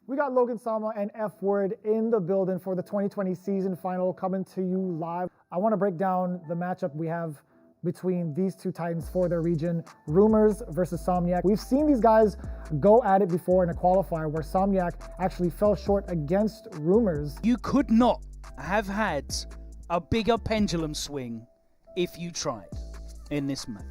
We got Logan Sama and F Word in the building for the 2020 season final coming to you live. I want to break down the matchup we have between these two titans for their region, Rumors versus Somniac. We've seen these guys go at it before in a qualifier where Somniac actually fell short against Rumors. You could not have had a bigger pendulum swing if you tried in this match.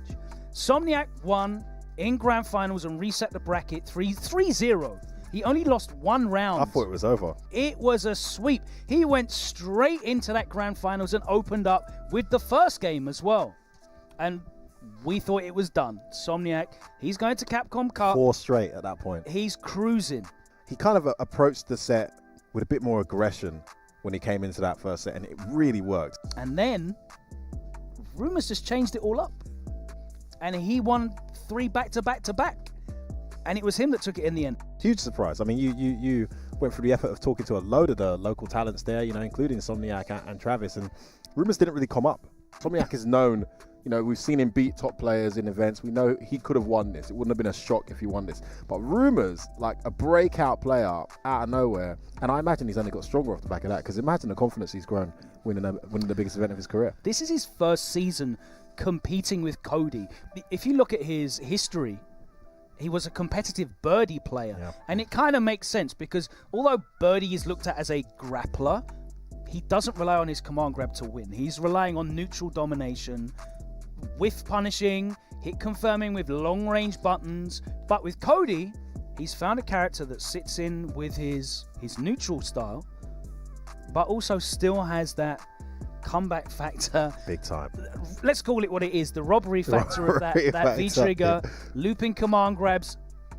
Somniac won in grand finals and reset the bracket 3-0. He only lost one round. I thought it was over. It was a sweep. He went straight into that grand finals and opened up with the first game as well. And we thought it was done. Somniac, he's going to Capcom Cup. 4 straight at that point. He's cruising. He kind of approached the set with a bit more aggression when he came into that first set, and it really worked. And then Rumors just changed it all up. And he won 3 back-to-back-to-back. And it was him that took it in the end. Huge surprise. I mean, you went through the effort of talking to a load of the local talents there, you know, including Somniac and Travis, and Rumors didn't really come up. Somniac is known, you know, we've seen him beat top players in events. We know he could have won this. It wouldn't have been a shock if he won this. But Rumors, like a breakout player out of nowhere, and I imagine he's only got stronger off the back of that, because imagine the confidence he's grown winning the biggest event of his career. This is his first season competing with Cody. If you look at his history, he was a competitive birdie player. Yeah. And it kind of makes sense because although birdie is looked at as a grappler, he doesn't rely on his command grab to win. He's relying on neutral domination, whiff punishing, hit confirming with long range buttons. But with Cody, he's found a character that sits in with his neutral style, but also still has that comeback factor. Big time. Let's call it what it is, the robbery factor of that V-trigger, looping command grabs.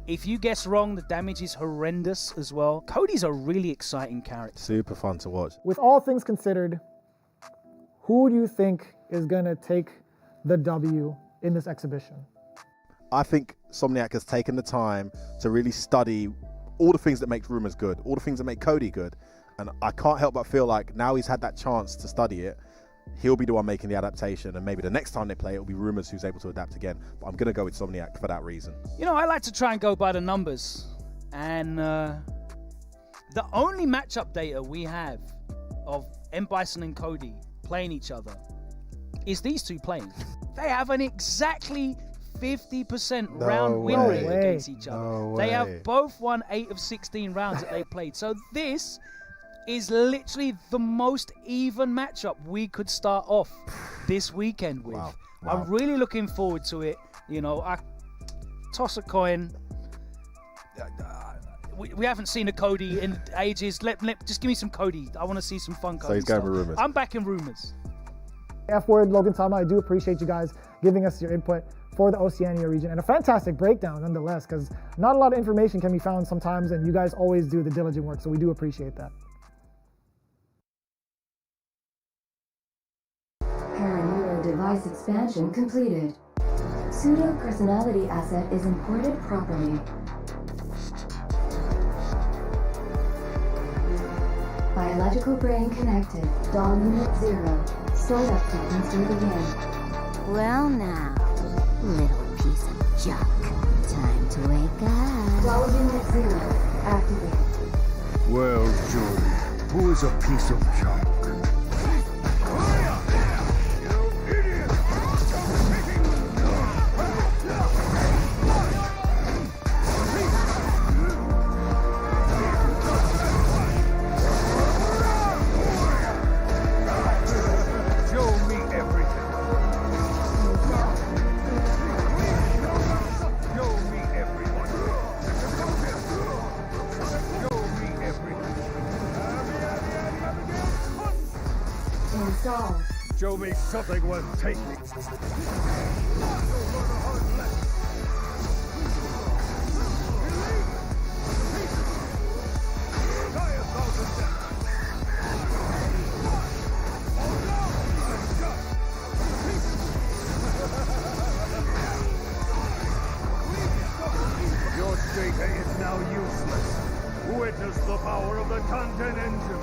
If you guess wrong, the damage is horrendous as well. Cody's a really exciting character. Super fun to watch. With all things considered, who do you think is going to take the W in this exhibition? I think Somniac has taken the time to really study all the things that make Rumors good, all the things that make Cody good. And I can't help but feel like now he's had that chance to study it, he'll be the one making the adaptation, and maybe the next time they play, it'll be Rumors who's able to adapt again. But I'm going to go with Somniac for that reason. You know, I like to try and go by the numbers. And the only matchup data we have of M. Bison and Cody playing each other is these two playing. They have an exactly 50% round win rate against each other. They have both won 8 of 16 rounds that they played. So this is literally the most even matchup we could start off this weekend with. Wow. I'm really looking forward to it. You know, I toss a coin. We haven't seen a Cody in ages. Just give me some Cody. I want to see some fun Cody. So he's going with Rumors. I'm backing Rumors. F Word, Logan Sama, I do appreciate you guys giving us your input for the Oceania region, and a fantastic breakdown nonetheless, because not a lot of information can be found sometimes, and you guys always do the diligent work, so we do appreciate that. Paraneuro device expansion completed. Pseudo personality asset is imported properly. Biological brain connected. Dawn unit 0. Startup sequence to begin. Well now, little piece of junk. Time to wake up. Dawn unit 0. Activated. Well, Jody, who is a piece of junk? Show me something worth taking. Your data is now useless. Witness the power of the content engine.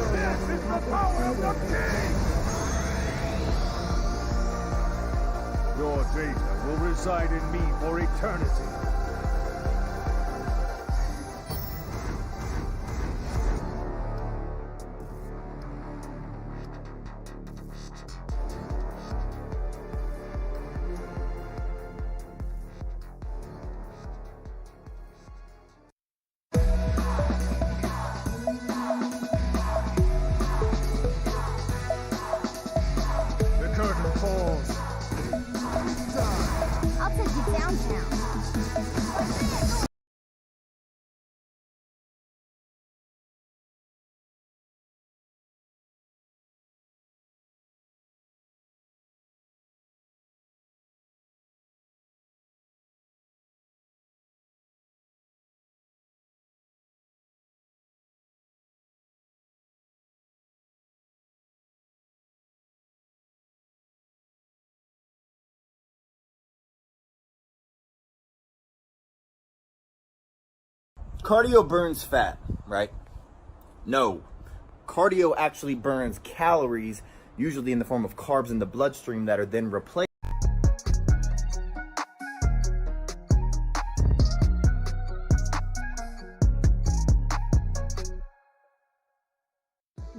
This is the power of the king! Your data will reside in me for eternity. cardio burns fat, right? No. Cardio actually burns calories, usually in the form of carbs in the bloodstream that are then replaced.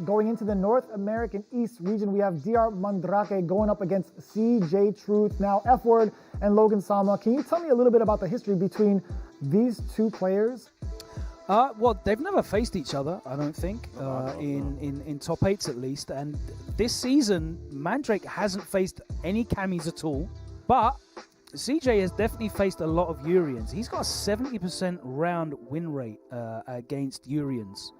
Going into the North American East region, we have DR Mandrake going up against CJ Truth. Now, F-Word and Logan Sama. Can you tell me a little bit about the history between these two players? Well, they've never faced each other, I don't think, in top 8s at least. And this season, Mandrake hasn't faced any Camis at all. But CJ has definitely faced a lot of Urians. He's got a 70% round win rate against Urians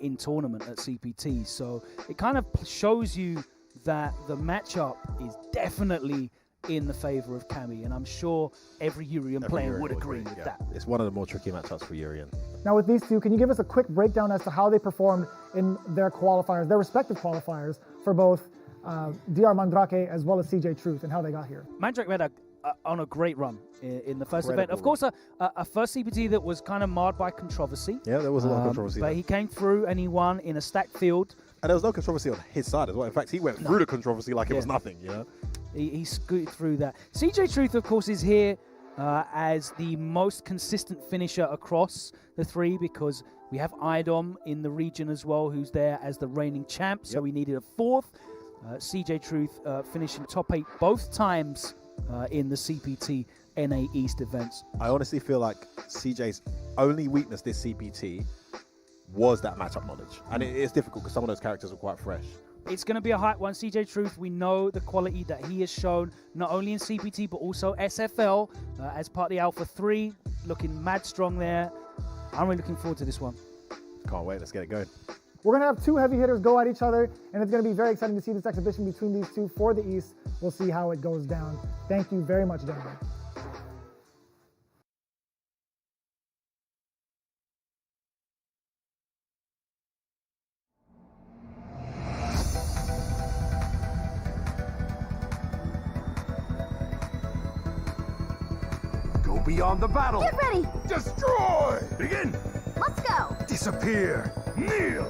in tournament at CPT. So it kind of shows you that the matchup is definitely in the favor of Cami, and I'm sure every Urian player would agree with that. It's one of the more tricky matchups for Urian. Now with these two, can you give us a quick breakdown as to how they performed in their qualifiers, their respective qualifiers for both DR Mandrake as well as CJ Truth, and how they got here? Mandrake had on a great run in the first event. Of course, a first CPT that was kind of marred by controversy. Yeah, there was a lot of controversy. But he came through and he won in a stacked field. And there was no controversy on his side as well. In fact, he went through the controversy like it was nothing, you know? He scooted through that. CJ Truth, of course, is here as the most consistent finisher across the three, because we have IDOM in the region as well, who's there as the reigning champ. So we needed a fourth. CJ Truth finishing top 8 both times in the CPT NA East events. I honestly feel like CJ's only weakness this CPT was that matchup knowledge. And it is difficult because some of those characters are quite fresh. It's going to be a hype one. CJ Truth, we know the quality that he has shown, not only in CPT, but also SFL as part of the Alpha 3. Looking mad strong there. I'm really looking forward to this one. Can't wait. Let's get it going. We're going to have two heavy hitters go at each other, and it's going to be very exciting to see this exhibition between these two for the East. We'll see how it goes down. Thank you very much, gentlemen. Go beyond the battle. Get ready! Destroy! Begin! Let's go! Disappear! Kneel!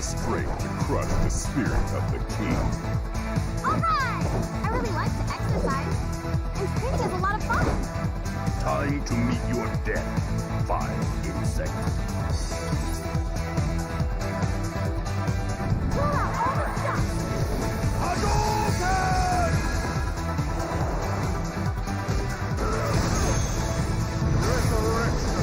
Strength to crush the spirit of the king. Alright! I really like to exercise. And sprint is a lot of fun. Time to meet your death, vile insect. Pull out all the stuff! Hadouken! Resurrection!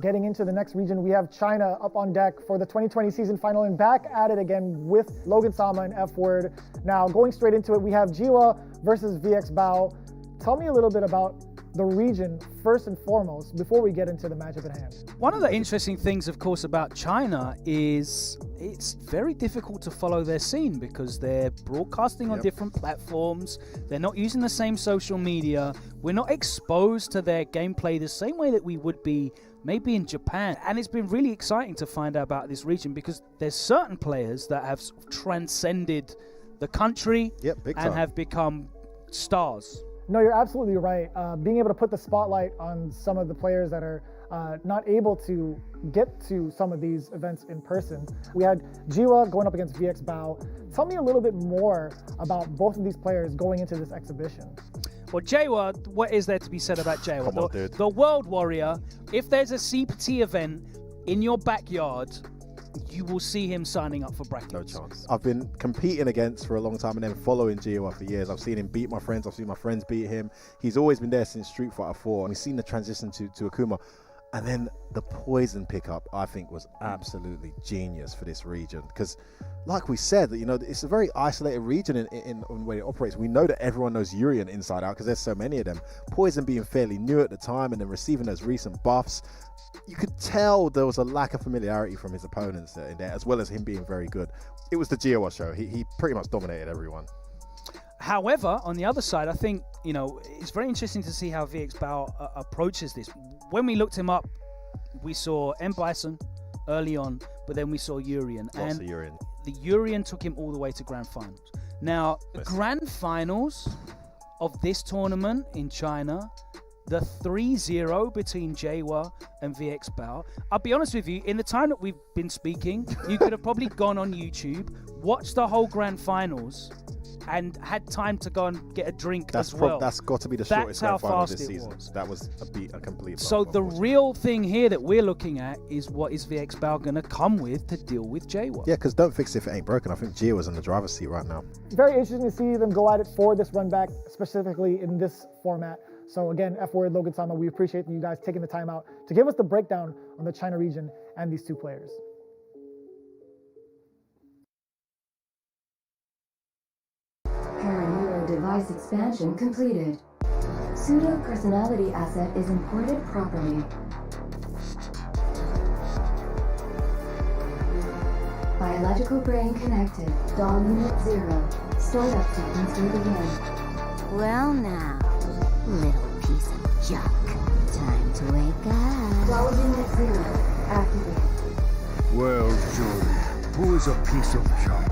getting into the next region, we have China up on deck for the 2020 season final and back at it again with Logan Sama and F-Word. Now, going straight into it, we have Jiwa versus VX Bao. Tell me a little bit about the region first and foremost before we get into the matchup at hand. One of the interesting things, of course, about China is it's very difficult to follow their scene because they're broadcasting on different platforms. They're not using the same social media. We're not exposed to their gameplay the same way that we would be maybe in Japan. And it's been really exciting to find out about this region because there's certain players that have sort of transcended the country big and time. have become stars. No, you're absolutely right. Being able to put the spotlight on some of the players that are not able to get to some of these events in person. We had Jiwa going up against VX Bao. Tell me a little bit more about both of these players going into this exhibition. Well, Jawa, what is there to be said about Jawa? Come on, dude. The World Warrior, if there's a CPT event in your backyard, you will see him signing up for brackets. No chance. I've been competing against for a long time and then following Gio for years. I've seen him beat my friends. I've seen my friends beat him. He's always been there since Street Fighter 4. And we've seen the transition to Akuma. And then the poison pickup, I think, was absolutely genius for this region. Because, like we said, you know, it's a very isolated region in the way it operates. We know that everyone knows Urien inside out because there's so many of them. Poison being fairly new at the time and then receiving those recent buffs, you could tell there was a lack of familiarity from his opponents in there, as well as him being very good. It was the Giowa show. He pretty much dominated everyone. However, on the other side, I think, you know, it's very interesting to see how VX Bao approaches this. When we looked him up, we saw M. Bison early on, but then we saw Urien. Lots of Urien. The Urien took him all the way to Grand Finals. Now, the Grand Finals of this tournament in China, the 3-0 between Jawa and VX Bao. I'll be honest with you, in the time that we've been speaking, you could have probably gone on YouTube, watched the whole Grand Finals, and had time to go and get a drink as well. That's got to be the That's shortest how Grand Final fast this it season. was. That was a complete So bluff, the unfortunately. real thing here that we're looking at is what is VX Bao going to come with to deal with Jawa. Yeah, because don't fix it if it ain't broken. I think Gio is in the driver's seat right now. Very interesting to see them go at it for this run back, specifically in this format. So again, F-Word, Logan Sama, we appreciate you guys taking the time out to give us the breakdown on the China region and these two players. Paraneuro device expansion completed. Pseudo personality asset is imported properly. Biological brain connected. Dawn Unit 0. Startup sequence will begin. Well now, little piece of junk. Time to wake up. Flower Unit 0. Activated. Well, Jordan, who is a piece of junk?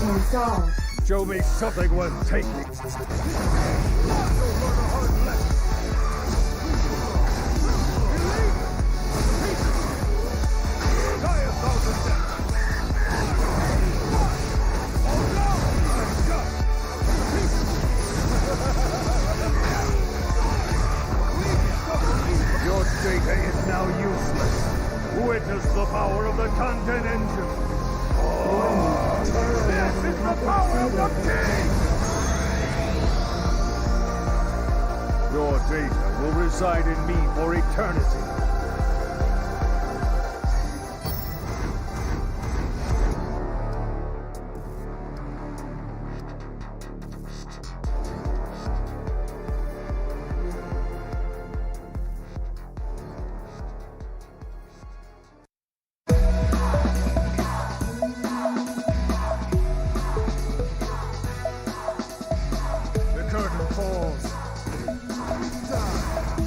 Installed. Show me something worth taking. Your data is now useless. Witness the power of the content engine. This is the power of the king! Your data will reside in me for eternity.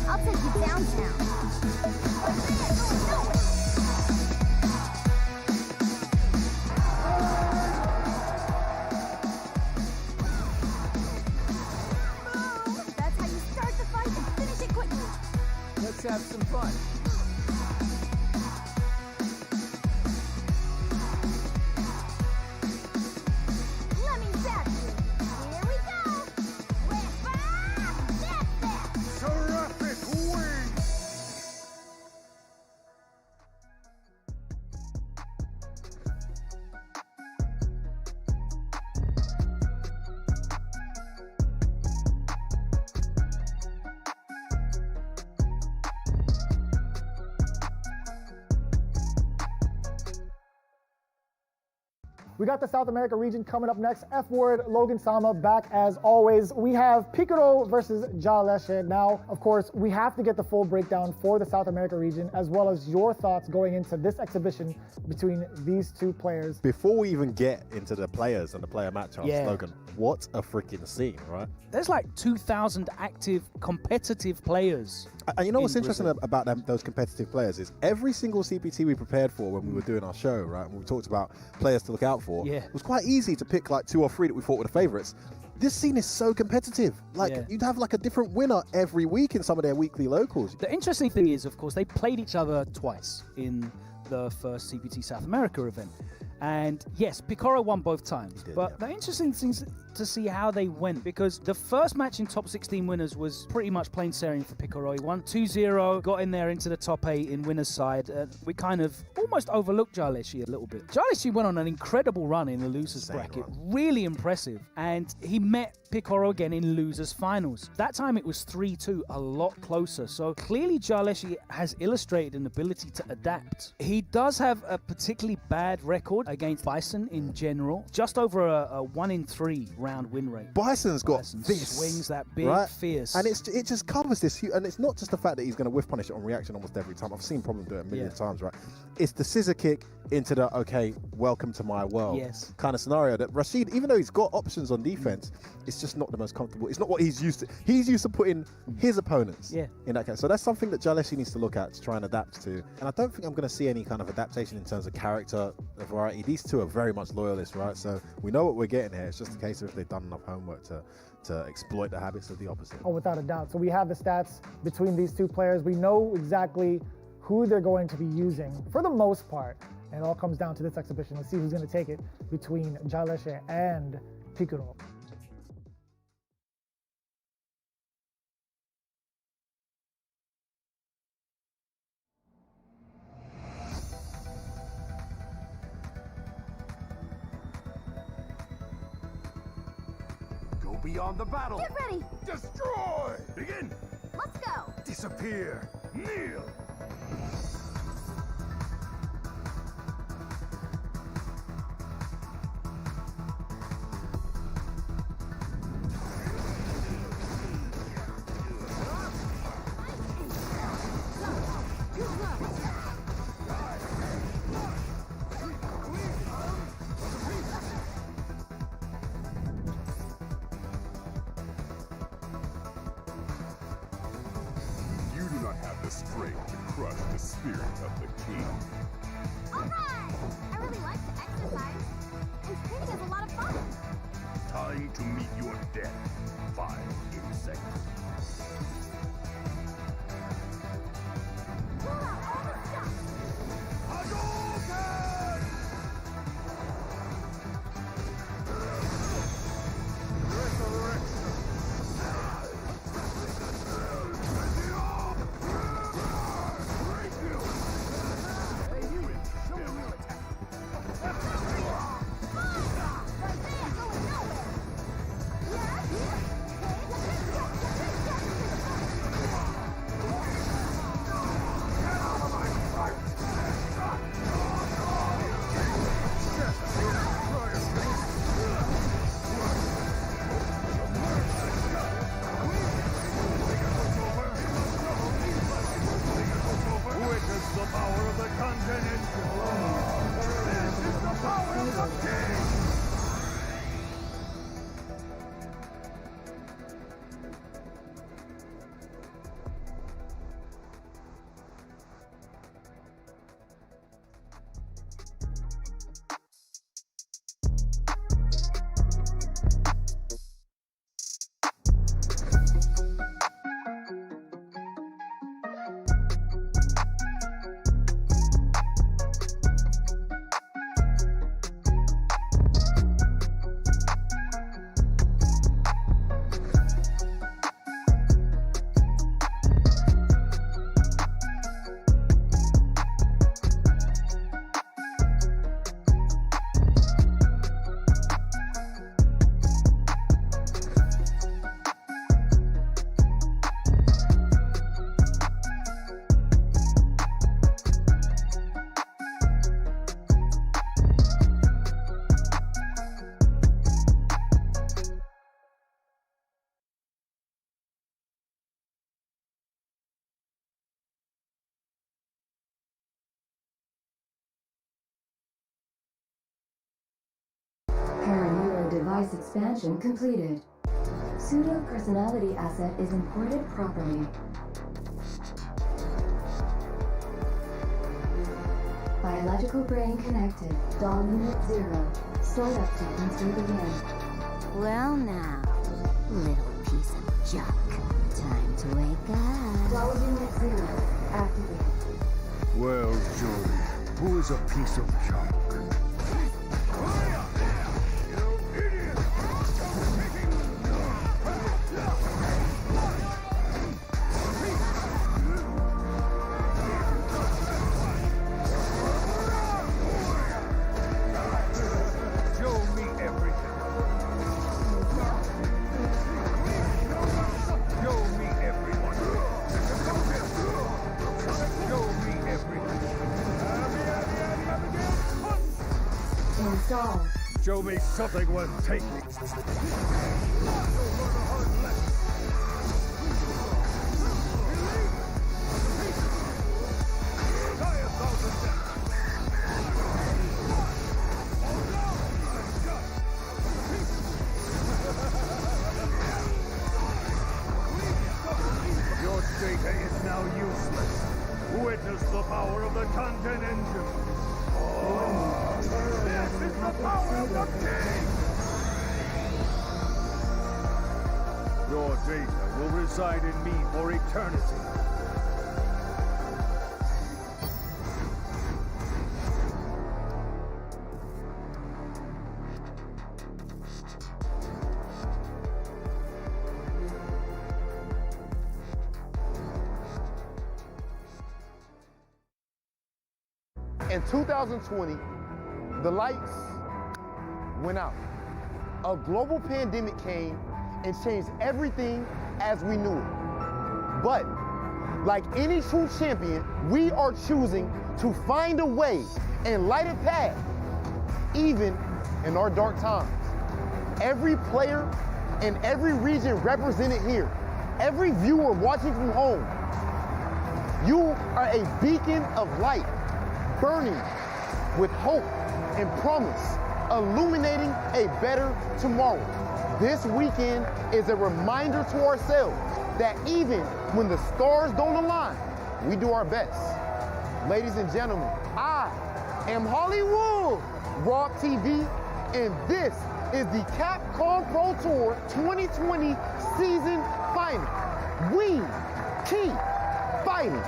I'll take you downtown. That's how you start the fight and finish it quickly. Let's have some fun. We got the South America region coming up next. F-Word, Logan Sama back as always. We have Piccolo versus Jaleshe. Now, of course, we have to get the full breakdown for the South America region, as well as your thoughts going into this exhibition between these two players. Before we even get into the players and the player matchups, Yeah. Logan, what a freaking scene, right? There's like 2,000 active competitive players. And you know what's in interesting Brazil. about those competitive players is every single CPT we prepared for when we were doing our show, right? And we talked about players to look out for. Yeah. It was quite easy to pick like 2 or 3 that we thought were the favorites. This scene is so competitive. Like Yeah. you'd have like a different winner every week in some of their weekly locals. The interesting thing is, of course, they played each other twice in the first CPT South America event. And yes, Picoro won both times. did, But yeah. the interesting thing is to see how they went, because the first match in top 16 winners was pretty much plain sailing for Picoro. He won 2-0, got in there into the top 8 in winners side. We kind of almost overlooked Jaleshe a little bit. Jaleshe went on an incredible run in the losers Insane bracket, run. really impressive. And he met Picoro again in losers finals. That time it was 3-2, a lot closer. So clearly Jaleshe has illustrated an ability to adapt. He does have a particularly bad record against Bison in general, just over a 1 in 3 round win rate. Bison's got Bison this swings that big, right? fierce. And it just covers this huge, and it's not just the fact that he's going to whiff punish it on reaction almost every time. I've seen Problem do it a million times, right? It's the scissor kick into the okay, welcome to my world kind of scenario that Rashid, even though he's got options on defense, it's just not the most comfortable. It's not what he's used to. He's used to putting his opponents in that case. So that's something that Jaleshe needs to look at to try and adapt to. And I don't think I'm going to see any kind of adaptation in terms of character variety. These two are very much loyalists, right? So we know what we're getting here. It's just a case of if they've done enough homework to exploit the habits of the opposite. Oh, without a doubt. So we have the stats between these two players. We know exactly who they're going to be using for the most part. And it all comes down to this exhibition. Let's see who's going to take it between Jaleshe and Piccolo. Go beyond the battle. Get ready. Destroy. Begin. Let's go. Disappear. Kneel. You do not have the strength to crush the spirit of the king. All right. I really like to exercise. And screaming is a lot of fun. Time to meet your death, vile insect. Pull out all the stuff. Hadouken! device expansion completed. Pseudo personality asset is imported properly. Biological brain connected. Dawn unit 0. Sort up to insert again. Well now, little piece of junk. Time to wake up. Dawn unit 0. Activate. Well, Joey, who is a piece of junk? Install. Show me something worth taking. Your data is now useless. Witness the power of the content engine. This is the power of the king! Your data will reside in me for eternity. In 2020, the lights went out. A global pandemic came and changed everything as we knew it. But like any true champion, we are choosing to find a way and light a path, even in our dark times. Every player in every region represented here, every viewer watching from home, you are a beacon of light, burning with hope and promise, illuminating a better tomorrow. This weekend is a reminder to ourselves that even when the stars don't align, we do our best. Ladies and gentlemen, I am Hollywood, Rob TV, and this is the Capcom Pro Tour 2020 season final. We keep fighting.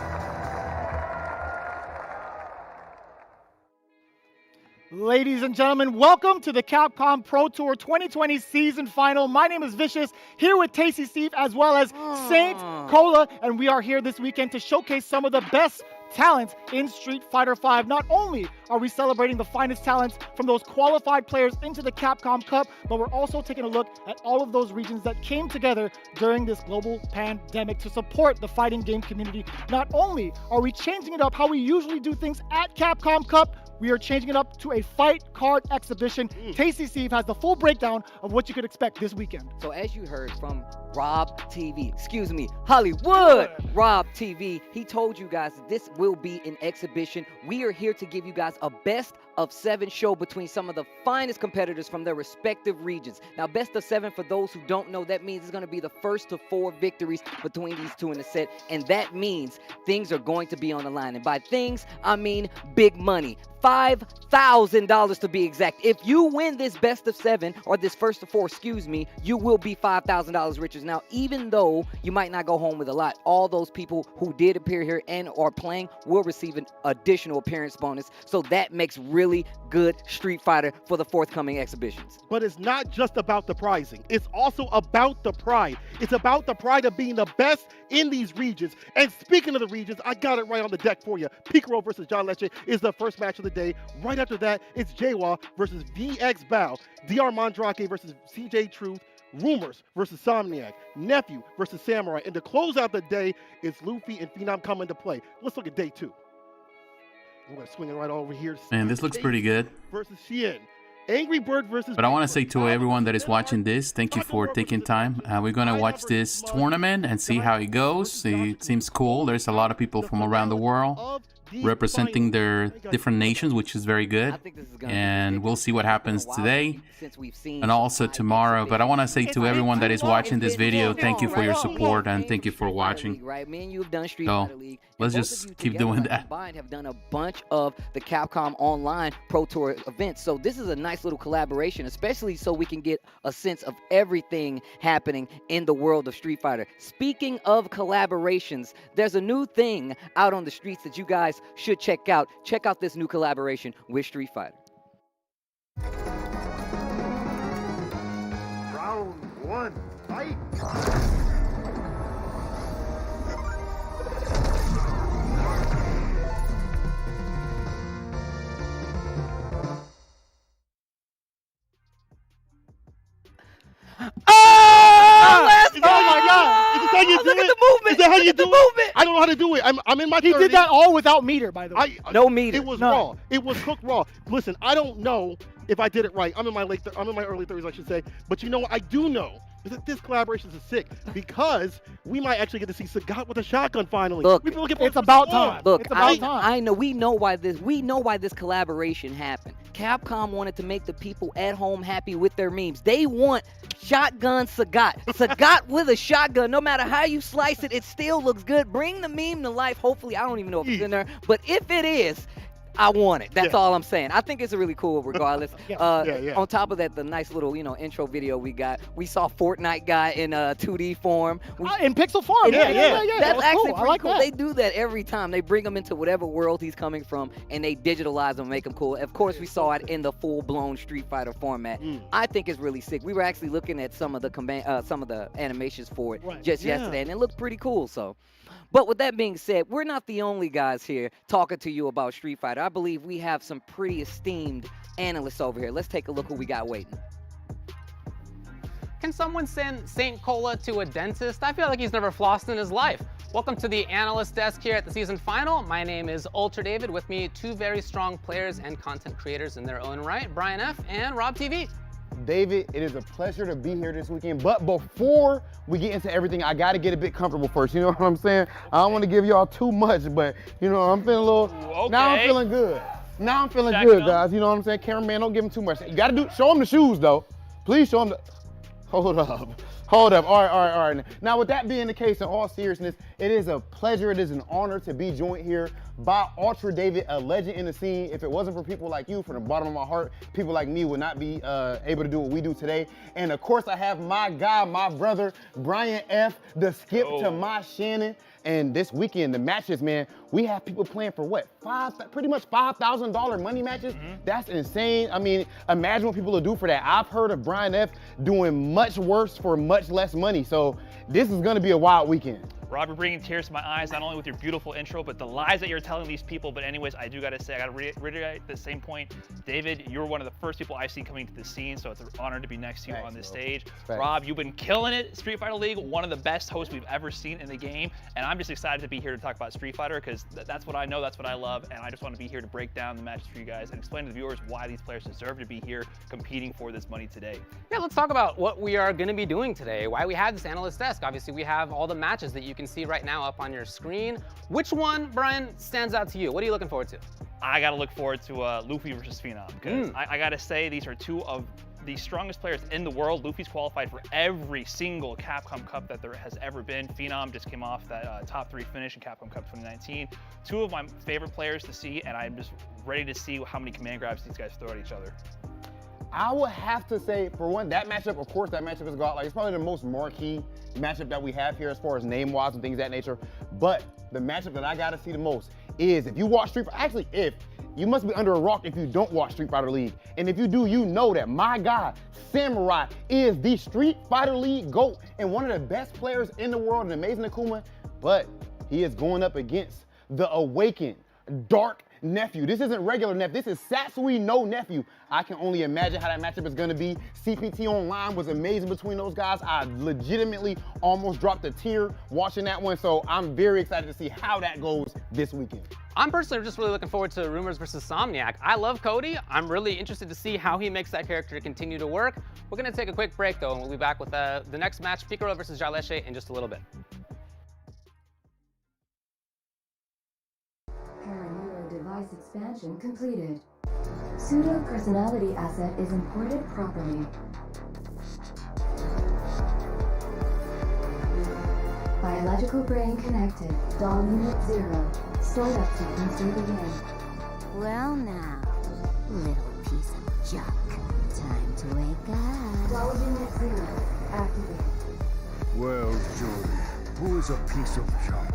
Ladies and gentlemen, welcome to the Capcom Pro Tour 2020 season final. My name is Vicious, here with Tasty Steve as well as Saint Cola, and we are here this weekend to showcase some of the best talent in Street Fighter V. Not only are we celebrating the finest talents from those qualified players into the Capcom Cup, but we're also taking a look at all of those regions that came together during this global pandemic to support the fighting game community. Not only are we changing it up how we usually do things at Capcom Cup, we are changing it up to a fight card exhibition. Tasty Steve has the full breakdown of what you could expect this weekend. So as you heard from Rob TV, Hollywood Rob TV, he told you guys that this will be an exhibition. We are here to give you guys a best of 7 show between some of the finest competitors from their respective regions. Now, best of 7, for those who don't know, that means it's going to be the first of 4 victories between these two in the set, and that means things are going to be on the line. And by things, I mean big money. $5,000 to be exact. If you win this best of 7, or this first of 4, you will be $5,000 richer. Now, even though you might not go home with a lot, all those people who did appear here and are playing will receive an additional appearance bonus. So that makes really good Street Fighter for the forthcoming exhibitions. But it's not just about the prizing. It's also about the pride. It's about the pride of being the best in these regions. And speaking of the regions, I got it right on the deck for you. Picaro versus John Leche is the first match of the day. Right after that, it's Jawa versus VX Bao. DR Mandrake versus CJ Truth. Rumors versus Somniac. Nephew versus Samurai. And to close out the day, it's Luffy and Phenom come into play. Let's look at day 2. I'm going to swing it right over here. Man, this looks pretty good. Versus Xian. Angry Bird versus... But I want to say to everyone that is watching this, thank you for taking time. We're going to watch this tournament and see how it goes. It seems cool. There's a lot of people from around the world. representing their different nations, which is very good. And we'll see what happens today and also tomorrow. But I want to say to everyone that is watching this video, thank you for your support and thank you for watching. So let's just keep doing that. Have done a bunch of the Capcom Online Pro Tour events, so this is a nice little collaboration, especially so we can get a sense of everything happening in the world of Street Fighter. Speaking of collaborations, there's a new thing out on the streets that you guys should check out. Check out this new collaboration with Street Fighter. Round one, fight! Oh my God! Is this how you do Look it? at the movement! Is that how you Look do at the movement! I don't know how to do it. I'm in my 30s. He did that all without meter, by the way. No meter. It was None. raw. It was cooked raw. Listen, I don't know if I did it right. I'm in my early 30s, I should say. But you know what I do know is that this collaboration is sick because we might actually get to see Sagat with a shotgun finally. Look, we've been looking for it's about time. Look, It's about time. I know we know why this collaboration happened. Capcom wanted to make the people at home happy with their memes. They want shotgun Sagat. Sagat with a shotgun. No matter how you slice it, it still looks good. Bring the meme to life. Hopefully, I don't even know if it's in there, but if it is, I want it. That's all I'm saying. I think it's really cool regardless. On top of that, the nice little, intro video we got. We saw Fortnite guy in 2D form. In pixel form. Yeah. That's actually cool. pretty like cool. that. They do that every time. They bring him into whatever world he's coming from, and they digitalize him and make him cool. Of course, we saw it in the full-blown Street Fighter format. I think it's really sick. We were actually looking at some of the animations for it yesterday, and it looked pretty cool. So. But with that being said, we're not the only guys here talking to you about Street Fighter. I believe we have some pretty esteemed analysts over here. Let's take a look who we got waiting. Can someone send St. Cola to a dentist? I feel like he's never flossed in his life. Welcome to the analyst desk here at the season final. My name is Ultra David. With me, two very strong players and content creators in their own right, Brian F. and Rob TV. David, it is a pleasure to be here this weekend. But before we get into everything, I got to get a bit comfortable first. You know what I'm saying? I don't want to give y'all too much, but, I'm feeling a little... Okay. Now I'm feeling good. Now I'm feeling good, guys. You know what I'm saying? Cameraman, don't give him too much. You got to show him the shoes, though. Please show him the... Hold up. All right. Now, with that being the case, in all seriousness, it is a pleasure, it is an honor to be joined here by Ultra David, a legend in the scene. If it wasn't for people like you, from the bottom of my heart, people like me would not be able to do what we do today. And of course, I have my guy, my brother, Brian F., the skip to my Shannon. And this weekend, the matches, man, we have people playing for what? Pretty much $5,000 money matches? That's insane. I mean, imagine what people will do for that. I've heard of Brian F. doing much worse for much less money. So this is gonna be a wild weekend. Rob, you're bringing tears to my eyes, not only with your beautiful intro, but the lies that you're telling these people. But anyways, I do gotta say, I gotta reiterate the same point. David, you're one of the first people I've seen coming to the scene, so it's an honor to be next to you on this stage. Thanks. Rob, you've been killing it, Street Fighter League, one of the best hosts we've ever seen in the game. And I'm just excited to be here to talk about Street Fighter, because that's what I know, that's what I love, and I just want to be here to break down the matches for you guys and explain to the viewers why these players deserve to be here competing for this money today. Yeah, let's talk about what we are going to be doing today, why we have this analyst desk. Obviously, we have all the matches that you can see right now up on your screen. Which one, Brian, stands out to you? What are you looking forward to? I gotta look forward to Luffy versus Phenom, because I gotta say, these are two of the strongest players in the world. Luffy's qualified for every single Capcom Cup that there has ever been. Phenom just came off that top 3 finish in Capcom Cup 2019. Two of my favorite players to see, and I'm just ready to see how many command grabs these guys throw at each other. I would have to say, for one, that matchup, of course, that matchup is got, like, it's probably the most marquee matchup that we have here as far as name-wise and things of that nature. But the matchup that I gotta see the most is, if you watch Street Fighter, actually, you must be under a rock if you don't watch Street Fighter League. And if you do, you know that my guy, Samurai, is the Street Fighter League GOAT and one of the best players in the world, an amazing Akuma, but he is going up against the awakened, dark nephew. This isn't regular nephew. This is Satsui no nephew. I can only imagine how that matchup is going to be. CPT Online was amazing between those guys. I legitimately almost dropped a tear watching that one, so I'm very excited to see how that goes this weekend. I'm personally just really looking forward to Rumors versus Somniac. I love Cody. I'm really interested to see how he makes that character continue to work. We're going to take a quick break, though, and we'll be back with the next match, Picaro versus Jaleshe, in just a little bit. Paranormal device expansion completed. Pseudo personality asset is imported properly. Biological brain connected. Dawn Unit 0. Sort up sequence to begin. Well now, little piece of junk. Time to wake up. Dawn Unit 0. Activated. Well, Jordan, who is a piece of junk?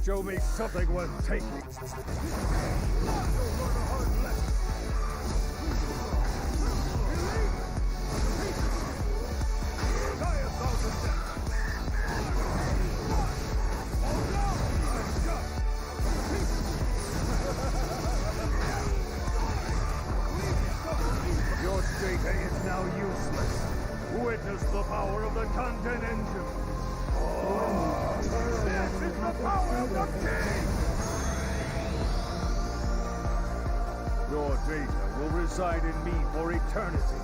Show me something worth taking. Your data is now useless. Witness the power of the content engine. This is the power of the king! Your data will reside in me for eternity.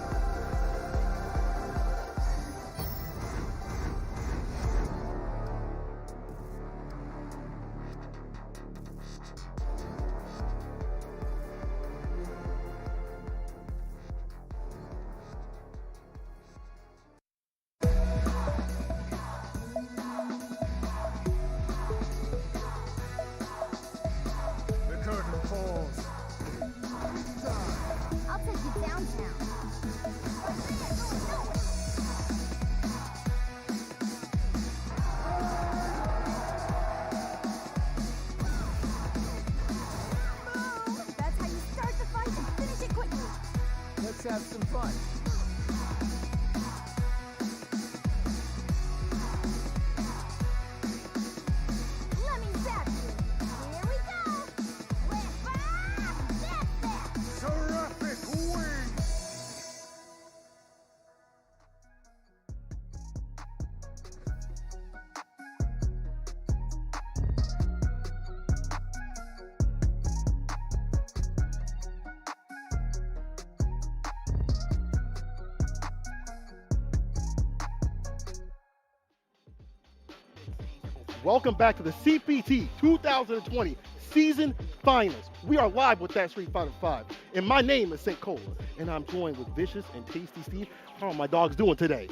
I'll take you downtown. That's how you start the fight and finish it quickly. Let's have some fun. Let me zap you. Here we go. Whip up. That's that. Terrific wing! Welcome back to the CPT 2020 Season Finals. We are live with that Street Fighter 5. And my name is St. Cola, and I'm joined with Vicious and Tasty Steve. How are my dogs doing today?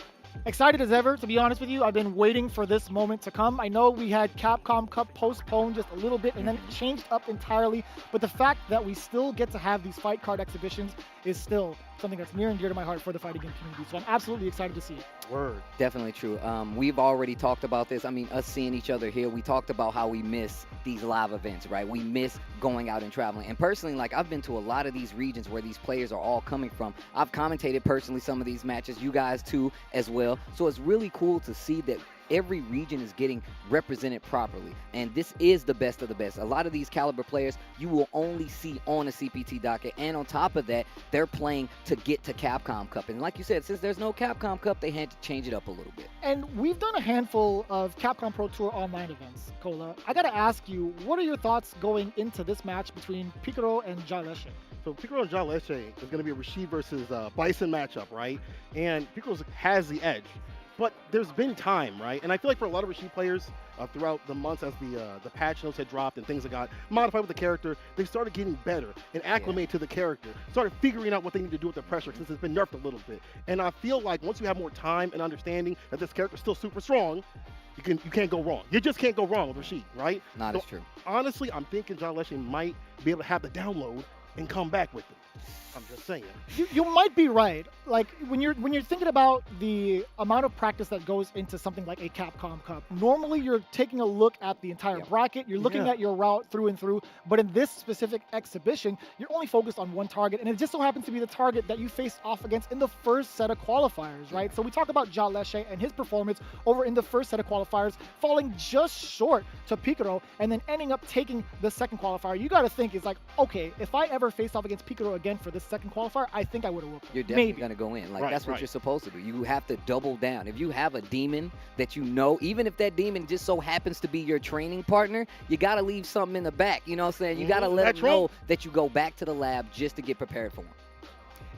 Excited as ever, to be honest with you. I've been waiting for this moment to come. I know we had Capcom Cup postponed just a little bit and then it changed up entirely, but the fact that we still get to have these fight card exhibitions is still something that's near and dear to my heart for the fighting game community. So I'm absolutely excited to see it. Word. Definitely true. We've already talked about this. I mean, us seeing each other here, we talked about how we miss these live events, right? We miss going out and traveling. And personally, like, I've been to a lot of these regions where these players are all coming from. I've commentated personally some of these matches, you guys too as well. So it's really cool to see that every region is getting represented properly. And this is the best of the best. A lot of these caliber players you will only see on a CPT docket. And on top of that, they're playing to get to Capcom Cup. And like you said, since there's no Capcom Cup, they had to change it up a little bit. And we've done a handful of Capcom Pro Tour online events, Cola. I gotta ask you, what are your thoughts going into this match between Picaro and Jaleshe? So Picaro and Jaleshe is going to be a Rashid versus Bison matchup, right? And Picaro has the edge. But there's been time, right? And I feel like for a lot of Rashid players throughout the months as the patch notes had dropped and things had got modified with the character, they started getting better and acclimated to the character, started figuring out what they need to do with the pressure since it's been nerfed a little bit. And I feel like once you have more time and understanding that this character's still super strong, you can't go wrong. You just can't go wrong with Rashid, right? Not as true. Honestly, I'm thinking Jaleshe might be able to have the download and come back with it. I'm just saying. You might be right. Like when you're thinking about the amount of practice that goes into something like a Capcom Cup, normally you're taking a look at the entire bracket, you're looking at your route through and through, but in this specific exhibition, you're only focused on one target, and it just so happens to be the target that you faced off against in the first set of qualifiers, right? So we talk about Ja Leshe and his performance over in the first set of qualifiers, falling just short to Picaro, and then ending up taking the second qualifier. You got to think, it's like, okay, if I ever face off against Picaro again for this second qualifier, I think I would have whooped him. You're definitely going to go in. Like, that's what you're supposed to do. You have to double down. If you have a demon that you know, even if that demon just so happens to be your training partner, you got to leave something in the back. You know what I'm saying? You got to let them know that you go back to the lab just to get prepared for one.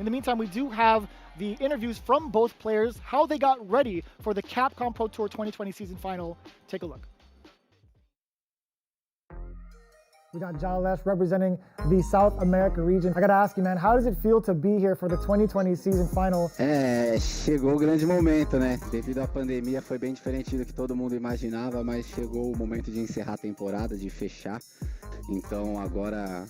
In the meantime, we do have the interviews from both players, how they got ready for the Capcom Pro Tour 2020 season final. Take a look. We got Ja Lesh representing the South America region. I gotta ask you, man, how does it feel to be here for the 2020 season final? Chegou o grande momento, né? Devido à pandemia foi bem diferente do que todo mundo imaginava, mas chegou o momento de encerrar a temporada, de fechar. Então agora,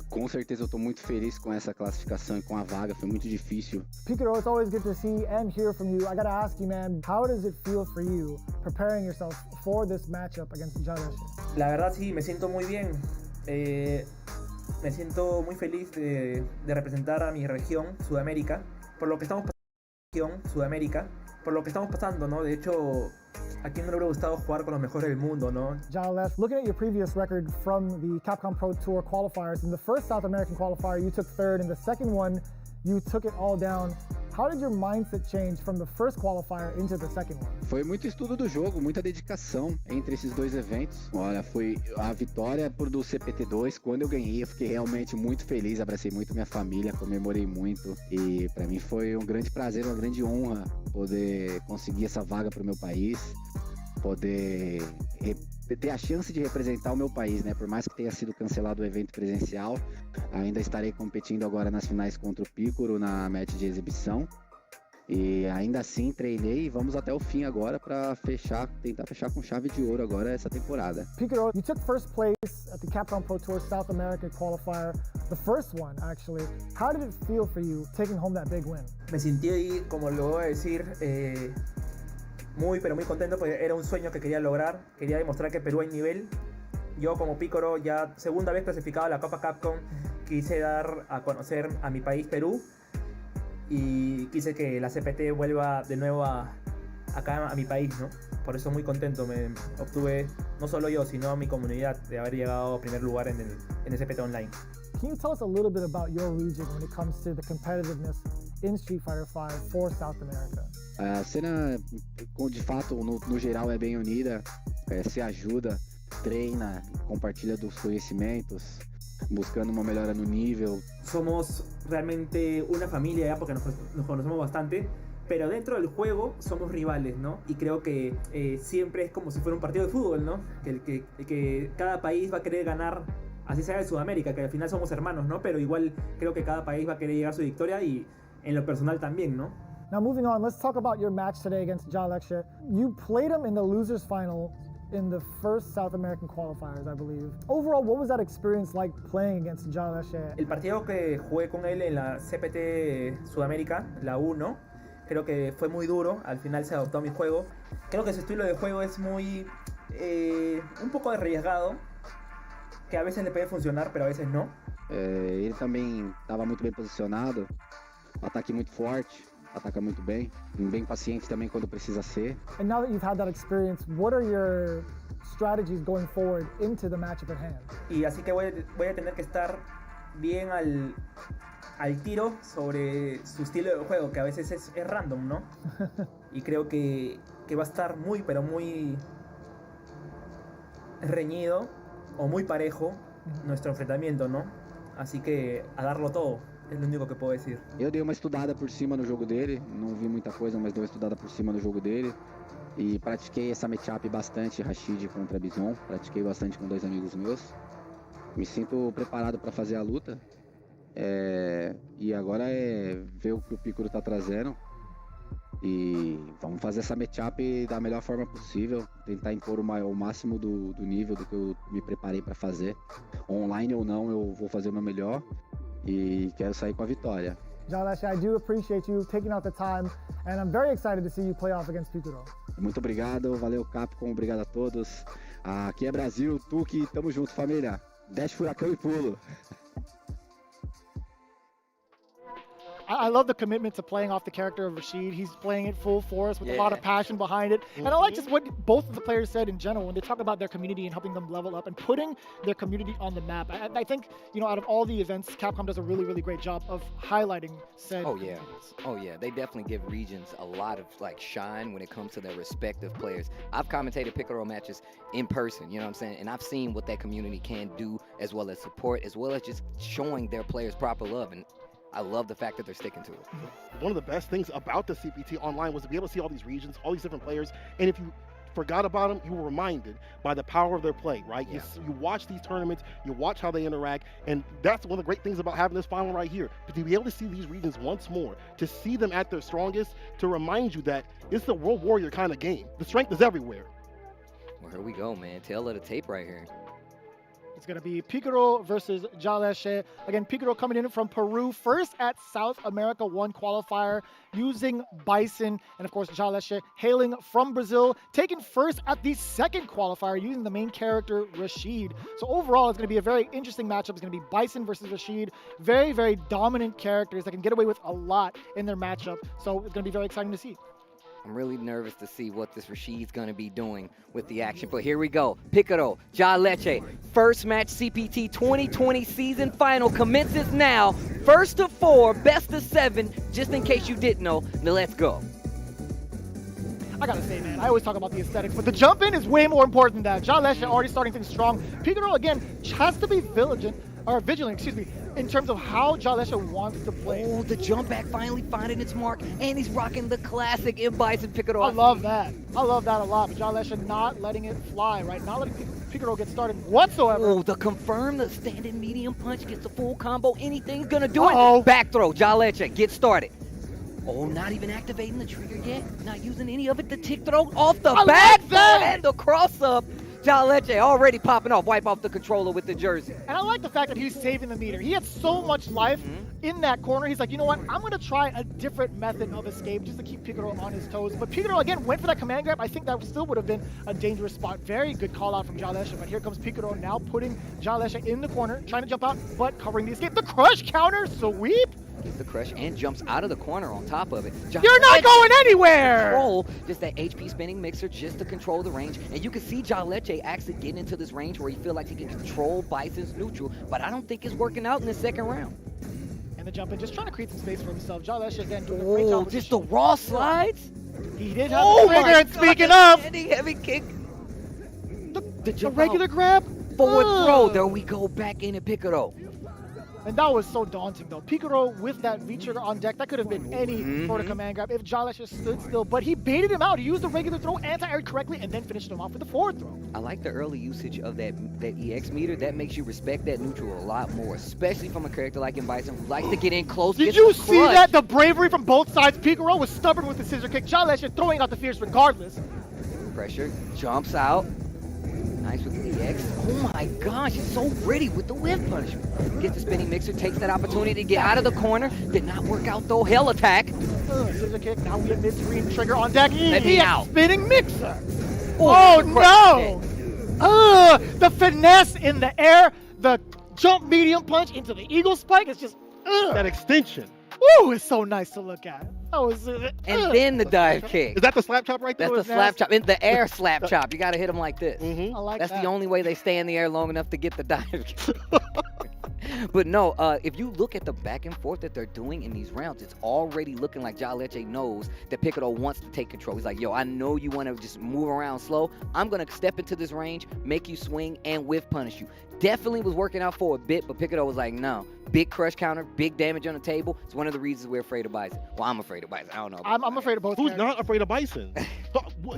com certeza eu tô muito feliz com essa classificação e com a vaga, foi muito difícil. Picaro, it's always good to see and hear from you. I gotta ask you, man, how does it feel for you preparing yourself for this matchup against Ja Lesh? La verdad sí, me siento muy bien. Me siento muy feliz de representar a mi región, Sudamérica, por lo que estamos pasando, ¿no? De hecho, ¿a quién no le hubiera gustado jugar con los mejores del mundo, no? Ja Lesh, looking at your previous record from the Capcom Pro Tour qualifiers, in the first South American qualifier, you took third. In the second one, you took it all down. How did your mindset change from the first qualifier into the second one? Foi muito estudo do jogo, muita dedicação entre esses dois eventos. Olha, foi a vitória do CPT2. Quando eu ganhei, eu fiquei realmente muito feliz, abracei muito minha família, comemorei muito. E para mim foi um grande prazer, uma grande honra poder conseguir essa vaga para o meu país, poder ter a chance de representar o meu país, né? Por mais que tenha sido cancelado o evento presencial, ainda estarei competindo agora nas finais contra o Picaro na match de exibição. E ainda assim treinei e vamos até o fim agora para tentar fechar com chave de ouro agora essa temporada. Picaro, you took first place at the Capcom Pro Tour South America qualifier, the first one actually. How did it feel for you taking home that big win? Me sentí, como lo voy a decir, muy pero muy contento porque era un sueño que quería lograr. Quería demostrar que Perú hay nivel. Yo como Picaro, ya segunda vez clasificado a la Copa Capcom, quise dar a conocer a mi país Perú y quise que la CPT vuelva de nuevo acá a mi país, ¿no? Por eso muy contento, me obtuve no solo yo, sino mi comunidad de haber llegado a primer lugar en el CPT Online. Can you tell us a little bit about your region when it comes to the competitiveness in Street Fighter V for South America? A cena, de fato, no geral é bem unida, se ajuda, treina, compartilha dos conhecimentos, buscando uma melhora no nível. Somos realmente una familia ya porque nos conocemos bastante, pero dentro del juego somos rivales, ¿no? Y creo que siempre es como si fuera un partido de fútbol, ¿no? Que cada país va a querer ganar, así sea de Sudamérica, que al final somos hermanos, ¿no? Pero igual creo que cada país va a querer llegar a su victoria y en lo personal también, ¿no? Now moving on, let's talk about your match today against Ja Lesh. You played him in the losers final in the first South American qualifiers, I believe. Overall, what was that experience like playing against Ja Lesh? El partido que jugué con él en la CPT Sudamérica, la 1, creo que fue muy duro. Al final se adoptó a mi juego. Creo que su estilo de juego es muy un poco arriesgado, que a veces le puede funcionar, pero a veces no. Ele também estava muito bem posicionado, ataque muito forte, ataca muito bem paciente também quando precisa ser. And now that you've had that experience, what are your strategies going forward into the matchup at hand? Y así que voy a tener que estar bien al tiro sobre su estilo de juego, que a veces es random, ¿no? Y creo que va a estar muy, pero muy reñido o muy parejo nuestro enfrentamiento, ¿no? Así que a darlo todo. É o único que eu posso dizer. Eu dei uma estudada por cima no jogo dele, não vi muita coisa, mas dei uma estudada por cima no jogo dele. E pratiquei essa matchup bastante, Rashid contra Bison. Pratiquei bastante com dois amigos meus. Me sinto preparado para fazer a luta. E agora é ver o que o Picaro tá trazendo E vamos fazer essa matchup da melhor forma possível, tentar impor o máximo do nível do que eu me preparei para fazer. Online ou não, eu vou fazer o meu melhor e quero sair com a vitória. Jalesh, I do appreciate you taking out the time, and I'm very excited to see you play off against Picaro. Muito obrigado, valeu Capcom, obrigado a todos. Aqui é Brasil, Tuque, tamo junto família. Desce furacão e pulo. I love the commitment to playing off the character of Rashid. He's playing it full force with a lot of passion behind it. And I like just what both of the players said in general when they talk about their community and helping them level up and putting their community on the map. I think, you know, out of all the events, Capcom does a really, really great job of highlighting said communities. Oh yeah, they definitely give regions a lot of like shine when it comes to their respective players. I've commentated Picaro matches in person, you know what I'm saying? And I've seen what that community can do, as well as support, as well as just showing their players proper love. And I love the fact that they're sticking to it. One of the best things about the CPT online was to be able to see all these regions, all these different players, and if you forgot about them, you were reminded by the power of their play, right? Yeah. You watch these tournaments, you watch how they interact, and that's one of the great things about having this final right here. But to be able to see these regions once more, to see them at their strongest, to remind you that it's a World Warrior kind of game. The strength is everywhere. Well, here we go, man. Tail of the tape right here. It's going to be Picaro versus Jalesh. Again, Picaro coming in from Peru, first at South America 1 qualifier, using Bison. And of course, Jalesh hailing from Brazil, taking first at the 2nd qualifier, using the main character, Rashid. So overall, it's going to be a very interesting matchup. It's going to be Bison versus Rashid. Very, very dominant characters that can get away with a lot in their matchup. So it's going to be very exciting to see. I'm really nervous to see what this Rashid's going to be doing with the action. But here we go. Picaro, Jalesh, first match CPT 2020 season final commences now. First of 4, best of 7, just in case you didn't know. Now let's go. I gotta say, man, I always talk about the aesthetics, but the jump in is way more important than that. Jalesh already starting things strong. Picaro, again, has to be vigilant, in terms of how Jalesh wants to play. Oh, the jump back finally finding its mark, and he's rocking the classic M. Bison Picaro. I love that. I love that a lot, but Jalesh not letting it fly, right? Not letting Picaro get started whatsoever. Oh, the confirm, the standing medium punch gets the full combo. Anything's gonna do it. Back throw, Jalesh, get started. Oh, not even activating the trigger yet. Not using any of it. The tick throw off the back and the cross up. Jalesh already popping off. Wipe off the controller with the jersey. And I like the fact that he's saving the meter. He had so much life in that corner. He's like, you know what? I'm going to try a different method of escape just to keep Picaro on his toes. But Picaro, again, went for that command grab. I think that still would have been a dangerous spot. Very good call out from Jalesh. But here comes Picaro now putting Jalesh in the corner, trying to jump out, but covering the escape. The crush counter sweep. Gets the crush and jumps out of the corner on top of it. You're not going anywhere! Control, just that HP spinning mixer just to control the range. And you can see Jalesh actually getting into this range where he feels like he can control Bison's neutral, but I don't think it's working out in the 2nd round. And the jump in, just trying to create some space for himself. Jalesh again doing a great job. Just the raw slides? He did have the trigger, and speaking of... Heavy kick. The regular grab? Forward throw, there we go, back in at Picaro. And that was so daunting, though. Picaro with that V-trigger on deck, that could have been any sort of command grab if Jalesh just stood still. But he baited him out. He used the regular throw, anti-aired correctly, and then finished him off with the forward throw. I like the early usage of that EX meter. That makes you respect that neutral a lot more, especially from a character like M. Bison who likes to get in close. Did you see that? The bravery from both sides. Picaro was stubborn with the scissor kick. Jalesh throwing out the fierce regardless. Pressure, jumps out. Nice with the EX. Oh my gosh, it's so gritty with the whip punishment. Gets the spinning mixer, takes that opportunity to get out of the corner. Did not work out though. Hell attack. Scissor kick. Now we have mid-screen trigger on deck. Let me out. Spinning mixer. Oh no! The finesse in the air. The jump medium punch into the eagle spike. It's just that extension. Ooh, it's so nice to look at. That was and then the dive kick. Is that the slap chop right there? That's the slap chop. In the air slap chop. You got to hit them like this. I like That's that. the only way they stay in the air long enough to get the dive kick. But no, if you look at the back and forth that they're doing in these rounds, it's already looking like Jalesh knows that Picaro wants to take control. He's like, yo, I know you want to just move around slow. I'm going to step into this range, make you swing, and whiff punish you. Definitely was working out for a bit, but Picaro was like, no. Big crush counter, big damage on the table. It's one of the reasons we're afraid of Bison. Well, I'm afraid of Bison. I don't know. I'm afraid of both. Who's not afraid of Bison?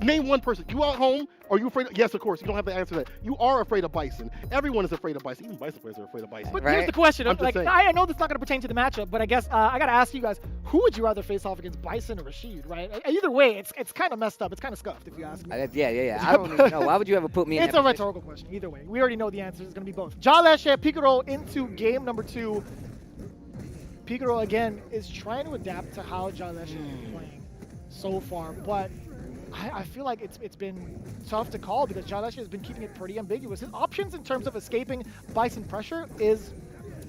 Name one person. You out home? Are you afraid? Yes, of course. You don't have to answer that. You are afraid of Bison. Everyone is afraid of Bison. Even Bison players are afraid of Bison. But here's the question. I'm just Like, saying. I know this is not going to pertain to the matchup, but I guess I got to ask you guys, who would you rather face off against, Bison or Rashid, right? Either way, it's kind of messed up. It's kind of scuffed, if you ask me. Yeah. I don't even know. Why would you ever put me in It's that a position? rhetorical question. Either way, we already know the answer. It's going to be both. Jaleshe, Picaro into game number 2. Picaro, again, is trying to adapt to how Jaleshe is playing so far, but I feel like it's been tough to call because Jaleshe has been keeping it pretty ambiguous. His options in terms of escaping Bison pressure is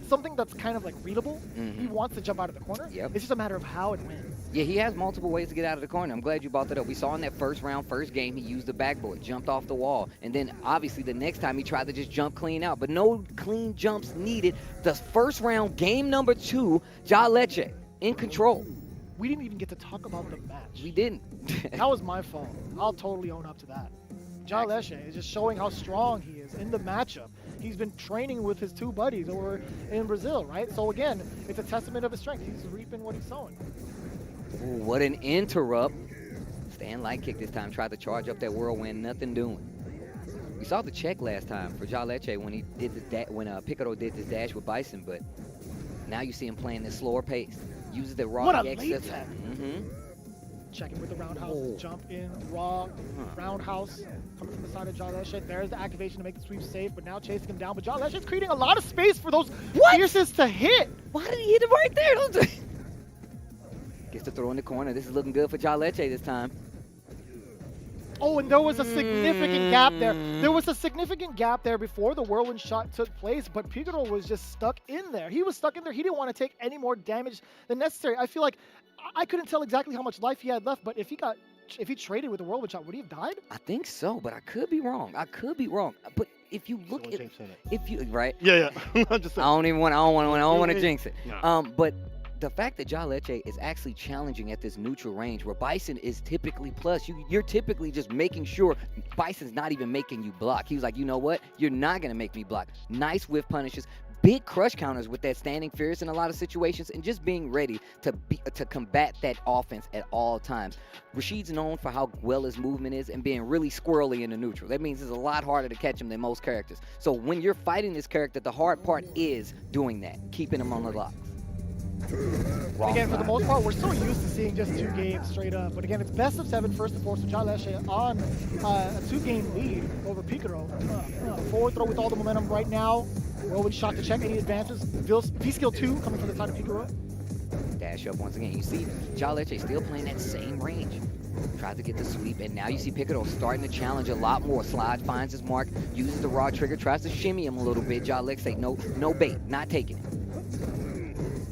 something that's kind of like readable. He wants to jump out of the corner. It's just a matter of how and when. Yeah, he has multiple ways to get out of the corner. I'm glad you brought that up. We saw in that first game, he used the backboard, jumped off the wall. And then, obviously, the next time he tried to just jump clean out. But no clean jumps needed. The first round, game number 2, Jaleshe in control. We didn't even get to talk about the match. We didn't. That was my fault. I'll totally own up to that. Jaleshe is just showing how strong he is in the matchup. He's been training with his 2 buddies over in Brazil, right? So again, it's a testament of his strength. He's reaping what he's sowing. Ooh, what an interrupt. Stand light kick this time. Tried to charge up that whirlwind. Nothing doing. We saw the check last time for Jaleshe when he did when Picaro did this dash with Bison, but now you see him playing this slower pace. Uses the raw What a EX late system. tap. Checking with the roundhouse, jump in, raw, roundhouse, coming from the side of Jaleshe. There's the activation to make the sweep safe, but now chasing him down. But Jaleshe is creating a lot of space for those pierces to hit. Why did he hit it right there? Gets to throw in the corner. This is looking good for Jaleshe this time. Oh, and there was a significant gap there. There was a significant gap there before the whirlwind shot took place, but Picaro was just stuck in there. He was stuck in there. He didn't want to take any more damage than necessary. I feel like I couldn't tell exactly how much life he had left, but if he traded with the whirlwind shot, would he have died? I think so, but I could be wrong. But if you look at right? Yeah. I'm just saying. I don't want to jinx it. No. But the fact that Jaleshe is actually challenging at this neutral range where Bison is typically plus, you're typically just making sure Bison's not even making you block. He was like, you know what? You're not going to make me block. Nice whiff punishes, big crush counters with that standing fierce in a lot of situations, and just being ready to combat that offense at all times. Rashid's known for how well his movement is and being really squirrely in the neutral. That means it's a lot harder to catch him than most characters. So when you're fighting this character, the hard part is doing that, keeping him on the locks. And again, for the most part, we're so used to seeing just 2 games straight up. But again, it's best of 7 first and foremost. So Jaleshe on a 2-game lead over Picaro. Forward throw with all the momentum right now. Whirlwind shot to check any advances. V-skill 2 coming from the side of Picaro. Dash up once again. You see Jaleshe still playing that same range. Tries to get the sweep, and now you see Picaro starting to challenge a lot more. Slide finds his mark, uses the raw trigger, tries to shimmy him a little bit. Jaleshe, no bait, not taking it.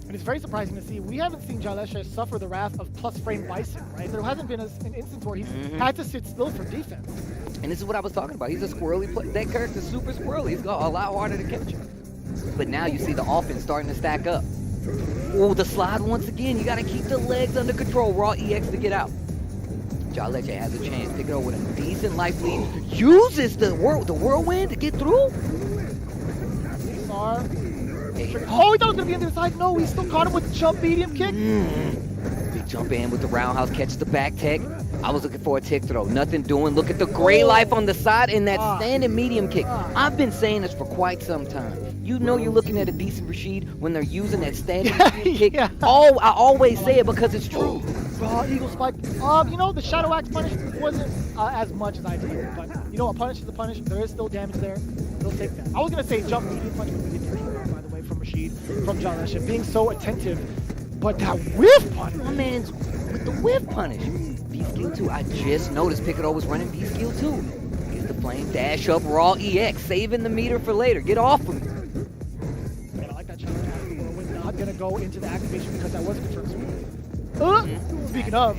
And it's very surprising to see. We haven't seen Jaleshe suffer the wrath of plus frame Bison, right? There hasn't been an instance where he's had to sit still for defense. And this is what I was talking about. He's a squirrely player. That character's super squirrely. He's got a lot harder to catch. But now you see the offense starting to stack up. Oh, the slide once again. You got to keep the legs under control. Raw EX to get out. Jaleshe has a chance. Pick it up with a decent life lead. Uses the whirlwind to get through. Oh, he thought it was going to be on the other side. No, he still caught him with the jump medium kick. Big jump in with the roundhouse, catches the back tech. I was looking for a tick throw. Nothing doing. Look at the gray life on the side and that standing medium kick. I've been saying this for quite some time. You know you're looking at a decent Rashid when they're using that standing medium kick. Oh, I always say it because it's true. Raw eagle spike. You know, the shadow axe punish wasn't as much as I did, but you know, a punish is a punish. There is still damage there. They'll take that. I was going to say jump medium punch, but we didn't hear that, by the way, from Rashid, from Jaleshe, being so attentive. But that whiff punish. My man's with the whiff punish. V-skill 2. I just noticed Picaro was running V-skill 2. Gets the flame, dash up, raw EX, saving the meter for later. Get off of me. Man, I like that challenge. We're not going to go into the activation because that was a confirmed sweep. Speaking of.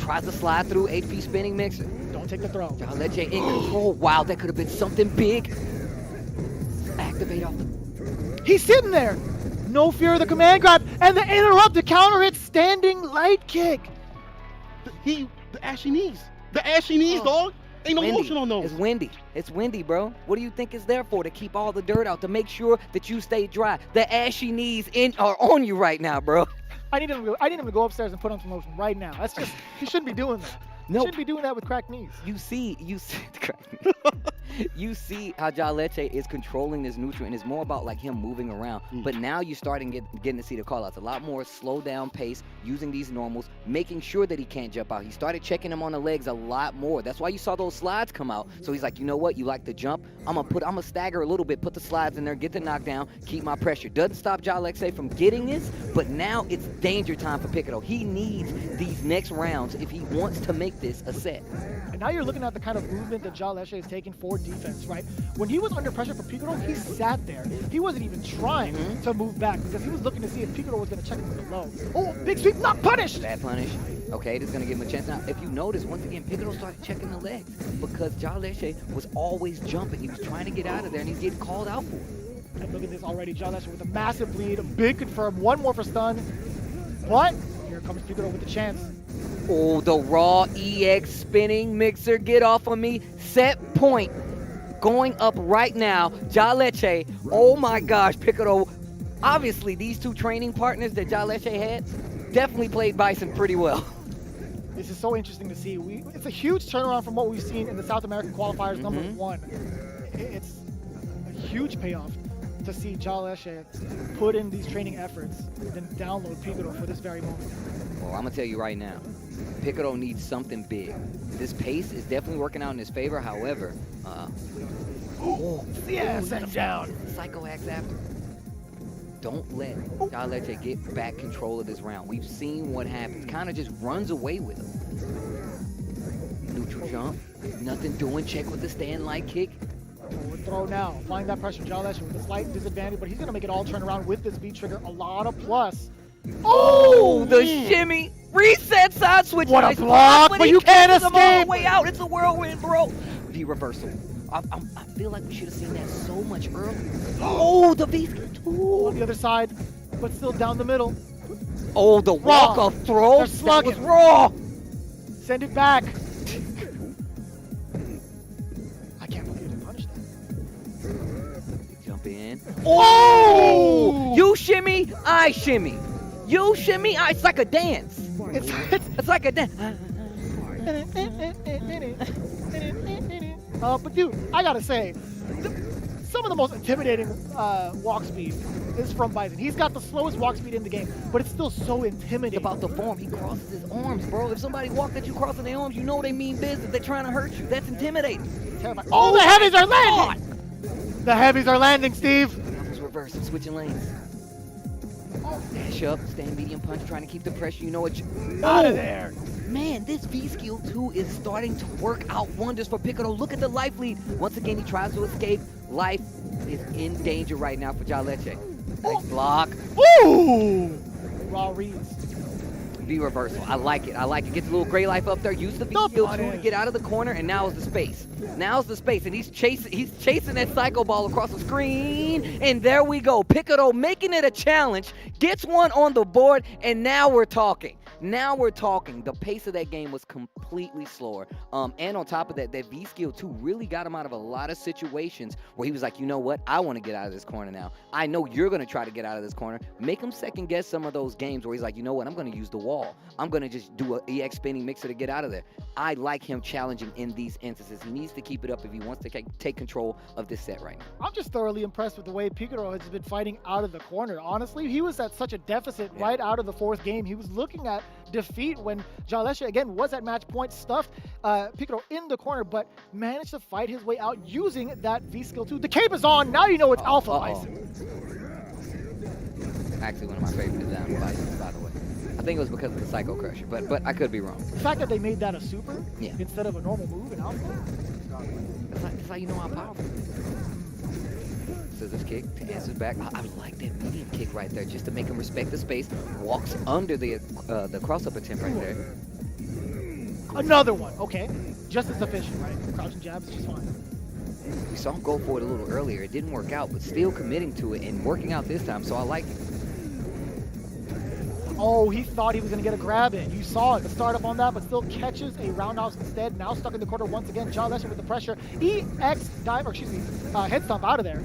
Tries to slide through HP spinning mixer. Don't take the throw. Jaleshe in control. Wow, that could have been something big. Activate off the... He's sitting there. No fear of the command grab. And the interrupt, the counter hit, standing light kick. The ashy knees. The ashy knees, dog. Ain't no motion on those. It's windy. It's windy, bro. What do you think it's there for? To keep all the dirt out, to make sure that you stay dry. The ashy knees are on you right now, bro. I need him to go upstairs and put on some lotion right now. That's just, he shouldn't be doing that. No. He shouldn't be doing that with cracked knees. You see You see how Jaleche is controlling this neutral, and it's more about like him moving around. But now you're starting getting to see the call-outs. A lot more slow down pace, using these normals, making sure that he can't jump out. He started checking him on the legs a lot more. That's why you saw those slides come out. So he's like, you know what? You like to jump? I'm gonna stagger a little bit, put the slides in there, get the knockdown, keep my pressure. Doesn't stop Jaleche from getting this, but now it's danger time for Piccolo. He needs these next rounds if he wants to make this a set. And now you're looking at the kind of movement that Jaleche is taking for defense, right? When he was under pressure for Piccolo, he sat there. He wasn't even trying to move back because he was looking to see if Piccolo was going to check him with the low. Oh, big sweep, not punished! Bad punish. Okay, this is going to give him a chance. Now, if you notice, once again, Piccolo started checking the legs because Jaleche was always jumping. He was trying to get out of there, and he's getting called out for it. And look at this already, Jaleche with a massive lead, a big confirm, one more for stun. But here comes Piccolo with the chance. Oh, the raw EX spinning mixer, get off of me. Set point going up right now. Jaleche, oh my gosh, Piccolo. Obviously, these two training partners that Jaleche had definitely played Bison pretty well. This is so interesting to see. It's a huge turnaround from what we've seen in the South American qualifiers number 1. It's a huge payoff to see Jaleche put in these training efforts and then download Piccolo for this very moment. Well, I'm going to tell you right now, Piccolo needs something big. This pace is definitely working out in his favor. However, send him down. Psycho Axe after. Don't let Jaleche get back control of this round. We've seen what happens. Kind of just runs away with him. Neutral jump. Nothing doing. Check with the stand light kick. Forward throw now. Find that pressure. Jaleche with a slight disadvantage, but he's going to make it all turn around with this V trigger. A lot of plus. Oh, the shimmy. Reset side switch. What a block, but you can't escape. All the way out. It's a whirlwind throw. V reversal. I feel like we should have seen that so much earlier. Oh, the V. On the other side, but still down the middle. Oh, the walk-off throw. They're slugging. That was raw. Send it back. I can't believe you punished that. Jump in. Oh! You shimmy, I shimmy. You shimmy, it's like a dance. It's like a dance. But dude, I gotta say, some of the most intimidating walk speed is from Bison. He's got the slowest walk speed in the game, but it's still so intimidating. About the form, he crosses his arms, bro. If somebody walked at you crossing their arms, you know they mean business. They're trying to hurt you. That's intimidating. Terrifying. Oh, the heavies are landing! The heavies are landing, Steve. That was reversing, switching lanes. Dash up, stand medium punch, trying to keep the pressure. You know what? Out of there. Man, this V skill 2 is starting to work out wonders for Piccolo. Look at the life lead. Once again, he tries to escape. Life is in danger right now for Jaleche. Nice block. Ooh! Raw reads. V reversal. I like it. I like it. Gets a little gray life up there. Use the V skill 2 to get out of the corner, and now is the space. Now's the space, and he's chasing that psycho ball across the screen, and there we go. Piccolo making it a challenge, gets one on the board, and now we're talking. Now we're talking. The pace of that game was completely slower. And on top of that, that V skill 2 really got him out of a lot of situations where he was like, you know what? I want to get out of this corner now. I know you're going to try to get out of this corner. Make him second guess some of those games where he's like, you know what? I'm going to use the wall. I'm going to just do an EX spinning mixer to get out of there. I like him challenging in these instances. He needs to keep it up if he wants to take control of this set right now. I'm just thoroughly impressed with the way Piccolo has been fighting out of the corner. Honestly, he was at such a deficit right out of the 4th game. He was looking at defeat when Jaleche again was at match point, stuffed Piccolo in the corner, but managed to fight his way out using that V skill 2. The cape is on. Now you know it's Alpha Bison. Actually, one of my favorite designs, Bison, by the way. I think it was because of the Psycho Crusher, but I could be wrong. The fact that they made that a super instead of a normal move in Alpha. That's how you know how powerful. Scissors kick to answer back. I like that medium kick right there, just to make him respect the space. Walks under the cross-up attempt right there. Another one. Okay, just as efficient, right? Crouching jab is just fine. We saw him go for it a little earlier. It didn't work out, but still committing to it and working out this time. So I like it. Oh, he thought he was going to get a grab in. You saw it, the startup on that, but still catches a roundhouse instead. Now stuck in the corner once again. Jaleche with the pressure. EX dive, or excuse me, head stomp out of there.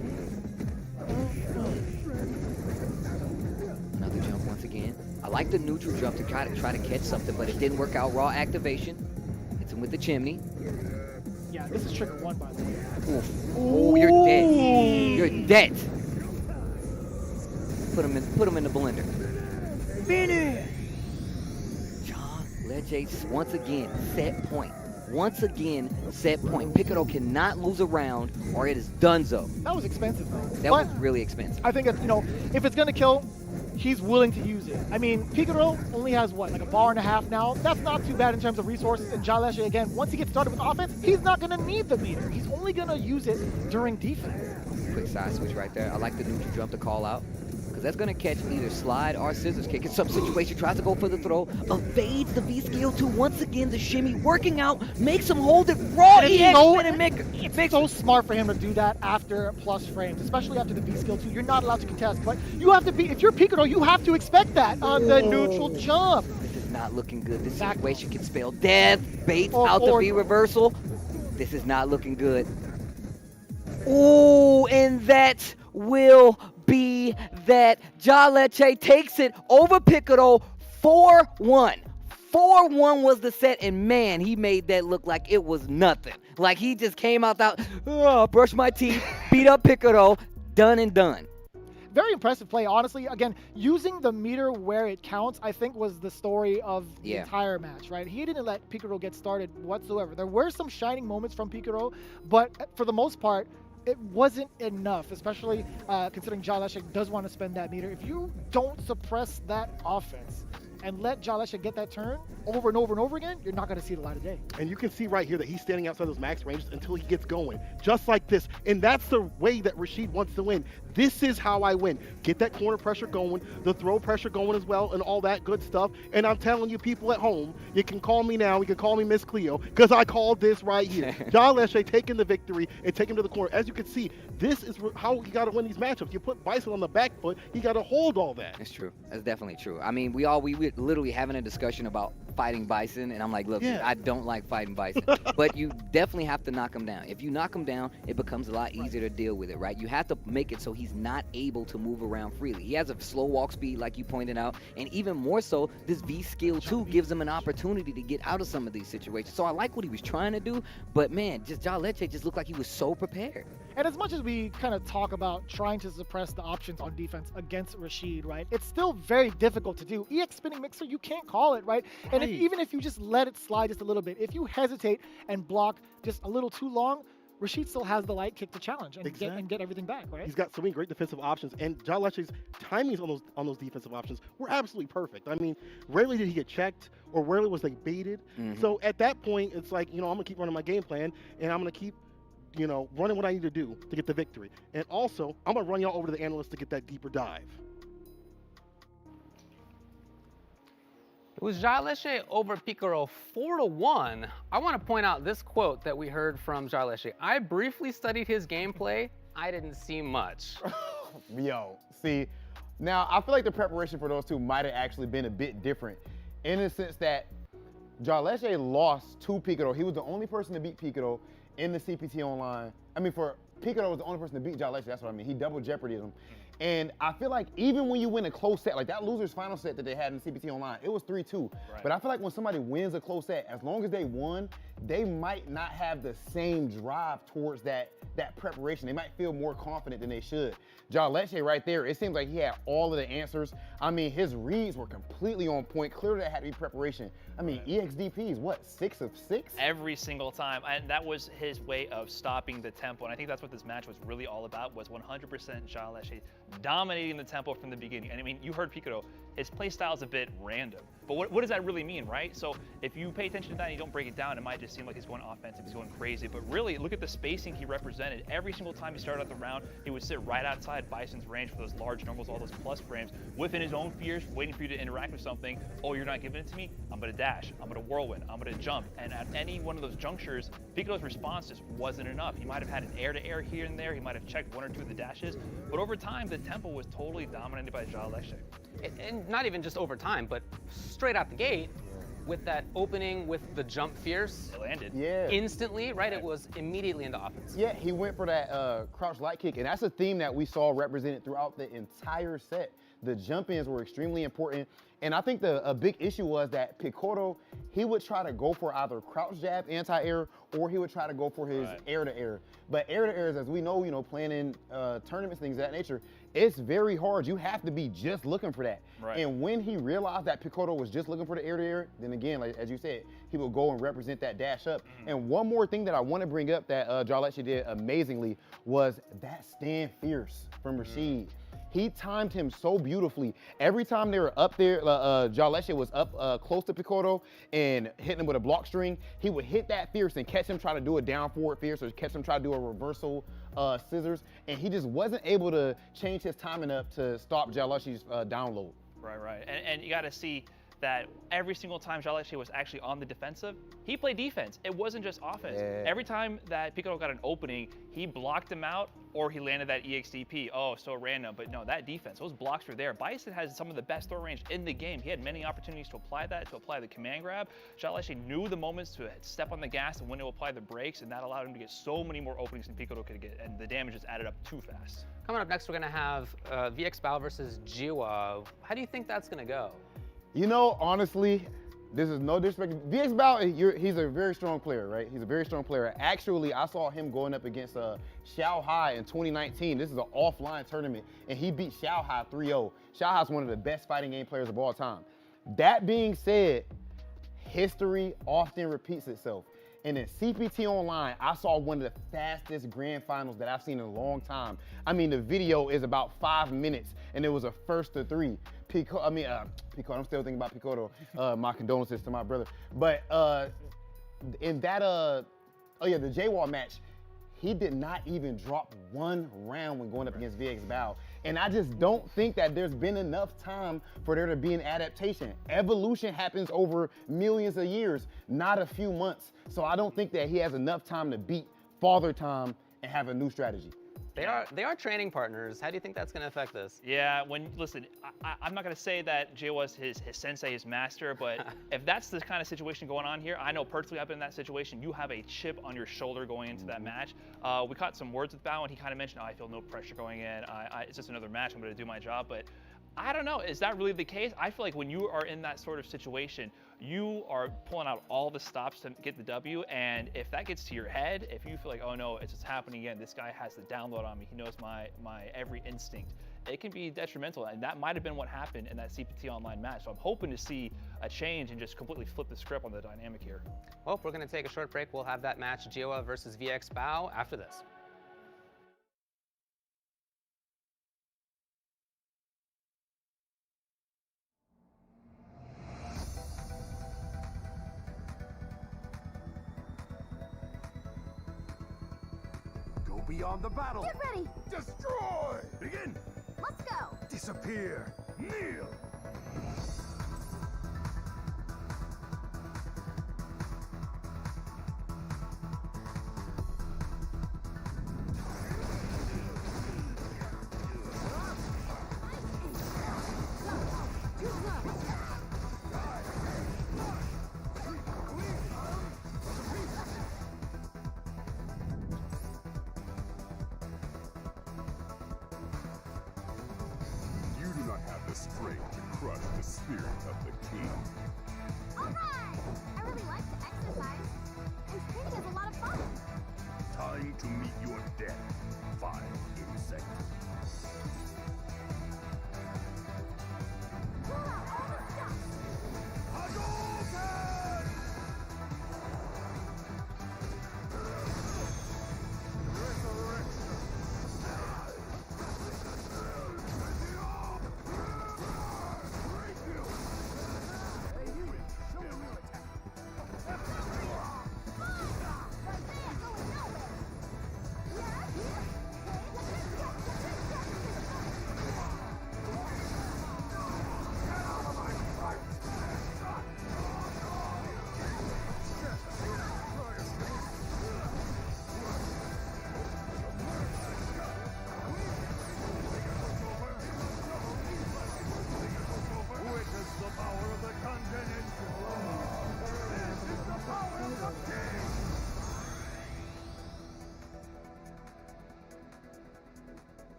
Another jump once again. I like the neutral jump to try to catch something, but it didn't work out. Raw activation. Hits him with the chimney. Yeah, this is trigger 1, by the way. Oof. Oh, you're dead. You're dead. Put him in the blender. Finish! John Leche once again set point. Once again, set point. Piccolo cannot lose a round or it is donezo. That was expensive, though. That was really expensive. I think, if it's going to kill, he's willing to use it. I mean, Piccolo only has, what, like a bar and a half now? That's not too bad in terms of resources. And John Leche, again, once he gets started with offense, he's not going to need the meter. He's only going to use it during defense. Quick side switch right there. I like the neutral jump to call out. That's going to catch either slide or scissors kick. In some situation, tries to go for the throw, evades the V-skill too. Once again, the shimmy working out, makes him hold it raw. It's so smart for him to do that after plus frames, especially after the V-skill too. You're not allowed to contest, but you have to be, if you're Piccolo, you have to expect that on the neutral jump. This is not looking good. This situation can spell death. Baits out the V-reversal. This is not looking good. Ooh, and that will be that. John Leche takes it over Piccolo 4-1. 4-1 was the set, and man, he made that look like it was nothing. Like he just came out, brush my teeth, beat up Piccolo, done and done. Very impressive play, honestly. Again, using the meter where it counts, I think was the story of the entire match, right? He didn't let Piccolo get started whatsoever. There were some shining moments from Piccolo, but for the most part, it wasn't enough, especially considering John Leche does want to spend that meter. If you don't suppress that offense and let John Leche get that turn over and over and over again, you're not going to see the light of day. And you can see right here that he's standing outside those max ranges until he gets going, just like this. And that's the way that Rashid wants to win. This is how I win. Get that corner pressure going, the throw pressure going as well, and all that good stuff. And I'm telling you, people at home, you can call me now, you can call me Miss Cleo, because I called this right here. John Leche taking the victory and taking him to the corner. As you can see, this is how you got to win these matchups. You put Bison on the back foot, you got to hold all that. That's true. That's definitely true. I mean, we literally having a discussion about fighting Bison, and I'm like, look, I don't like fighting Bison, but you definitely have to knock him down. If you knock him down, it becomes a lot easier to deal with it, right? You have to make it so he's not able to move around freely. He has a slow walk speed, like you pointed out, and even more so, this V skill too gives him an opportunity to get out of some of these situations. So I like what he was trying to do, but man, just John Leche just looked like he was so prepared. And as much as we kind of talk about trying to suppress the options on defense against Rashid, right, it's still very difficult to do. EX spinning mixer, you can't call it, right? And even if you just let it slide just a little bit, if you hesitate and block just a little too long, Rashid still has the light kick to challenge and get everything back, right? He's got so many great defensive options, and John Leche's timings on those defensive options were absolutely perfect. I mean, rarely did he get checked, or rarely was they baited. So at that point, it's like, I'm gonna keep running my game plan, and I'm gonna keep running what I need to do to get the victory. And also, I'm gonna run y'all over to the analyst to get that deeper dive. It was John Leche over Piccolo 4-1. I want to point out this quote that we heard from John Leche. I briefly studied his gameplay. I didn't see much. Yo, see, now I feel like the preparation for those two might have actually been a bit different in the sense that John Leche lost to Piccolo. He was the only person to beat Piccolo in the CPT Online. I mean, Piccolo was the only person to beat John Leche, that's what I mean. He double jeopardized him. And I feel like even when you win a close set, like that loser's final set that they had in CPT Online, it was 3-2. Right. But I feel like when somebody wins a close set, as long as they won, they might not have the same drive towards that preparation. They might feel more confident than they should. John Leche right there, it seems like he had all of the answers. I mean, his reads were completely on point. Clearly that had to be preparation. I mean, EXDP is what, 6 of 6? Every single time, and that was his way of stopping the tempo. And I think that's what this match was really all about, was 100% John Leche dominating the tempo from the beginning. And I mean, you heard Piccolo, his play style is a bit random. But what does that really mean, right? So if you pay attention to that and you don't break it down, it might just seem like he's going offensive, he's going crazy. But really, look at the spacing he represented. Every single time he started out the round, he would sit right outside Bison's range for those large normals, all those plus frames, within his own fears, waiting for you to interact with something. Oh, you're not giving it to me? I'm going to dash. I'm going to whirlwind. I'm going to jump. And at any one of those junctures, Piccolo's response just wasn't enough. He might have had an air-to-air here and there. He might have checked 1 or 2 of the dashes. But over time, the tempo was totally dominated by John Leche. And not even just over time, but straight out the gate, with that opening with the jump fierce. It landed. Yeah. Instantly, right? It was immediately into offense. Yeah, he went for that crouch light kick, and that's a theme that we saw represented throughout the entire set. The jump-ins were extremely important, And I think a big issue was that Picoro, he would try to go for either crouch jab, anti-air, or he would try to go for his air-to-air. But air-to-airs, as we know, playing in tournaments, things of that nature, it's very hard. You have to be just looking for that. Right. And when he realized that Picoro was just looking for the air-to-air, then again, like, as you said, he will go and represent that dash up. And one more thing that I want to bring up that Jarlaxle did amazingly was that stand fierce from Rashid. He timed him so beautifully. Every time they were up there, Jarlaxle was up close to Picoro and hitting him with a block string, he would hit that fierce and catch him try to do a down forward fierce or catch him try to do a reversal scissors. And he just wasn't able to change his timing up to stop Jarlaxle's download. Right. And you got to see that every single time Jarlaxle was actually on the defensive, he played defense. It wasn't just offense. Yeah. Every time that Picoro got an opening, he blocked him out or he landed that EXDP. Oh, so random. But no, that defense, those blocks were there. Bison has some of the best throw range in the game. He had many opportunities to apply that, to apply the command grab. Jarlaxle knew the moments to step on the gas and when to apply the brakes, and that allowed him to get so many more openings than Picoro could get, and the damage just added up too fast. Coming up next, we're going to have VX Bao versus Jiwa. How do you think that's going to go? Honestly, this is no disrespect. VX Bao, he's a very strong player, right? He's a very strong player. Actually, I saw him going up against Xiao Hai in 2019. This is an offline tournament, and he beat Xiao Hai 3-0. Xiao Hai is one of the best fighting game players of all time. That being said, history often repeats itself. And in CPT Online, I saw one of the fastest grand finals that I've seen in a long time. I mean, the video is about 5 minutes, and it was a first to 3. Picoro, I'm still thinking about Picoro. My condolences to my brother. But in that, the J-Wall match, he did not even drop one round when going up against VX Bao. And I just don't think that there's been enough time for there to be an adaptation. Evolution happens over millions of years, not a few months. So I don't think that he has enough time to beat Father Time and have a new strategy. They are training partners. How do you think that's going to affect this? Yeah, listen, I'm not going to say that Jay was his sensei, his master, but if that's the kind of situation going on here, I know personally I've been in that situation. You have a chip on your shoulder going into that match. We caught some words with Bao, and he kind of mentioned, I feel no pressure going in. It's just another match. I'm going to do my job. But I don't know. Is that really the case? I feel like when you are in that sort of situation, you are pulling out all the stops to get the W, and if that gets to your head, if you feel like, oh no, it's just happening again, this guy has the download on me, he knows my every instinct, it can be detrimental, and that might have been what happened in that CPT Online match. So I'm hoping to see a change and just completely flip the script on the dynamic here. Well, we're going to take a short break. We'll have that match, Jiwa versus VX Bao, after this. Beyond the battle. Get ready. Destroy. Begin. Let's go. Disappear. Kneel. Strength to crush the spirit of the king. Alright! I really like to exercise. And spinning is a lot of fun. Time to meet your death, vile insect. Pull out all the stuff. Hadouken! Resurrection.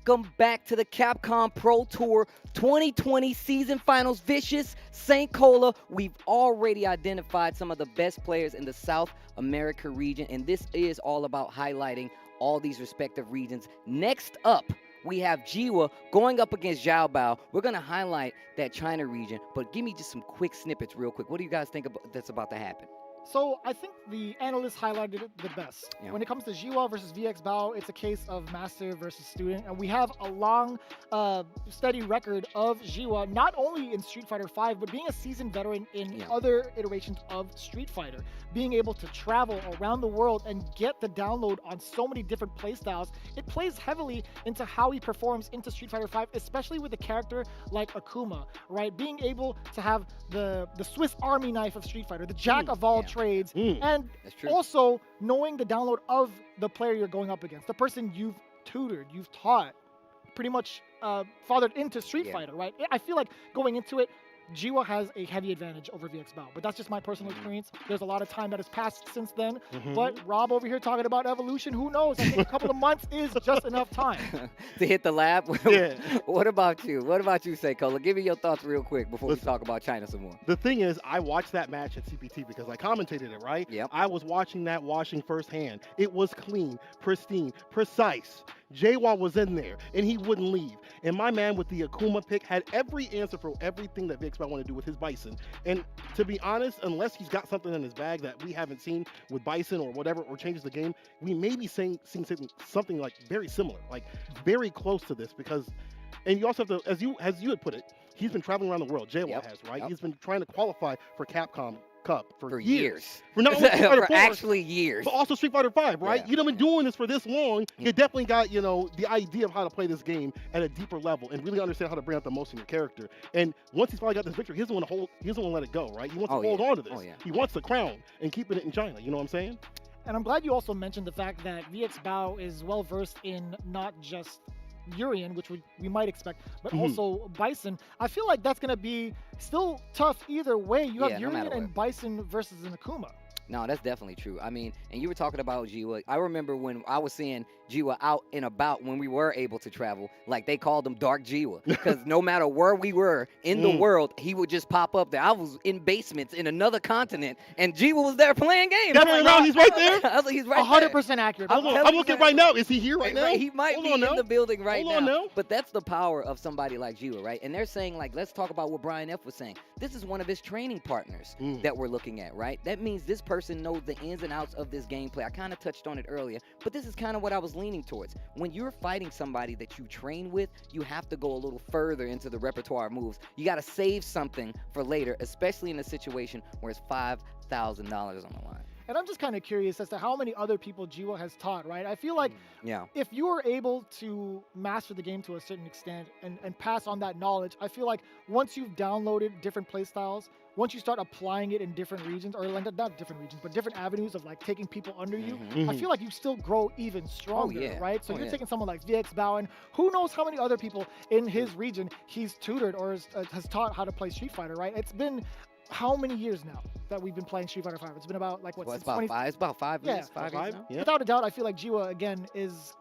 Welcome back to the Capcom Pro Tour 2020 Season Finals. Vicious, St. Cola. We've already identified some of the best players in the South America region, and this is all about highlighting all these respective regions. Next up, we have Jiwa going up against Zhao Bao. We're going to highlight that China region, but give me just some quick snippets real quick. What do you guys think that's about to happen? So I think the analysts highlighted it the best. Yeah. When it comes to Jiwa versus VX Bao, it's a case of master versus student, and we have a long, steady record of Jiwa, not only in Street Fighter V, but being a seasoned veteran in other iterations of Street Fighter, being able to travel around the world and get the download on so many different playstyles. It plays heavily into how he performs into Street Fighter V, especially with a character like Akuma, right? Being able to have the Swiss Army knife of Street Fighter, the jack of all trades, and also knowing the download of the player you're going up against, the person you've tutored, you've taught, pretty much fathered into Street Fighter, right? I feel like going into it, Jiwa has a heavy advantage over VX Bao, but that's just my personal experience. There's a lot of time that has passed since then, but Rob over here talking about evolution, who knows? I think a couple of months is just enough time. To hit the lab? Yeah. What about you? What about you, Seikola? Give me your thoughts real quick before we talk about China some more. The thing is, I watched that match at CPT because I commentated it, right? Yep. I was watching that washing firsthand. It was clean, pristine, precise. Jaywall was in there, and he wouldn't leave. And my man with the Akuma pick had every answer for everything that VX Bao wanted to do with his Bison. And to be honest, unless he's got something in his bag that we haven't seen with Bison or whatever, or changes the game, we may be seeing something like very similar, like very close to this. Because, and you also have to, as you had put it, he's been traveling around the world. Jaywall has, right? He's been trying to qualify for Capcom Cup for years. For not only Street Fighter for actually years. But also Street Fighter V, right? You done been doing this for this long. You definitely got, you know, the idea of how to play this game at a deeper level and really understand how to bring out the most in your character. And once he's finally got this victory, he doesn't want to let it go, right? He wants to hold on to this. He wants the crown and keeping it in China. You know what I'm saying? And I'm glad you also mentioned the fact that VX Bao is well versed in not just Urien, which we might expect, but also Bison. I feel like that's going to be still tough either way. You have Urien and Bison versus an Akuma. No, that's definitely true. I mean, and you were talking about Jiwa. I remember when I was seeing Jiwa out and about when we were able to travel, like they called him Dark Jiwa, because no matter where we were in the world, he would just pop up there. I was in basements in another continent, and Jiwa was there playing games. That's around, he's right there? I was like, he's right there. 100% accurate. I'm looking right now. Is he here right now? He might be in the building right now. Hold on now. But that's the power of somebody like Jiwa, right? And they're saying, like, let's talk about what Brian F. was saying. This is one of his training partners that we're looking at, right? That means this person knows the ins and outs of this gameplay. I kind of touched on it earlier, but this is kind of what I was leaning towards. When you're fighting somebody that you train with, you have to go a little further into the repertoire of moves. You got to save something for later, especially in a situation where it's $5,000 on the line. And I'm just kind of curious as to how many other people Jiwa has taught, right? I feel like if you are able to master the game to a certain extent and pass on that knowledge, I feel like once you've downloaded different playstyles, once you start applying it in different regions, or like not different regions, but different avenues of like taking people under you, I feel like you still grow even stronger, right? So you're taking someone like VX Bao, and who knows how many other people in his region he's tutored or has taught how to play Street Fighter, right? It's been how many years now that we've been playing Street Fighter V? It's been about like what? Well, it's about 5 years. 5 years now. Yeah. Without a doubt, I feel like Jiwa again is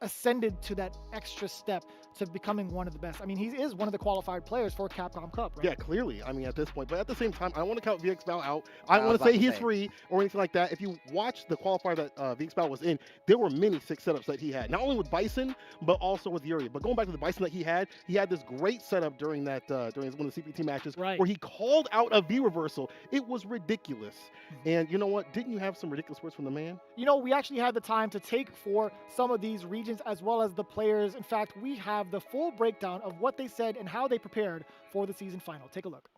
ascended to that extra step to becoming one of the best. I mean, he is one of the qualified players for Capcom Cup, right? Yeah, clearly. I mean, at this point. But at the same time, I don't want to count VX Bao out. I don't want to say he's free or anything like that. If you watch the qualifier that VX Bao was in, there were many 6 setups that he had. Not only with Bison, but also with Yuri. But going back to the Bison that he had this great setup during that during one of the CPT matches where he called out a V reversal. It was ridiculous. And you know what? Didn't you have some ridiculous words from the man? You know, we actually had the time to take for some of these regions as well as the players. In fact, we have the full breakdown of what they said and how they prepared for the season final. Take a look.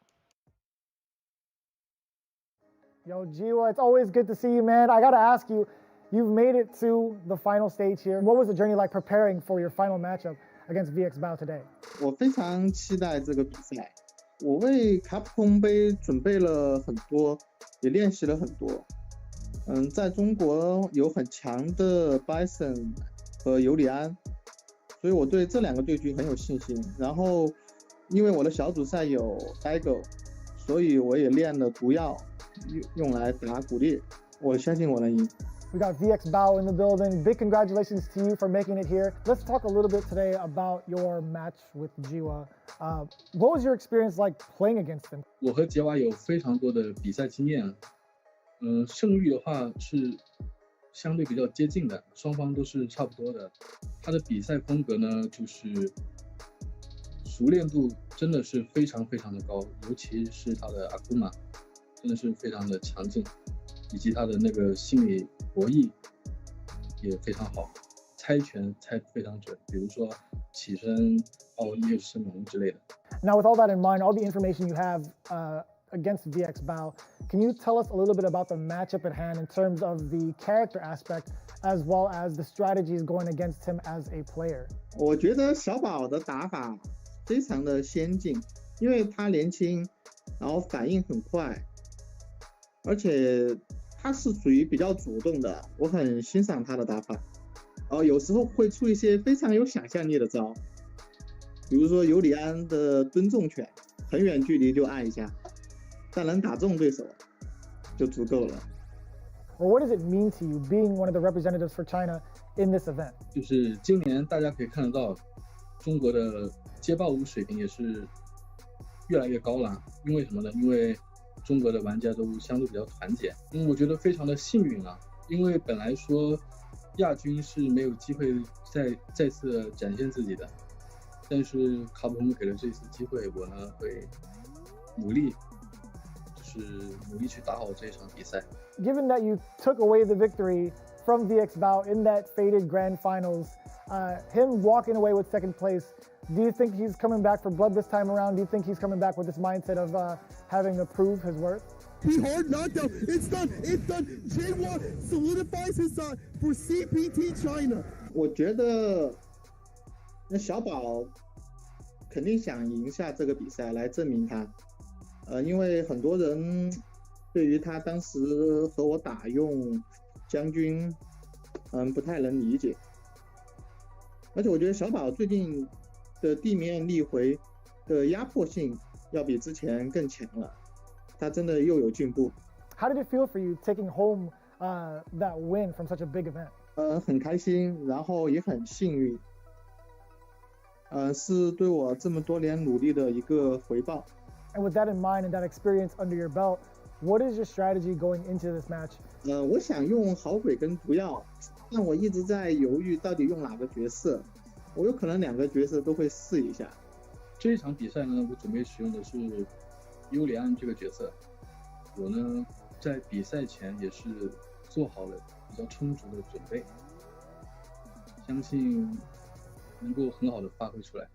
Yo, Jiwa, it's always good to see you, man. I gotta ask you, you've made it to the final stage here. What was the journey like preparing for your final matchup against VX Bao today? 我非常期待这个比赛，我为卡普空杯准备了很多，也练习了很多。在中国有很强的 Bison 和尤里安，所以我对这2个对局很有信心。然后，因为我的小组赛有 Daigo， 所以我也练了毒药，用来打骨裂。我相信我能赢。We got VX Bao in the building. Big congratulations to you for making it here. Let's talk a little bit today about your match with Jiwa. What was your experience like playing against him? 我和杰瓦有非常多的比赛经验，胜率的话是相对比较接近的，双方都是差不多的。他的比赛风格呢，就是熟练度真的是非常非常的高，尤其是他的阿库玛，真的是非常的强劲，以及他的那个心理博弈也非常好，猜拳猜得非常准，比如说起身奥利升龙之类的。Now, with all that in mind, all the information you have against VX Bao, can you tell us a little bit about the matchup at hand in terms of the character aspect as well as the strategies going against him as a player? 我觉得小宝的打法非常的先进，因为他年轻，然后反应很快，而且他是属于比较主动的，我很欣赏他的打法。然后有时候会出一些非常有想象力的招，比如说尤里安的蹲重拳，很远距离就按一下，但能打中对手就足够了。Or what does it mean to you being one of the representatives for China in this event? 就是今年大家可以看得到，中国的街霸舞水平也是越来越高了。因为什么呢？因为中国的玩家都相对比较团结。我觉得非常的幸运啊，因为本来说亚军是没有机会再次展现自己的，但是卡普空给了这次机会，我呢会努力去打好这一场比赛。Given that you took away the victory from VX Bao in that fated grand finals, him walking away with second place, do you think he's coming back for blood this time around? Do you think he's coming back with this mindset of having to prove his worth? He hard knockdown. It's done. It's done. J1 solidifies his side for CPT China. 我觉得那小宝肯定想赢下这个比赛来证明他，因为很多人对于他当时和我打用将军，不太能理解。而且我觉得小宝最近的地面立回的压迫性要比之前更强了，他真的又有进步。How did it feel for you taking home that win from such a big event? 很开心，然后也很幸运，是对我这么多年努力的一个回报。And with that in mind and that experience under your belt, what is your strategy going into this match? 我想用好鬼跟毒药，但我一直在犹豫到底用哪个角色。我有可能两个角色都会试一下。这一场比赛呢，我准备使用的是尤里安这个角色。我呢，在比赛前也是做好了比较充足的准备，相信能够很好的发挥出来。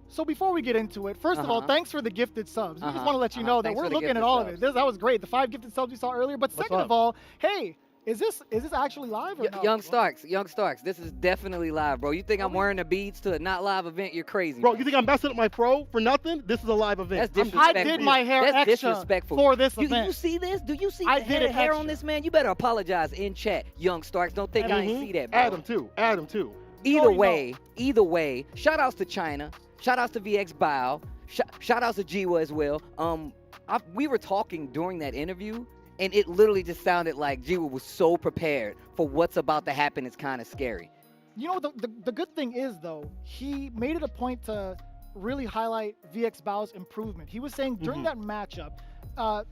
So before we get into it, first of all, thanks for the gifted subs. We just want to let you know that we're looking at all of it. That was great. The 5 gifted subs we saw earlier. But second of all, hey, is this actually live or not? Young Starks, this is definitely live, bro. You think I'm wearing the beads to a not live event? You're crazy. Bro, you think I'm messing up my pro for nothing? This is a live event. That's disrespectful. I did my hair That's extra disrespectful. for this event. You see this? Do you see I the did head it hair extra. on this man? You better apologize in chat, Young Starks. Don't think I ain't see that, bro. Add him too. Either way, shout outs to China. Shout outs to VX Bao. Shout outs to Jiwa as well. We were talking during that interview, and it literally just sounded like Jiwa was so prepared for what's about to happen. It's kind of scary. You know, the good thing is, though, he made it a point to really highlight VX Bao's improvement. He was saying during that matchup,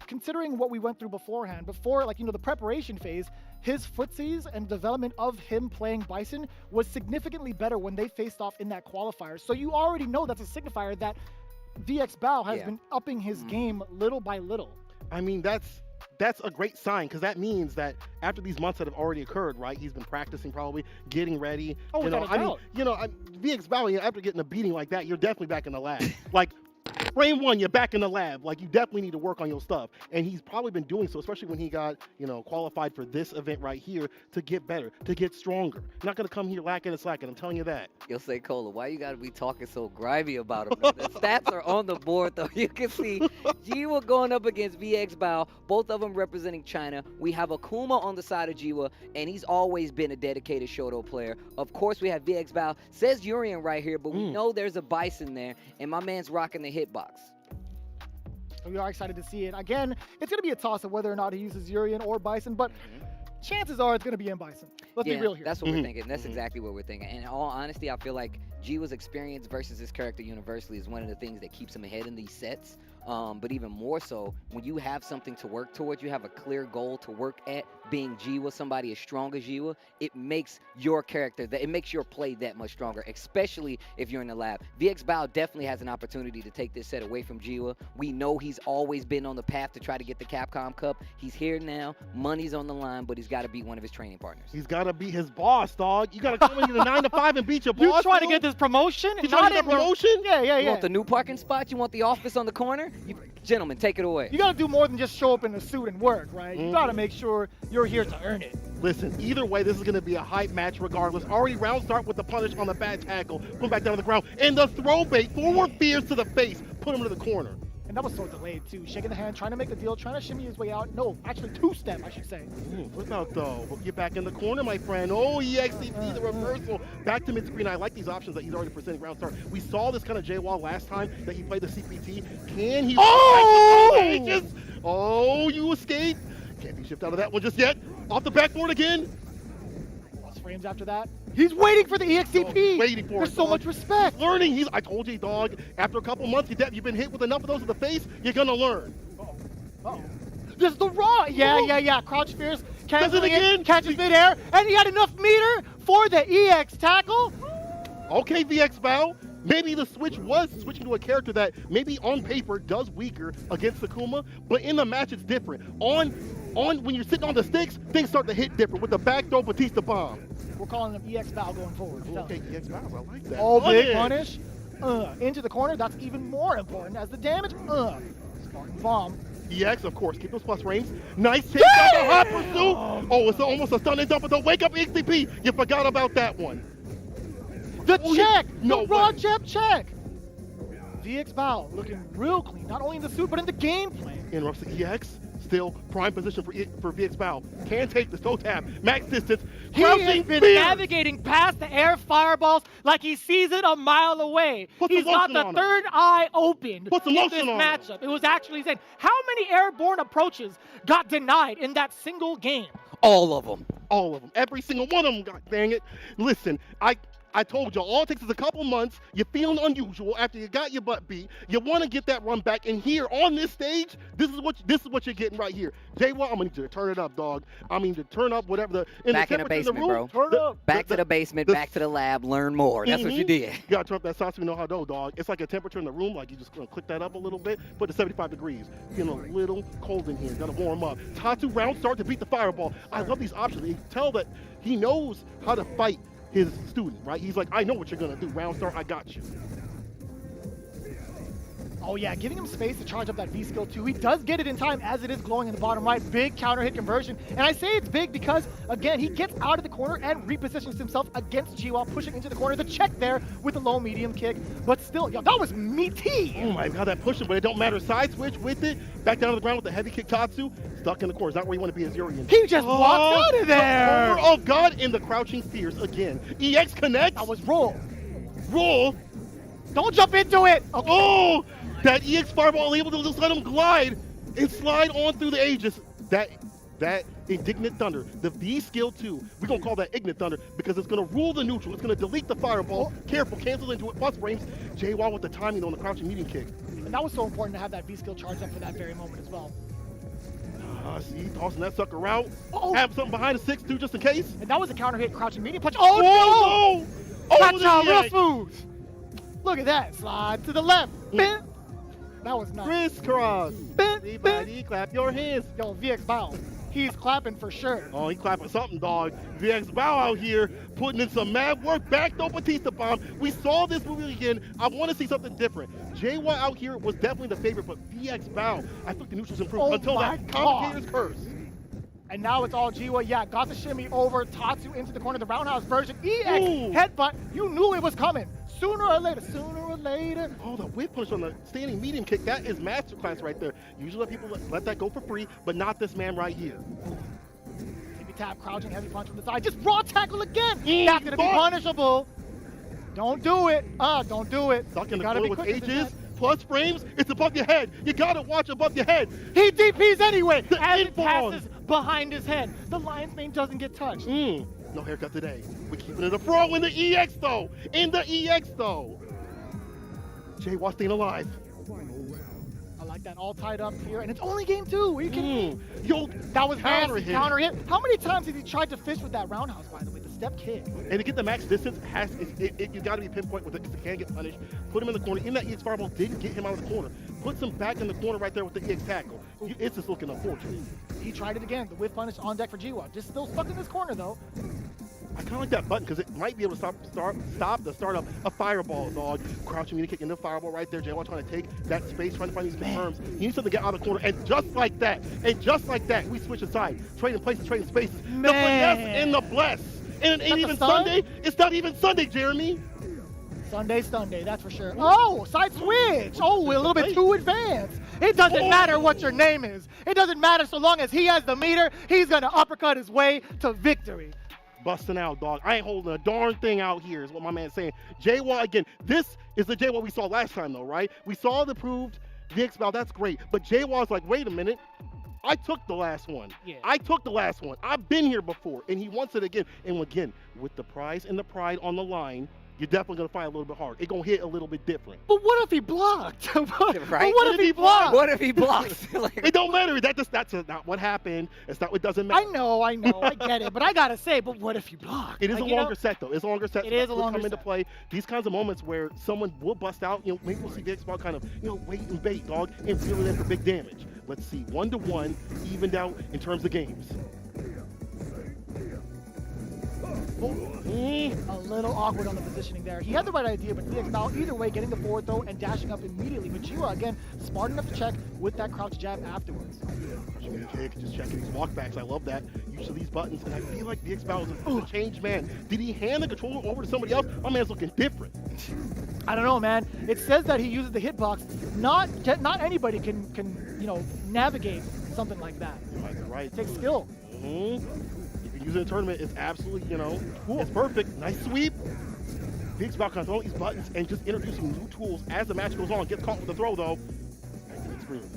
considering what we went through beforehand, before, like, you know, the preparation phase, his footsies and development of him playing Bison was significantly better when they faced off in that qualifier. So you already know that's a signifier that VX Bao has been upping his game little by little. I mean, that's a great sign, because that means that after these months that have already occurred, right? He's been practicing, probably getting ready. Oh, VX Bao, after getting a beating like that, you're definitely back in the lab. Like, frame one, you're back in the lab. Like, you definitely need to work on your stuff. And he's probably been doing so, especially when he got, qualified for this event right here, to get better, to get stronger. You're not going to come here lacking and slacking, I'm telling you that. You'll say, Cola, why you got to be talking so grimy about him? The stats are on the board, though. You can see Jiwa going up against VX Bao, both of them representing China. We have Akuma on the side of Jiwa, and he's always been a dedicated Shoto player. Of course, we have VX Bao. Says Urian right here, but we know there's a Bison there, and my man's rocking the hitbox. So we are excited to see it. Again, it's going to be a toss of whether or not he uses Urian or Bison, but chances are it's going to be in Bison. Let's be real here. That's what we're thinking. That's exactly what we're thinking. And in all honesty, I feel like Jiwa's experience versus his character universally is one of the things that keeps him ahead in these sets. But even more so, when you have something to work towards, you have a clear goal to work at, being Jiwa, somebody as strong as Jiwa, it makes your character, it makes your play that much stronger, especially if you're in the lab. VX Bao definitely has an opportunity to take this set away from Jiwa. We know he's always been on the path to try to get the Capcom Cup. He's here now, money's on the line, but he's got to beat one of his training partners. He's got to beat his boss, dog. You got to come into the 9 to 5 and beat your boss. You trying to get this promotion? You trying to get the promotion? Yeah. You want the new parking spot? You want the office on the corner? Gentlemen, take it away. You got to do more than just show up in a suit and work, right? You got to make sure you're here to earn it. Listen, either way, this is going to be a hype match regardless. Already round start with the punish on the bad tackle. Put him back down on the ground. And the throw bait, forward fears to the face. Put him to the corner. And that was so delayed, too. Shaking the hand, trying to make the deal, trying to shimmy his way out. No, actually two-step, I should say. What about, though? We'll get back in the corner, my friend. Oh, EXCP, the reversal. Back to mid-screen. I like these options that he's already presenting round start. We saw this kind of J-Wall last time that he played the CPT. Can he... Oh, you escaped. Can't be shipped out of that one just yet. Off the backboard again. Lost frames after that. He's waiting for the EXCP. Waiting for There's so much respect. He's learning. I told you, dog. After a couple months, you've been hit with enough of those in the face, you're going to learn. There's the raw. Yeah. Crouch fierce. Does it again. Catches midair. And he had enough meter for the EX tackle. Okay, VX Bao. Maybe the switch was switching to a character that maybe on paper does weaker against Sakuma, but in the match it's different. On when you're sitting on the sticks, things start to hit different with the back throw Batista bomb. We're calling him EX Bao going forward. Okay, EX Bao, I like that. Oh, big punish. Into the corner, that's even more important as the damage. Spartan bomb. EX, of course, keep those plus frames. Nice hit, got the hot pursuit. Oh, it's almost a stunning dump, but the wake up XCP. You forgot about that one. The check! The raw check! VX Bao looking real clean, not only in the suit, but in the gameplay. Interrupts the EX. Still prime position for VX Bao. Can take the toe tap. Max distance. He has been navigating past the air fireballs like he sees it a mile away. He's got the third eye open in this matchup. It was actually insane. How many airborne approaches got denied in that single game? All of them. All of them. Every single one of them, god dang it. Listen, I told you, all it takes is a couple months. You're feeling unusual after you got your butt beat. You want to get that run back, and here on this stage, this is what you're getting right here. J-Wall, I'm gonna need you to turn it up, dog. I mean, to turn up whatever back in the basement, bro. Back to the basement, back to the lab, learn more. That's what you did. You gotta turn up that Sasumi no Hado, dog. It's like a temperature in the room, like you just gonna click that up a little bit, put it to 75 degrees. Feeling a little cold in here, gotta warm up. Tatsu round start to beat the fireball. I love these options. You can tell that he knows how to fight his student, right? He's like, I know what you're gonna do. Round start, I got you. Oh yeah, giving him space to charge up that V skill too. He does get it in time as it is glowing in the bottom right. Big counter hit conversion. And I say it's big because, again, he gets out of the corner and repositions himself against G-Wall, pushing into the corner. The check there with the low medium kick. But still, yo, that was meaty. Oh my god, that pushing, but it don't matter. Side switch with it. Back down to the ground with the heavy kick Tatsu. Stuck in the corner. Is not where you want to be as Urian. He just walked out of there. Oh god, in the crouching fears again. EX connects. That was roll. Roll. Don't jump into it. Okay. Oh, that EX fireball able to just let him glide and slide on through the ages. That Indignant Thunder, the V skill 2, we're going to call that Ignite Thunder because it's going to rule the neutral. It's going to delete the fireball. Careful, cancel into it, plus frames. J-Wall with the timing on the crouching medium kick. And that was so important to have that V skill charged up for that very moment as well. See, tossing that sucker out. Have something behind the 6-2 just in case. And that was a counter hit, crouching medium punch. Oh, no! That's how real smooth. Look at that. Slide to the left. Bent. That was nice. Crisscross. Everybody clap your hands. Yo, VX Bao. He's clapping for sure. Oh, he's clapping something, dog. VX Bao out here putting in some mad work. Back to Batista bomb. We saw this movie again. I want to see something different. J-Y out here was definitely the favorite, but VX Bao, I think the neutrals improved until that commentator's curse. And now it's all Jiwa. Yeah, got the shimmy over. Tatsu into the corner. The roundhouse version. EX headbutt. You knew it was coming. Sooner or later. Oh, the whip punch on the standing medium kick. That is masterclass right there. Usually let people let that go for free, but not this man right here. Tippy tap, crouching, heavy punch from the side. Just raw tackle again. That's going to be punishable. Don't do it. Don't do it. Stuck in the corner with ages. plus frames, it's above your head. You gotta watch above your head. He DPs anyway, The as it inbound. passes behind his head. The Lion's Mane doesn't get touched. No haircut today. We're keeping it a pro in the EX though. Jay Watt staying alive. I like that, all tied up here, and it's only game 2. Are you kidding me? Yo, That was counter nasty, hit. counter hit. How many times have you tried to fish with that roundhouse, by the way? The step kick. And to get the max distance, you got to be pinpoint with it because it can get punished. Put him in the corner. Even that EX fireball didn't get him out of the corner. Puts him back in the corner right there with the EX tackle. It's just looking unfortunate. He tried it again. The whiff punish on deck for G-Watt. Just still stuck in this corner, though. I kind of like that button because it might be able to stop the start of a fireball, dog. Crouching media kick into the fireball right there. J1 trying to take that space, trying to find these confirms. He needs something to get out of the corner. And just like that, we switch aside. Trading places, trading spaces. The finesse and the bless. And it ain't even Sunday. It's not even Sunday, Jeremy. Sunday, that's for sure. Oh, side switch. Oh, a little bit too advanced. It doesn't matter what your name is. It doesn't matter so long as he has the meter. He's going to uppercut his way to victory. Busting out, dog. I ain't holding a darn thing out here is what my man's saying. J1, again, this is the J1 we saw last time, though, right? We saw the proved VX Val, that's great. But J1's like, wait a minute. I took the last one. Yeah. I took the last one. I've been here before, and he wants it again. And again, with the prize and the pride on the line, you're definitely going to fight a little bit hard. It's going to hit a little bit different. But what if he blocked? Right? But what if he blocked? What if he blocks? It don't matter. That's not what happened. It's not. It doesn't matter. I know. I get it. But I got to say, but what if he blocked? It is a longer set, though. It's a longer set. It is a longer come into set. play. These kinds of moments where someone will bust out, maybe we'll see VX Ball kind of, wait and bait, dog, and reel it in for big damage. Let's see, 1-1, evened out in terms of games. A little awkward on the positioning there. He had the right idea, but VX Val either way getting the forward throw and dashing up immediately. But Jiwa, again, smart enough to check with that crouch jab afterwards. Kick, just checking these walkbacks. I love that. Use of these buttons, and I feel like VX Val is a changed man. Did he hand the controller over to somebody else? My man's looking different. I don't know, man. It says that he uses the hitbox. Not anybody can navigate something like that. Right. It takes skill. If you use it in a tournament, it's absolutely, it's perfect. Nice sweep. VX Val controlling these buttons and just introducing new tools as the match goes on. Gets caught with the throw, though.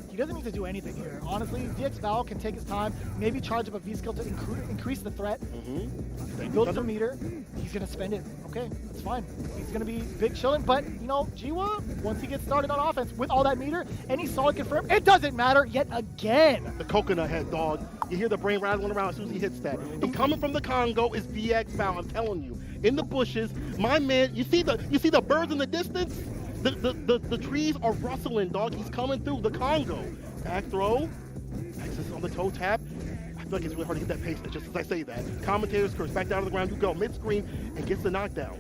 He doesn't need to do anything here. Honestly, VX Val can take his time, maybe charge up a V skill to increase the threat. Build some meter. He's going to spend it. Okay, that's fine. He's going to be big chilling. But, Jiwa, once he gets started on offense with all that meter, any solid confirm, it doesn't matter yet again. The coconut head, dog. You hear the brain rattling around as soon as he hits that. And coming from the Congo is VX Val, I'm telling you. In the bushes, my man, you see the birds in the distance? The trees are rustling, dog. He's coming through the Congo. Back throw. Access on the toe tap. I feel like it's really hard to get that pace just as I say that. Commentators curse back down to the ground. You go mid-screen and gets the knockdown.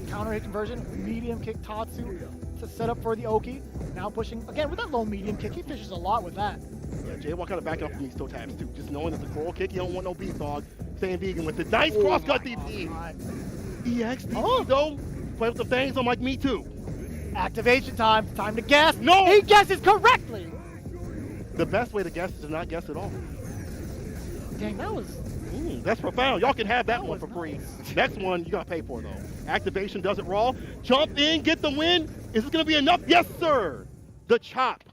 Counter hit conversion. Medium kick Tatsu to set up for the Oki. Now pushing, again, with that low medium kick. He fishes a lot with that. Yeah, J1 kind of backing up from these toe taps, too. Just knowing that the coral kick, you don't want no beef, dog. Staying vegan with the nice cross-cut DP. EX DP, though. Play with the fangs, I'm like, me too. Activation time. Time to guess. No! He guesses correctly. The best way to guess is to not guess at all. Dang, that was... That's profound. Y'all can have that one for free. Next one, you got to pay for, though. Activation does it raw. Jump in, get the win. Is this going to be enough? Yes, sir. The chop.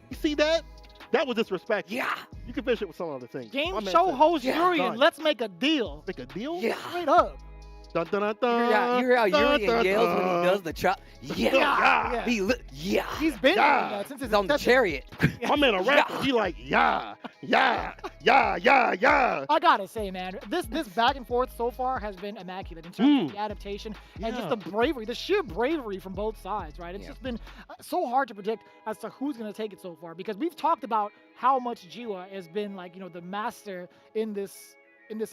You see that? That was disrespect. Yeah. You can finish it with some other thing. Game show host Urian, let's make a deal. Make a deal? Yeah. Straight up. Dun, dun, dun, dun, you hear how Urian dun, yells dun. when he does the chop? Yeah. He's been doing Yeah. that since his He's on the chariot. My man a rapper. He like, yeah. I gotta say, man, this back and forth so far has been immaculate in terms of the adaptation and just the bravery, the sheer bravery from both sides, right? It's just been so hard to predict as to who's gonna take it so far because we've talked about how much Jiwa has been like, the master in this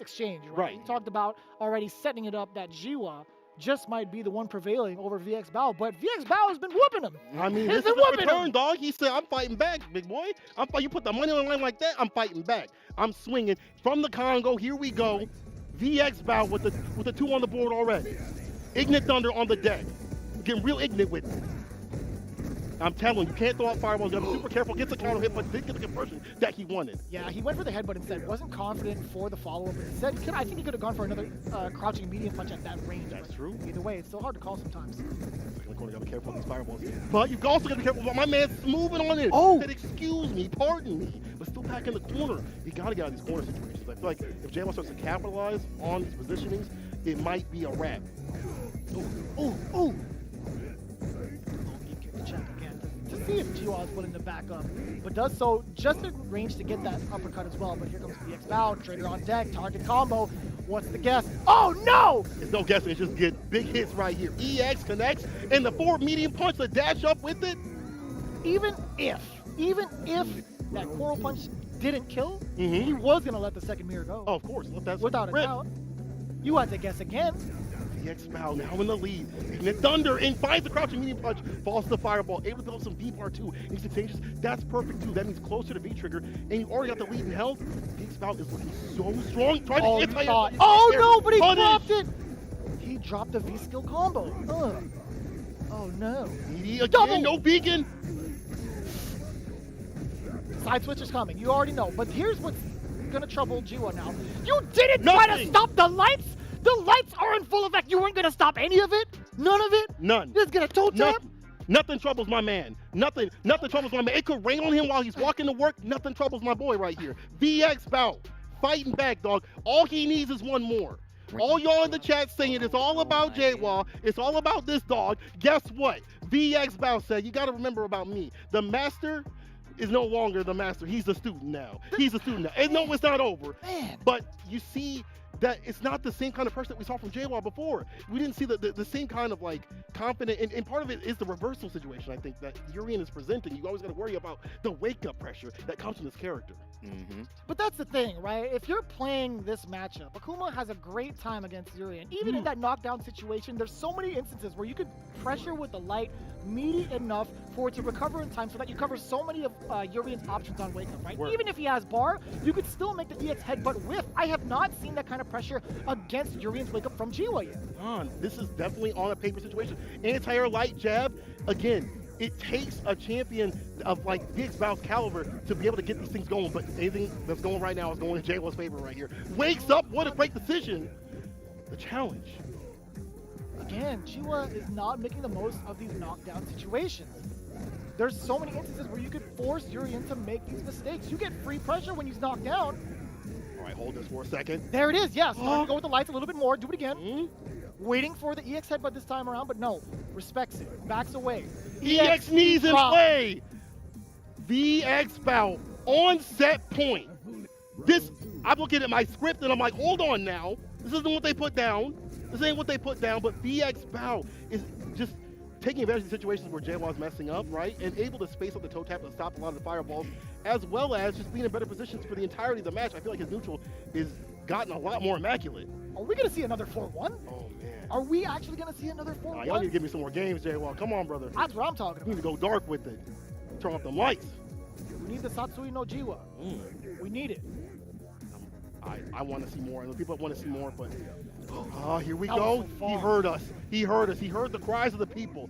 exchange, right? We talked about already setting it up that Jiwa just might be the one prevailing over VX Bao, but VX Bao has been whooping him. I mean, He's this is been a whooping return, him. dog. He said, I'm fighting back, big boy. You put the money on the line like that, I'm fighting back. I'm swinging. From the Congo, here we go. VX Bao with the 2 on the board already. Ignite Thunder on the deck. Getting real ignorant with it. I'm telling you, can't throw out fireballs. You gotta be super careful. Gets a counter hit, but didn't get the conversion that he wanted. Yeah, he went for the headbutt instead. Wasn't confident for the follow-up. Instead, I think he could have gone for another crouching medium punch at that range. That's true. Either way, it's still hard to call sometimes. Second corner, gotta be careful with these fireballs. But you've also gotta be careful about my man moving on it. Oh! Said, excuse me, pardon me, but still back in the corner. You gotta get out of these corner situations. I feel like if JWoww starts to capitalize on these positionings, it might be a wrap. Oh! Check again to see if GWoww is willing to back up, but does so just in range to get that uppercut as well. But here comes VX Bow, Trader on deck, target combo. What's the guess? Oh no! It's no guessing, it's just get big hits right here. EX connects, and the forward medium punch, the dash up with it. Even if that coral punch didn't kill, he was gonna let the second mirror go. Oh, of course, let that without a rip. doubt. You had to guess again. VX Bow now in the lead. And the Thunder and finds the crouching medium punch, falls to the fireball, able to build up some V-bar2 in these exchanges. That's perfect too. That means closer to V-trigger, and you already got the lead in health. VX Bow is looking so strong. Trying to get Oh no, but he dropped it! He dropped the V-skill combo. Oh no. Double! No vegan! Side switch is coming. You already know. But here's what's gonna trouble GWoww now. You didn't try to stop the lights! The lights are in full effect. You weren't gonna stop any of it? None of it? None. You're just gonna toe tap? Nothing troubles my man. Nothing troubles my man. It could rain on him while he's walking to work. Nothing troubles my boy right here. VX Bow, fighting back, dog. All he needs is one more. All y'all in the chat saying it's all about JWoww, it's all about this dog. Guess what? VX Bow said, you gotta remember about me. The master is no longer the master. He's the student now. He's a student now. And no, it's not over. Man. But you see that it's not the same kind of person that we saw from JWoww before. We didn't see the same kind of like confident, and part of it is the reversal situation, I think, that Urien is presenting. You always got to worry about the wake-up pressure that comes from this character. But that's the thing, right? If you're playing this matchup, Akuma has a great time against Urien. Even in that knockdown situation, there's so many instances where you could pressure with the light meaty enough for it to recover in time so that you cover so many of Urien's options on wake up, right? Even if he has bar, you could still make the EX headbutt whiff. I have not seen that kind of pressure against Urien's wake up from GWoww yet. This is definitely on a paper situation. Anti-air light jab, again, it takes a champion of like VX Bow's caliber to be able to get these things going, but anything that's going right now is going in JWoww's favor right here. Wakes up, what a great decision. The challenge. Again, GWoww is not making the most of these knockdown situations. There's so many instances where you could force Urien to make these mistakes. You get free pressure when he's knocked down. All right, hold this for a second. There it is, yes. Starting to go with the lights a little bit more. Do it again. Waiting for the EX headbutt this time around, but no. Respects it. Backs away. EX knees in play. VX Bow on set point. This, I'm looking at my script and I'm like, hold on now. This isn't what they put down. This ain't what they put down, but VX Bow is just taking advantage of situations where JWoww's messing up, right? And able to space up the toe tap and stop a lot of the fireballs, as well as just being in better positions for the entirety of the match. I feel like his neutral is gotten a lot more immaculate. Are we going to see another 4-1? Oh, man. Are we actually going to see another 4-1? Y'all need to give me some more games, JWoww. Come on, brother. That's what I'm talking about. You need to go dark with it. Turn off them lights. We need the Satsui no GWoww. We need it. I want to see more. And the people want to see more, but here we go. He heard us. He heard us. He heard the cries of the people.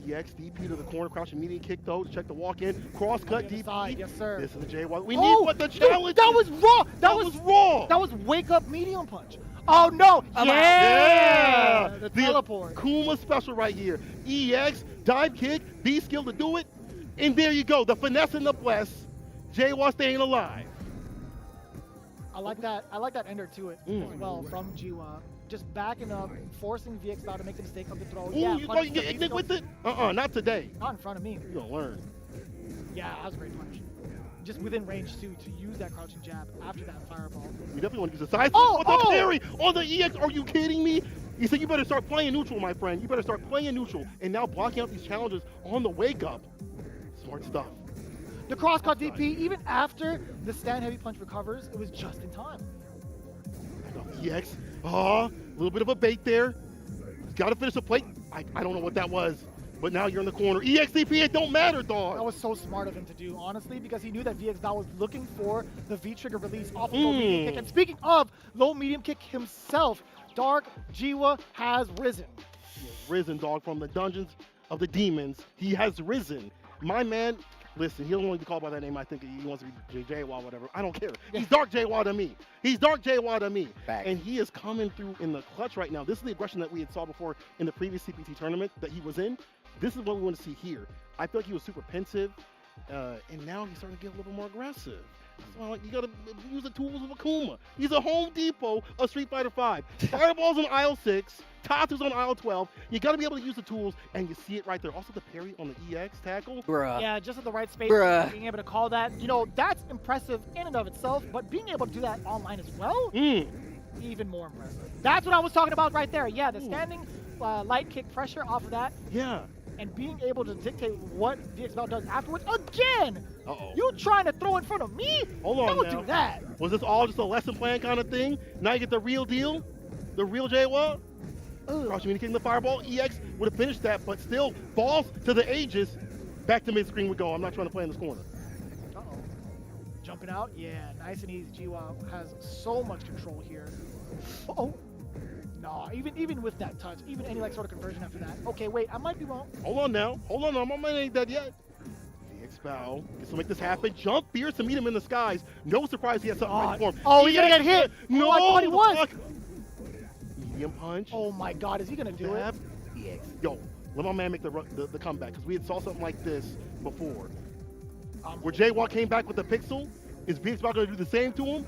EX DP to the corner, crouching medium kick though to check the walk in. Cross cut DP. Yes, sir. This is the JWoww. We need what the challenge. That was raw. That was raw. That was wake up medium punch. Oh no! Yeah! The teleport. Kuma special right here. EX dive kick, B skill to do it, and there you go. The finesse and the bless. JWoww staying alive. I like that. I like that ender to it as well from GWoww. Just backing up, forcing VX Bow to make the mistake of the throw. Ooh, you thought you get ignited with it? Not today. Not in front of me. You're gonna learn. Yeah, that was a great punch. Just within range too, to use that crouching jab after that fireball. You definitely want to use the side switch with the parry on the EX. Are you kidding me? You said you better start playing neutral, my friend. You better start playing neutral. And now blocking out these challenges on the wake up. Smart stuff. The cross-cut DP, even after the stand heavy punch recovers, it was just in time. EX, a little bit of a bait there. Got to finish the plate. I don't know what that was, but now you're in the corner. EXDP, it don't matter, dog. That was so smart of him to do, honestly, because he knew that VX Bow was looking for the V-trigger release off of low medium kick. And speaking of low medium kick himself, Dark GWoww has risen. He has risen, dog, from the dungeons of the demons. He has risen. My man, listen, he don't want to be called by that name. I think he wants to be J-Wall, whatever. I don't care. He's Dark J-Wall to me. He's Dark J-Wall to me. Facts. And he is coming through in the clutch right now. This is the aggression that we had saw before in the previous CPT tournament that he was in. This is what we want to see here. I feel like he was super pensive, and now he's starting to get a little more aggressive. So you gotta use the tools of Akuma. He's a Home Depot of Street Fighter V. Fireball's on aisle 6, Tatsu's on aisle 12. You gotta be able to use the tools, and you see it right there. Also the parry on the EX tackle. Bruh. Yeah, just at the right space, Bruh. being able to call that, that's impressive in and of itself, but being able to do that online as well, even more impressive. That's what I was talking about right there. Yeah, the standing light kick pressure off of that. Yeah. And being able to dictate what VXBAL does afterwards. Again! Uh-oh. You trying to throw in front of me? Hold on Don't now. do that. Was this all just a lesson plan kind of thing? Now you get the real deal? The real J-Wall? Cross communicating the fireball. EX would have finished that, but still falls to the ages. Back to mid-screen we go. I'm not trying to play in this corner. Uh-oh. Jumping out? Yeah, nice and easy. G-Wow has so much control here. Uh-oh. No, even with that touch, even any sort of conversion after that. Okay, wait, I might be wrong. Hold on now. Hold on now. My man ain't dead yet. VXBAL gets to make this happen. Jump Fierce to meet him in the skies. No surprise he has something ready for him. Oh, he's gonna get hit. No, I thought he was. Medium punch. Oh my God, is he gonna do Jab. it? Yo, let my man make the comeback, because we had saw something like this before. Where J-Wall came back with the pixel. Is VXBAL gonna do the same to him?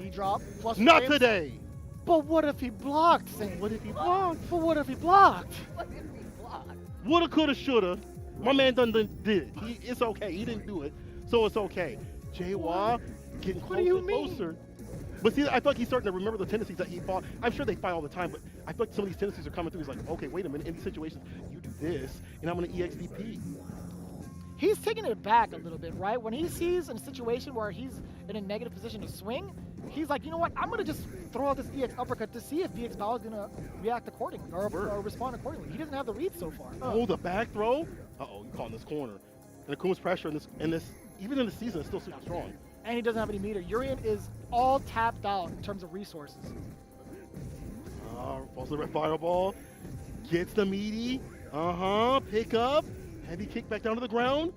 Knee drop. Plus Not frames. today. But what if he blocked? What if he blocked? But what if he blocked? Woulda, coulda, shoulda. My man done did it. It's okay. He didn't do it, so it's okay. J-Wall getting closer and closer. But see, I feel like he's starting to remember the tendencies that he fought. I'm sure they fight all the time, but I feel like some of these tendencies are coming through. He's like, okay, wait a minute. In these situations, you do this, and I'm going to EXDP. He's taking it back a little bit, right? When he sees in a situation where he's in a negative position to swing, he's like, you know what? I'm going to just throw out this EX uppercut to see if VXBAL is going to react accordingly or respond accordingly. He doesn't have the read so far. Oh, the back throw? Uh-oh, you caught in this corner. And Akuma's pressure in this, even in the season, is still super strong. And he doesn't have any meter. Urian is all tapped out in terms of resources. Falls the red fireball. Gets the meaty. Pick up. Heavy kick back down to the ground.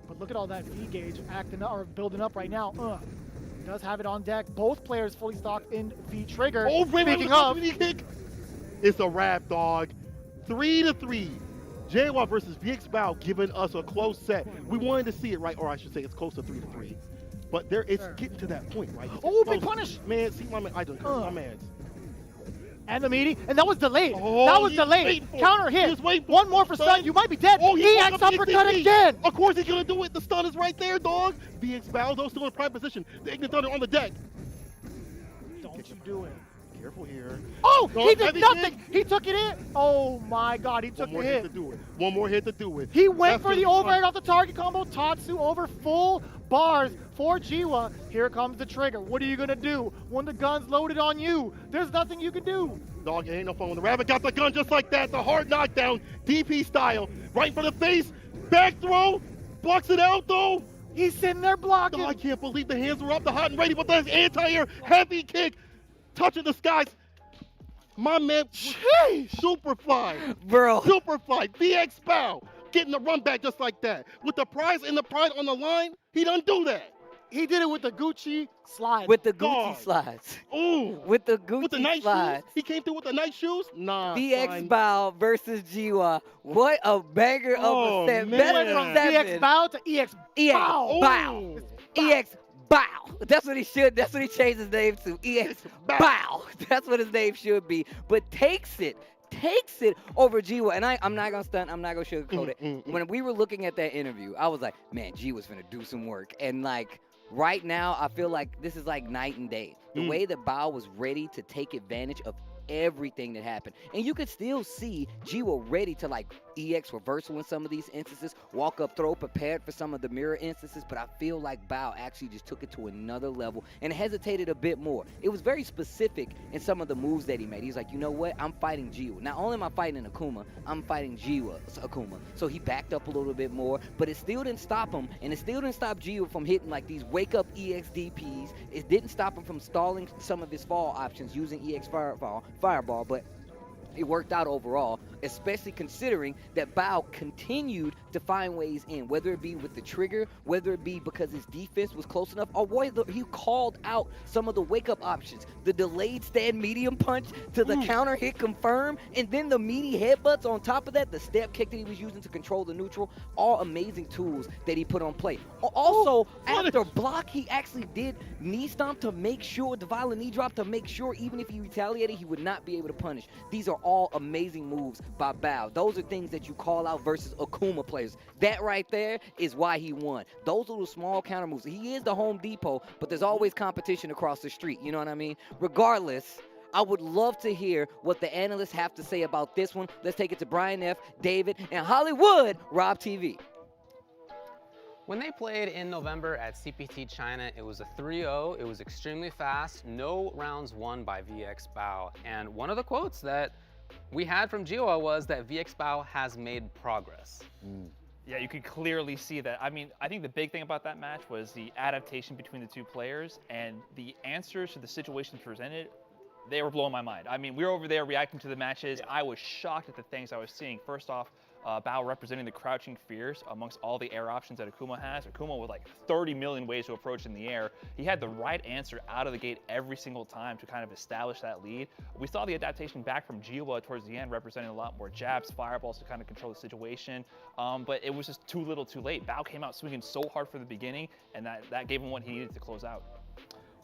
But look at all that V gauge acting up or building up right now. Does have it on deck. Both players fully stocked in V trigger. Oh, Speaking of, kick. It's a wrap, dog. 3-3. J-Wall versus VXBAL giving us a close set. We wanted to see it, right? Or I should say it's close to 3-3. But it's getting to that point, right? Oh, big punish. Man, see my man. I don't curse my man. And the meaty, and that was delayed. Oh, that was delayed. Counter hit. One more for stun. You might be dead. Oh, EX uppercut again. Of course he's gonna do it. The stun is right there, dog. VXBAL, though, still in prime position. The Ignis Thunder on the deck. Don't you do it. Careful here. Oh, he did nothing. He took it in. Oh my God, he took One more the hit. to do it. One more hit to do it. He went for the overhead off the target combo. Tatsu over full bars for Jiwa. Here comes the trigger. What are you gonna do when the gun's loaded on you? There's nothing you can do. Dog, it ain't no fun when the rabbit got the gun just like that. The hard knockdown, DP style, right for the face. Back throw, blocks it out though. He's sitting there blocking. Oh, I can't believe the hands were up, the hot and ready, but that anti-air heavy kick, touching the skies. My man, Superfly, bro. Superfly, VXBAL, getting the run back just like that. With the prize and the pride on the line, he doesn't do that. He did it with the Gucci slides. With the Gucci slides. Ooh. With the Gucci with the nice slides. shoes. He came through with the nice shoes? Nah. VXBAL versus Jiwa. What a banger of a set. Man. Better than seven. VXBAL to EXBAL. EXBAL. That's what he should. That's what he changed his name to. EXBAL. That's what his name should be. But takes it over Jiwa. And I'm not gonna stunt, I'm not gonna sugarcoat it. When we were looking at that interview, I was like, man, Jiwa's gonna do some work. And like right now, I feel like this is like night and day. The way that Bao was ready to take advantage of everything that happened. And you could still see Jiwa ready to like EX reversal in some of these instances, walk up throw prepared for some of the mirror instances, but I feel like Bao actually just took it to another level and hesitated a bit more. It was very specific in some of the moves that he made. He's like, you know what, I'm fighting Jiwa. Not only am I fighting Akuma, I'm fighting Akuma. So he backed up a little bit more, but it still didn't stop him, and it still didn't stop Jiwa from hitting like these wake up EX DPs. It didn't stop him from stalling some of his fall options using EX Fireball, but it worked out overall, especially considering that Bao continued to find ways in, whether it be with the trigger, whether it be because his defense was close enough, or whether he called out some of the wake-up options, the delayed stand medium punch to the counter hit confirm, and then the meaty headbutts on top of that, the step kick that he was using to control the neutral, all amazing tools that he put on play. Also, after block, he actually did knee stomp to make sure, the violent knee drop to make sure even if he retaliated, he would not be able to punish. These are all amazing moves by Bao. Those are things that you call out versus Akuma players. That right there is why he won. Those little small counter moves. He is the Home Depot, but there's always competition across the street. You know what I mean? Regardless, I would love to hear what the analysts have to say about this one. Let's take it to Brian F., David, and Hollywood, Rob TV. When they played in November at CPT China, it was a 3-0. It was extremely fast. No rounds won by VX Bao. And one of the quotes that we had from Jiwa was that VX Bao has made progress. Yeah, you could clearly see that. I mean, I think the big thing about that match was the adaptation between the two players and the answers to the situations presented. They were blowing my mind. I mean, we were over there reacting to the matches. I was shocked at the things I was seeing. First off, Bao representing the crouching fears amongst all the air options that Akuma has. Akuma with like 30 million ways to approach in the air. He had the right answer out of the gate every single time to kind of establish that lead. We saw the adaptation back from Jiwa towards the end, representing a lot more jabs, fireballs to kind of control the situation. But it was just too little too late. Bao came out swinging so hard from the beginning, and that gave him what he needed to close out.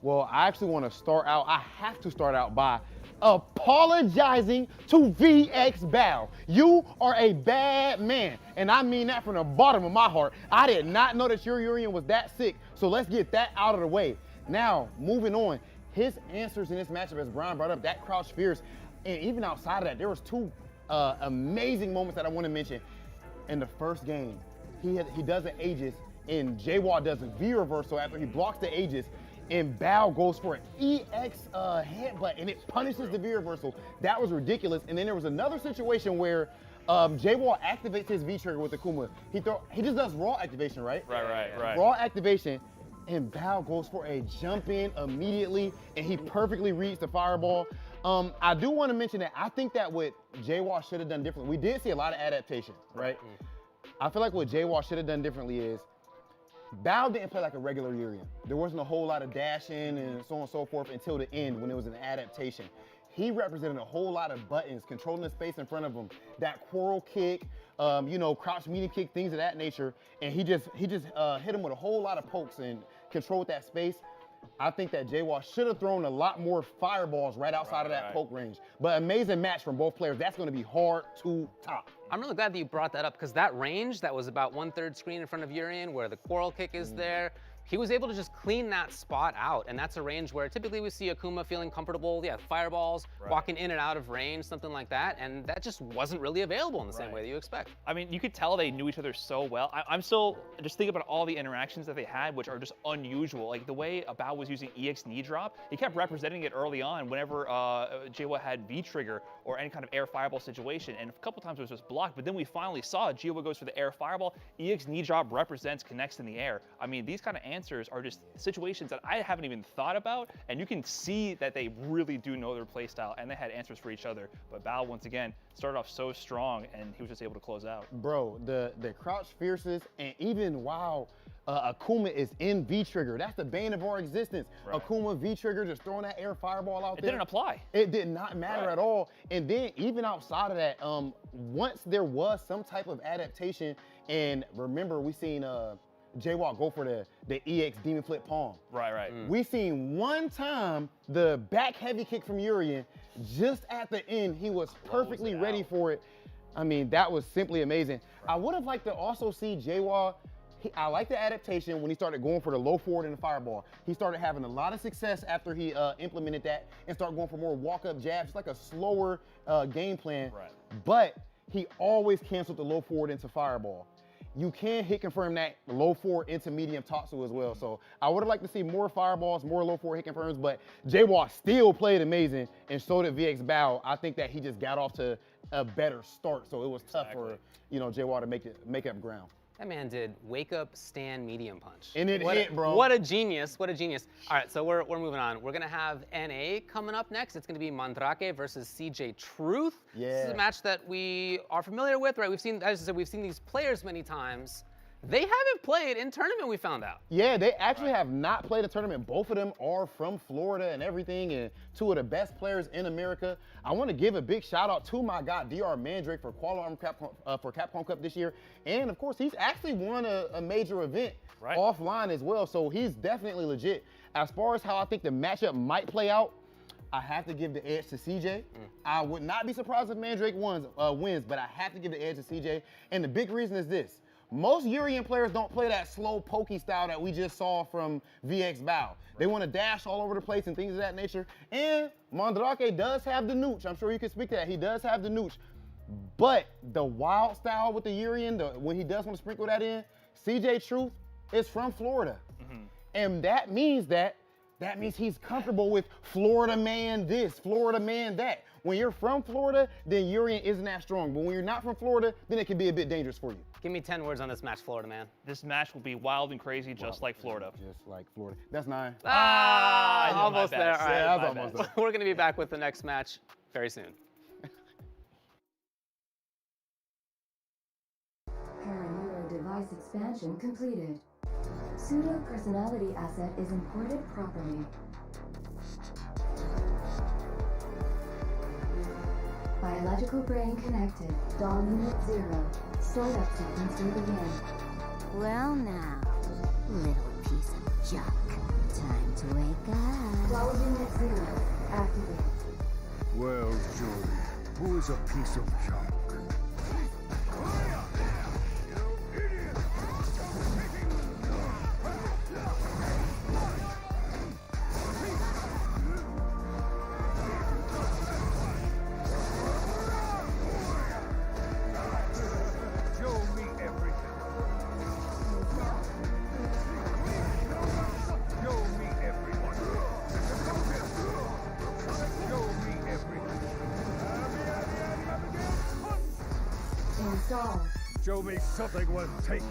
Well, I actually want to start out, I have to start out by apologizing to VX Bao. You are a bad man, and I mean that from the bottom of my heart. I did not know that your Urian was that sick, so let's get that out of the way. Now, moving on, his answers in this matchup, as Brian brought up, that crouch fierce, and even outside of that, there was two amazing moments that I want to mention. In the first game, he does an Aegis, and Jaywad does a V reversal after he blocks the Aegis, and Bao goes for an EX headbutt, and it punishes the V reversal. That was ridiculous. And then there was another situation where Jaywall activates his V trigger with Akuma. He just does raw activation, right? Right. Raw activation, and Bao goes for a jump in immediately, and he perfectly reads the fireball. I do want to mention that I think that what Jaywall should have done differently, we did see a lot of adaptation, right? I feel like what Jaywall should have done differently is Bao didn't play like a regular Urian. There wasn't a whole lot of dashing and so on and so forth until the end when it was an adaptation. He represented a whole lot of buttons, controlling the space in front of him. That quarrel kick, crouch medium kick, things of that nature. And he just hit him with a whole lot of pokes and controlled that space. I think that Jaywall should have thrown a lot more fireballs right outside of that poke range. But amazing match from both players. That's going to be hard to top. I'm really glad that you brought that up, because that range that was about 1/3 screen in front of Urian, where the quarrel kick is there, he was able to just clean that spot out. And that's a range where typically we see Akuma feeling comfortable, fireballs, walking in and out of range, something like that. And that just wasn't really available in the same way that you expect. I mean, you could tell they knew each other so well. I'm still just thinking about all the interactions that they had, which are just unusual. Like the way Bao was using EX knee drop, he kept representing it early on whenever Jiwa had V trigger or any kind of air fireball situation. And a couple times it was just blocked, but then we finally saw Jiwa goes for the air fireball. EX knee drop represents connects in the air. I mean, these kind of answers are just situations that I haven't even thought about, and you can see that they really do know their play style, and they had answers for each other. But Bao, once again, started off so strong, and he was just able to close out. Bro, the crouch fierces, and even while Akuma is in V-trigger, that's the bane of our existence. Akuma V-trigger, just throwing that air fireball out there. It didn't apply. It did not matter at all. And then even outside of that, once there was some type of adaptation, and remember we seen Jaywalk go for the EX Demon Flip Palm. Right. We seen one time the back heavy kick from Urian. Just at the end, he was perfectly ready for it. I mean, that was simply amazing. I would have liked to also see Jaywalk. I like the adaptation when he started going for the low forward and the fireball. He started having a lot of success after he implemented that and started going for more walk-up jabs, just like a slower game plan. But he always canceled the low forward into fireball. You can hit confirm that low forward into medium Tatsu as well. So I would have liked to see more fireballs, more low forward hit confirms, but Jaywalk still played amazing, and so did VX Bao. I think that he just got off to a better start, so it was tough for Jaywalk to make up ground. That man did wake up, stand, medium punch. And it hit, bro. What a genius, what a genius. All right, so we're moving on. We're gonna have NA coming up next. It's gonna be Mandrake versus CJ Truth. This is a match that we are familiar with, right? We've seen, as I said, we've seen these players many times. They haven't played in tournament, we found out. Yeah, they actually have not played a tournament. Both of them are from Florida and everything, and two of the best players in America. I want to give a big shout out to my guy, DR Mandrake, for qualifying for Capcom Cup this year. And of course, he's actually won a major event offline as well, so he's definitely legit. As far as how I think the matchup might play out, I have to give the edge to CJ. I would not be surprised if Mandrake wins, but I have to give the edge to CJ. And the big reason is this. Most Urian players don't play that slow pokey style that we just saw from VX Bao. They want to dash all over the place and things of that nature. And Mandrake does have the nooch. I'm sure you can speak to that. He does have the nooch. But the wild style with the Urian, when he does want to sprinkle that in, CJ Truth is from Florida. And that means he's comfortable with Florida man this, Florida man that. When you're from Florida, then Urian isn't that strong. But when you're not from Florida, then it can be a bit dangerous for you. Give me 10 words on this match, Florida man. This match will be wild and crazy, just like Florida. Just like Florida. That's 9. Almost there. All right, yeah, that's almost there. We're going to be back with the next match very soon. Paraneuro device expansion completed. Pseudo personality asset is imported properly. Biological brain connected. Dawn unit 0. Start up sequence will begin. Well now, little piece of junk. Time to wake up. Flower unit 0. Activate. Well, Jody, who is a piece of junk? Show me something worth taking.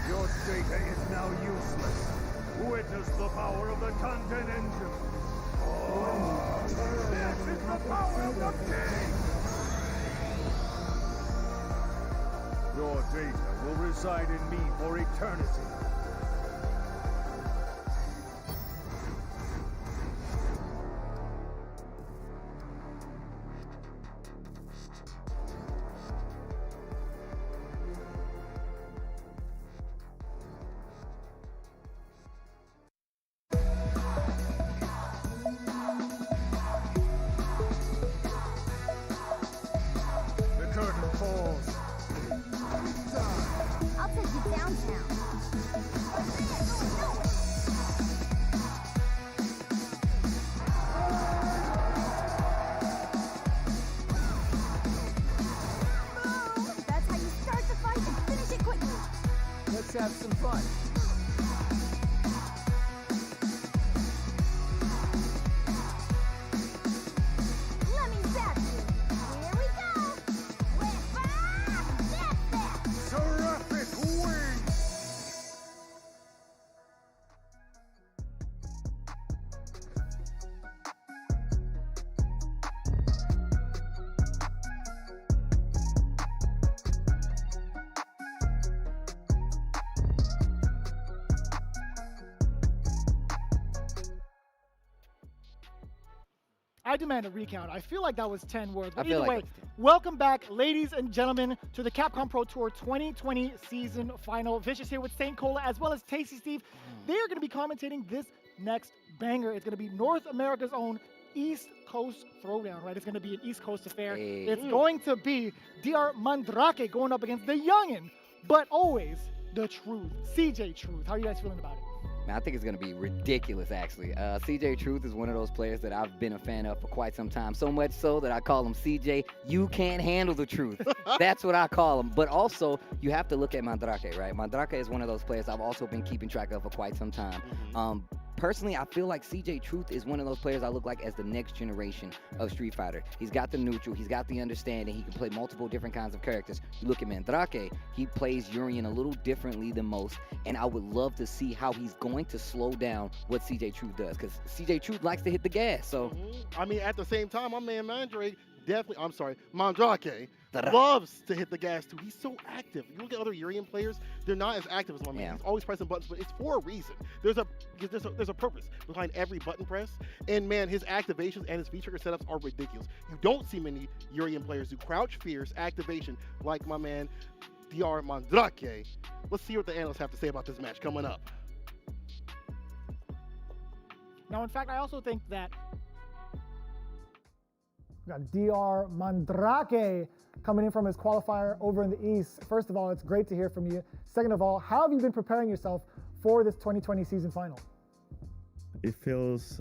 Your data is now useless. Witness the power of the content engine. This is the power of the king! Your data will reside in me for eternity. I'll take you downtown. That's how you start the fight and finish it quickly. Let's have some fun. Let me zap you. Here we go. Terrific wing! I demand a recount. I feel like that was 10 words. But I feel either like way, it was 10. welcome back, ladies and gentlemen, to the Capcom Pro Tour 2020 season final. Vicious here with Saint Cola as well as Tasty Steve. They are going to be commentating this next banger. It's going to be North America's own East Coast Throwdown, right? It's going to be an East Coast affair. Hey. It's going to be DR Mandrake going up against the youngin', but always the truth, CJ Truth. How are you guys feeling about it? Man, I think it's going to be ridiculous, actually. CJ Truth is one of those players that I've been a fan of for quite some time, so much so that I call him CJ, you can't handle the truth. That's what I call him. But also, you have to look at Mandrake, right? Mandrake is one of those players I've also been keeping track of for quite some time. Personally, I feel like CJ Truth is one of those players I look like as the next generation of Street Fighter. He's got the neutral, he's got the understanding, he can play multiple different kinds of characters. You look at Mandrake, he plays Urien a little differently than most, and I would love to see how he's going to slow down what CJ Truth does, because CJ Truth likes to hit the gas, so. I mean, at the same time, my man Mandrake Mandrake loves to hit the gas too. He's so active. You look at other Urien players, they're not as active as my man. He's always pressing buttons, but it's for a reason. There's a purpose behind every button press. And man, his activations and his V-trigger setups are ridiculous. You don't see many Urien players do crouch fierce activation like my man DR Mandrake. Let's see what the analysts have to say about this match coming up. Now, in fact, I also think that we got DR Mandrake coming in from his qualifier over in the East. First of all, it's great to hear from you. Second of all, how have you been preparing yourself for this 2020 season final? It feels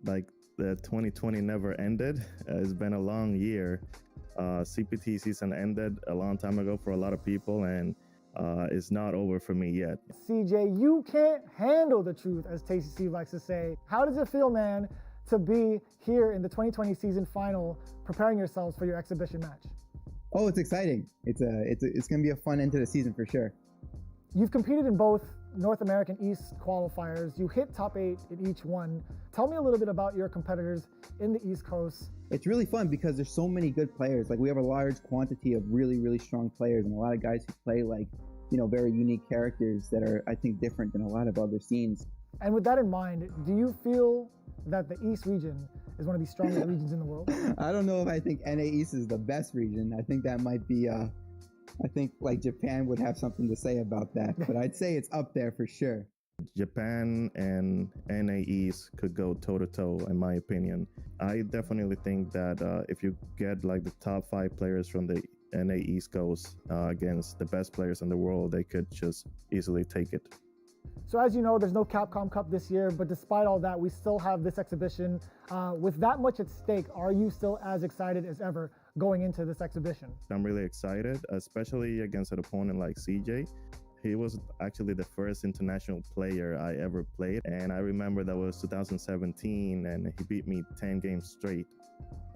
like the 2020 never ended. It's been a long year. CPT season ended a long time ago for a lot of people, and it's not over for me yet. CJ, you can't handle the truth, as Tasty Steve likes to say. How does it feel, man, to be here in the 2020 season final, preparing yourselves for your exhibition match? Oh, it's exciting. It's going to be a fun end to the season for sure. You've competed in both North American East qualifiers. You hit top 8 in each one. Tell me a little bit about your competitors in the East Coast. It's really fun because there's so many good players. Like, we have a large quantity of really, really strong players and a lot of guys who play like, very unique characters that are, I think, different than a lot of other scenes. And with that in mind, do you feel that the East region is one of the strongest regions in the world? I don't know if I think NA East is the best region. I think that might be, I think like Japan would have something to say about that, but I'd say it's up there for sure. Japan and NA East could go toe-to-toe, in my opinion. I definitely think that if you get like the top 5 players from the NA East Coast against the best players in the world, they could just easily take it. So as you know, there's no Capcom Cup this year, but despite all that, we still have this exhibition. With that much at stake, are you still as excited as ever going into this exhibition? I'm really excited, especially against an opponent like CJ. He was actually the first international player I ever played, and I remember that was 2017, and he beat me 10 games straight.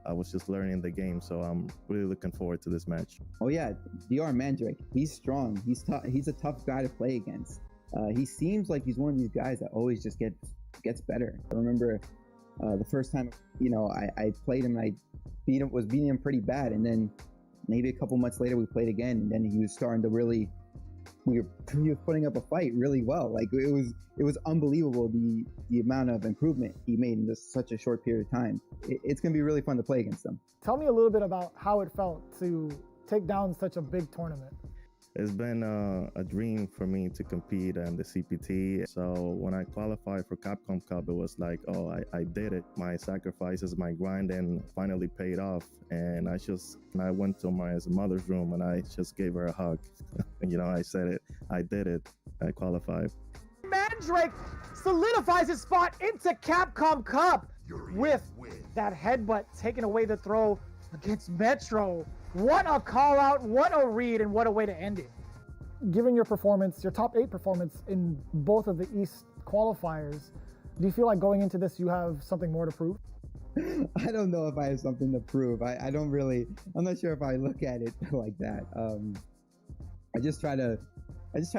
I was just learning the game, so I'm really looking forward to this match. Oh yeah, DR Mandrake, he's strong. He's tough. He's a tough guy to play against. He seems like he's one of these guys that always just gets better. I remember the first time, I played him and I was beating him pretty bad, and then maybe a couple months later we played again, and then he was starting to really. He was putting up a fight really well. Like it was unbelievable the amount of improvement he made in just such a short period of time. It's gonna be really fun to play against him. Tell me a little bit about how it felt to take down such a big tournament. It's been a dream for me to compete in the CPT. So when I qualified for Capcom Cup, it was like, oh, I did it. My sacrifices, my grinding finally paid off. And I went to my mother's room and I just gave her a hug. I said it. I did it. I qualified. Mandrake solidifies his spot into Capcom Cup with that headbutt taking away the throw against Metro. What a call out, what a read, and what a way to end it. Given your performance, your top 8 performance in both of the East qualifiers, do you feel like going into this you have something more to prove? I don't know if I have something to prove. I'm not sure if I look at it like that. I just try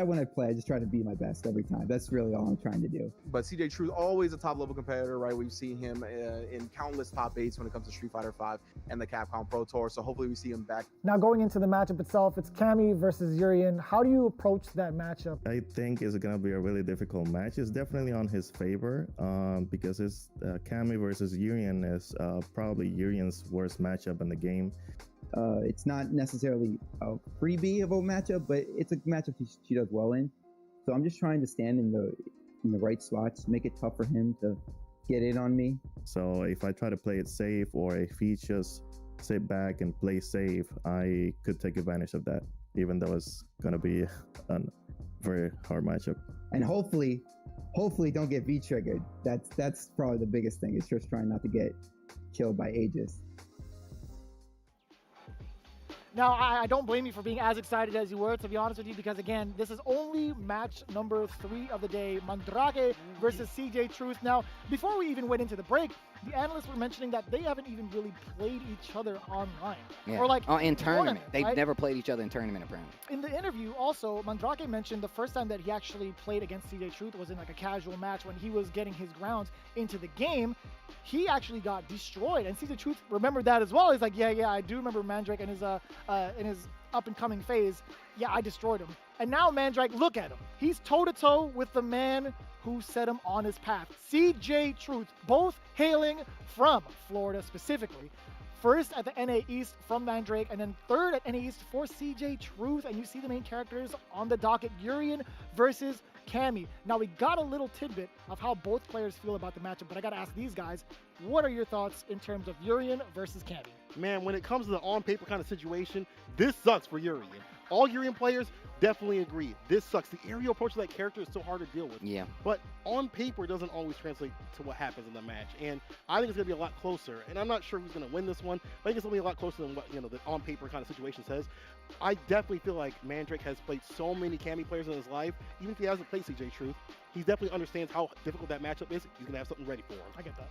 when I play, I just try to be my best every time. That's really all I'm trying to do. But CJ Truth, always a top level competitor, right? We've seen him in countless top 8s when it comes to Street Fighter V and the Capcom Pro Tour. So hopefully we see him back. Now going into the matchup itself, it's Cammy versus Urien. How do you approach that matchup? I think it's going to be a really difficult match. It's definitely on his favor because it's Cammy versus Urien is probably Urien's worst matchup in the game. It's not necessarily a freebie of a matchup, but it's a matchup she does well in. So I'm just trying to stand in the right spots, make it tough for him to get in on me. So if I try to play it safe, or if he just sit back and play safe, I could take advantage of that, even though it's going to be a very hard matchup. And hopefully hopefully don't get V-triggered. That's probably the biggest thing. Is just trying not to get killed by Aegis. Now, I don't blame you for being as excited as you were, to be honest with you, because again, this is only match number 3 of the day, Mandrake versus CJ Truth. Now, before we even went into the break, the analysts were mentioning that they haven't even really played each other online. Yeah. Or like in tournament. They've right? never played each other in tournament, apparently. In the interview, also, Mandrake mentioned the first time that he actually played against CJ Truth was in like a casual match when he was getting his grounds into the game. He actually got destroyed, and CJ Truth remembered that as well. He's like, yeah, I do remember Mandrake in his up-and-coming phase. Yeah, I destroyed him. And now Mandrake, look at him. He's toe-to-toe with the man who set him on his path. CJ Truth, both hailing from Florida specifically. First at the NA East from Mandrake, and then third at NA East for CJ Truth. And you see the main characters on the docket, Urian versus Cammy. Now, we got a little tidbit of how both players feel about the matchup, but I got to ask these guys, what are your thoughts in terms of Urian versus Cammy? Man, when it comes to the on-paper kind of situation, this sucks for Urian. All Urian players definitely agree. This sucks. The aerial approach to that character is so hard to deal with. Yeah. But on paper, it doesn't always translate to what happens in the match. And I think it's going to be a lot closer. And I'm not sure who's going to win this one, but I think it's going to be a lot closer than what, the on-paper kind of situation says. I definitely feel like Mandrake has played so many Cammy players in his life. Even if he hasn't played CJ Truth, he definitely understands how difficult that matchup is. He's going to have something ready for him. I get that.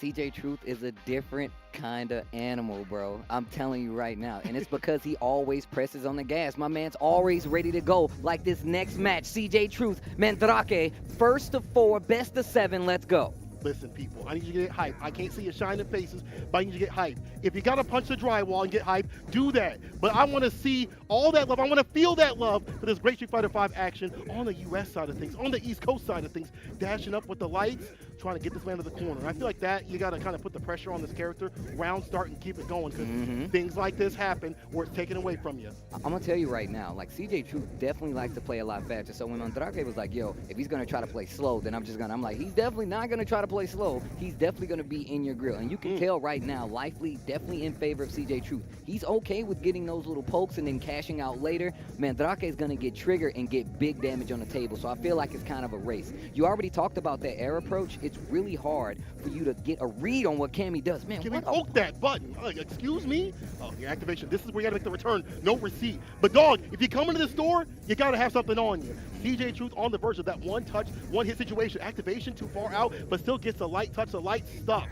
CJ Truth is a different kind of animal, bro. I'm telling you right now. And it's because he always presses on the gas. My man's always ready to go. Like this next match, CJ Truth, Mandrake, first of 4, best of 7, let's go. Listen, people, I need you to get hype. I can't see your shining faces, but I need you to get hype. If you got to punch the drywall and get hype, do that. But I want to see all that love. I want to feel that love for this great Street Fighter V action on the U.S. side of things, on the East Coast side of things, dashing up with the lights, trying to get this man to the corner. And I feel like that, you got to kind of put the pressure on this character, round start, and keep it going, because things like this happen where it's taken away from you. I'm going to tell you right now, like CJ Truth definitely likes to play a lot faster. So when Mandrake was like, yo, if he's going to try to play slow, then I'm like, he's definitely not going to try to play slow. He's definitely going to be in your grill. And you can tell right now, Lively definitely in favor of CJ Truth. He's okay with getting those little pokes and then cashing out later. Mandrake is going to get triggered and get big damage on the table. So I feel like it's kind of a race. You already talked about that air approach. It's really hard for you to get a read on what Cammy does. Man, can we poke that button? Excuse me? Oh, your activation. This is where you got to make the return. No receipt. But dog, if you come into the store, you got to have something on you. CJ Truth on the verge of that one touch, one hit situation. Activation too far out, but still gets a light touch, a light stuff.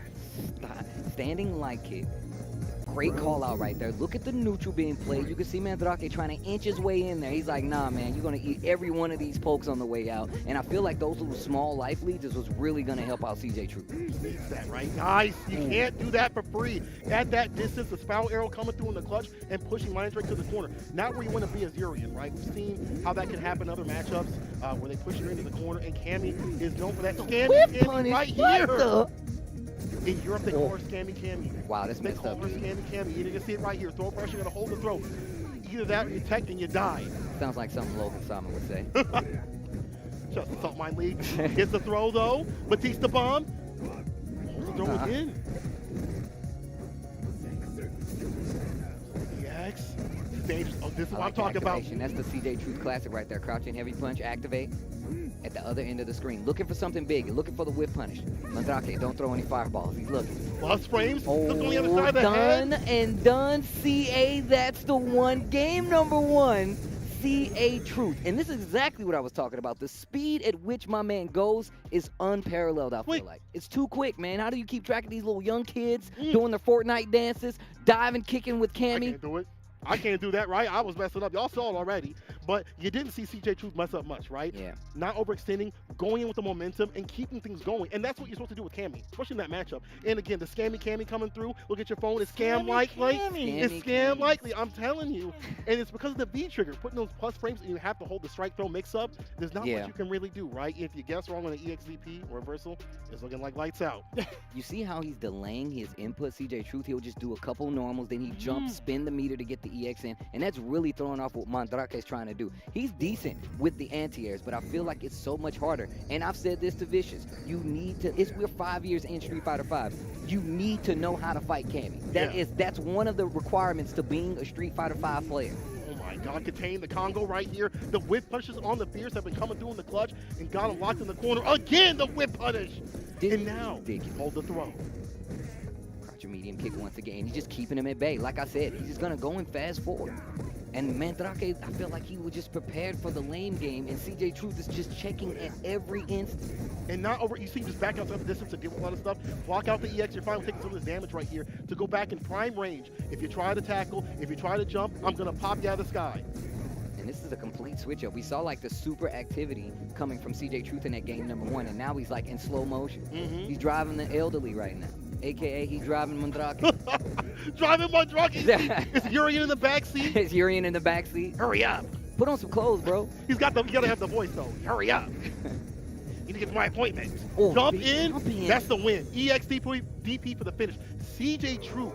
Standing light kick. Great call out right there. Look at the neutral being played. You can see Mandrake trying to inch his way in there. He's like, nah, man, you're going to eat every one of these pokes on the way out. And I feel like those little small life leads is what's really going to help out CJ Truth. Needs that, right? Nice. You can't do that for free. At that distance, the spiral arrow coming through in the clutch and pushing Mandrake to the corner. Not where you want to be as Urian, right? We've seen how that can happen in other matchups where they push you into the corner, and Cammy is known for that. Cammy right here. In Europe, they call her Scammy. Wow, that's messed up. They call her Scammy. You can see it right here. Throw pressure, gotta hold the throw. Either that or you tech and you die. Sounds like something Logan Simon would say. Just the Salt Mine League. Gets the throw, though. Batista bomb. Holds the throw again. EX. Dangerous. Oh, this is what I'm talking about. That's the CJ Truth classic right there. Crouching heavy punch, activate. At the other end of the screen, looking for something big, looking for the whip punish. Mandrake, don't throw any fireballs. He's looking. Plus frames. Oh, look on the other side of the done head. And done. CA, that's the one. Game number 1, CA Truth. And this is exactly what I was talking about. The speed at which my man goes is unparalleled, I feel like. It's too quick, man. How do you keep track of these little young kids doing their Fortnite dances, diving, kicking with Cammy? I can't do it. I can't do that, right? I was messing up. Y'all saw it already. But you didn't see CJ Truth mess up much, right? Yeah. Not overextending, going in with the momentum, and keeping things going. And that's what you're supposed to do with Cammy, especially in that matchup. And again, the Scammy Cammy coming through. Look at your phone. It's scam likely. It's scam likely. I'm telling you. And it's because of the V trigger. Putting those plus frames and you have to hold the strike throw mix up. There's not much you can really do, right? If you guess wrong on an EXDP or reversal, it's looking like lights out. You see how he's delaying his input, CJ Truth? He'll just do a couple normals, then he jumps, spin the meter to get the EX in. And that's really throwing off what Mandrake is trying to do. He's decent with the anti-airs, but I feel like it's so much harder. And I've said this to Vicious. You need to, we're 5 years in Street Fighter V. You need to know how to fight Cammy. That's one of the requirements to being a Street Fighter V player. Oh my my God, contain the Congo right here. The whip punches on the Fierce have been coming through in the clutch and got him locked in the corner. Again, the whip punish. And now, hold the throw. Crouching medium kick once again. He's just keeping him at bay. Like I said, he's just going to go and fast forward. And Mandrake, I feel like he was just prepared for the lane game, and CJ Truth is just checking at every instant. And not over, you see him just back out to the distance to deal with a lot of stuff. Block out the EX, you're finally taking some of this damage right here to go back in prime range. If you try to tackle, if you try to jump, I'm going to pop you out of the sky. And this is a complete switch up. We saw like the super activity coming from CJ Truth in that game number 1, and now he's like in slow motion. He's driving the elderly right now. AKA, he's driving Mandrake. Driving Mandrake? Is Urian in the backseat? Is Urian in the backseat? Hurry up. Put on some clothes, bro. You gotta have the voice though. Hurry up. Need to get to my appointment. Oh, jump in. That's the win. EX DP for the finish. CJ Truth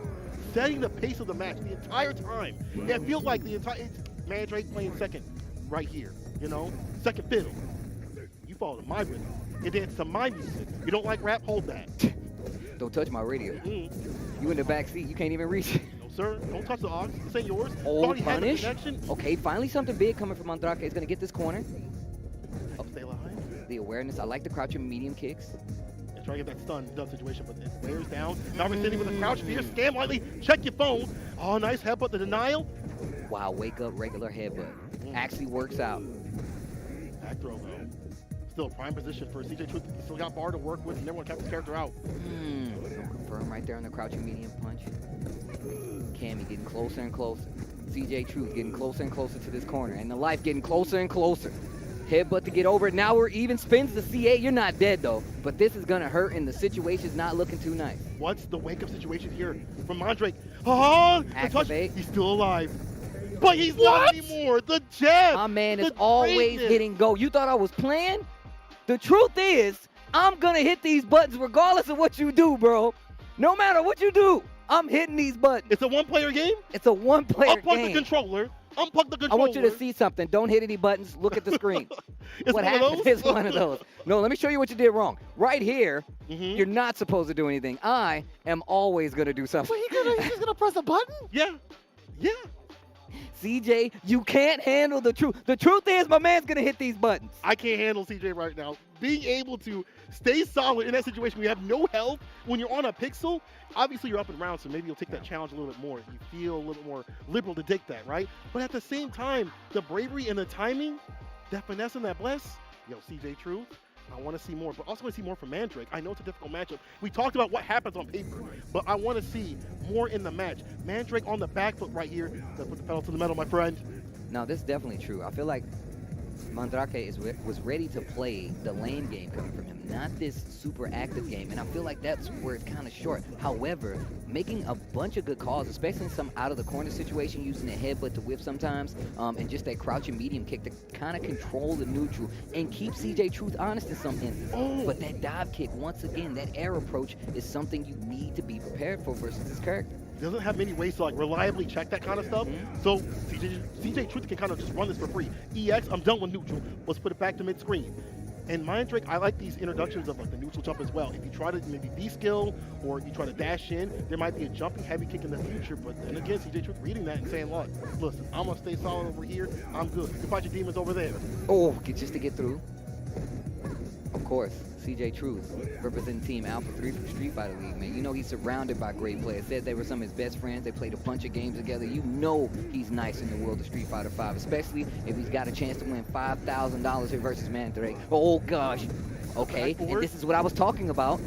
setting the pace of the match the entire time. Yeah, it feels like the entire Mandrake playing second right here. You know, second fiddle. You follow my rhythm. You dance to my music. You don't like rap? Hold that. Don't touch my radio. You in the back seat, you can't even reach it. No, sir. Don't touch the aux. This ain't yours. Oh, punish. Okay, finally something big coming from Mandrake. Is going to get this corner. Up, stay alive. The awareness. I like the crouching medium kicks. And try to get that stun situation, but it wears down. Now we're sitting with a crouch fear. Scam lightly. Check your phone. Oh, nice headbutt. The denial. Wow, wake up, regular headbutt. Actually works out. Back throw, though. Still prime position for CJ Truth. He still got bar to work with, and everyone kept his character out. Confirm right there on the crouching medium punch. Cammy getting closer and closer. CJ Truth getting closer and closer to this corner. And the life getting closer and closer. Headbutt to get over it. Now we're even. Spins the CA. You're not dead, though. But this is going to hurt, and the situation's not looking too nice. What's the wake-up situation here from Mandrake? Oh, Activate. He's still alive. But he's not anymore. The jab. My man is always hitting go. You thought I was playing? The truth is, I'm going to hit these buttons regardless of what you do, bro. No matter what you do, I'm hitting these buttons. It's a one-player game? It's a one-player game. Unplug the controller. Unplug the controller. I want you to see something. Don't hit any buttons. Look at the screen. What happened is one of those. No, let me show you what you did wrong. Right here, you're not supposed to do anything. I am always going to do something. He's just going to press a button? Yeah. Yeah. CJ, you can't handle the truth. The truth is my man's going to hit these buttons. I can't handle CJ right now. Being able to stay solid in that situation where you have no health, when you're on a pixel, obviously you're up and around, so maybe you'll take that challenge a little bit more. You feel a little bit more liberal to take that, right? But at the same time, the bravery and the timing, that finesse and that bless, yo, CJ Truth, I want to see more, but also want to see more from Mandrake. I know it's a difficult matchup. We talked about what happens on paper, but I want to see more in the match. Mandrake on the back foot right here. Let's put the pedal to the metal, my friend. No, this is definitely true. I feel like Mandrake was ready to play the lane game coming from him, not this super active game, and I feel like that's where it's kind of short. However, making a bunch of good calls, especially in some out of the corner situation, using the headbutt to whip sometimes, and just that crouching medium kick to kind of control the neutral and keep CJ Truth honest in some instances. But that dive kick, once again, that air approach is something you need to be prepared for versus this character. Doesn't have many ways to like reliably check that kind of stuff. So CJ Truth can kind of just run this for free. EX, I'm done with neutral. Let's put it back to mid-screen. And Mandrake, I like these introductions of like the neutral jump as well. If you try to maybe B-skill or if you try to dash in, there might be a jumping heavy kick in the future. But then again, CJ Truth reading that and saying, look, listen, I'm going to stay solid over here. I'm good. You can fight your demons over there. Oh, just to get through. Of course, CJ Truth, representing Team Alpha 3 from Street Fighter League, man. You know he's surrounded by great players. Said they were some of his best friends. They played a bunch of games together. You know he's nice in the world of Street Fighter 5, especially if he's got a chance to win $5,000 here versus Mandrake. Oh, gosh. Okay, and this is what I was talking about.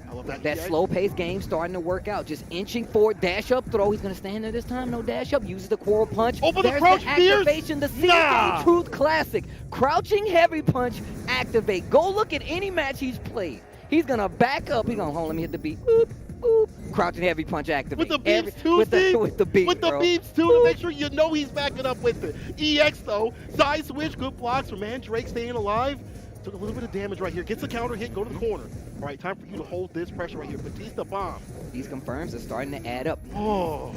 I love that. That slow-paced game starting to work out. Just inching forward, dash up, throw. He's going to stand there this time. No dash up. Uses the quarrel punch. Over the There's crouch the activation. The CJ Truth classic. Crouching heavy punch, activate. Go look at any match he's played. He's going to back up. He's going to hold. Let me hit the beat. Boop, boop. Crouching heavy punch, activate. With the beeps too, with the beat, with the bro. beeps too, to make sure you know he's backing up with it. EX though, side switch, good blocks for Mandrake staying alive. Took a little bit of damage right here. Gets a counter hit, go to the corner. All right, time for you to hold this pressure right here. Batista bomb. These confirms are starting to add up. Oh,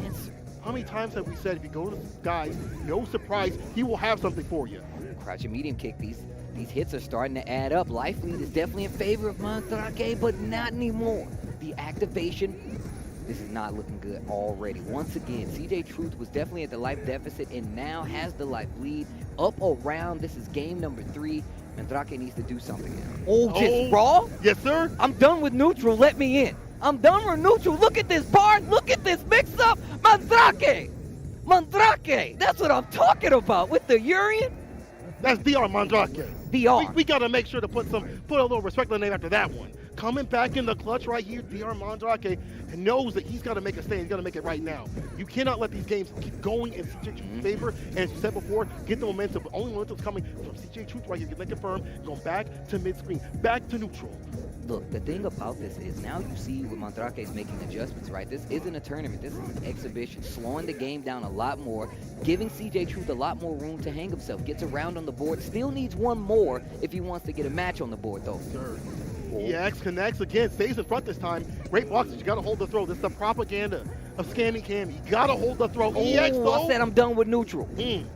how many times have we said if you go to the guy, no surprise, he will have something for you. Crouching medium kick. These hits are starting to add up. Life lead is definitely in favor of Mandrake, but not anymore. The activation this is not looking good already. Once again, CJ Truth was definitely at the life deficit and now has the life lead up around. This is game number 3. Mandrake needs to do something now. Oh, just raw? Yes, sir. I'm done with neutral. Let me in. I'm done with neutral. Look at this bar. Look at this mix-up. Mandrake. Mandrake. That's what I'm talking about with the Urian. That's DR Mandrake. DR. We got to make sure to put a little respect on the name after that one. Coming back in the clutch right here, DR Mandrake knows that he's got to make a stand. He's got to make it right now. You cannot let these games keep going in CJ Truth's favor. And as you said before, get the momentum. But only momentum's coming from CJ Truth right here. Get that confirmed. Going back to mid-screen. Back to neutral. Look, the thing about this is now you see what Mandrake is making adjustments, right? This isn't a tournament. This is an exhibition. Slowing the game down a lot more, giving CJ Truth a lot more room to hang himself. Gets around on the board. Still needs one more if he wants to get a match on the board, though. Sir. EX connects again, stays in front this time. Great blocks, you gotta hold the throw. This is the propaganda of scamming Cam. You gotta hold the throw. EX though. I said I'm done with neutral. You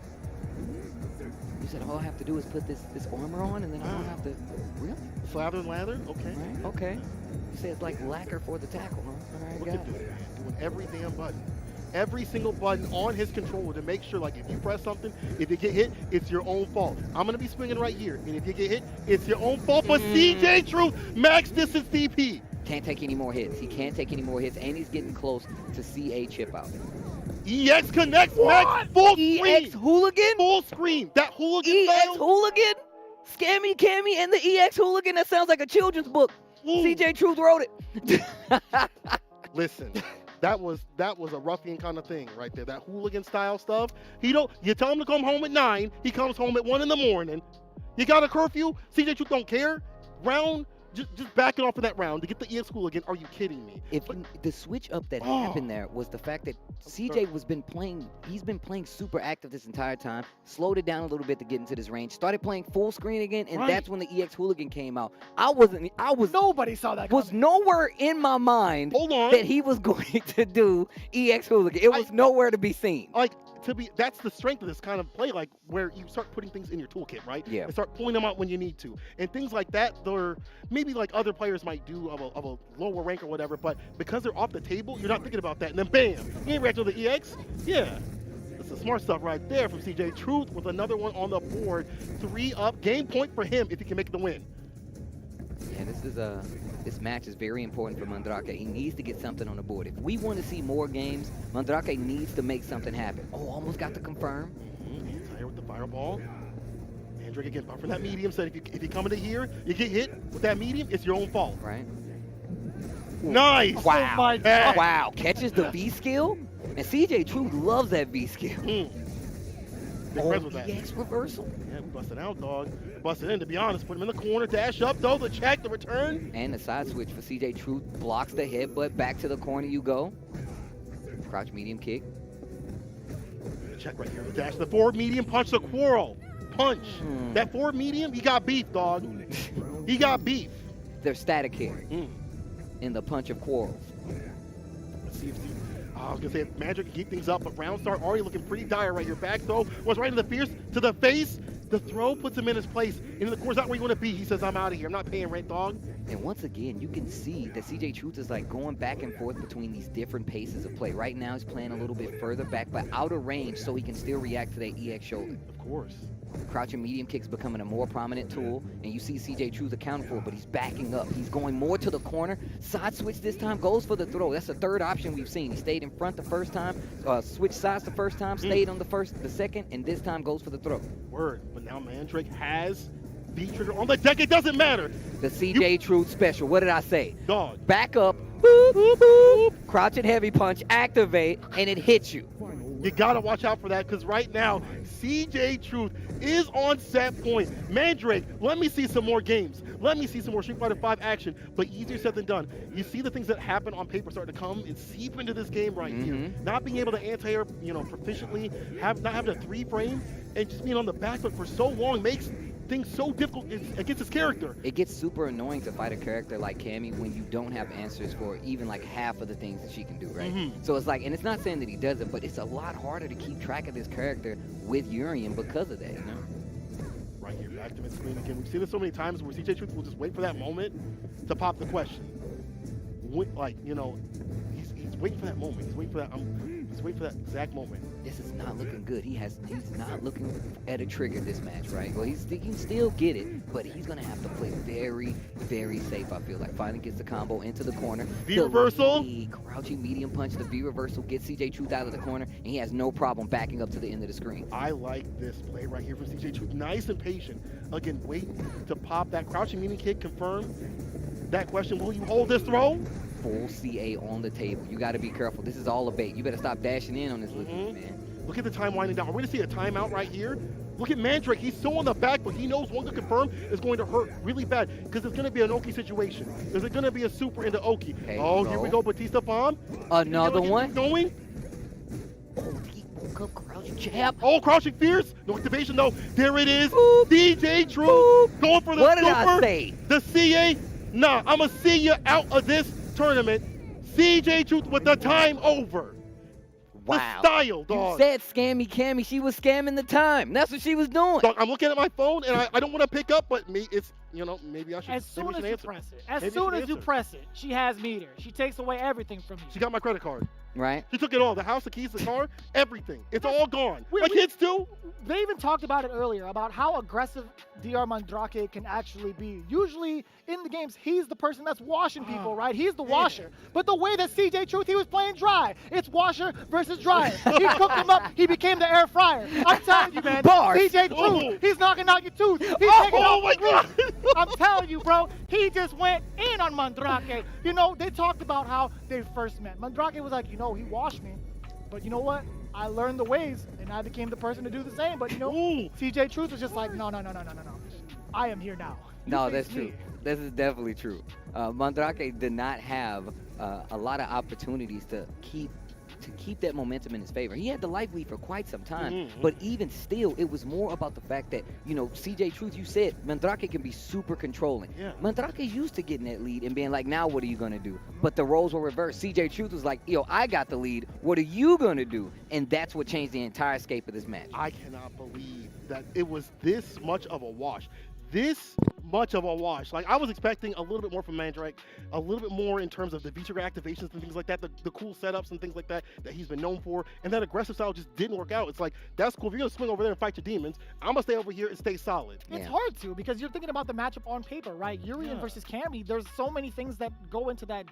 said all I have to do is put this armor on and then I don't have to, really? Slather and lather, okay. Right, okay. You say it's like lacquer for the tackle, huh? All right, Look at this, doing every damn button. Every single button on his controller to make sure, like, if you press something, if you get hit, it's your own fault. I'm going to be swinging right here, and if you get hit, it's your own fault. But CJ Truth, max distance DP. Can't take any more hits. He can't take any more hits, and he's getting close to CA chip out. EX connects, max full screen. EX hooligan? Full screen. That hooligan EX style? hooligan? Scammy Cammy and the EX hooligan? That sounds like a children's book. CJ Truth wrote it. Listen. That was a ruffian kind of thing right there. That hooligan style stuff. You tell him to come home at 9. He comes home at 1 in the morning. You got a curfew. CJ Truth don't care. Round. Just back it off of that round to get the EX hooligan. Are you kidding me? The switch up that happened there was the fact that CJ he's been playing super active this entire time, slowed it down a little bit to get into this range, started playing full screen again, and that's when the EX hooligan came out. Nobody saw that was nowhere in my mind that he was going to do EX hooligan. It was nowhere to be seen. That's the strength of this kind of play, like where you start putting things in your toolkit, right? Yeah. And start pulling them out when you need to. And things like that, they're maybe like other players might do of a lower rank or whatever, but because they're off the table, you're not thinking about that. And then bam, he ain't reacting to the EX. Yeah. That's the smart stuff right there from CJ Truth with another one on the board. 3 up. Game point for him if he can make the win. Yeah, this match is very important for Mandrake. He needs to get something on the board. If we want to see more games, Mandrake needs to make something happen. Oh, almost got to confirm. Tired with the fireball. Mandrake again buffering that medium. Said if you come into here, you get hit with that medium, it's your own fault. Right. Nice. Wow. Oh my God. Wow. Catches the V skill, and CJ Truth loves that V skill. Big friends with that. EX reversal. Yeah, we busted out, dog. Busted in, to be honest. Put him in the corner, dash up, though, the check, the return. And the side switch for CJ Truth blocks the headbutt. Back to the corner you go. Crouch medium kick. Check right here. The dash, the forward medium punch, the quarrel. Punch. That forward medium, he got beef, dog. He got beef. They're static here in the punch of quarrels. Let's see if I was going to say, if Magic can keep things up, but round start already looking pretty dire right here. Back throw was right in the fierce to the face. The throw puts him in his place. And the course not where you want to be. He says, I'm out of here. I'm not paying rent, dog. And once again, you can see that CJ Truth is like going back and forth between these different paces of play. Right now, he's playing a little bit further back, but out of range so he can still react to that EX shoulder. Of course. Crouching medium kick's becoming a more prominent tool, and you see CJ Truth accounted for, but he's backing up. He's going more to the corner. Side switch this time, goes for the throw. That's the third option we've seen. He stayed in front the first time, switched sides the first time, stayed on the second, and this time goes for the throw. Word, but now Mandrake has the trigger on the deck. It doesn't matter. The CJ Truth special. What did I say? Dog. Back up, boop, boop, boop. Crouching heavy punch, activate, and it hits you. You gotta watch out for that, because right now, CJ Truth is on set point. Mandrake, let me see some more games. Let me see some more Street Fighter V action, but easier said than done. You see the things that happen on paper start to come and seep into this game right here. Not being able to anti-air, proficiently, not having a 3-frame, and just being on the back foot for so long makes things so difficult against his character. It gets super annoying to fight a character like Cammy when you don't have answers for even like half of the things that she can do, right? So it's like, and it's not saying that he doesn't, but it's a lot harder to keep track of this character with Urian because of that, you know? Right here, back to mid-screen again. We've seen this so many times where CJ Truth will just wait for that moment to pop the question. He's waiting for that moment. He's waiting for that. He's waiting for that exact moment. This is not looking good. He's not looking at a trigger this match, right? Well, he can still get it, but he's gonna have to play very, very safe. I feel like finally gets the combo into the corner. V reversal. Crouching medium punch. The V reversal gets CJ Truth out of the corner, and he has no problem backing up to the end of the screen. I like this play right here from CJ Truth. Nice and patient. Again, wait to pop that crouching medium kick. Confirm that question. Will you hold this throw? Full CA on the table. You got to be careful. This is all a bait. You better stop dashing in on this little man. Look at the time winding down. We're going to see a timeout right here. Look at Mandrake. He's so on the back, but he knows one to confirm is going to hurt really bad because it's going to be an Oki situation. Is it going to be a super into Oki? Okay, here we go. Batista bomb. Another one. Going. Oh, he woke up crouching jab. Oh, crouching fierce. No activation though. There it is. DJ Truth going for the what super. What did I say? The CA. Nah, I'm going to see you out of this tournament. CJ Truth with the time over. Wow. The style, dog. You said scammy Cammy. She was scamming the time. That's what she was doing. Dog, I'm looking at my phone and I don't want to pick up, but it's, maybe I should. As soon as you answer. press it, as Maybe soon I as should you answer. press it, she has meter. She takes away everything from you. She got my credit card. Right. She took it all. The house, the keys, the car, everything. It's all gone. My kids too. They even talked about it earlier, about how aggressive DR Mandrake can actually be. Usually in the games, he's the person that's washing people, right? He's the washer. But the way that CJ Truth, he was playing dry. It's washer versus dryer. He cooked him up. He became the air fryer. I'm telling you, man. Bars. CJ Truth, he's knocking out your tooth. He's taking out my God. I'm telling you, bro. He just went in on Mandrake. You know, they talked about how they first met. Mandrake was like, he washed me. But you know what? I learned the ways, and I became the person to do the same. But CJ Truth was just like, no. I am here now. No, that's true. This is definitely true. Mandrake did not have a lot of opportunities to keep that momentum in his favor. He had the life lead for quite some time, but even still, it was more about the fact that, CJ Truth, you said, Mandrake can be super controlling. Yeah. Mandrake's used to getting that lead and being like, now what are you going to do? But the roles were reversed. CJ Truth was like, I got the lead. What are you going to do? And that's what changed the entire escape of this match. I cannot believe that it was this much of a wash. This much of a wash. Like, I was expecting a little bit more from Mandrake, a little bit more in terms of the V-trigger activations and things like that, the cool setups and things like that he's been known for, and that aggressive style just didn't work out. It's like, that's cool. If you're going to swing over there and fight your demons, I'm going to stay over here and stay solid. It's hard to, because you're thinking about the matchup on paper, right? Urian versus Cammy, there's so many things that go into that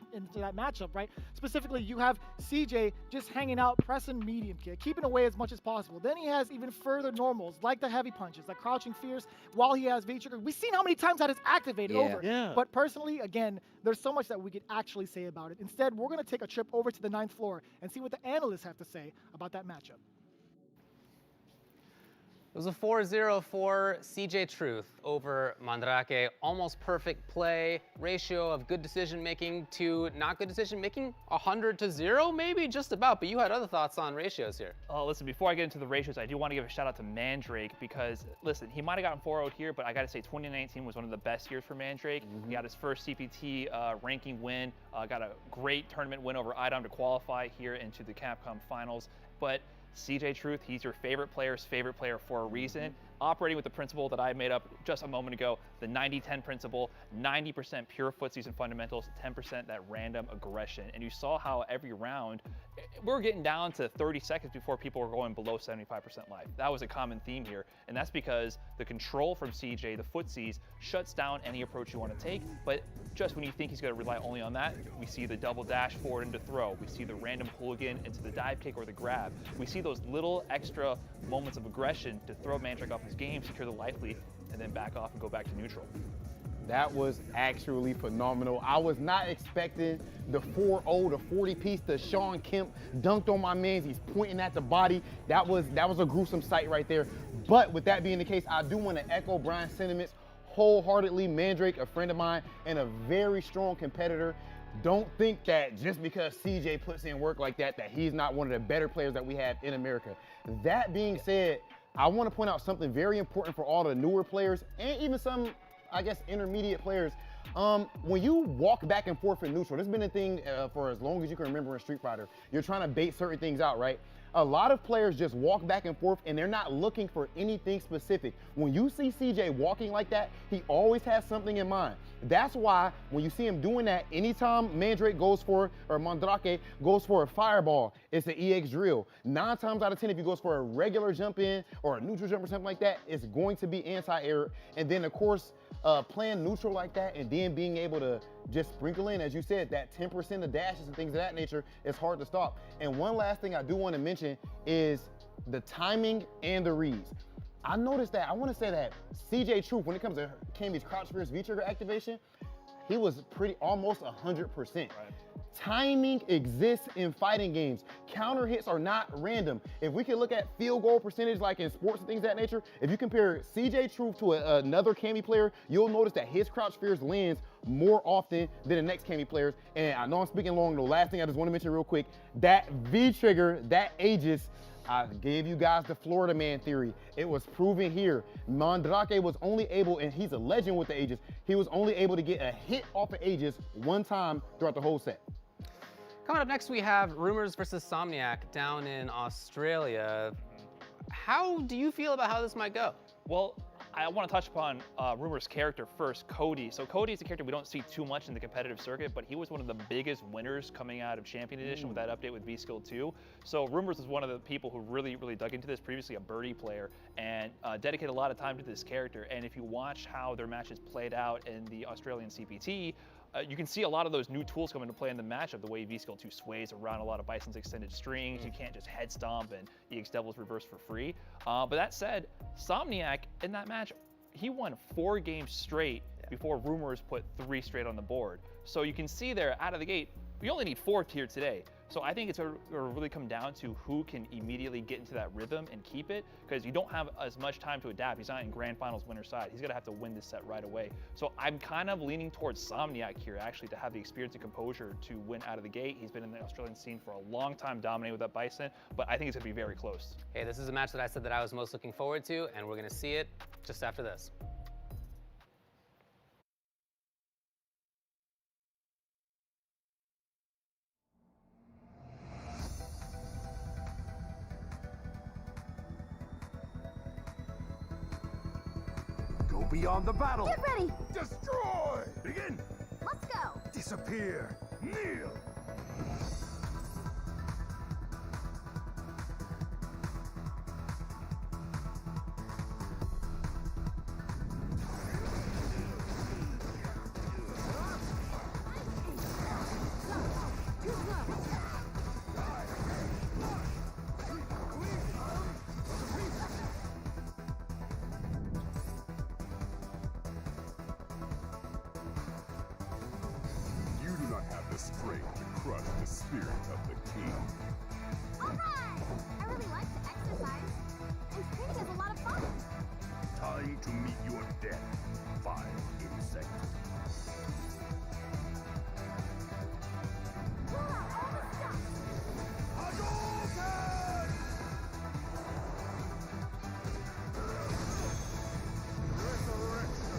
matchup, right? Specifically, you have CJ just hanging out, pressing medium kick, keeping away as much as possible. Then he has even further normals, like the heavy punches, like crouching fierce, while he has V-trigger. We've seen how many times that is activated over. Yeah. But personally, again, there's so much that we could actually say about it. Instead, we're going to take a trip over to the 9th floor and see what the analysts have to say about that matchup. It was a 4-0 for CJ Truth over Mandrake. Almost perfect play. Ratio of good decision-making to not good decision-making, 100-0 maybe, just about. But you had other thoughts on ratios here. Oh, listen, before I get into the ratios, I do want to give a shout out to Mandrake because, listen, he might have gotten 4-0 here, but I got to say 2019 was one of the best years for Mandrake. He got his first CPT ranking win, got a great tournament win over IDOM to qualify here into the Capcom finals. But CJ Truth, he's your favorite player's favorite player for a reason. Operating with the principle that I made up just a moment ago, the 90-10 principle, 90% pure footsies and fundamentals, 10% that random aggression. And you saw how every round, we were getting down to 30 seconds before people were going below 75% life. That was a common theme here. And that's because the control from CJ, the footsies, shuts down any approach you want to take. But just when you think he's going to rely only on that, we see the double dash forward into throw. We see the random hooligan into the dive kick or the grab. We see those little extra moments of aggression to throw Mandrake off his game, secure the life lead, and then back off and go back to neutral. That was actually phenomenal. I was not expecting the 4-0, the 40-piece, the Sean Kemp dunked on my man. He's pointing at the body. That was a gruesome sight right there. But with that being the case, I do want to echo Brian's sentiments wholeheartedly. Mandrake, a friend of mine and a very strong competitor. Don't think that just because CJ puts in work like that, that he's not one of the better players that we have in America. That being said, I want to point out something very important for all the newer players and even some, I guess, intermediate players. When you walk back and forth in neutral, this has been a thing for as long as you can remember in Street Fighter. You're trying to bait certain things out, right? A lot of players just walk back and forth and they're not looking for anything specific. When you see CJ walking like that, he always has something in mind. That's why when you see him doing that, anytime Mandrake goes for, or Mandrake goes for a fireball, it's an EX drill. 9 times out of 10, if he goes for a regular jump in or a neutral jump or something like that, it's going to be anti-air. And then of course, playing neutral like that and then being able to just sprinkle in, as you said, that 10% of dashes and things of that nature is hard to stop. And one last thing I do want to mention is the timing and the reads. I noticed that, I want to say that CJ Truth, when it comes to Cammy's crouch fierce V-trigger activation, he was almost 100%. Right. Timing exists in fighting games. Counter hits are not random. If we can look at field goal percentage like in sports and things of that nature, if you compare CJ Truth to another Cammy player, you'll notice that his crouch fierce lands more often than the next Cammy players. And I know I'm speaking long, the last thing I just want to mention real quick, that V-trigger, that Aegis, I gave you guys the Florida man theory. It was proven here. Mandrake was only able, and he's a legend with the Aegis, he was only able to get a hit off of Aegis one time throughout the whole set. Coming up next, we have Rumors versus Somniac down in Australia. How do you feel about how this might go? Well, I want to touch upon Rumor's character first, Cody. So Cody is a character we don't see too much in the competitive circuit, but he was one of the biggest winners coming out of Champion Edition with that update with V-Skill 2. So Rumors was one of the people who really dug into this, previously a birdie player, and dedicated a lot of time to this character. And if you watch how their matches played out in the Australian CPT, you can see a lot of those new tools come into play in the matchup, the way V-Skill 2 sways around a lot of Bison's extended strings. You can't just head stomp and EX Devil's reverse for free. But that said, Somniac in that match, he won 4 games straight before Rumors put 3 straight on the board. So you can see there out of the gate, we only need 4 here today. So I think it's going to really come down to who can immediately get into that rhythm and keep it, because you don't have as much time to adapt. He's not in Grand Finals winner's side. He's going to have to win this set right away. So I'm kind of leaning towards Somniac here, actually, to have the experience and composure to win out of the gate. He's been in the Australian scene for a long time, dominating with that Bison, but I think it's going to be very close. Hey, this is a match that I said that I was most looking forward to, and we're going to see it just after this. Go beyond the battle. Get ready. Destroy. Begin. Let's go. Disappear. Kneel. Strength to crush the spirit of the king. Alright! I really like to exercise. And sprinting is a lot of fun. Time to meet your death, vile insect. Pull out all the stuff. Hadouken! Resurrection!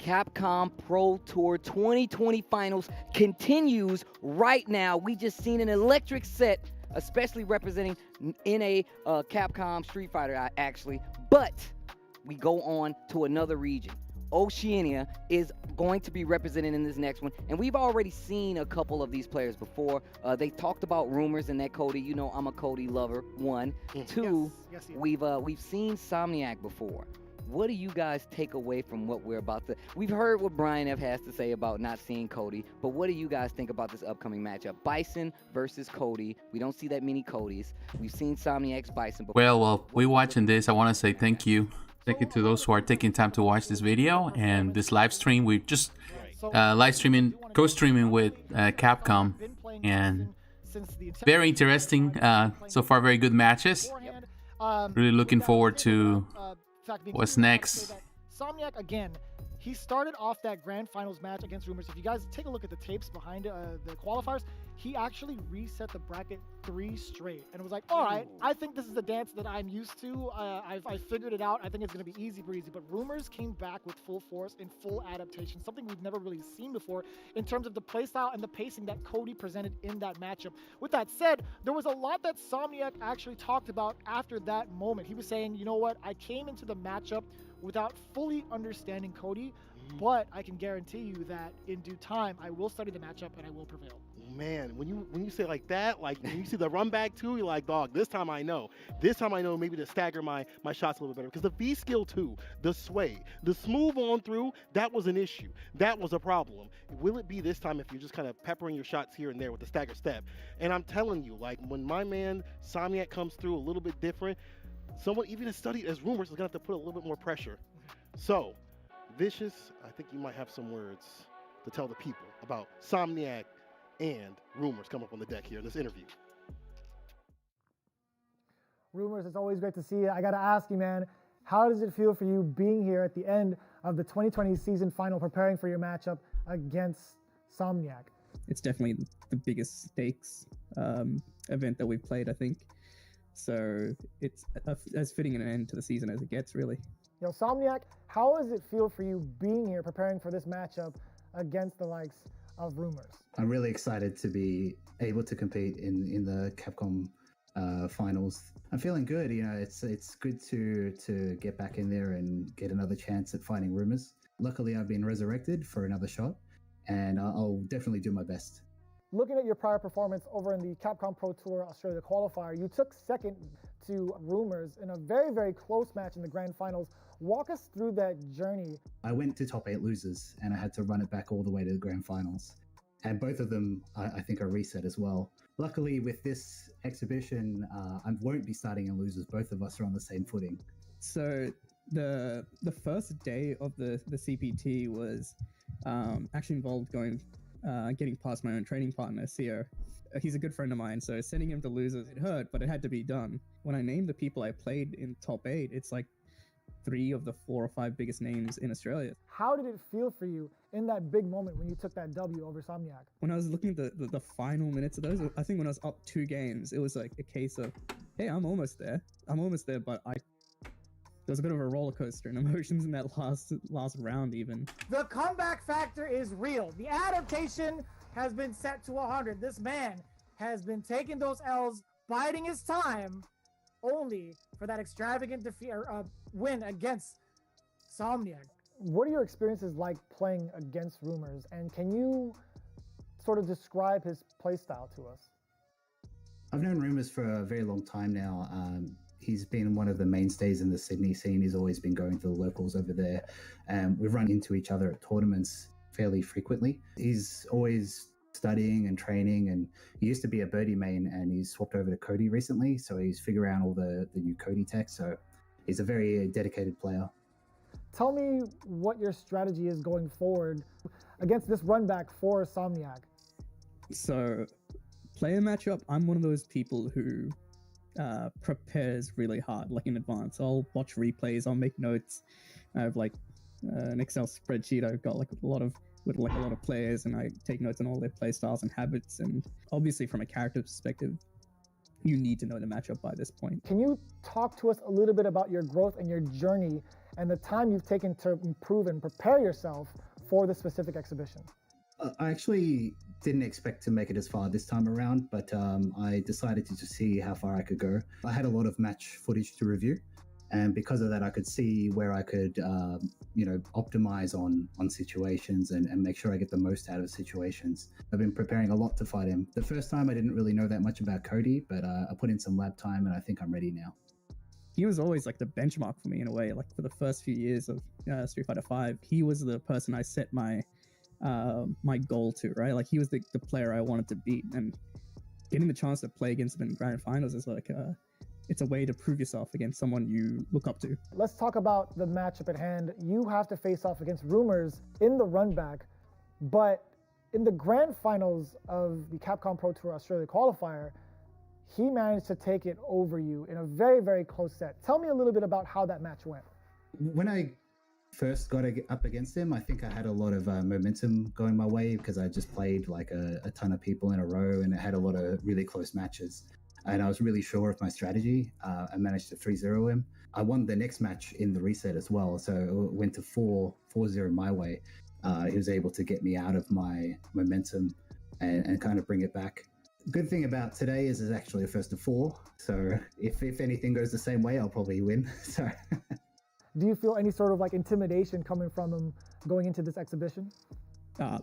Capcom Pro Tour 2020 Finals continues right now. We just seen an electric set, especially representing in a Capcom Street Fighter, actually. But we go on to another region. Oceania is going to be represented in this next one, and we've already seen a couple of these players before. They talked about rumors and that Cody. You know, I'm a Cody lover. One, two. Yes. We've seen Somniac before. What do you guys take away from what we're about to? We've heard what Brian F has to say about not seeing Cody, but what do you guys think about this upcoming matchup? Bison versus Cody. We don't see that many Codys. We've seen Somniac's Bison before. Well, we're watching this. I want to say thank you. Thank you to those who are taking time to watch this video and this live stream. We just co-streaming with Capcom, and very interesting. So far, very good matches. Really looking forward to what's next. Somniac, again, he started off that grand finals match against Rumors. If you guys take a look at the tapes behind the qualifiers, he actually reset the bracket 3 straight and was like, all right, I think this is a dance that I'm used to. I figured it out. I think it's going to be easy breezy. But Rumors came back with full force and full adaptation, something we've never really seen before in terms of the playstyle and the pacing that Cody presented in that matchup. With that said, there was a lot that Somniac actually talked about after that moment. He was saying, you know what, I came into the matchup without fully understanding Cody, but I can guarantee you that in due time, I will study the matchup and I will prevail. Man, when you say it like that, like when you see the run back too, you're like, dog, this time I know. This time I know maybe to stagger my shots a little bit better. Because the V skill too, the sway, the smooth on through, that was an issue. That was a problem. Will it be this time if you're just kind of peppering your shots here and there with the stagger step? And I'm telling you, like when my man Somniac comes through a little bit different, someone even as studied as Rumors is gonna have to put a little bit more pressure. So, Vicious, I think you might have some words to tell the people about Somniac and Rumors come up on the deck here in this interview. Rumors, it's always great to see you. I got to ask you, man, how does it feel for you being here at the end of the 2020 season final, preparing for your matchup against Somniac? It's definitely the biggest stakes event that we've played, I think. So it's as fitting an end to the season as it gets, really. Yo, Somniac, how does it feel for you being here preparing for this matchup against the likes of Rumors? I'm really excited to be able to compete in the Capcom finals. I'm feeling good. You know, it's good to get back in there and get another chance at fighting Rumors. Luckily, I've been resurrected for another shot, and I'll definitely do my best. Looking at your prior performance over in the Capcom Pro Tour Australia qualifier, you took second to Rumors in a very, very close match in the grand finals. Walk us through that journey. I went to top 8 losers, and I had to run it back all the way to the grand finals. And both of them, I think, are reset as well. Luckily, with this exhibition, I won't be starting in losers. Both of us are on the same footing. So the first day of the CPT was actually involved getting past my own training partner, Sio. He's a good friend of mine, so sending him to losers, it hurt, but it had to be done. When I named the people I played in top 8, it's like 3 of the 4 or 5 biggest names in Australia. How did it feel for you in that big moment when you took that W over Somniac? When I was looking at the final minutes of those, I think when I was up 2 games, it was like a case of, hey, I'm almost there, but there was a bit of a roller coaster in emotions in that last round even. The comeback factor is real. The adaptation has been set to 100. This man has been taking those L's, biding his time, only for that extravagant win against Somniac. What are your experiences like playing against Rumors, and can you sort of describe his playstyle to us? I've known Rumors for a very long time now. He's been one of the mainstays in the Sydney scene. He's always been going to the locals over there. We've run into each other at tournaments fairly frequently. He's always studying and training, and he used to be a Birdie main, and he's swapped over to Cody recently, so he's figuring out all the new Cody tech. So he's a very dedicated player. Tell me what your strategy is going forward against this run back for Somniac. So player matchup, I'm one of those people who prepares really hard, like in advance. I'll watch replays, I'll make notes. I have like an Excel spreadsheet. I've got like a lot of players, and I take notes on all their play styles and habits. And obviously from a character perspective, you need to know the matchup by this point. Can you talk to us a little bit about your growth and your journey and the time you've taken to improve and prepare yourself for the specific exhibition. I actually didn't expect to make it as far this time around, but I decided to just see how far I could go. I had a lot of match footage to review, and because of that, I could see where I could, optimize on situations and make sure I get the most out of situations. I've been preparing a lot to fight him. The first time I didn't really know that much about Cody, but I put in some lab time, and I think I'm ready now. He was always like the benchmark for me in a way. Like for the first few years of Street Fighter V, he was the person I set my goal to, right? Like he was the player I wanted to beat, and getting the chance to play against him in grand finals is like it's a way to prove yourself against someone you look up to. Let's talk about the matchup at hand. You have to face off against Rumors in the run back, but in the grand finals of the Capcom Pro Tour Australia qualifier, he managed to take it over you in a very, very close set. Tell me a little bit about how that match went. When I first got up against him, I think I had a lot of momentum going my way because I just played like a ton of people in a row, and it had a lot of really close matches. And I was really sure of my strategy. I managed to 3-0 him. I won the next match in the reset as well, so it went to 4-0 my way. He was able to get me out of my momentum and kind of bring it back. Good thing about today is it's actually a first of 4, so if anything goes the same way, I'll probably win. So. Do you feel any sort of like intimidation coming from him going into this exhibition?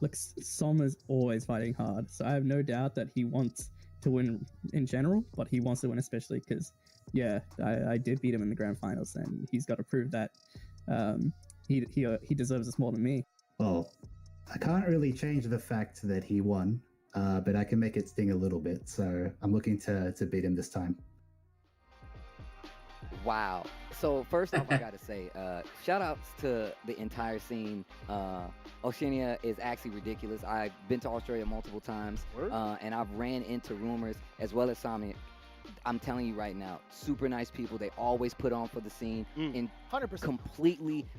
Look, Som is always fighting hard, so I have no doubt that he wants to win in general, but he wants to win especially because, yeah, I did beat him in the grand finals, and he's got to prove that he deserves this more than me. Well, I can't really change the fact that he won, but I can make it sting a little bit, so I'm looking to beat him this time. Wow. So first off, I gotta say, shout outs to the entire scene. Oceania is actually ridiculous. I've been to Australia multiple times, and I've ran into Rumors as well as Somniac. I'm telling you right now, super nice people. They always put on for the scene, and 100%.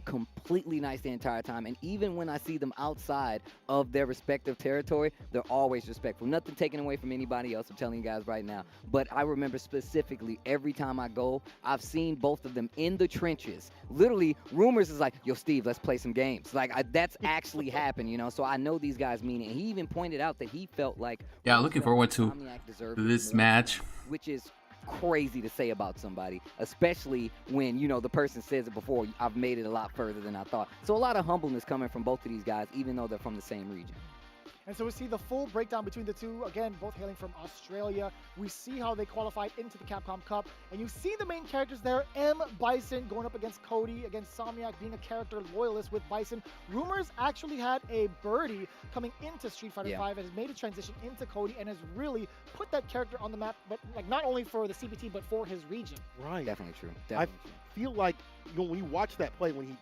completely nice the entire time. And even when I see them outside of their respective territory, they're always respectful. Nothing taken away from anybody else, I'm telling you guys right now. But I remember specifically every time I go, I've seen both of them in the trenches. Literally, Rumors is like, yo, Steve, let's play some games. Like, that's actually happened, you know? So I know these guys mean it. And he even pointed out that he felt like... Yeah, looking forward to this match. Which is crazy to say about somebody, especially when, you know, the person says it before, I've made it a lot further than I thought. So a lot of humbleness coming from both of these guys, even though they're from the same region. And so we see the full breakdown between the two, again, both hailing from Australia. We see how they qualified into the Capcom Cup, and you see the main characters there. M. Bison going up against Cody, against Somniac being a character loyalist with Bison. Rumors actually had a birdie coming into Street Fighter V and has made a transition into Cody and has really put that character on the map, but like not only for the CPT, but for his region. Right. Definitely true. I feel like, you know, when you watch that play, when he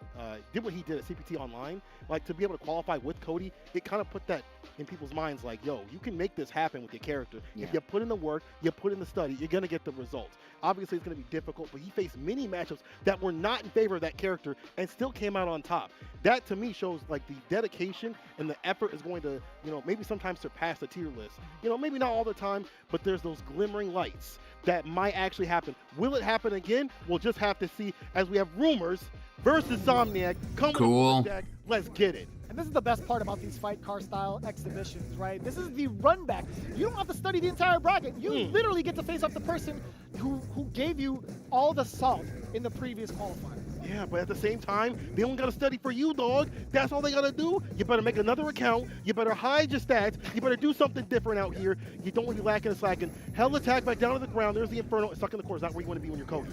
did what he did at CPT Online, like to be able to qualify with Cody, it kind of put that in people's minds like, yo, you can make this happen with your character. If you put in the work, you put in the study, you're going to get the results. Obviously, it's going to be difficult, but he faced many matchups that were not in favor of that character and still came out on top. That, to me, shows like the dedication and the effort is going to, you know, maybe sometimes surpass the tier list. You know, maybe not all the time, but there's those glimmering lights that might actually happen. Will it happen again? We'll just have to see as we have Rumors versus Somniac coming up the deck. Let's get it. And this is the best part about these fight car style exhibitions, right? This is the run back. You don't have to study the entire bracket. You literally get to face off the person who gave you all the salt in the previous qualifier. Yeah, but at the same time, they don't got to study for you, dog. That's all they got to do. You better make another account. You better hide your stats. You better do something different out here. You don't want to be lacking and slacking. Hell attack back down to the ground. There's the Inferno. Stuck in the corner. Is not where you want to be when you're Cody.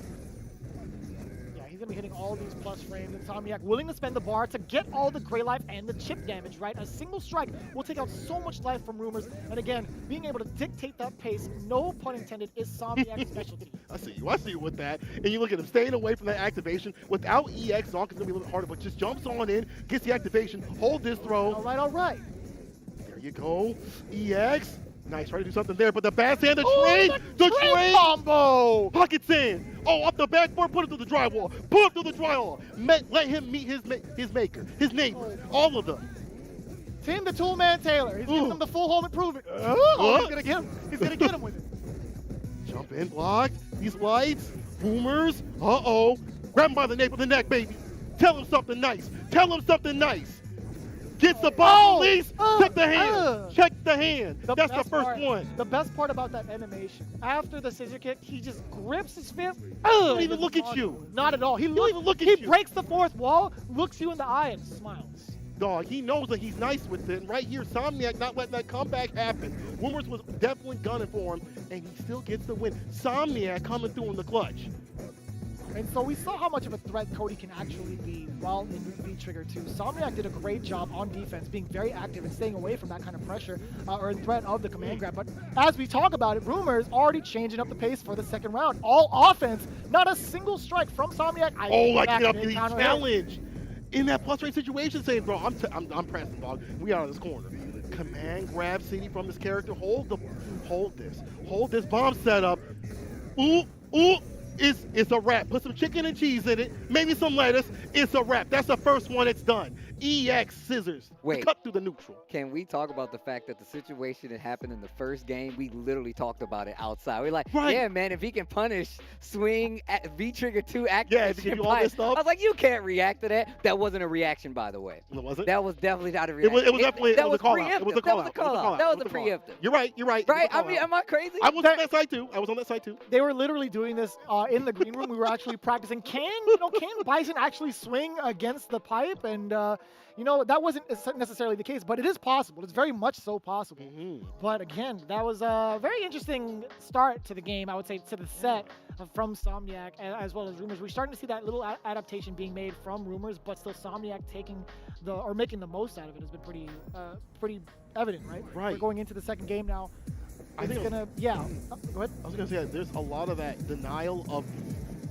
He's going to be hitting all these plus frames, and Somniac willing to spend the bar to get all the gray life and the chip damage, right? A single strike will take out so much life from Rumors, and again, being able to dictate that pace, no pun intended, is Somniac's specialty. I see you with that. And you look at him staying away from that activation. Without EX, Zonk is going to be a little bit harder, but just jumps on in, gets the activation, hold this throw. All right. There you go. EX. Nice, try to do something there, but the bass and the train combo! Pockets in. Oh, off the backboard, put it through the drywall. Put it through the drywall. Let him meet his maker, his neighbor, all of them. Tim the Toolman Taylor. He's giving him the full home improvement. He's gonna get him. He's gonna get him with it. Jump in, block. These lights. Boomers. Grab him by the nape of the neck, baby. Tell him something nice. Tell him something nice. Gets the ball release. Check the hand. Check the hand. That's the first one. The best part about that animation, after the scissor kick, he just grips his fist. He don't even look at you. Not at all. He don't even look at you. He breaks the fourth wall, looks you in the eye, and smiles. Dog, he knows that he's nice with it. And right here, Somniac not letting that comeback happen. Rumors was definitely gunning for him, and he still gets the win. Somniac coming through in the clutch. And so we saw how much of a threat Cody can actually be while in V-Trigger 2. Somniac did a great job on defense, being very active and staying away from that kind of pressure or threat of the command grab. But as we talk about it, Rumors already changing up the pace for the second round. All offense, not a single strike from Somniac. Like the challenge. In that plus range situation, saying, bro, I'm pressing, dog. We out of this corner. Command grab CD from this character. Hold this bomb setup. Ooh. It's a wrap. Put some chicken and cheese in it, maybe some lettuce. It's a wrap. That's the first one. It's done. EX scissors. Wait. Cut through the neutral. Can we talk about the fact that the situation that happened in the first game, we literally talked about it outside. We're like, yeah, man, if he can punish swing at V-Trigger 2 activation, all this stuff. I was like, you can't react to that. That wasn't a reaction, by the way. It wasn't? That was definitely not a reaction. It was definitely a call out. It was a call out. That was a preemptive. You're right. Right? I mean, am I crazy? I was on that side too. They were literally doing this in the green room. We were actually practicing. Can Bison actually swing against the pipe? And that wasn't necessarily the case, but it is possible. It's very much so possible. But again, that was a very interesting start to the game, I would say, to the set from Somniac as well as Rumors. We're starting to see that little adaptation being made from Rumors, but still Somniac making the most out of it has been pretty evident, right? Right. We're going into the second game now. Go ahead. I was gonna say there's a lot of that denial of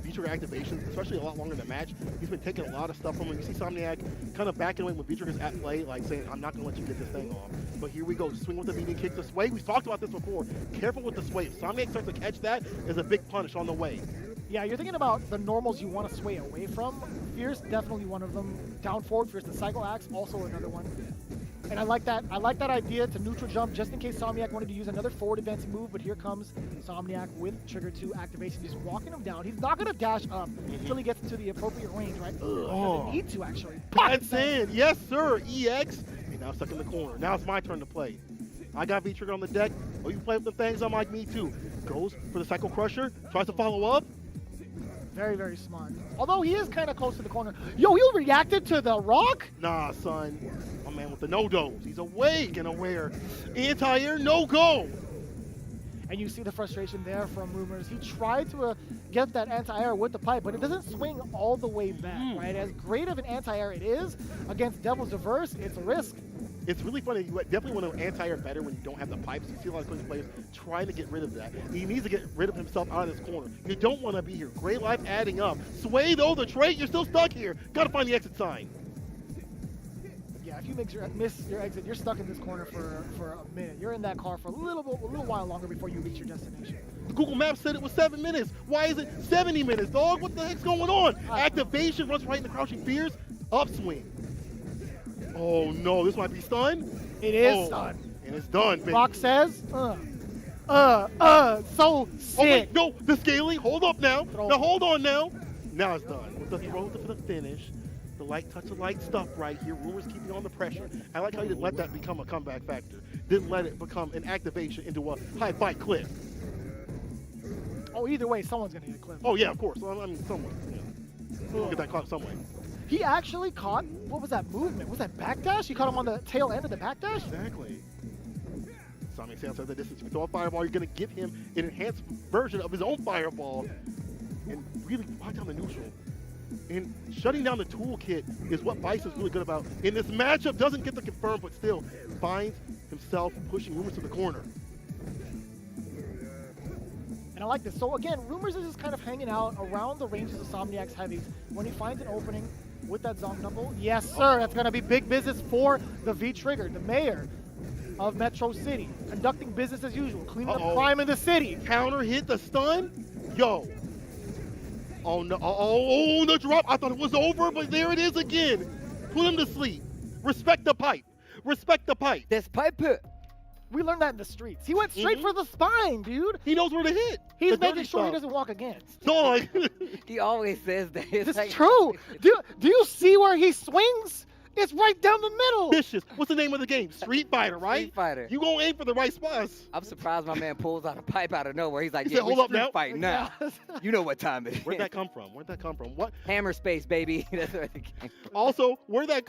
V-Trigger activations, especially a lot longer in the match. He's been taking a lot of stuff from him. You see Somniac kind of backing away when V-Trigger's at play, like saying, I'm not going to let you get this thing off. But here we go. Swing with the median kick. The sway, we've talked about this before. Careful with the sway. If Somniac starts to catch that, is a big punish on the way. Yeah, you're thinking about the normals you want to sway away from. Fierce, definitely one of them. Down forward, Fierce, the cycle axe, also another one. And I like that idea to neutral jump just in case Somniac wanted to use another forward advancing move, but here comes Somniac with Trigger 2 activation, just walking him down. He's not going to dash up until he gets into the appropriate range, right? Doesn't need to, actually. That's in. Yes, sir. EX. And now stuck in the corner. Now it's my turn to play. I got V-Trigger on the deck. Oh, you play with the things? I'm like, me too. Goes for the Cycle Crusher. Tries to follow up. Very, very smart. Although he is kind of close to the corner. Yo, you reacted to the rock? Nah, son. My man with the no-dos. He's awake and aware. Anti-air, no-go. And you see the frustration there from Rumors. He tried to get that anti-air with the pipe, but it doesn't swing all the way back, right? As great of an anti-air it is, against Devil's Reverse, it's a risk. It's really funny. You definitely want to anti-air better when you don't have the pipes. You see a lot of Queens players trying to get rid of that. He needs to get rid of himself out of this corner. You don't want to be here. Great life adding up. Sway, though, the trait, you're still stuck here. Got to find the exit sign. Yeah, if you miss your exit, you're stuck in this corner for a minute. You're in that car for a little while longer before you reach your destination. Google Maps said it was 7 minutes. Why is it 70 minutes, dog? What the heck's going on? Activation runs right into Crouching Fears. Upswing. Oh no, this might be stun. It is stun. And it's done, baby. Rock says, so sick. Oh wait, no, the scaling, hold up now. Now hold on now. Now it's done. With the throw for the finish. The light touch of light stuff right here. Rumors keeping on the pressure. I like how you didn't let that become a comeback factor. Didn't let it become an activation into a high fight clip. Oh, either way, someone's gonna get clipped. Oh yeah, of course. I mean, someone. We'll get that caught some way. He actually caught, what was that movement? Was that backdash? He caught him on the tail end of the backdash? Exactly. Sonic Sam says the distance. If you throw a fireball, you're going to give him an enhanced version of his own fireball. And really lock down the neutral. And shutting down the toolkit is what Bison's really good about. In this matchup, doesn't get the confirm, but still finds himself pushing Rumors to the corner. And I like this. So again, Rumors is just kind of hanging out around the ranges of Somniac's heavies. When he finds an opening with that Zonk Knuckle, yes sir, that's going to be big business for the V-Trigger, the mayor of Metro City, conducting business as usual, cleaning up crime in the city. Counter hit the stun? Yo. Oh no, oh, the drop. I thought it was over, but there it is again. Put him to sleep. Respect the pipe. Respect the pipe. This pipe. We learned that in the streets. He went straight for the spine, dude. He knows where to hit. He's The making dirty sure he stuff. doesn't walk against. Dog. He always says that. It's true. Do you see where he swings? It's right down the middle. Vicious. What's the name of the game? Street Fighter, right? Street Fighter. You gonna aim for the right spots. I'm surprised my man pulls out a pipe out of nowhere. He's like, He yeah, said, we hold up street now. fight now. You know what time it is. Where'd that come from? Where'd that come from? What? Hammer space, baby. That's where it came from. Also, where'd that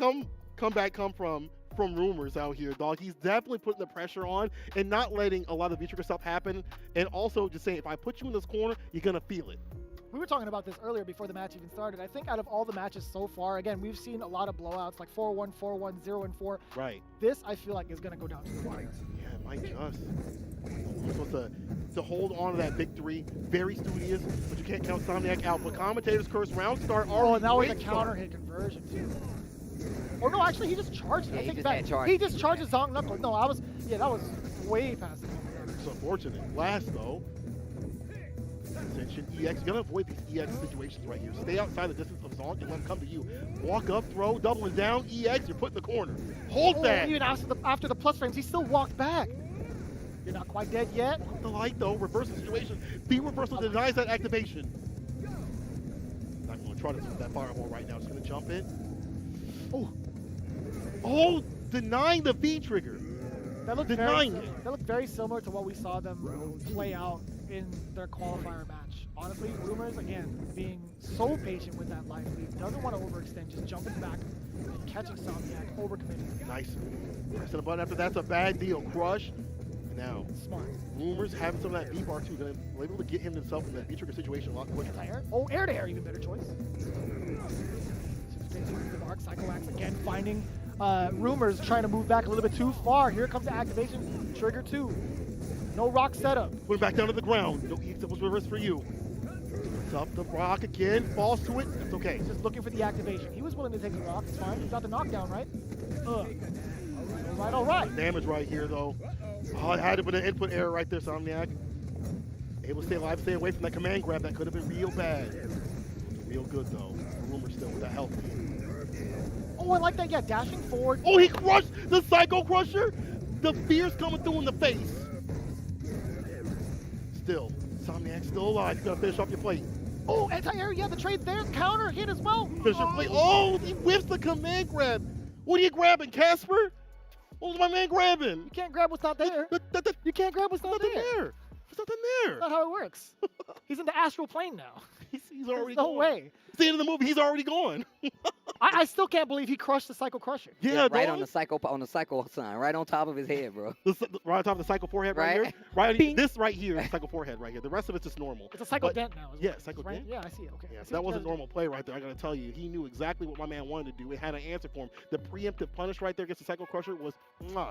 comeback come from? From Rumors out here, dog. He's definitely putting the pressure on and not letting a lot of the V-Trigger stuff happen. And also just saying, if I put you in this corner, you're gonna feel it. We were talking about this earlier before the match even started. I think out of all the matches so far, again, we've seen a lot of blowouts, like 4-1, 4-1, 0-4. Right. This, I feel like, is going to go down to the wire. Yeah, it might just. We're supposed to hold on to that victory. Very studious, but you can't count Somniac out. But commentators curse round start. Oh, and that was a great counter start. hit conversion, too. Or no, actually, he just charged it. Yeah, I he take just back. had charge. He just charged his Zonk Knuckle. No, that was way past the It's unfortunate. Last, though. Attention, EX. You gotta avoid these EX situations right here. Stay outside the distance of Zonk and let him come to you. Walk up, throw, doubling down, EX. You're put in the corner. Hold that. Even after the plus frames, he still walked back. You're not quite dead yet. The light, though. Reverse the situation. B reversal denies that activation. Not gonna try to throw that fireball right now. Just gonna jump in. Oh, denying the V trigger. That looked Denying it. That looked very similar to what we saw them play out in their qualifier match. Honestly, Rumors, again, being so patient with that life lead, doesn't want to overextend, just jumping back and catching Somniac, overcommitting. Nice. Pressing the button after that's a bad deal. Crush. Now, Smart. Rumors having some of that V bar too. Gonna be able to get him himself in that V trigger situation a lot quicker. Oh, air to air, even better choice. Straight to the mark. Psycho Axe again finding Rumors trying to move back a little bit too far. Here comes the activation. Trigger 2. No rock setup. Put him back down to the ground. No EX was reverse for you. It's up the rock again. Falls to it. It's okay. Just looking for the activation. He was willing to take the rock. It's fine. He got the knockdown, right? All right. Damage right here, though. Oh, it had to be an input error right there, Somniac. Able to stay alive, stay away from that command grab. That could have been real bad. Real good, though. Rumor still with that health. Oh, I like that. Yeah, dashing forward. Oh, he crushed the Psycho Crusher. The fear's coming through in the face. Still, Somniac's still alive. You gotta finish off your plate. Oh, anti-air. Yeah, the trade there. Counter hit as well. Finish your plate. Oh, he whiffs the command grab. What are you grabbing, Casper? What was my man grabbing? You can't grab what's not there. You can't grab what's not there. There's nothing there. That's not how it works. He's in the astral plane now. He's already no gone. way. It's the end of the movie. He's already gone. I still can't believe he crushed the Psycho Crusher. Yeah, right dog. on the psycho sign, right on top of his head, bro. Right on top of the Psycho forehead right, Right. here. Right, this right here is Psycho forehead right here. The rest of it's just normal. It's a Psycho But- dent now. Yeah, Psycho right? dent. Yeah, I see it. Okay. Yeah, I see that what wasn't you're- normal play right there. I gotta tell you, he knew exactly what my man wanted to do. It had an answer for him. The preemptive punish right there against the Psycho Crusher was,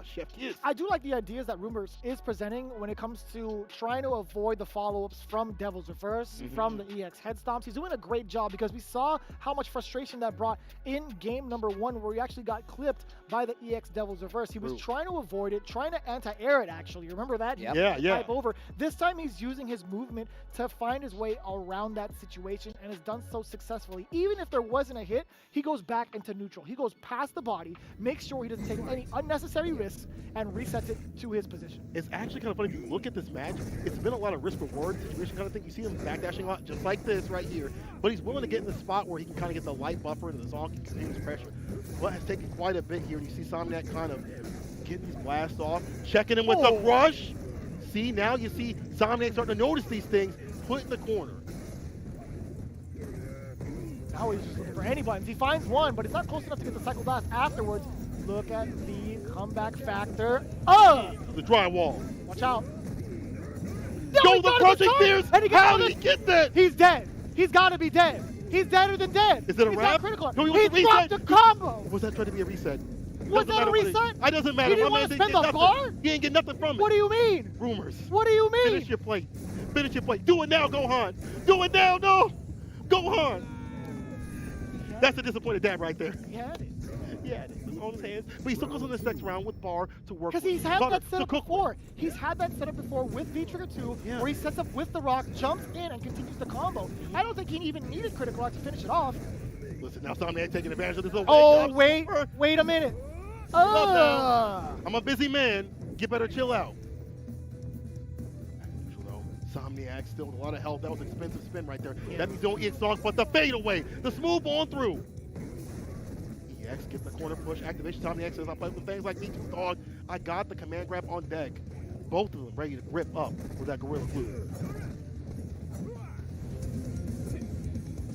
chef kiss. I do like the ideas that Rumors is presenting when it comes to trying to avoid the follow-ups from Devil's Reverse, from the EX head stomps. He's doing a great job because we saw how much frustration that brought in game number 1 where he actually got clipped by the EX Devil's Reverse. He was True. trying to avoid it, trying to anti-air it actually. Remember that? He Yep. put the Yeah. pipe over. This time he's using his movement to find his way around that situation and has done so successfully. Even if there wasn't a hit, he goes back into neutral. He goes past the body, makes sure he doesn't take any unnecessary risks, and resets it to his position. It's actually kind of funny if you look at this match. It's been a lot of risk-reward situation kind of thing. You see him backdashing a lot, just like this right here. But he's willing to get in the spot where he can kind of get the light buffer and the Zonk and continuous pressure. But has taken quite a bit here. And you see Somniac kind of getting these blasts off, checking him with the rush. See, now you see Somniac starting to notice these things. Put in the corner. Now he's just looking for any buttons. He finds one, but it's not close enough to get the cycle blast afterwards. Look at the comeback factor. The drywall. Watch out. Go the crushing fears! How did he get that? He's dead. He's got to be dead. He's deader than dead. Is it a He's wrap? not critical. No, He dropped the combo. Was that trying to be a reset? Was that a reset? It doesn't matter. He didn't My want man to didn't spend get the nothing. bar? He ain't get nothing from it. What do you mean? Rumors. What do you mean? Finish your plate. Finish your plate. Do it now, Gohan. Do it now, no. Gohan. That's a disappointed dab right there. He had it. Yeah, it's on his hands. But he still goes on this next round with bar to work Because with. he's had Butter that to setup cook before. He's had that setup before with V-Trigger 2, where he sets up with the rock, jumps in, and continues the combo. I don't think he even needed critical rock to finish it off. with. Listen, now Somniac taking advantage of this. Oh, wait a minute. I'm a busy man. Get better, chill out. Somniac still with a lot of health. That was an expensive spin right there. That means don't EX songs, but the fade away. The smooth on through. EX gets the corner push. Activation. Somniac says, I'm playing with things like me too, dog. I got the command grab on deck. Both of them ready to rip up with that Gorilla Glue.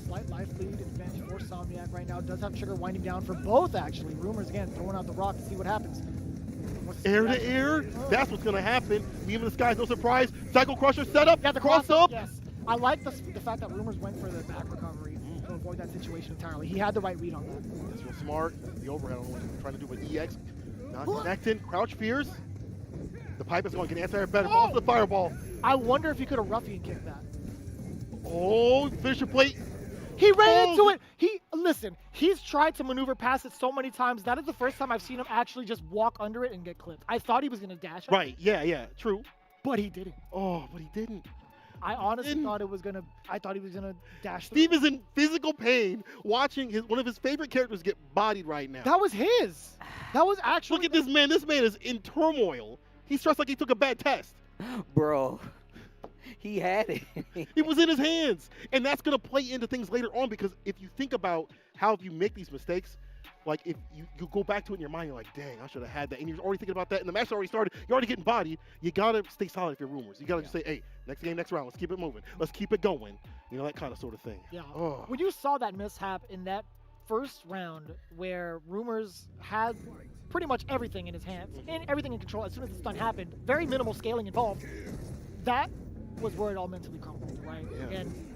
Slight life lead advantage for Somniac right now. Does have trigger winding down for both, actually. Rumors, again, throwing out the rock to see what happens. Air to air, that's what's gonna happen. Meme in the skies, no surprise. Cycle Crusher set up, yeah, the cross up. Yes, I like the fact that Rumors went for the back recovery to avoid that situation entirely. He had the right read on that. That's real smart. The overhead on what he's trying to do with EX. Not connecting, crouch fears. The pipe is going to get anti-air better. Falls the fireball. I wonder if he could have ruffian kicked that. Oh, Fisher plate. He ran into it. Listen, he's tried to maneuver past it so many times. That is the first time I've seen him actually just walk under it and get clipped. I thought he was going to dash it. Right, yeah, true. But he didn't. Oh, but he didn't. I honestly thought it was going to, I thought he was going to dash. Steve is in physical pain watching one of his favorite characters get bodied right now. That was his. That was actually. Look at this man. This man is in turmoil. He's stressed like he took a bad test. Bro. He had it. It was in his hands. And that's going to play into things later on, because if you think about how you make these mistakes, like if you go back to it in your mind, you're like, dang, I should have had that. And you're already thinking about that. And the match already started. You're already getting bodied. You got to stay solid if you're Rumors. You got to just say, hey, next game, next round, let's keep it moving. Let's keep it going. You know, that kind of sort of thing. Yeah. Oh. When you saw that mishap in that first round where Rumors had pretty much everything in his hands and everything in control as soon as the stun happened, very minimal scaling involved, that was where it all mentally crumbled, right? Yeah. And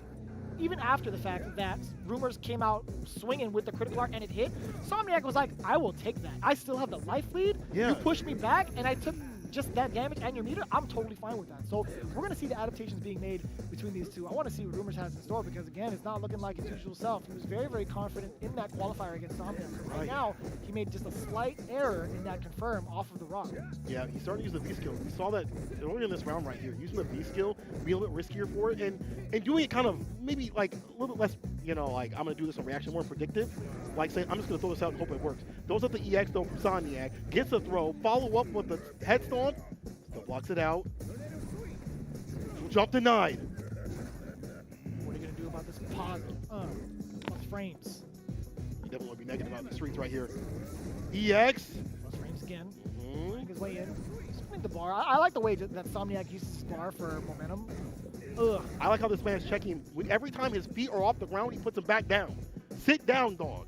even after the fact that Rumors came out swinging with the critical art and it hit, Somniac was like, I will take that. I still have the life lead. Yeah. You pushed me back and I took just that damage and your meter. I'm totally fine with that. So we're going to see the adaptations being made between these two. I want to see what Rumors has in store, because again, it's not looking like his usual self. He was very, very confident in that qualifier against Somniac. Right now, he made just a slight error in that confirm off of the rock. Yeah, he started to use the V skill. We saw that earlier in this round right here, using the V skill, being a little bit riskier for it, and doing it kind of maybe like a little bit less, you know, like I'm going to do this on reaction, more predictive. Like saying, I'm just going to throw this out and hope it works. Throws up the EX though from Somniac, gets a throw, follow up with the head stomp, still blocks it out. Jump denied. What are you going to do about this pause? Plus frames. You definitely want to be negative about the streets right here. EX. Plus frames again. Making his way in. Spinning the bar. I like the way that Somniac uses his bar for momentum. Ugh. I like how this man's checking. Every time his feet are off the ground, he puts them back down. Sit down, dog.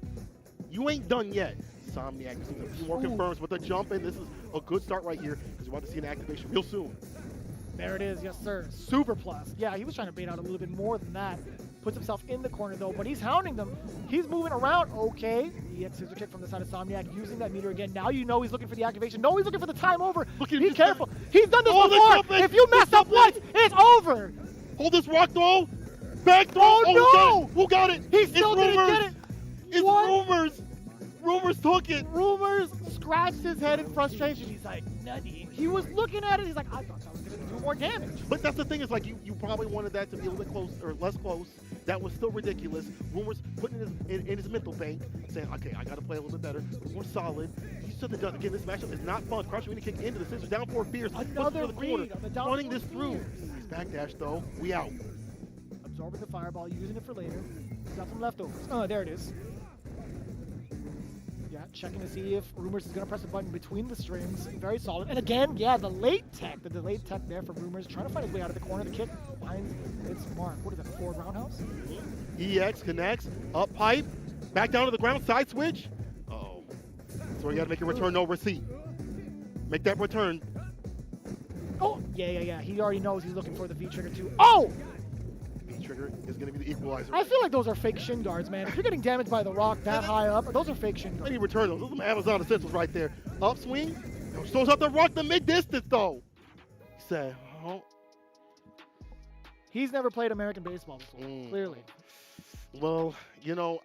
You ain't done yet. Somniac sees a few more confirms with the jump in. This is a good start right here, because we're about to see an activation real soon. There it is, yes sir. Super plus. Yeah, he was trying to bait out a little bit more than that. Puts himself in the corner though, but he's hounding them. He's moving around. Okay. EX scissor kick from the side of Somniac, using that meter again. Now you know he's looking for the activation. No, he's looking for the time over. Be careful. He's done this before. If you mess up once, it's over. Hold this rock throw. Back throw. Oh, no. Who got it? He still didn't get it. It's Rumors. Rumors took it. Rumors scratched his head in frustration. He's like, nutty. He was looking at it. He's like, I thought that was going to do more damage. But that's the thing, is like you probably wanted that to be a little bit close or less close. That was still ridiculous. Rumors putting in his mental bank, saying, okay, I got to play a little bit better, more solid. He stood the gun. Again, this matchup is not fun. Crushing when he kick into the scissors, down 4 fears. Another the corner, read on the down running 4 this through. He's backdash though. We out. Absorbing the fireball, using it for later. He's got some leftovers. Oh, there it is. Yeah, checking to see if Rumors is going to press a button between the strings. Very solid. And again, yeah, the delayed tech there for Rumors, trying to find his way out of the corner. The kick finds its mark. What is that, forward roundhouse? EX connects, up pipe, back down to the ground, side switch. Uh-oh. So you got to make a return, no receipt. Make that return. Oh, yeah. He already knows he's looking for the V-trigger too. Oh! V-trigger is going to be the equalizer. I feel like those are fake shin guards, man. If you're getting damaged by the rock that high up, those are fake shin guards. I need to return those. Those are some Amazon essentials right there. Upswing. Throws out the rock the mid-distance, though. He said, oh. He's never played American baseball before, clearly. Well, you know,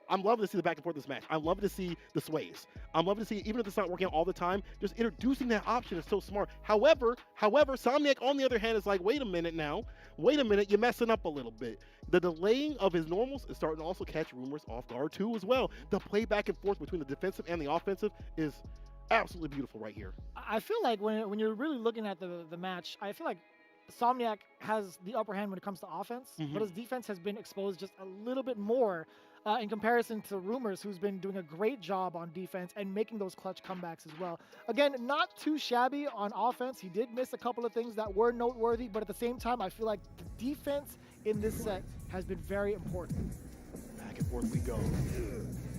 I'm loving to see the back and forth of this match. I'm loving to see the sways. I'm loving to see, even if it's not working out all the time, just introducing that option is so smart. However, Somniac, on the other hand, is like, wait a minute now. Wait a minute, you're messing up a little bit. The delaying of his normals is starting to also catch Rumors off guard too as well. The play back and forth between the defensive and the offensive is Absolutely beautiful right here. I feel like when you're really looking at the match, I feel like Somniac has the upper hand when it comes to offense, but his defense has been exposed just a little bit more in comparison to Rumors, who's been doing a great job on defense and making those clutch comebacks as well. Again, not too shabby on offense. He did miss a couple of things that were noteworthy, but at the same time, I feel like the defense in this set has been very important. Back and forth we go.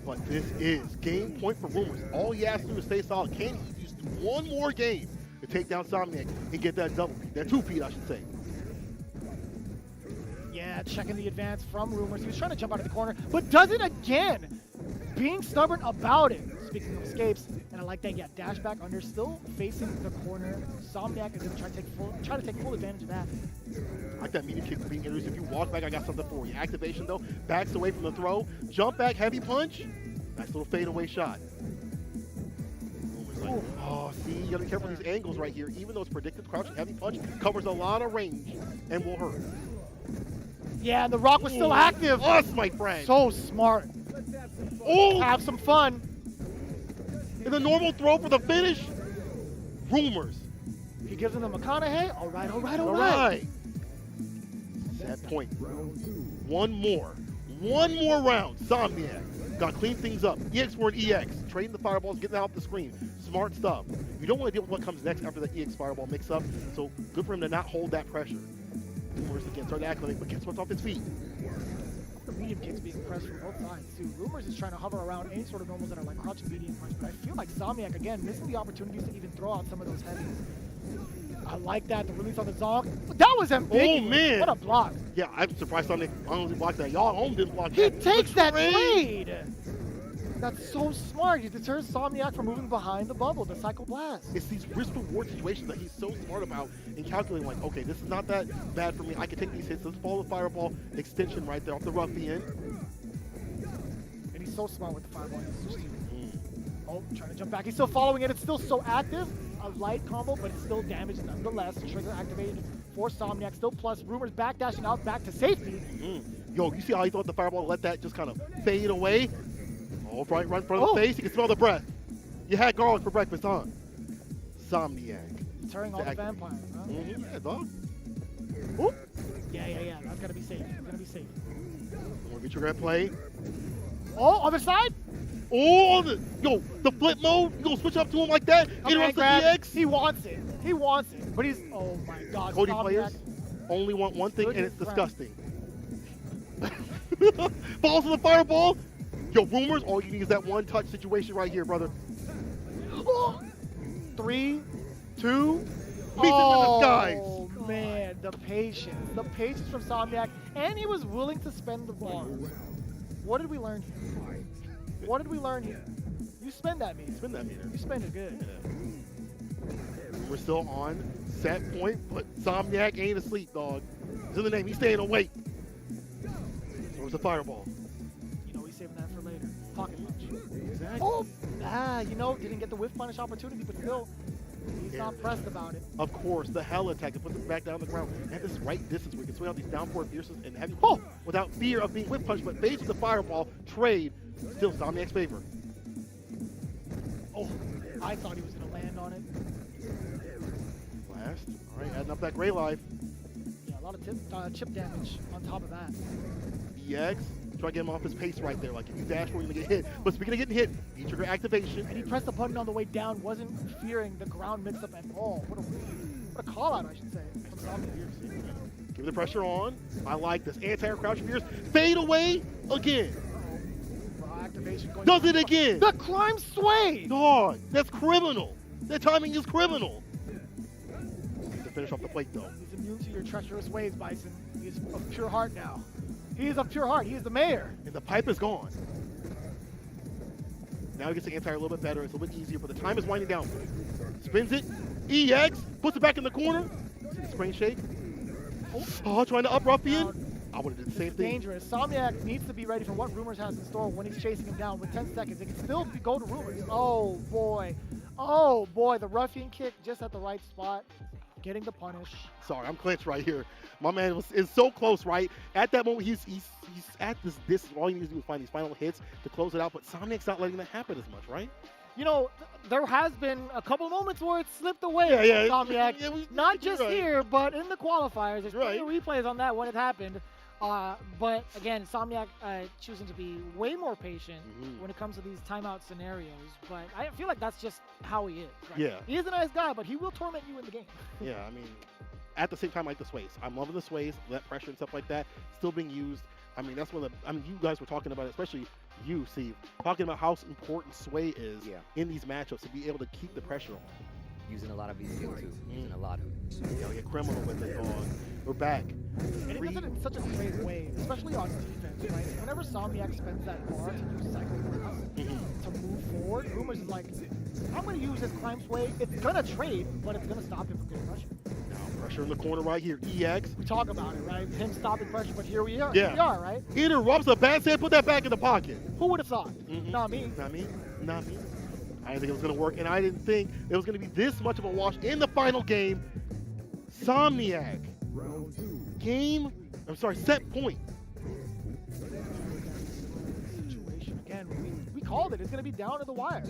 But this is game point for Rumors. All he has to do is stay solid. Can he use one more game to take down Somniac and get that double peat, that 2-peat, I should say. Yeah, checking the advance from Rumors. He was trying to jump out of the corner, but does it again. Being stubborn about it. Speaking of escapes, and I like that. Yeah, dash back under, still facing the corner. Somniac is going to try to take full advantage of that. I like that medium kick being introduced. If you walk back, I got something for you. Activation though, backs away from the throw. Jump back, heavy punch. Nice little fadeaway shot. Like, oh, see, you gotta be careful with these angles right here. Even though it's predicted, crouching heavy punch covers a lot of range and will hurt. Yeah, and the rock was still active. Us, my friend. So smart. Oh, have some fun. In the normal throw for the finish. Rumors. He gives him the McConaughey. All right. Set point. One more round. Somniac. Got to clean things up. EX for an EX. Trading the fireballs, getting out the screen. Smart stuff. You don't want to deal with what comes next after the EX fireball mix up, so good for him to not hold that pressure. Rumors again start to acclimate, but guess what's off his feet? The medium kicks being pressed from both sides, too. Rumors is trying to hover around any sort of normals that are like crouching medium punch, but I feel like Somniac, again, missing the opportunities to even throw out some of those heavies. I like that, the release on the Zonk. That was ambiguous. Oh, man. What a block. Yeah, I'm surprised Somniac honestly blocked that. Y'all home didn't block He that. takes that trade. That's so smart. He deters Somniac from moving behind the bubble, the Psycho Blast. It's these risk-reward situations that he's so smart about in calculating, like, okay, this is not that bad for me. I can take these hits. Let's follow the fireball extension right there off the ruffian. And he's so smart with the fireball. Oh, trying to jump back. He's still following it. It's still so active. A light combo, but it's still damaged nonetheless. Trigger activated for Somniac. Still plus. Rumors backdashing out back to safety. Yo, you see how he thought the fireball and let that just kind of fade away? Oh, right in front of the face. You can smell the breath. You had garlic for breakfast, huh? Somniac. Deterring all the vampires, huh? Yeah, dog. Oop. Yeah. That's gotta be safe. Wanna get your grab play? Oh, other side? Oh, the flip mode? You gonna switch up to him like that? Get him off the EX? He wants it. But he's, oh my God. Cody Somniac. players only want one thing, and it's disgusting. Falls to the fireball. Yo, Rumors, all you need is that one touch situation right here, brother. 3, 2, Meet in the skies. Oh man, the patience from Somniac, and he was willing to spend the bar. What did we learn here? You spend that meter. You spend it good. We're still on set point, but Somniac ain't asleep, dog. It's in the name. He's staying awake. Where's the fireball? You know, he's saving that for later. Pocket punch. Exactly. Oh, didn't get the whiff punish opportunity, but still, he's not pressed about it. Of course, the hell attack that puts him back down on the ground at this right distance where he can swing out these downpour fierces and heavy without fear of being whip punched, but face with the fireball, trade, still Somniac's favor. Oh, I thought he was going to land on it. Blast. All right, adding up that gray life. Yeah, a lot of chip damage on top of that. EX. Try to get him off his pace right there. Like, if you dash, we're going to get hit. But speaking of getting hit, E-trigger activation. And he pressed the button on the way down, wasn't fearing the ground mix-up at all. What a call-out, I should say. Give the pressure on. I like this. Anti-crouch fears. Fade away again. Activation going Does it again. The crime sway. Dog, that's criminal. That timing is criminal. To finish off the plate, though. He's immune to your treacherous ways, Bison. He's of pure heart now. He is of pure heart. He is the mayor. And the pipe is gone. Now he gets the anti-air a little bit better. It's a little bit easier, but the time is winding down. Spins it. EX. Puts it back in the corner. See the screen shake. Oh, trying to up ruffian. I would have did the same thing. Dangerous. Somniac needs to be ready for what Rumors has in store when he's chasing him down with 10 seconds. It can still go to Rumors. Oh, boy. The ruffian kick just at the right spot. Getting the punish. Sorry, I'm clinched right here. My man is so close, right? At that moment, he's at this. All he needs to do is find these final hits to close it out. But Somniac's not letting that happen as much, right? you know, there has been a couple moments where it slipped away. Yeah, from Insomniac. Not you're just right. here, but in the qualifiers. There's plenty of replays on that when it happened. But again, Insomniac choosing to be way more patient when it comes to these timeout scenarios. But I feel like that's just how he is. Right? Yeah. He is a nice guy, but he will torment you in the game. Yeah, I mean, at the same time, I like the sways. I'm loving the sways, that pressure and stuff like that, still being used. I mean, that's one of the, I mean, you guys were talking about it, especially you, Steve, talking about how important sway is in these matchups to be able to keep the pressure on. Using a lot of V-skill too. Using a lot of it. Yeah, criminal with it. We're back. And he does it in such a great way, especially on defense, right? Whenever Somniac spends that bar to use Cycle Pass to move forward, Rumors is like, I'm going to use his climb sway. It's going to trade, but it's going to stop him from getting pressure. Now, pressure in the corner right here. EX. We talk about it, right? Him stopping pressure, but here we are. Yeah. Here we are, right? Interrupts the bad sand, put that back in the pocket. Who would have thought? Not me. Not me. Not me. I didn't think it was going to work, and I didn't think it was going to be this much of a wash in the final game. Somniac. Set point. Situation again. We called it. It's going to be down to the wire.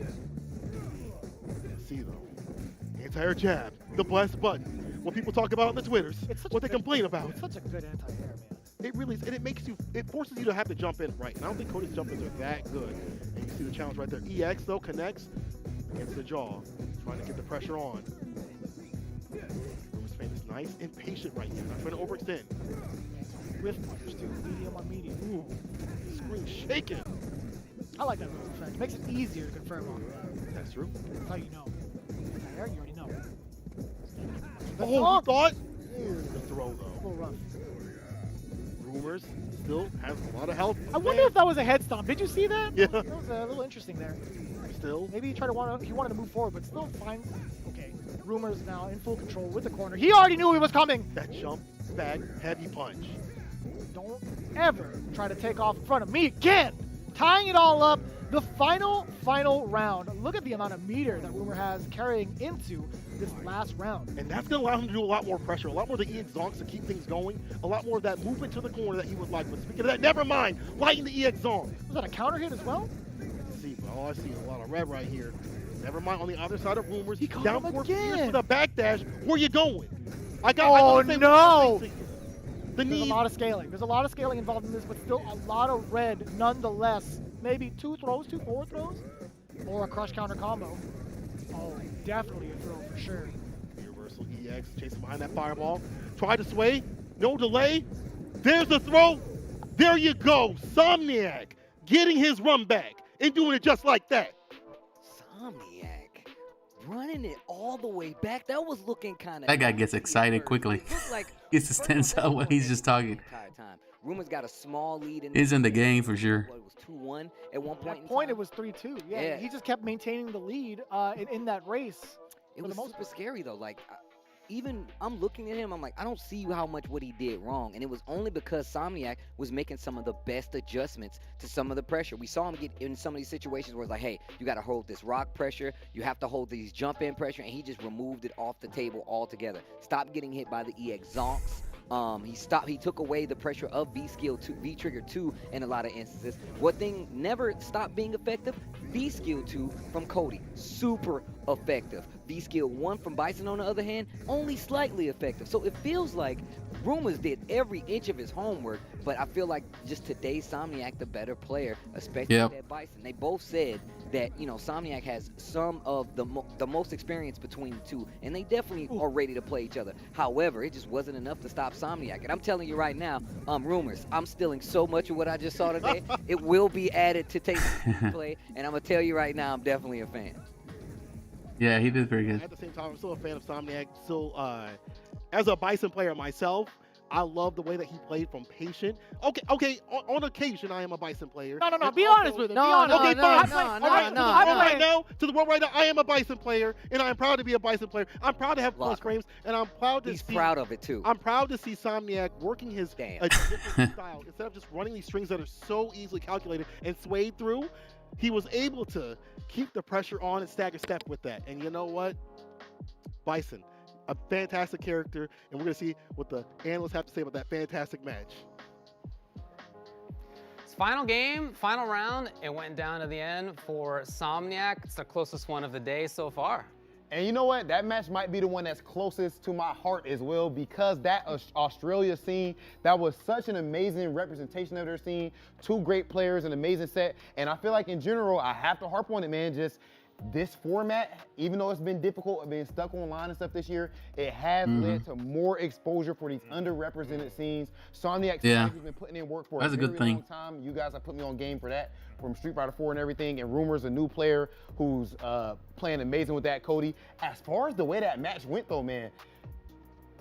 See though, anti-air jab, the blast button. What people talk about on the Twitters, what they complain about. It's such a good anti-air, man. It really is, and it forces you to have to jump in right. And I don't think Cody's jump ins are that good. And you see the challenge right there. EX though connects against the jaw, trying to get the pressure on. Rumors fan is nice and patient right here, not trying to overextend. With punch too, medium on medium. Ooh, screen shaking. I like that little effect. It makes it easier to confirm on. That's true. That's how you know. Anti-air, you already know. Oh, you thought? The throw though. A little rough. Rumors still has a lot of health. I wonder if that was a head stomp. Did you see that? Yeah. That was a little interesting there. Still. Maybe he wanted to move forward, but still fine. Okay. Rumors now in full control with the corner. He already knew he was coming. That jump back heavy punch. Don't ever try to take off in front of me again. Tying it all up. The final round. Look at the amount of meter that Rumor has carrying into this last round. And that's going to allow him to do a lot more pressure, a lot more of the EX zonks to keep things going, a lot more of that movement to the corner that he would like. But speaking of that, never mind, lighting the EX zonk. Was that a counter hit as well? Let's see, but all I see is a lot of red right here. Never mind, on the other side of Rumors, he caught down him 4 again. with a backdash. Where you going? Oh no! There's a lot of scaling. There's a lot of scaling involved in this, but still a lot of red nonetheless. Maybe 2 forward throws, or a crush counter combo. Oh, definitely a throw for sure. Universal EX chasing behind that fireball. Try to sway, no delay. There's the throw. There you go. Somniac getting his run back and doing it just like that. Somniac running it all the way back. That was looking kind of. That guy gets excited quickly. Like, Gets his tense out when he's just talking. Rumors got a small lead in. He's in the game for sure. What, it was 2-1 at one point. At that point, it was 3-2. Yeah, he just kept maintaining the lead in that race. It was super scary though. Like, even I'm looking at him, I'm like, I don't see how much what he did wrong, and it was only because Somniac was making some of the best adjustments to some of the pressure. We saw him get in some of these situations where it's like, hey, you got to hold this rock pressure, you have to hold these jump in pressure, and he just removed it off the table altogether. Stop getting hit by the EX zonks. He took away the pressure of V-Skill 2, V-Trigger 2 in a lot of instances. One thing never stopped being effective, V-Skill 2 from Cody, super effective. V-Skill 1 from Bison, on the other hand, only slightly effective. So it feels like Rumors did every inch of his homework, but I feel like just today, Somniac the better player, especially that Bison. They both said that, you know, Somniac has some of the most experience between the two, and they definitely are ready to play each other. However, it just wasn't enough to stop Somniac. And I'm telling you right now, Rumors, I'm stealing so much of what I just saw today. It will be added to tape play, and I'm going to tell you right now, I'm definitely a fan. Yeah, he did very good. At the same time, I'm still a fan of Somniac. Still, as a Bison player myself, I love the way that he played from patient. Okay. On occasion, I am a Bison player. No. Be honest with it. Okay, fine. No. To the world right now, I am a Bison player, and I am proud to be a Bison player. I'm proud to have close frames, and I'm proud to He's proud of it too. I'm proud to see Somniac working his a different style. Instead of just running these strings that are so easily calculated and swayed through, he was able to keep the pressure on and stagger step with that. And you know what? Bison, a fantastic character, and we're going to see what the analysts have to say about that fantastic match. Final game, final round, it went down to the end for Somniac. It's the closest one of the day so far. And you know what? That match might be the one that's closest to my heart as well, because that Australia scene, that was such an amazing representation of their scene. Two great players, an amazing set. And I feel like in general, I have to harp on it, man. Just this format, even though it's been difficult being stuck online and stuff this year, it has led to more exposure for these underrepresented scenes. Somniac has been putting in work for a very long time. You guys have put me on game for that, from Street Fighter 4 and everything. And Rumor's a new player who's playing amazing with that, Cody. As far as the way that match went though, man,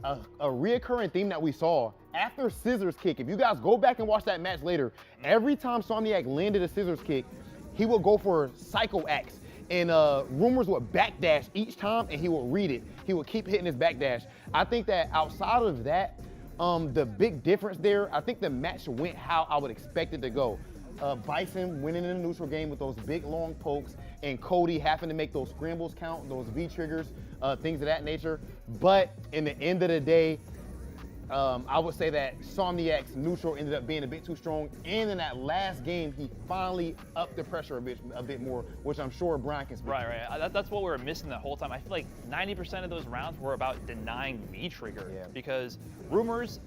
a reoccurring theme that we saw after scissors kick, if you guys go back and watch that match later, every time Somniac landed a scissors kick, he would go for Psycho Axe. And Rumors would backdash each time, and he would read it. He would keep hitting his backdash. I think that outside of that, the big difference there, I think the match went how I would expect it to go. Bison winning in the neutral game with those big long pokes, and Cody having to make those scrambles count, those V triggers, things of that nature. But in the end of the day, I would say that Somniac's neutral ended up being a bit too strong, and in that last game, he finally upped the pressure a bit more, which I'm sure Brian can speak to. Right. That's what we were missing the whole time. I feel like 90% of those rounds were about denying V-trigger, because Rumors,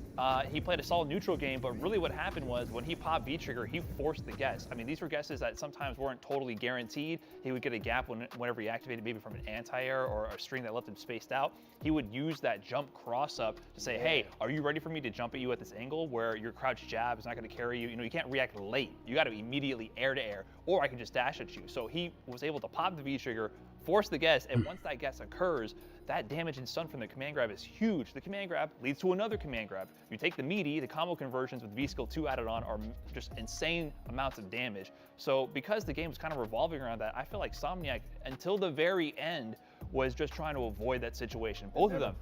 he played a solid neutral game, but really what happened was when he popped V-trigger, he forced the guess. I mean, these were guesses that sometimes weren't totally guaranteed. He would get a gap whenever he activated, maybe from an anti-air or a string that left him spaced out. He would use that jump cross-up to say, hey, are you ready for me to jump at you at this angle where your crouch jab is not going to carry you? You know, you can't react late. You got to immediately air-to-air, or I can just dash at you. So he was able to pop the V-trigger, force the guess, and once that guess occurs, that damage and stun from the command grab is huge. The command grab leads to another command grab. You take the meaty, the combo conversions with V-Skill 2 added on are just insane amounts of damage. So because the game was kind of revolving around that, I feel like Somniac, until the very end, was just trying to avoid that situation. Both of them.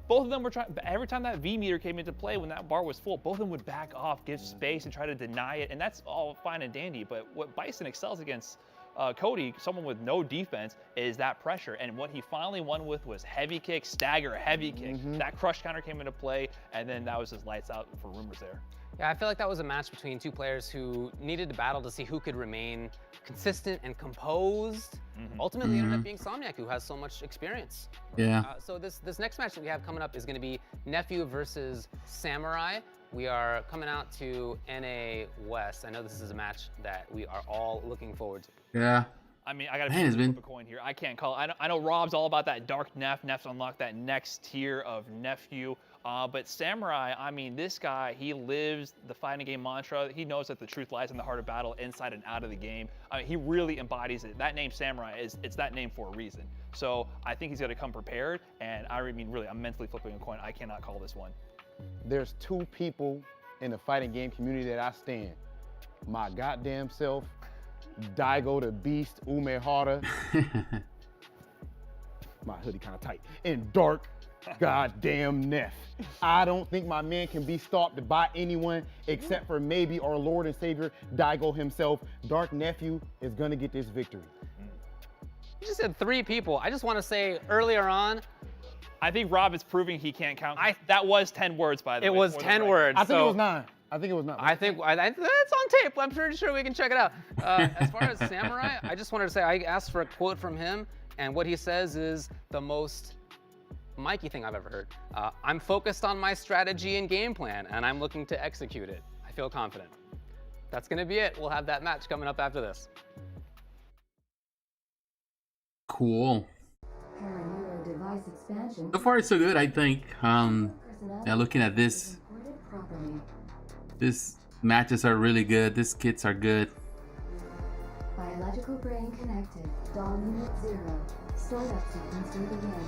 Both of them were trying. Every time that V meter came into play, when that bar was full, both of them would back off, give space, and try to deny it. And that's all fine and dandy. But what Bison excels against Cody, someone with no defense, is that pressure. And what he finally won with was heavy kick, stagger, heavy kick. That crush counter came into play, and then that was his lights out for Rumors there. Yeah, I feel like that was a match between two players who needed to battle to see who could remain consistent and composed. Ultimately, it ended up being Somniac, who has so much experience. Yeah. So this next match that we have coming up is going to be Nephew versus Samurai. We are coming out to NA West. I know this is a match that we are all looking forward to. Yeah. I mean, I got to flip a coin here. I can't call it. I know Rob's all about that dark Neff. Neff's unlocked that next tier of Nephew. But Samurai, I mean, this guy, he lives the fighting game mantra. He knows that the truth lies in the heart of battle, inside and out of the game. I mean, he really embodies it. That name Samurai, it's that name for a reason. So I think he's going to come prepared. And I mean, really, I'm mentally flipping a coin. I cannot call this one. There's two people in the fighting game community that I stand. My goddamn self, Daigo the Beast Umehara. My hoodie kind of tight. And Dark goddamn Neff. I don't think my man can be stopped by anyone except for maybe our Lord and Savior, Daigo himself. Dark Nephew is gonna get this victory. You just said 3 people. I just want to say earlier on, I think Rob is proving he can't count. That was 10 words, by the way. It was 10 words. I think it was 9. I think it was 9. I think that's on tape. I'm pretty sure we can check it out. As far as Samurai, I just wanted to say I asked for a quote from him, and what he says is the most Mikey thing I've ever heard. I'm focused on my strategy and game plan, and I'm looking to execute it. I feel confident. That's going to be it. We'll have that match coming up after this. Cool. So far, so good, I think. Yeah, looking at this matches are really good. These kits are good. Biological brain connected. Dawn Unit 0. Start up sequence to begin.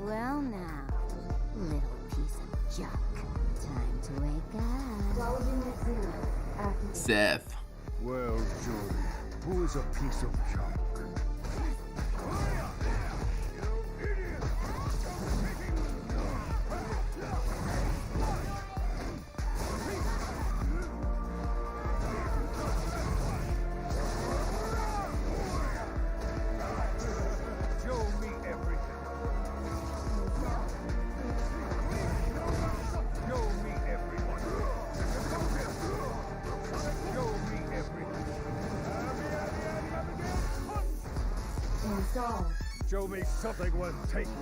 Well now, little piece of junk. Time to wake up. Dawn Unit 0. Activate. Seth. Well, Jody, who is a piece of junk? Stall. Show me something worth taking.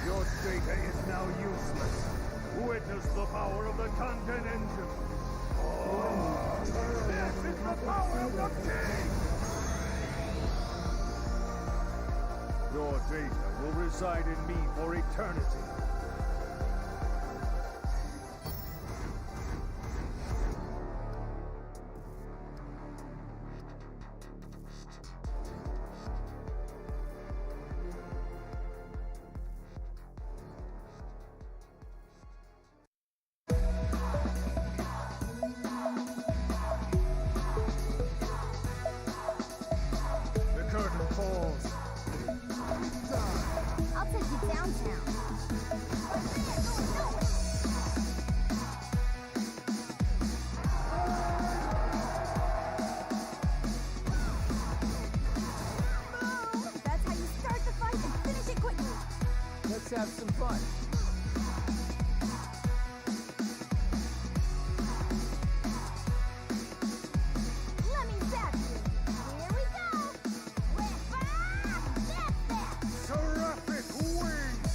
Your data is now useless. Witness the power of the content engine. This is the power of the king! Your data will reside in me for eternity. Curtain falls. I'll take you downtown. Boom! That's how you start the fight and finish it quickly. Let's have some fun. Let me zap you. Here we go. Whip up! That's it. Terrific wings!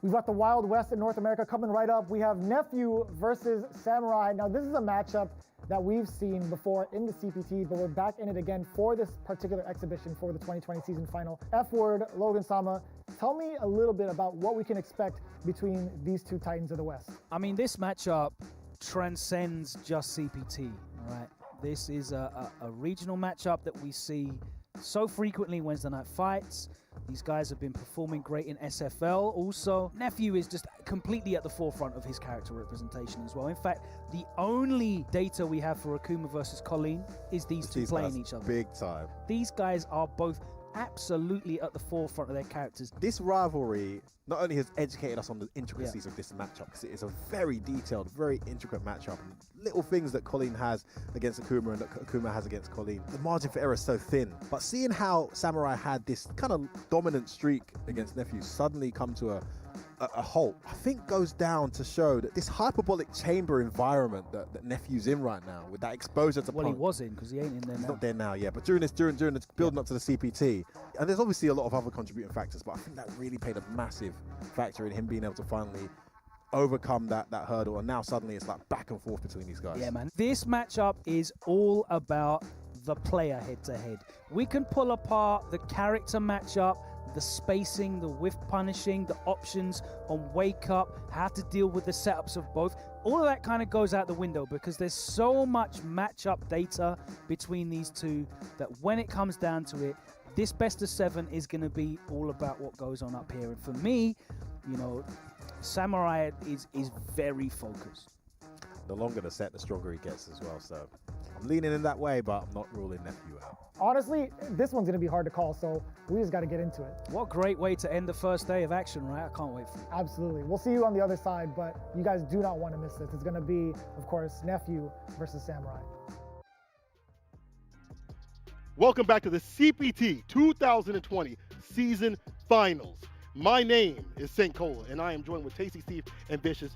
We've got the Wild West in North America coming right up. We have Nephew versus Samurai. Now, this is a matchup that we've seen before in the CPT, but we're back in it again for this particular exhibition for the 2020 season final. F-Word, Logan Sama, tell me a little bit about what we can expect between these two Titans of the West. I mean, this matchup transcends just CPT, right? This is a regional matchup that we see so frequently Wednesday night fights. These guys have been performing great in SFL also. Nephew is just completely at the forefront of his character representation as well. In fact, the only data we have for Akuma versus Colleen is these two playing each other. Big time. These guys are both absolutely at the forefront of their characters. This rivalry not only has educated us on the intricacies of this matchup, because it is a very detailed, very intricate matchup, and little things that Colleen has against Akuma and that Akuma has against Colleen. The margin for error is so thin, but seeing how Samurai had this kind of dominant streak against Nephew suddenly come to a halt, I think goes down to show that this hyperbolic chamber environment that Nephew's in right now, with that exposure to Well, he was in, because he ain't in there now. He's not there now, yeah, but during the building up to the CPT, and there's obviously a lot of other contributing factors, but I think that really played a massive factor in him being able to finally overcome that hurdle, and now suddenly it's like back and forth between these guys. Yeah, man. This matchup is all about the player head-to-head. We can pull apart the character matchup, the spacing, the whiff punishing, the options on wake up, how to deal with the setups of both. All of that kind of goes out the window because there's so much matchup data between these two that when it comes down to it, this best of 7 is going to be all about what goes on up here. And for me, you know, Samurai is very focused. The longer the set, the stronger he gets as well. So I'm leaning in that way, but I'm not ruling Nephew out. Honestly, this one's going to be hard to call, so we just got to get into it. What great way to end the first day of action, right? I can't wait for it. Absolutely. We'll see you on the other side, but you guys do not want to miss this. It's going to be, of course, Nephew versus Samurai. Welcome back to the CPT 2020 season finals. My name is St. Cola, and I am joined with Tasty Steve and Vicious.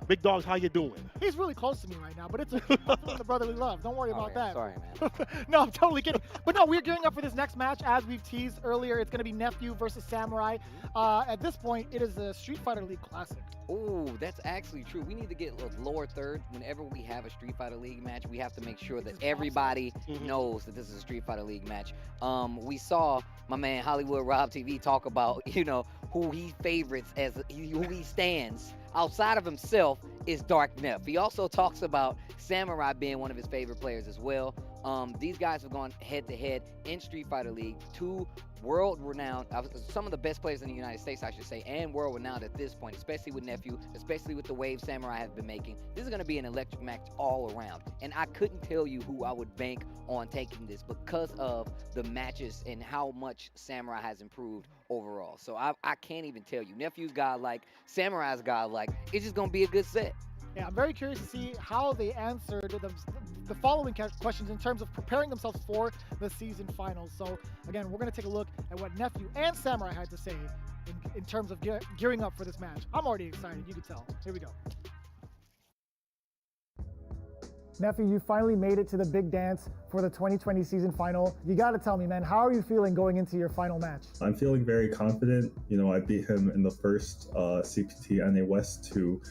Big dogs, how you doing? He's really close to me right now, but it's the brotherly love. Don't worry about that. Sorry, man. No, I'm totally kidding. But no, we're gearing up for this next match. As we've teased earlier, it's going to be Nephew versus Samurai. At this point, it is a Street Fighter League classic. Oh, that's actually true. We need to get a lower third. Whenever we have a Street Fighter League match, we have to make sure that everybody knows that this is a Street Fighter League match. We saw my man Hollywood Rob TV talk about, you know, who he favorites as who he stands outside of himself is Dark Neff. He also talks about Samurai being one of his favorite players as well. These guys have gone head-to-head in Street Fighter League, two world-renowned, some of the best players in the United States, I should say, and world-renowned at this point, especially with Nephew, especially with the wave Samurai have been making. This is going to be an electric match all around, and I couldn't tell you who I would bank on taking this because of the matches and how much Samurai has improved overall. So I can't even tell you. Nephew's godlike, Samurai's godlike. It's just going to be a good set. Yeah, I'm very curious to see how they answered the following questions in terms of preparing themselves for the season finals. So again, we're going to take a look at what Nephew and Samurai had to say in terms of gearing up for this match. I'm already excited, you can tell. Here we go. Nephew, you finally made it to the big dance for the 2020 season final. You got to tell me, man, how are you feeling going into your final match? I'm feeling very confident. You know, I beat him in the first CPT NA West to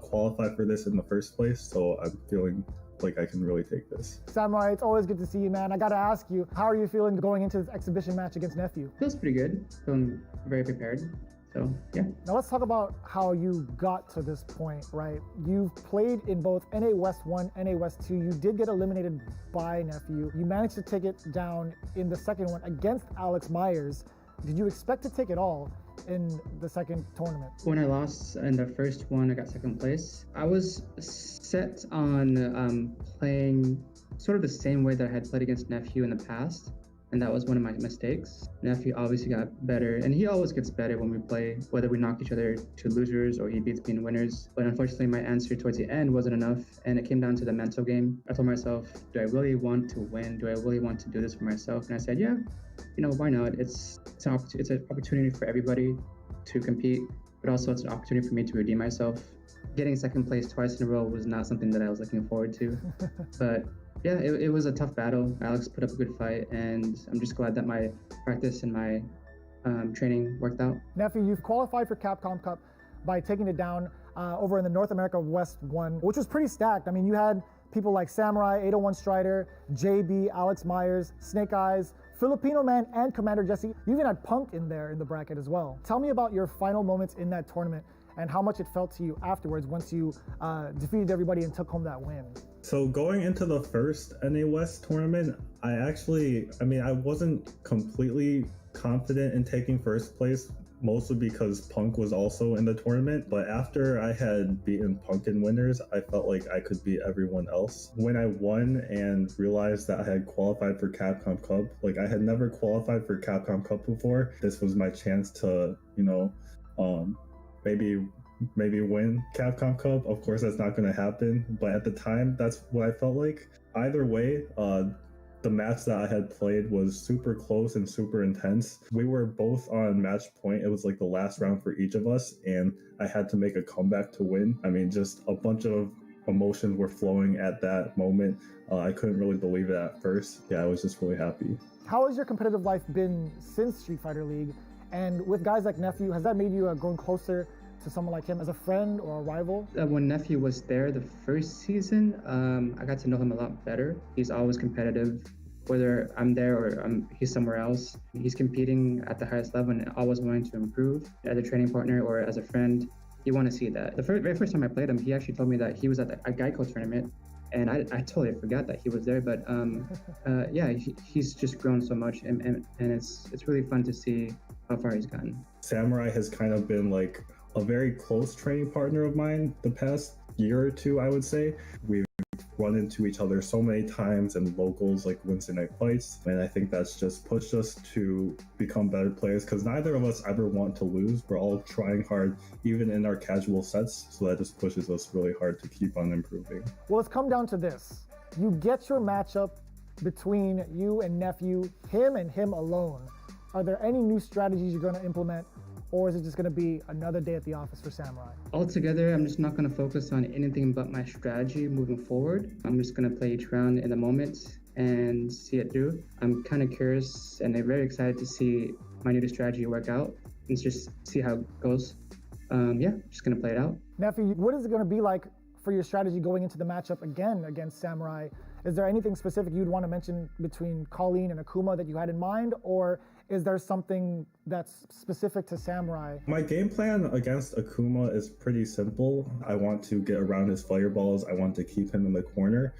qualify for this in the first place, so I'm feeling like I can really take this. Samurai, it's always good to see you, man. I got to ask you, how are you feeling going into this exhibition match against Nephew? Feels pretty good. Feeling very prepared. So, yeah. Now let's talk about how you got to this point, right? You've played in both NA West 1, NA West 2. You did get eliminated by Nephew. You managed to take it down in the second one against Alex Myers. Did you expect to take it all in the second tournament? When I lost in the first one, I got second place. I was set on playing sort of the same way that I had played against Nephew in the past. And that was one of my mistakes. Nephew obviously got better, and he always gets better when we play, whether we knock each other to losers or he beats me in winners. But unfortunately, my answer towards the end wasn't enough, and it came down to the mental game. I told myself, do I really want to win? Do I really want to do this for myself? And I said, yeah, you know, why not? It's an opportunity for everybody to compete, but also it's an opportunity for me to redeem myself. Getting second place twice in a row was not something that I was looking forward to, but yeah, it was a tough battle. Alex put up a good fight, and I'm just glad that my practice and my training worked out. Nephew, you've qualified for Capcom Cup by taking it down over in the North America West 1, which was pretty stacked. I mean, you had people like Samurai, 801 Strider, JB, Alex Myers, Snake Eyes, Filipino Man, and Commander Jesse. You even had Punk in there in the bracket as well. Tell me about your final moments in that tournament and how much it felt to you afterwards once you defeated everybody and took home that win. So going into the first NA West tournament, I wasn't completely confident in taking first place, mostly because Punk was also in the tournament. But after I had beaten Punk in winners, I felt like I could beat everyone else. When I won and realized that I had qualified for Capcom Cup, like I had never qualified for Capcom Cup before, this was my chance to, you know, maybe win Capcom Cup. Of course, that's not going to happen, but at the time, that's what I felt like. Either way, the match that I had played was super close and super intense. We were both on match point. It was like the last round for each of us, and I had to make a comeback to win. I mean, just a bunch of emotions were flowing at that moment. I couldn't really believe it at first. Yeah, I was just really happy. How has your competitive life been since Street Fighter League? And with guys like Nephew, has that made you grown closer to someone like him as a friend or a rival? When Nephew was there the first season, I got to know him a lot better. He's always competitive, whether I'm there or he's somewhere else. He's competing at the highest level and always wanting to improve. As a training partner or as a friend, you want to see that. The very first time I played him, he actually told me that he was at a Geico tournament, and I totally forgot that he was there. But yeah, he's just grown so much, and it's really fun to see how far he's gotten. Samurai has kind of been like a very close training partner of mine the past year or two, I would say. We've run into each other so many times in locals like Wednesday night fights, and I think that's just pushed us to become better players because neither of us ever want to lose. We're all trying hard, even in our casual sets, so that just pushes us really hard to keep on improving. Well, it's come down to this. You get your matchup between you and Nephew, him and him alone. Are there any new strategies you're going to implement, or is it just going to be another day at the office for Samurai? Altogether, I'm just not going to focus on anything but my strategy moving forward. I'm just going to play each round in the moment and see it through. I'm kind of curious and I'm very excited to see my new strategy work out and just see how it goes. Yeah, just going to play it out. Nephew, what is it going to be like for your strategy going into the matchup again against Samurai? Is there anything specific you'd want to mention between Colleen and Akuma that you had in mind, or is there something that's specific to Samurai? My game plan against Akuma is pretty simple. I want to get around his fireballs. I want to keep him in the corner.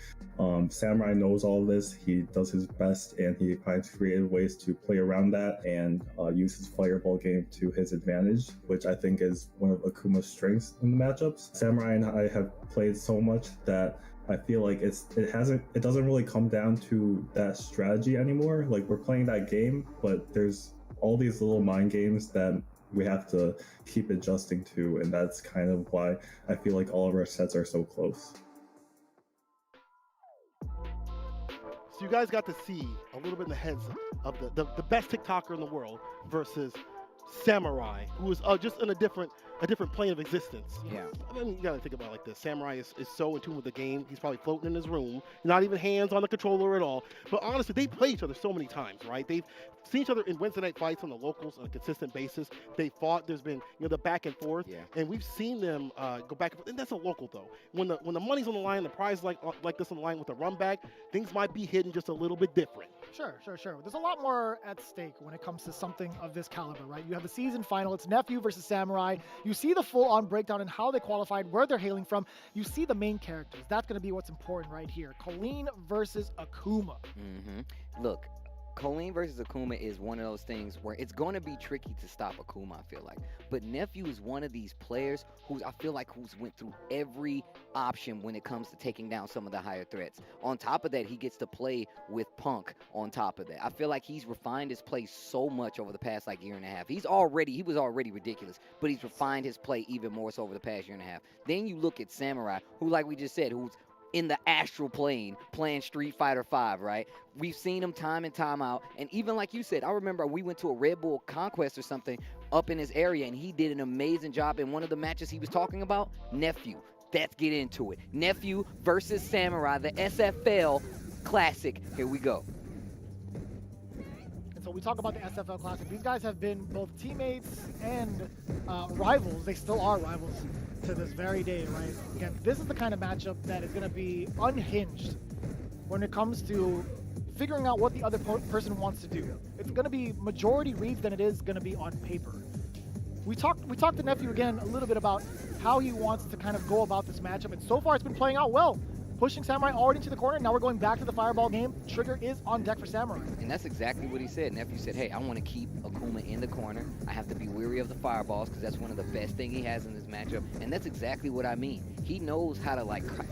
Samurai knows all this. He does his best, and he finds creative ways to play around that and use his fireball game to his advantage, which I think is one of Akuma's strengths in the matchups. Samurai and I have played so much that I feel like it doesn't really come down to that strategy anymore. Like, we're playing that game, but there's all these little mind games that we have to keep adjusting to, and that's kind of why I feel like all of our sets are so close. So you guys got to see a little bit in the heads of the best TikToker in the world versus Samurai, who is just in a different plane of existence. Yeah. I mean, you gotta think about it like this. Samurai is so in tune with the game. He's probably floating in his room, not even hands on the controller at all. But honestly, they play each other so many times, right? They've seen each other in Wednesday night fights on the locals on a consistent basis. They fought. There's been the back and forth, and we've seen them go back and forth. And that's a local though. When the money's on the line, the prize like this on the line with the run back, things might be hidden just a little bit different. Sure. There's a lot more at stake when it comes to something of this caliber, right? You have the season final. It's Nephew versus Samurai. You see the full-on breakdown and how they qualified, where they're hailing from. You see the main characters. That's going to be what's important right here. Colleen versus Akuma. Look, Colleen versus Akuma is one of those things where it's going to be tricky to stop Akuma, I feel like. But Nephew is one of these players who's went through every option when it comes to taking down some of the higher threats. On top of that, he gets to play with Punk on top of that. I feel like he's refined his play so much over the past year and a half. He was already ridiculous, but he's refined his play even more so over the past year and a half. Then you look at Samurai, who, like we just said, who's in the astral plane playing Street Fighter V, right? We've seen him time and time out. And even like you said, I remember we went to a Red Bull Conquest or something up in his area, and he did an amazing job in one of the matches he was talking about. Nephew. Let's get into it. Nephew versus Samurai, the SFL Classic. Here we go. And so we talk about the SFL Classic. These guys have been both teammates and rivals. They still are rivals to this very day, right? Again, this is the kind of matchup that is going to be unhinged when it comes to figuring out what the other person wants to do. It's going to be majority reads than it is going to be on paper. We talked to Nephew again a little bit about how he wants to kind of go about this matchup, and so far it's been playing out well. Pushing Samurai already into the corner. Now we're going back to the fireball game. Trigger is on deck for Samurai. And that's exactly what he said. Nephew said, hey, I want to keep Akuma in the corner. I have to be weary of the fireballs because that's one of the best things he has in this matchup. And that's exactly what I mean. He knows how to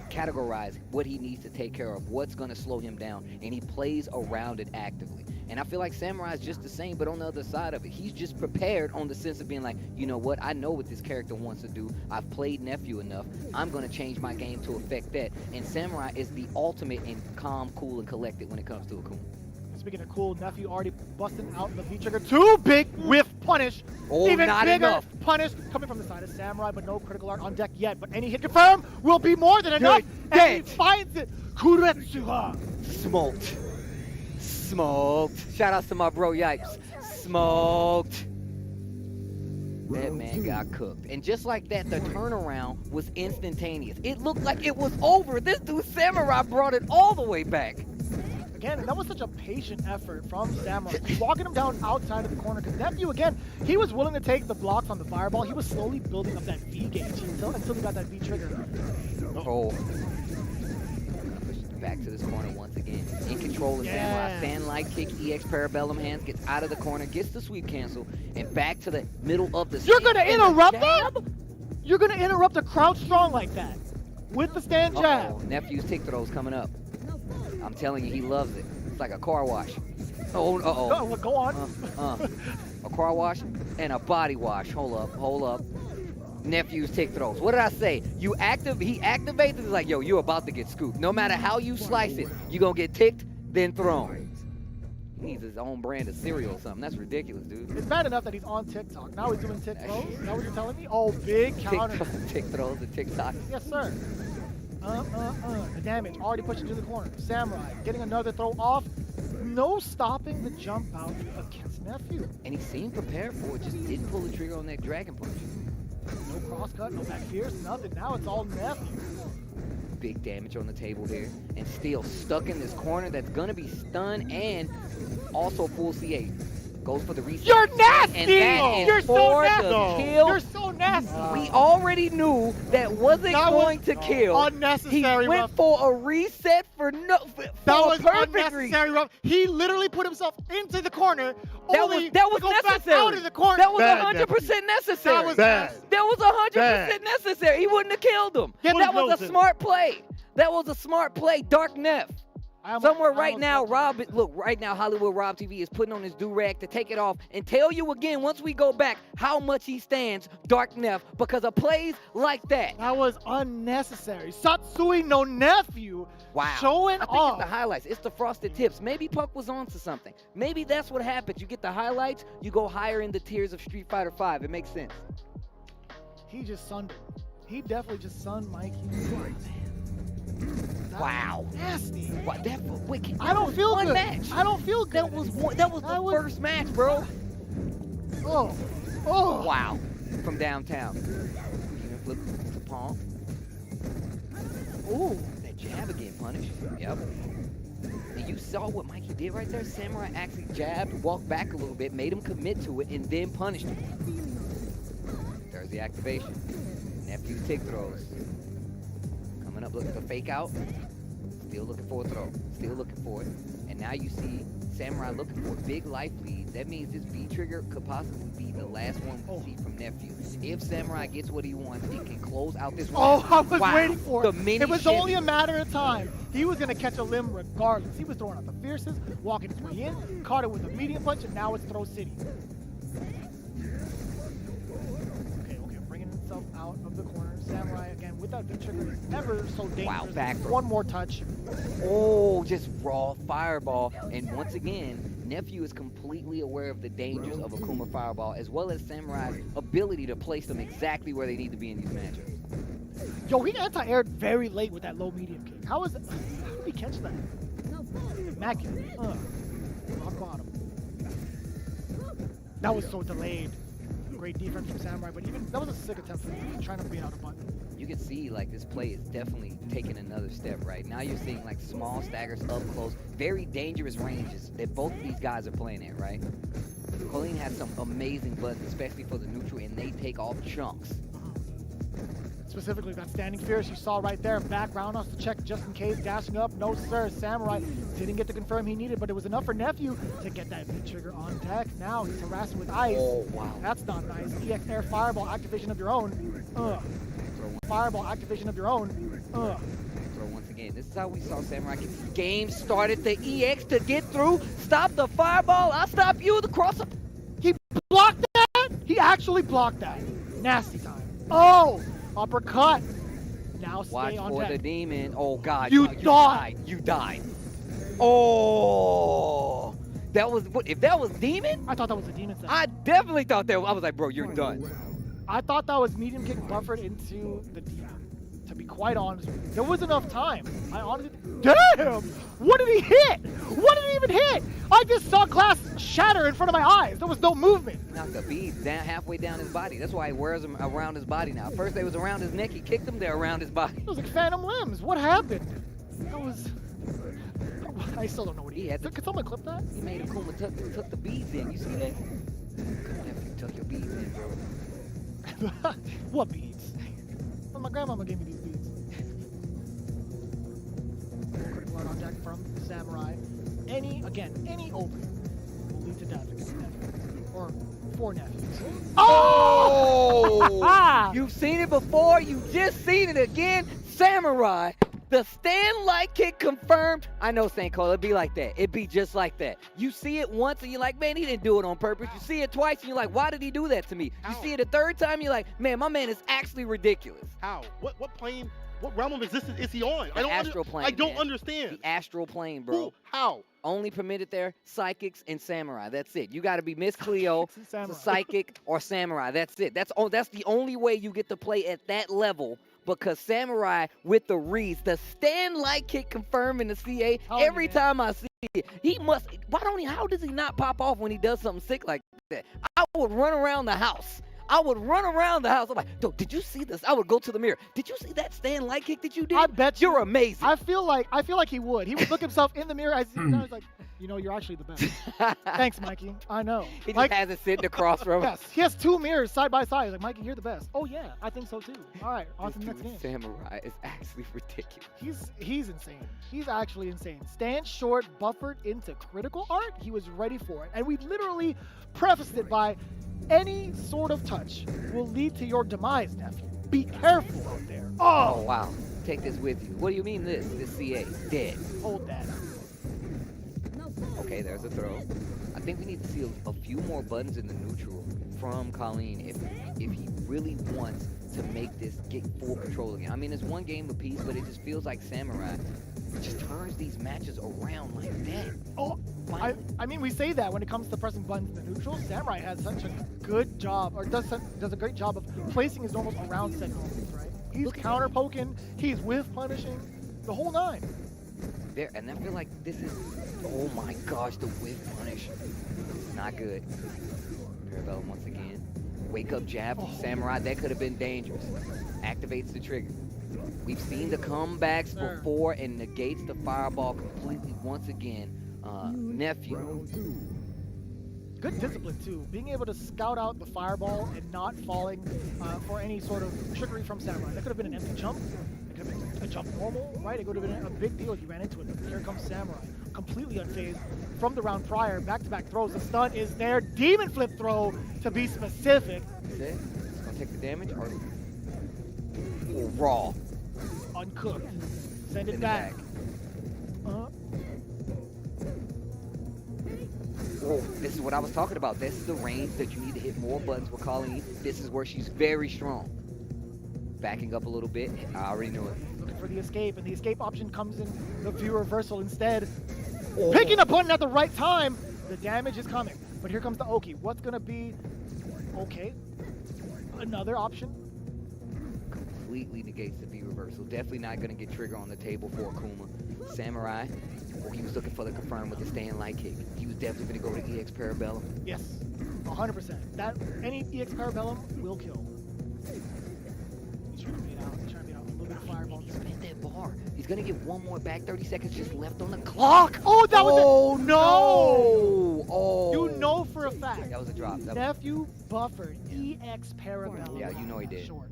categorize what he needs to take care of, what's going to slow him down, and he plays around it actively. And I feel like Samurai is just the same, but on the other side of it, he's just prepared on the sense of being like, you know what, I know what this character wants to do. I've played Nephew enough. I'm going to change my game to affect that. And Samurai is the ultimate in calm, cool, and collected when it comes to Akuma. Speaking of cool, Nephew already busting out the V-trigger. Too big whiff punish. Oh, even not bigger enough. Punish coming from the side of Samurai, but no critical art on deck yet. But any hit confirmed will be more than enough. And he finds it. Kuretsuha. Smoked. Shout out to my bro Yipes. Smoked. That man got cooked. And just like that, the turnaround was instantaneous. It looked like it was over. This dude Samurai brought it all the way back. Again, and that was such a patient effort from Samurai, walking him down outside of the corner. Because Nephew, again, he was willing to take the blocks on the fireball. He was slowly building up that V gauge until he got that V trigger. Oh. Back to this corner once again. In control of Samurai. Fan light kick, EX Parabellum hands, gets out of the corner, gets the sweep cancel, and back to the middle of the You're going to interrupt that? You're going to interrupt a crouch strong like that with the stand jab. Nephew's tick throws coming up. I'm telling you, he loves it. It's like a car wash. Oh. Go on. A car wash and a body wash. Hold up. Nephew's tick throws. What did I say? He activates it's like, yo, you're about to get scooped. No matter how you slice it, you're going to get ticked, then thrown. He needs his own brand of cereal or something. That's ridiculous, dude. It's bad enough that he's on TikTok. Now he's doing tick throws? Is that what you're telling me? Oh, big counter. Tick throws and TikTok. Yes, sir. The damage already pushing to the corner. Samurai getting another throw off. No stopping the jump out against Nephew. And he seemed prepared for it, just didn't pull the trigger on that dragon punch. No cross cut, no back fierce, nothing. Now it's all Nephew. Big damage on the table here. And still stuck in this corner that's going to be stunned and also full C8. Goes for the reset. You're nasty! And that is You're so for nasty! the kill. You're so nasty! We already knew that wasn't going to kill. Unnecessary. He went for a reset for no. That was a perfect unnecessary. Rough. He literally put himself into the corner. That only was to go back necessary. out of the corner. That was Bad, 100% necessary. That was bad. That was 100% necessary. He wouldn't have killed him. Yeah, that was a smart play. That was a smart play. Dark Neff. Somewhere right now, right now, Hollywood Rob TV is putting on his do-rag to take it off and tell you again, once we go back, how much he stands, Dark Neff, because of plays like that. That was unnecessary. Satsui no nephew. Wow. Showing I think off. it's the highlights. It's the frosted tips. Maybe Puck was on to something. Maybe that's what happens. You get the highlights, you go higher in the tiers of Street Fighter V. It makes sense. He just sunned him. He definitely just sunned Mikey. Wow. Nasty. What? Wait, I don't feel one good. match. I don't feel good. That was the first match, bro. Oh. Oh. Wow. From downtown. Even flip to palm. Ooh, that jab again punished. Yep. And you saw what Mikey did right there. Samurai actually jabbed, walked back a little bit, made him commit to it, and then punished him. There's the activation. Nephew's tick throws. Coming up looking for fake out. Still looking for a throw. Still looking for it. And now you see Samurai looking for a big life lead. That means this B trigger could possibly be the last one we see from Nephew. If Samurai gets what he wants, he can close out this round. Oh, I was waiting for it. It was only a matter of time. He was going to catch a limb regardless. He was throwing out the fiercest, walking his way in, caught it with a medium punch, and now it's Throw City. Okay, bringing himself out of the corner. Samurai, again, without the trigger, is never so dangerous. Wow, back throw. One more touch. Oh, just raw fireball. And once again, Nephew is completely aware of the dangers of Akuma Fireball, as well as Samurai's ability to place them exactly where they need to be in these matchups. Yo, he anti-aired very late with that low medium kick. How did he catch that? Mackie. Rock bottom. That was so delayed. Great defense from Samurai, but even that was a sick attempt from him, trying to beat out a button. You can see like this play is definitely taking another step, right? Now you're seeing like small staggers up close, very dangerous ranges that both of these guys are playing at, right? Colleen has some amazing buttons, especially for the neutral, and they take off chunks. Specifically that standing fierce you saw right there. Background us to check just in case. Dashing up. No, sir. Samurai didn't get to confirm he needed, but it was enough for Nephew to get that V-trigger on deck. Now he's harassing with ice. Oh, wow. That's not nice. EX Air Fireball activation of your own. Fireball activation of your own. Throw once again. This is how we saw Samurai get this game started. The EX to get through. Stop the fireball. I'll stop you. The cross up. He blocked that? He actually blocked that. Nasty time. Oh! Uppercut. Now stay Watch on for deck. the demon. Oh God! You died. You died. Oh, that was what? If that was demon? I thought that was a demon. I definitely thought that. I was like, bro, you're done. I thought that was medium kick buffered into the demon. To be quite honest, there was enough time. I honestly, damn! What did he hit? What did he even hit? I just saw glass shatter in front of my eyes. There was no movement. Knocked the beads down halfway down his body. That's why he wears them around his body now. First they was around his neck. He kicked them there around his body. It was like phantom limbs. What happened? That was. I still don't know what he had. Could someone clip that? He made Akuma tuck the beads in. You see that? Nephew, tuck your beads in, bro. What beads? Well, my grandmama gave me these beads. Quick blood on deck from Samurai. Any opening will lead to death against Nephew. Or for nephews. Oh! You've seen it before. You just seen it again. Samurai. The stand light kick confirmed. I know, St. Cole, it'd be like that. It'd be just like that. You see it once and you're like, man, he didn't do it on purpose. You see it twice and you're like, why did he do that to me? You see it a third time, you're like, man, my man is actually ridiculous. How? What plane? What realm of existence is he on? The astral plane. I don't understand. The astral plane, bro. Who? How? Only permitted there, psychics and samurai. That's it. You got to be Miss Cleo, psychic, or samurai. That's it. That's the only way you get to play at that level. Because Samurai with the reads, the stand light kick confirmed in the CA. Every time I see it, he must. How does he not pop off when he does something sick like that? I would run around the house. I would run around the house. I'm like, "Yo, did you see this?" I would go to the mirror. Did you see that stand light kick that you did? I bet you're amazing. I feel like he would. He would look himself in the mirror as he's like, you know, you're actually the best. Thanks, Mikey. I know. He just has it sitting across from him. Yes, he has 2 mirrors side by side. He's like, Mikey, you're the best. Oh yeah, I think so too. All right, on to the next game. Samurai is actually ridiculous. He's insane. He's actually insane. Stand short, buffered into critical art. He was ready for it, and we literally prefaced it by any sort of touch will lead to your demise, nephew. Be careful out there. Oh wow. Take this with you. What do you mean this? This CA dead. Hold that. Okay, there's a throw. I think we need to see a few more buttons in the neutral from Colleen if he really wants to make this get full control again. I mean, it's one game apiece, but it just feels like Samurai just turns these matches around like that. Oh, I mean, we say that when it comes to pressing buttons in the neutral. Samurai has such a good job, or does a great job of placing his normals around set normals, right? He's counter poking, he's whiff punishing, the whole 9. There, and I feel like this is, oh my gosh, the whiff punish. Not good. Parabellum once again. Wake up jab from Samurai, that could have been dangerous. Activates the trigger. We've seen the comebacks before and negates the fireball completely once again. Nephew. Good discipline too, being able to scout out the fireball and not falling for any sort of trickery from Samurai. That could have been an empty jump. It could have been a jump normal, right? It could have been a big deal if you ran into it. But here comes Samurai, completely unfazed from the round prior. Back-to-back throws. The stun is there. Demon flip throw, to be specific. Is it? It's gonna take the damage or raw? Uncooked. Send it back. Oh, this is what I was talking about. This is the range that you need to hit more buttons with Colleen. This is where she's very strong. Backing up a little bit. I already know it. Looking for the escape, and the escape option comes in the view reversal instead. Picking a button at the right time. The damage is coming. But here comes the Oki. What's going to be okay? Another option. Completely negates the V reversal. Definitely not going to get trigger on the table for Akuma. Samurai. Well, he was looking for the confirm with the stand light kick. He was definitely going to go to EX Parabellum. Yes, 100%. That any EX Parabellum will kill. He's trying to beat out. He's trying to beat out a little bit of fireball. He's spent that bar. He's going to get one more back. 30 seconds just left on the clock. Oh, that was a... no! Oh. You know for a fact. That was a drop. Nephew buffered EX Parabellum. Yeah, you know he did. Short.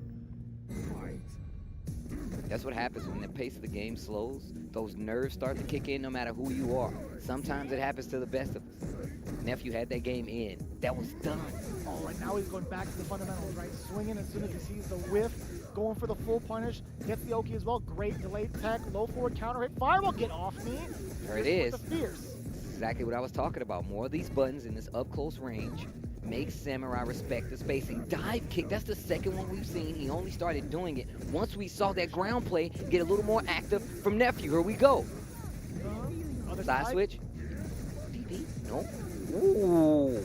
That's what happens when the pace of the game slows. Those nerves start to kick in no matter who you are. Sometimes it happens to the best of us. Nephew had that game in. That was done. Oh, and now he's going back to the fundamentals, right? Swinging as soon as he sees the whiff. Going for the full punish. Gets the Oki as well. Great delayed tech. Low forward counter hit. Fireball, get off me. There it is. The fierce. This is exactly what I was talking about. More of these buttons in this up close range. Makes Samurai respect the spacing. Dive kick, that's the second one we've seen. He only started doing it once we saw that ground play get a little more active from Nephew. Here we go. Side switch. DP? No. Ooh.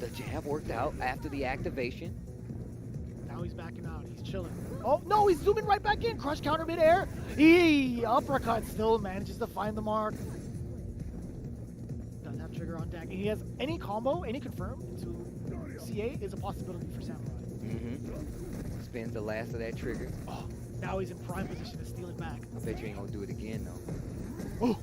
The jab worked out after the activation. Now he's backing out. He's chilling. Oh, no, he's zooming right back in. Crush counter midair. He uppercut still manages to find the mark. Doesn't have trigger on deck. And he has any combo, any confirm into CA is a possibility for Samurai. Mm-hmm. Spins the last of that trigger. Oh, now he's in prime position to steal it back. I bet you ain't gonna do it again though. Oh.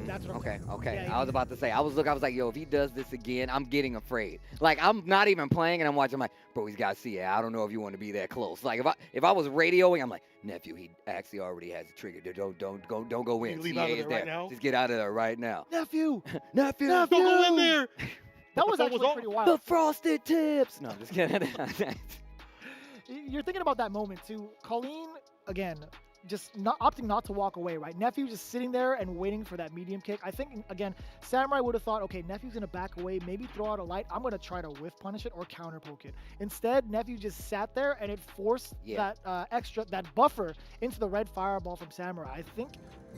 That's what okay. Yeah, I was about to say. I was like, yo, if he does this again, I'm getting afraid. Like, I'm not even playing, and I'm watching. I'm like, bro, he's got CA. I don't know if you want to be that close. Like, if I was radioing, I'm like, nephew, he actually already has a trigger. Don't go in. Leave out of there right now. Just get out of there right now. Nephew. Nephew. Don't go in there. That was actually pretty wild. The frosted tips. No, I'm just kidding. You're thinking about that moment too. Colleen, again, just opting not to walk away, right? Nephew just sitting there and waiting for that medium kick. I think, again, Samurai would have thought, okay, Nephew's going to back away, maybe throw out a light. I'm going to try to whiff punish it or counter poke it. Instead, Nephew just sat there and it forced that that buffer into the red fireball from Samurai. I think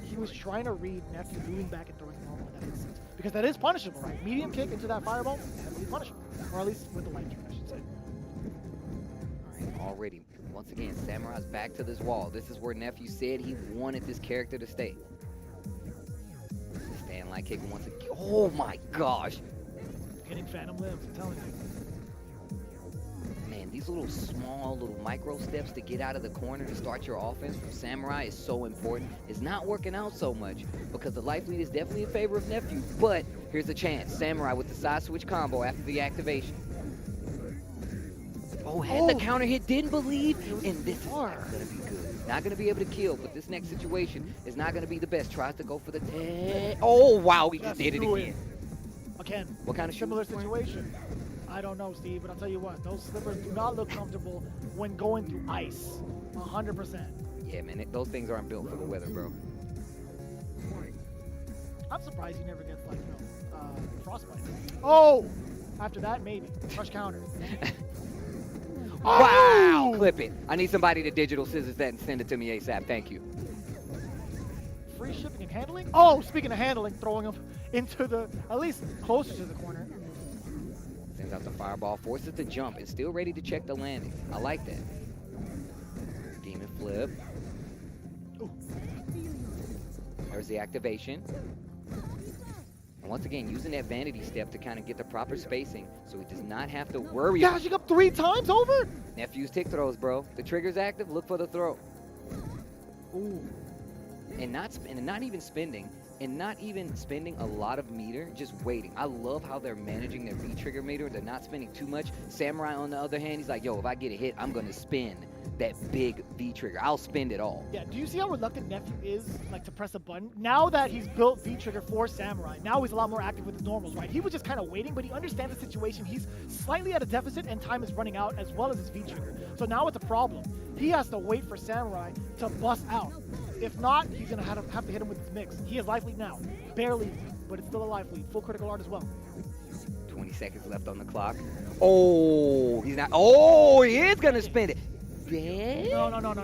he was trying to read Nephew moving back and throwing normal in that instance. Because that is punishable, right? Medium kick into that fireball, heavily punishable. Or at least with the light kick, I should say. Already, once again, Samurai's back to this wall. This is where Nephew said he wanted this character to stay. Stand light kick once again. Oh my gosh! Getting phantom limbs, I'm telling you. again, these little small, little micro steps to get out of the corner to start your offense from Samurai is so important. It's not working out so much because the life lead is definitely in favor of Nephew, but here's a chance. Samurai with the side switch combo after the activation. Oh, had the counter hit, didn't believe, and this is not going to be good. Not going to be able to kill, but this next situation is not going to be the best. Tries to go for the 10. Oh, wow, he just did it again. Again, What kind of similar situation? I don't know, Steve, but I'll tell you what, those slippers do not look comfortable when going through ice. 100%. Yeah, man, those things aren't built for the weather, bro. I'm surprised he never gets, like, frostbite. Oh! After that, maybe. Crush counter. Wow! Clip it. I need somebody to digital scissors that and send it to me ASAP. Thank you. Free shipping and handling? Oh, speaking of handling, throwing him into the, at least closer to the corner. Sends out the fireball, forces the jump, and still ready to check the landing. I like that. Demon flip. There's the activation. And once again, using that vanity step to kind of get the proper spacing so he does not have to worry. Dashing up 3 times over? Nephew's tick throws, bro. The trigger's active, look for the throw. Ooh. And not even spending a lot of meter, just waiting. I love how they're managing their V-trigger meter. They're not spending too much. Samurai, on the other hand, he's like, yo, if I get a hit, I'm going to spin that big V-trigger. I'll spend it all. Yeah, do you see how reluctant Nephew is, like, to press a button? Now that he's built V-trigger for Samurai, now he's a lot more active with his normals, right? He was just kind of waiting, but he understands the situation. He's slightly at a deficit, and time is running out, as well as his V-trigger. So now it's a problem. He has to wait for Samurai to bust out. If not, he's going to have to hit him with his mix. He has life lead now. Barely, but it's still a life lead. Full critical art as well. 20 seconds left on the clock. Oh, he's not. Oh, he is going to spin it. Yeah. No.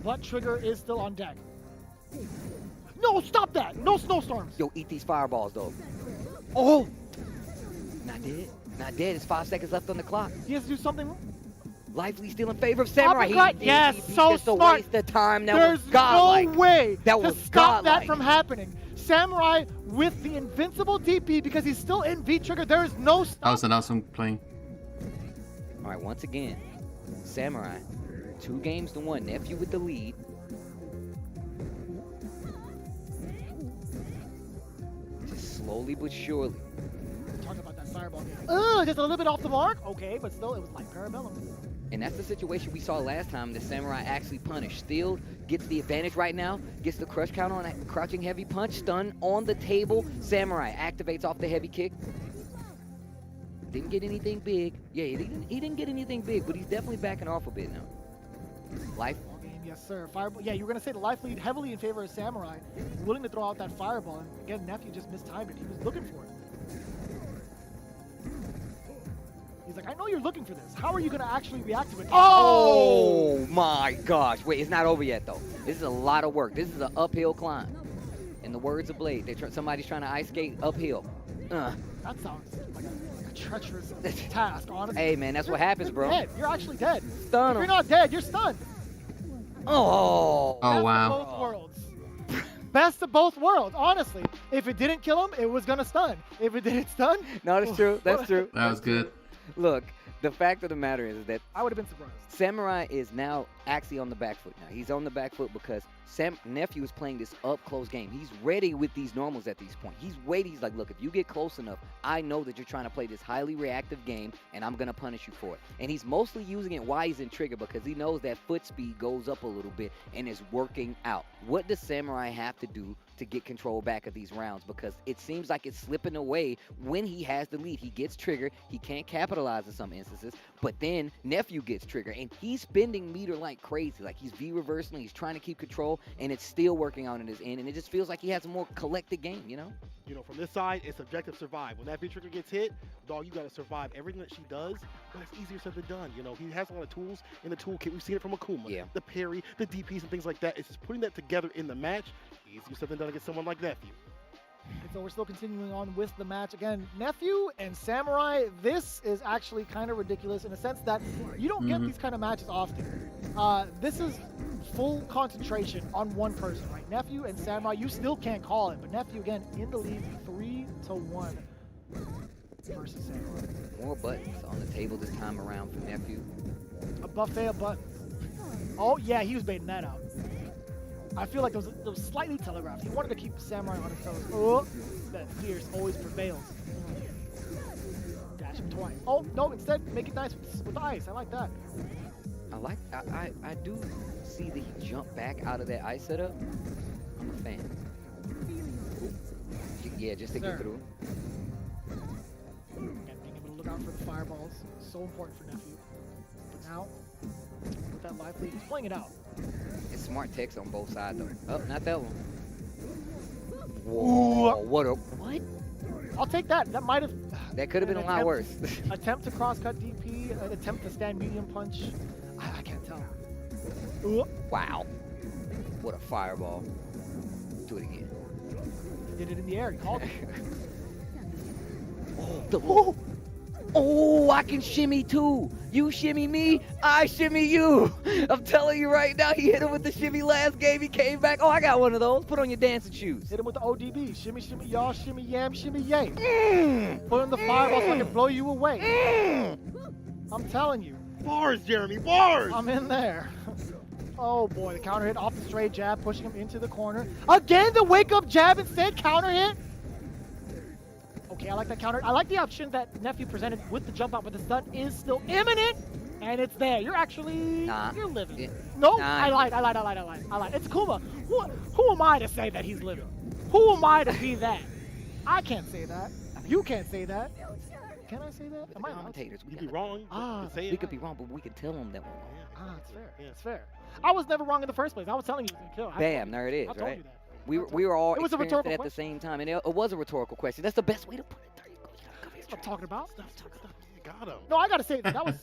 Butt trigger is still on deck. No, stop that. No snowstorms. Yo, eat these fireballs, though. Oh. Not dead. Not dead. It's 5 seconds left on the clock. He has to do something. Life lead still in favor of Samurai. Yes, so just smart. A waste of time. That There's was godlike. no way that to was stop godlike. that from happening. Samurai with the invincible DP because he's still in V-trigger. There is no stop. That was an awesome play. All right, once again, Samurai, 2 games to 1. Nephew with the lead. Just slowly but surely. Talk about that fireball game. Just a little bit off the mark. Okay, but still, it was like Parabellum. And that's the situation we saw last time that Samurai actually punished. Steeled gets the advantage right now, gets the crush count on that crouching heavy punch, stun on the table. Samurai activates off the heavy kick. Didn't get anything big. Yeah, he didn't get anything big, but he's definitely backing off a bit now. Life. Yes, sir. Fireball. Yeah, you were going to say the life lead heavily in favor of Samurai. Willing to throw out that fireball. And again, Nephew just mistimed it. He was looking for it. He's like, I know you're looking for this. How are you going to actually react to it? Oh my gosh. Wait, it's not over yet, though. This is a lot of work. This is an uphill climb. In the words of Blade, somebody's trying to ice skate uphill. That sounds like a treacherous task, honestly. Hey, man, that's what happens, bro. You're dead. You're actually dead. Stun if him. you're not dead, you're stunned. Oh. Oh, wow. Best of both worlds. Best of both worlds, honestly. If it didn't kill him, it was going to stun. If it didn't stun... No, that's true. That's true. That was good. Look, the fact of the matter is that I would have been surprised. Samurai is now actually on the back foot now. He's on the back foot because Nephew is playing this up-close game. He's ready with these normals at these points. He's waiting. He's like, look, if you get close enough, I know that you're trying to play this highly reactive game, and I'm going to punish you for it. And he's mostly using it while he's in trigger because he knows that foot speed goes up a little bit and is working out. What does Samurai have to do to get control back of these rounds? Because it seems like it's slipping away when he has the lead. He gets triggered. He can't capitalize in some instances, but then Nephew gets triggered, and he's spending meter like crazy. Like, he's V-reversing, he's trying to keep control, and it's still working out in his end, and it just feels like he has a more collected game, you know? You know, from this side, it's objective survive. When that V-trigger gets hit, dog, you got to survive everything that she does, but it's easier said than done. You know, he has a lot of tools in the toolkit. We've seen it from Akuma. Yeah. The parry, the DPs, and things like that. It's just putting that together in the match. Easier said than done against someone like Nephew. And so we're still continuing on with the match. Again, Nephew and Samurai, this is actually kind of ridiculous in a sense that you don't get these kind of matches often. This is full concentration on one person, right? Nephew and Samurai, you still can't call it, but Nephew, again, in the lead 3-1. versus Samurai. More buttons on the table this time around for Nephew. A buffet of buttons. Oh, yeah, he was baiting that out. I feel like it was slightly telegraphed. He wanted to keep Samurai on his toes. Oh, that fierce always prevails. Dash him twice. Oh, no, instead, make it nice with the ice. I like that. I do see that he jumped back out of that ice setup. I'm a fan. Yeah, just to get through. Again, being able to look out for the fireballs. So important for Nephew. But now, with that life lead, he's playing it out. It's smart text on both sides, though. Oh, not that one. Whoa, what? I'll take that. That might have... That could have been a lot worse. Attempt to cross-cut DP, an attempt to stand medium punch. I can't tell. Ooh. Wow. What a fireball. Do it again. He did it in the air. He called it. Oh, I can shimmy too. You shimmy me, I shimmy you. I'm telling you right now, he hit him with the shimmy last game. He came back. Oh, I got one of those. Put on your dancing shoes. Hit him with the ODB. Shimmy, shimmy, y'all. Shimmy, yam, shimmy, yay. Put in the fireball so I can blow you away. I'm telling you. Bars, Jeremy, bars! I'm in there. Oh boy, the counter hit off the straight jab, pushing him into the corner. Again, the wake up jab instead, counter hit. Okay, I like that counter. I like the option that Nephew presented with the jump out, but the stun is still imminent, and it's there. You're actually, you're living. Yeah. No, I lied. It's Kuma. Who am I to say that he's living? Who am I to be that? I can't say that. You can't say that. Can I say that? Am I commentators? We could be wrong. We could be wrong, but we can tell them that we're wrong. It's fair. Yeah. It's fair. I was never wrong in the first place. I was telling you he was gonna kill. Bam, there it is, I told right? you that. We were all It was a experiencing rhetorical it at the same time, and it was a rhetorical question. That's the best way to put it. There you go. That's what I'm talking about. You got him. No, I gotta say that was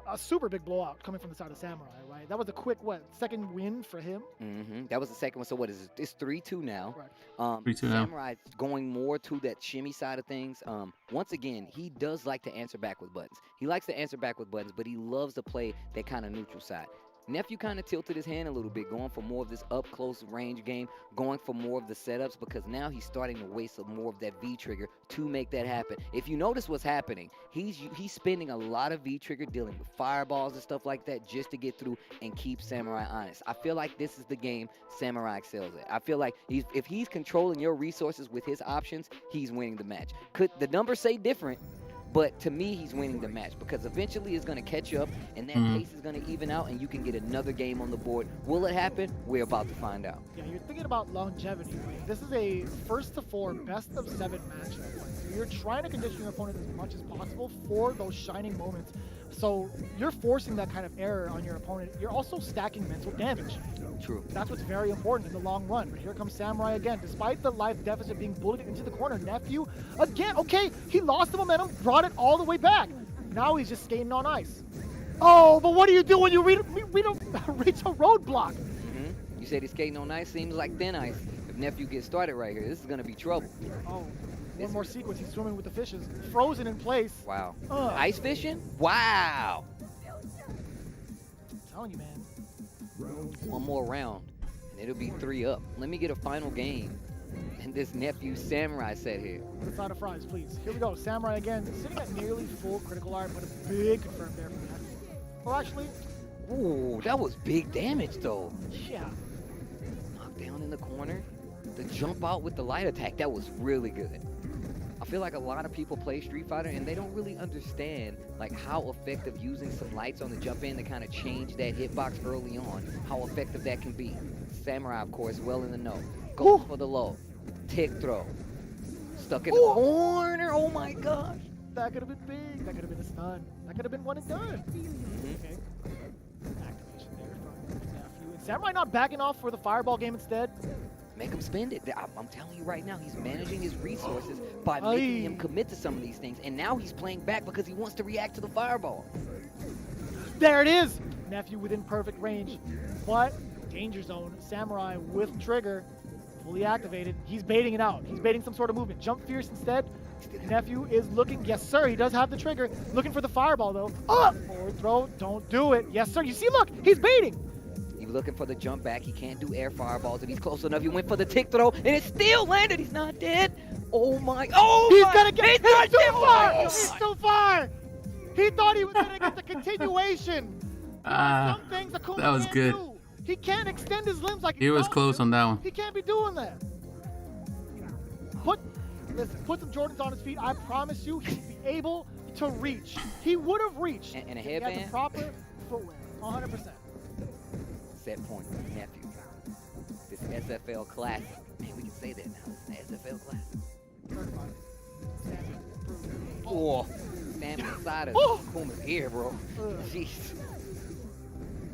a super big blowout coming from the side of Samurai, right? That was a quick, second win for him? Mm-hmm. That was the second one. So what is it? It's 3-2 now. Right. 3-2 now. Samurai going more to that shimmy side of things. Once again, he does like to answer back with buttons. He likes to answer back with buttons, but he loves to play that kind of neutral side. Nephew kind of tilted his hand a little bit, going for more of this up-close range game, going for more of the setups, because now he's starting to waste more of that V-trigger to make that happen. If you notice what's happening, he's spending a lot of V-trigger dealing with fireballs and stuff like that just to get through and keep Samurai honest. I feel like this is the game Samurai excels at. I feel like if he's controlling your resources with his options, he's winning the match. Could the numbers say different? But to me, he's winning the match because eventually it's going to catch up and that pace is going to even out and you can get another game on the board. Will it happen? We're about to find out. Yeah, you're thinking about longevity. Right? This is a first to four, best of 7 matchup. So you're trying to condition your opponent as much as possible for those shining moments. So you're forcing that kind of error on your opponent. You're also stacking mental damage. True. That's what's very important in the long run. But here comes Samurai again. Despite the life deficit being bullied into the corner, Nephew, again, okay, he lost the momentum, brought it all the way back. Now he's just skating on ice. Oh, but what do you do when you reach a roadblock? You said he's skating on ice, seems like thin ice. If Nephew gets started right here, this is going to be trouble. Oh. One more sequence, he's swimming with the fishes, frozen in place. Wow. Ice fishing? Wow. I'm telling you, man. One more round, and it'll be 3 up. Let me get a final game in this Nephew Samurai set here. With a side of fries, please. Here we go. Samurai again, sitting at nearly full critical art, but a big confirm there from that. Well, actually. Ooh, that was big damage, though. Yeah. Knockdown in the corner. The jump out with the light attack, that was really good. I feel like a lot of people play Street Fighter and they don't really understand like how effective using some lights on the jump in to kind of change that hitbox early on, how effective that can be. Samurai, of course, well in the know. Goes for the low. Tick throw. Stuck in the corner. Oh my gosh. That could have been big. That could have been a stun. That could have been one and done. Okay. Activation there from Nephew. And Samurai not backing off for the fireball game instead. Make him spend it. I'm telling you right now, he's managing his resources by making him commit to some of these things. And now he's playing back because he wants to react to the fireball. There it is! Nephew within perfect range. But danger zone. Samurai with trigger. Fully activated. He's baiting it out. He's baiting some sort of movement. Jump fierce instead. Nephew is looking. Yes, sir. He does have the trigger. Looking for the fireball, though. Forward throw. Don't do it. Yes, sir. You see, look. He's baiting. Looking for the jump back. He can't do air fireballs if he's close enough. He went for the tick throw, and it still landed. He's not dead. Oh my! He's gonna get. He's He's too too far. far! He's too far. He thought he was gonna get the continuation. Some things Akuma that was can't good. do. He can't extend his limbs like He was close on that one. He can't be doing that. Put some Jordans on his feet. I promise you, he'd be able to reach. He would have reached. And a if he had headband? the proper footwear. 100%. Set point for nephew. This SFL classic. Man, we can say that now. It's an SFL classic. Oh, stand beside of Akuma's ear, bro. Jeez.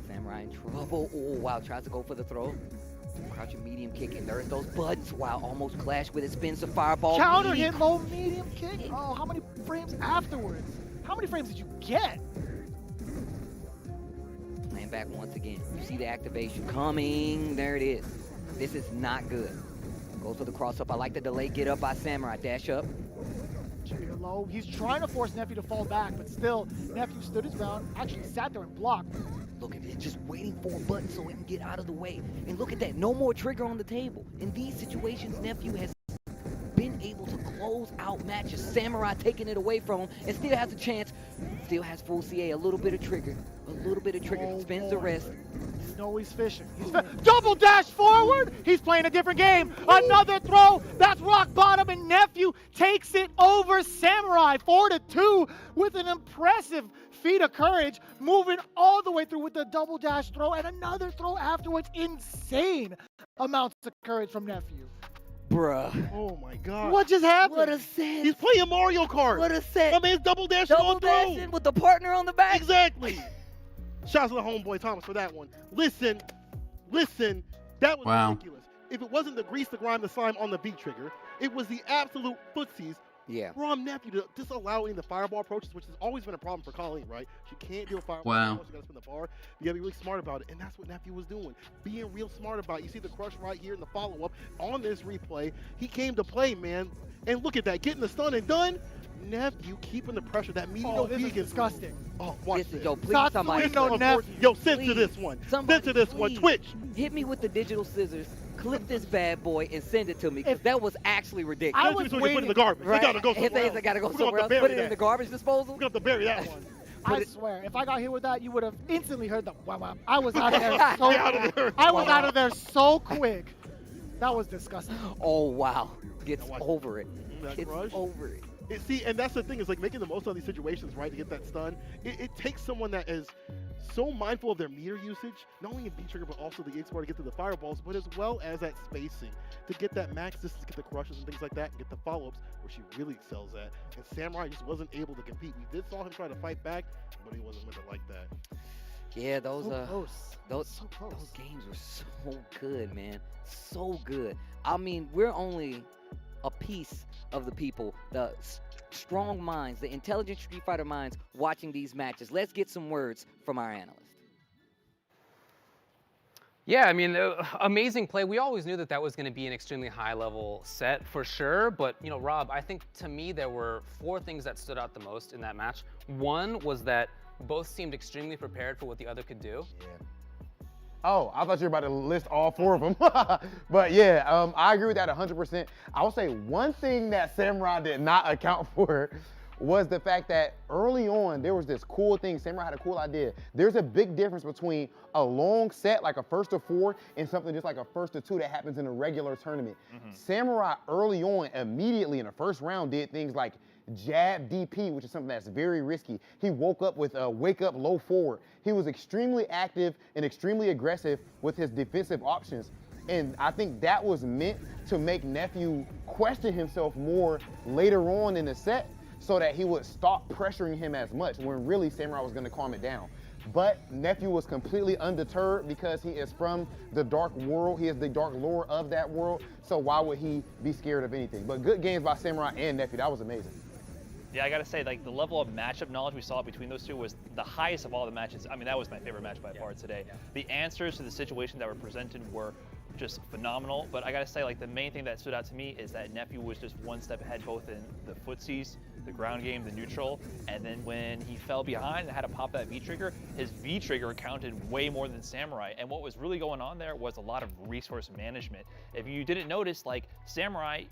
Samurai in trouble. Oh, wow, tries to go for the throw. Crouching medium kick, and there's those buttons. Wow, almost clashed with it. Spins the fireball. Counter hit, low medium kick. Oh, how many frames afterwards? How many frames did you get? Playing back once again. You see the activation coming. There it is. This is not good. Goes for the cross up. I like the delay get up by Samurai. Dash up. Chicken low. He's trying to force Nephew to fall back, but still, Nephew stood his ground, actually sat there and blocked. Look at it, just waiting for a button so it can get out of the way. And look at that, no more trigger on the table. In these situations, Nephew has been able to close out matches. Samurai taking it away from him and still has a chance. Still has full CA, a little bit of trigger. Spins the rest. No, he's fishing. Double dash forward. He's playing a different game. Another throw. That's rock bottom, and Nephew takes it over Samurai 4-2 with an impressive feat of courage, moving all the way through with the double dash throw and another throw afterwards. Insane amounts of courage from Nephew. Bruh. Oh my God. What just happened? What a set. He's playing Mario Kart. What a set. My man's double dashing on through. Dashing with the partner on the back. Exactly. Shouts to the homeboy Thomas for that one. Listen, that was ridiculous. If it wasn't the grease, the grime, the slime on the B trigger, it was the absolute footsies from Nephew to disallowing the fireball approaches, which has always been a problem for Colleen, right? She can't deal with fireball approaches, you gotta spin the bar. You gotta be really smart about it, and that's what Nephew was doing. Being real smart about it. You see the crush right here in the follow-up on this replay. He came to play, man. And look at that, getting the stun and done. Nephew keeping the pressure, that medium this is disgusting. Oh, watch this. Yo, please, somebody. Yo, send to this one. Send to this one. Twitch. Hit me with the digital scissors, clip this bad boy, and send it to me, because that was actually ridiculous. I was waiting. Put it in the garbage. Right? They gotta go somewhere else. They gotta go We're somewhere else. gonna Put it bury in the garbage disposal. We're gonna have to bury that one. I swear, if I got hit with that, you would have instantly heard the wow wow. I was out of there so I was out of there so quick. That was disgusting. Oh wow. Gets over it. Gets Rush. over it. See, and that's the thing, is like making the most of these situations, right, to get that stun. It takes someone that is so mindful of their meter usage, not only in B-trigger, but also the export to get to the fireballs, but as well as that spacing, to get that max distance, to get the crushes and things like that, and get the follow-ups, where she really excels at. And Samurai just wasn't able to compete. We did saw him try to fight back, but he wasn't with it like that. Yeah, those close. those games were so good, man. So good. I mean, we're only a piece of the people, the strong minds, the intelligent Street Fighter minds watching these matches. Let's get some words from our analyst. Yeah, I mean, amazing play. We always knew that that was going to be an extremely high-level set for sure. But, you know, Rob, I think to me there were 4 things that stood out the most in that match. One was that both seemed extremely prepared for what the other could do. Yeah. Oh, I thought you were about to list all 4 of them. But yeah, I agree with that 100%. I would say one thing that Samurai did not account for was the fact that early on, there was this cool thing. Samurai had a cool idea. There's a big difference between a long set, like a 1st to 4, and something just like a 1st to 2 that happens in a regular tournament. Samurai early on, immediately in the first round, did things like jab DP, which is something that's very risky. He woke up with a wake up low forward. He was extremely active and extremely aggressive with his defensive options. And I think that was meant to make Nephew question himself more later on in the set, so that he would stop pressuring him as much, when really Samurai was gonna calm it down. But Nephew was completely undeterred because he is from the dark world. He is the dark lore of that world. So why would he be scared of anything? But good games by Samurai and Nephew. That was amazing. Yeah, I gotta say, like, the level of matchup knowledge we saw between those two was the highest of all the matches. I mean, that was my favorite match by far today. The answers to the situations that were presented were just phenomenal. But I gotta say, like, the main thing that stood out to me is that Nephew was just one step ahead, both in the footsies, the ground game, the neutral, and then when he fell behind and had to pop that V-trigger, his V-trigger counted way more than Samurai. And what was really going on there was a lot of resource management. If you didn't notice, like, Samurai,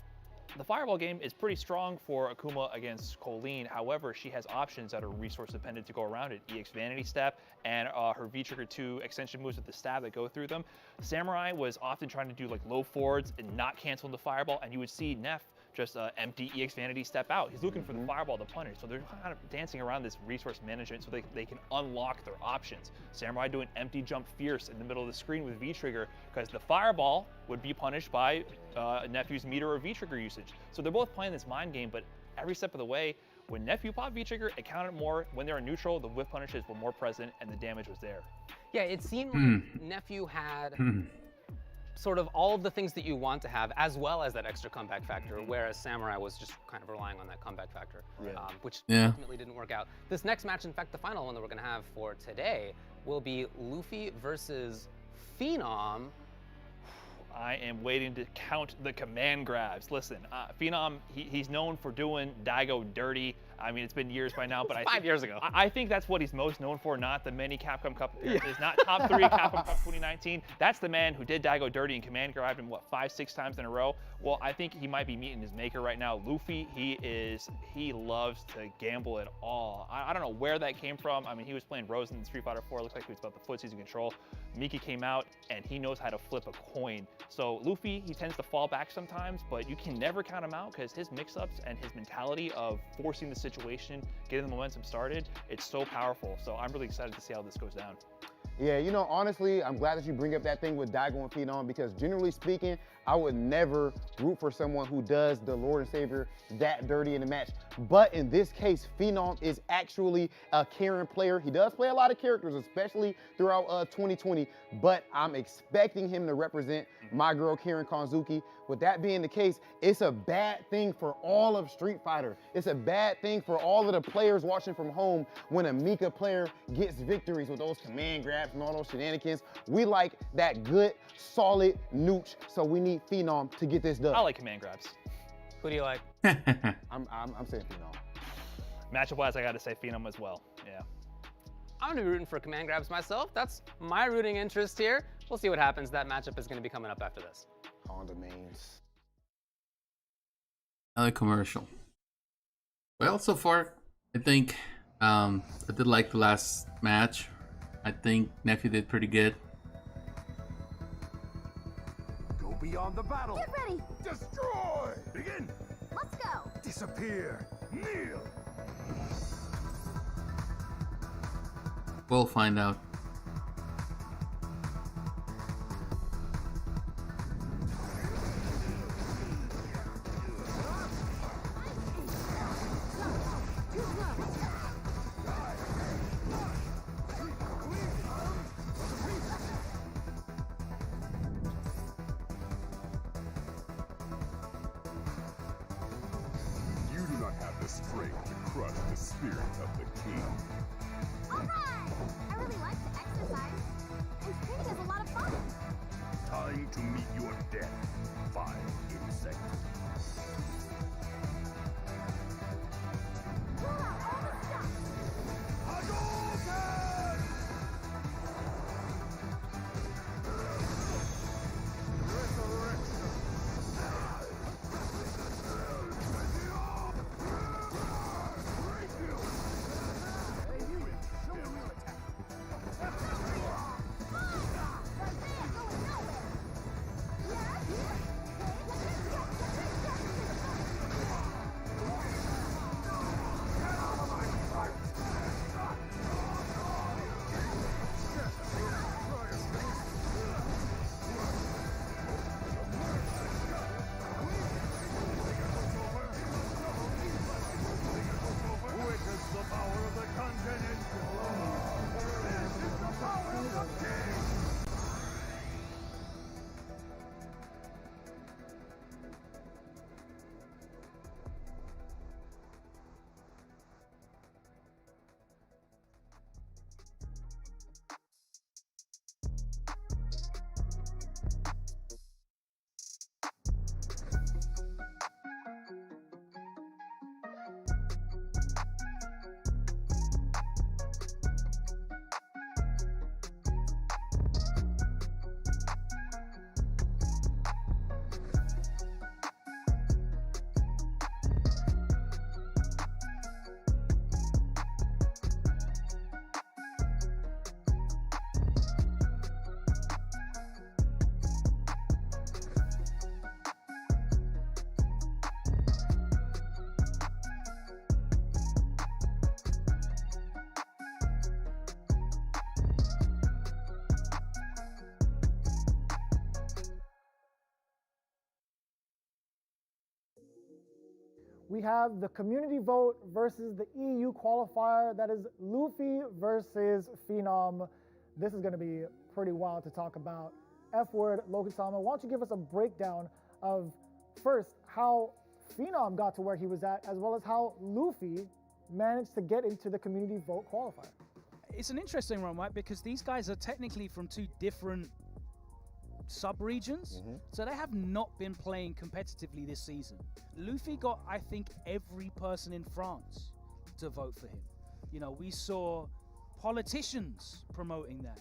the Fireball game is pretty strong for Akuma against Colleen. However, she has options that are resource dependent to go around it. EX Vanity Step and her V-Trigger 2 extension moves with the stab that go through them. Samurai was often trying to do like low forwards and not cancel the Fireball, and you would see Neff just empty EX Vanity Step out. He's looking for the Fireball to punish. So they're kind of dancing around this resource management so they can unlock their options. Samurai doing empty jump fierce in the middle of the screen with V-Trigger because the Fireball would be punished by Nephew's meter or V-Trigger usage. So they're both playing this mind game, but every step of the way, when Nephew popped V-Trigger, it counted more. When they're in neutral, the whiff punishes were more present and the damage was there. Yeah, it seemed like Nephew had sort of all of the things that you want to have, as well as that extra comeback factor, whereas Samurai was just kind of relying on that comeback factor, which ultimately didn't work out. This next match, in fact, the final one that we're going to have for today, will be Luffy versus Phenom. I am waiting to count the command grabs. Listen, Phenom, he's known for doing Daigo dirty. I mean, it's been years by now, but 5 years ago. I think that's what he's most known for, not the many Capcom Cup appearances, not top 3 Capcom Cup 2019. That's the man who did Daigo dirty and command grabbed him, what, 5-6 times in a row? Well, I think he might be meeting his maker right now. Luffy, he loves to gamble it all. I don't know where that came from. I mean, he was playing Rose in Street Fighter 4. Looks like he was about the footsies in control. Miki came out, and he knows how to flip a coin. So Luffy, he tends to fall back sometimes, but you can never count him out because his mix-ups and his mentality of forcing the situation, getting the momentum started, it's so powerful. So I'm really excited to see how this goes down. Yeah, you know, honestly, I'm glad that you bring up that thing with Daigo and Phenom because generally speaking, I would never root for someone who does the Lord and Savior that dirty in the match. But in this case, Phenom is actually a Karen player. He does play a lot of characters, especially throughout 2020, but I'm expecting him to represent my girl Karen Konzuki. With that being the case, it's a bad thing for all of Street Fighter. It's a bad thing for all of the players watching from home when a Mika player gets victories with those command grabs and all those shenanigans. We like that good, solid nooch, so we need Phenom to get this done. I like command grabs. Who do you like? I'm saying Phenom. Matchup-wise, I got to say Phenom as well. Yeah. I'm going to be rooting for command grabs myself. That's my rooting interest here. We'll see what happens. That matchup is going to be coming up after this. Honda mains. Another commercial. Well, so far, I think I did like the last match. I think Nephew did pretty good. Go beyond the battle. Get ready. Destroy. Begin. Let's go. Disappear. Kneel. We'll find out. You do not have the strength to crush the spirit of the king. Alright! I really like to exercise. And spinning is a lot of fun. Time to meet your death, vile insect. Pull out all the stuff. we have the community vote versus the EU qualifier. That is Luffy versus Phenom. This is going to be pretty wild to talk about. F-word, Logan-sama, why don't you give us a breakdown of, first, how Phenom got to where he was at, as well as how Luffy managed to get into the community vote qualifier. It's an interesting one, right? Because these guys are technically from two different sub-regions, so they have not been playing competitively this season. Luffy got, I think, every person in France to vote for him. You know, we saw politicians promoting that,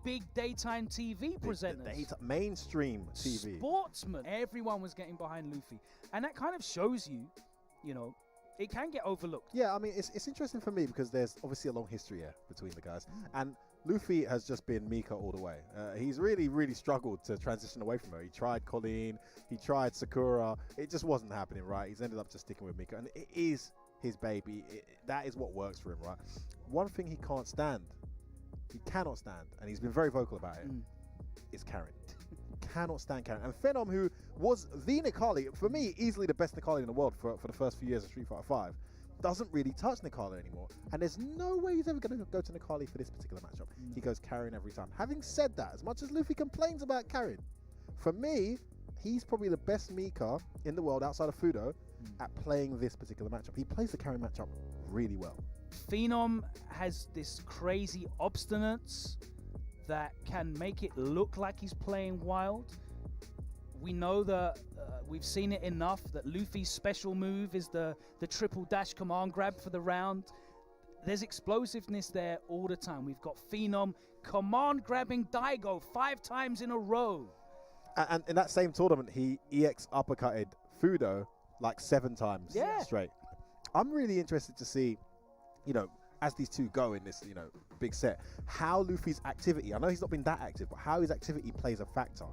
big daytime TV presenters, mainstream TV, sportsmen, everyone was getting behind Luffy, and that kind of shows you, you know, it can get overlooked. Yeah, I mean, it's interesting for me because there's obviously a long history here between the guys, and Luffy has just been Mika all the way. He's really struggled to transition away from her. He tried Colleen, he tried Sakura. It just wasn't happening, right? He's ended up just sticking with Mika, and it is his baby. That is what works for him, right? One thing he can't stand, he cannot stand, and he's been very vocal about it, is Karen. Cannot stand Karen. And Phenom, who was the Nikali, for me, easily the best Nikali in the world for the first few years of Street Fighter V, doesn't really touch Nikali anymore. And there's no way he's ever going to go to Nikali for this particular matchup. He goes Karen every time. Having said that, as much as Luffy complains about Karen, for me, he's probably the best Mika in the world outside of Fudo at playing this particular matchup. He plays the Karen matchup really well. Phenom has this crazy obstinance that can make it look like he's playing wild. We know that we've seen it enough that Luffy's special move is the triple dash command grab for the round. There's explosiveness there all the time. We've got Phenom command grabbing Daigo 5 times in a row. And in that same tournament, he EX uppercutted Fudo like 7 times straight. I'm really interested to see, you know, as these two go in this, you know, big set, how Luffy's activity, I know he's not been that active, but how his activity plays a factor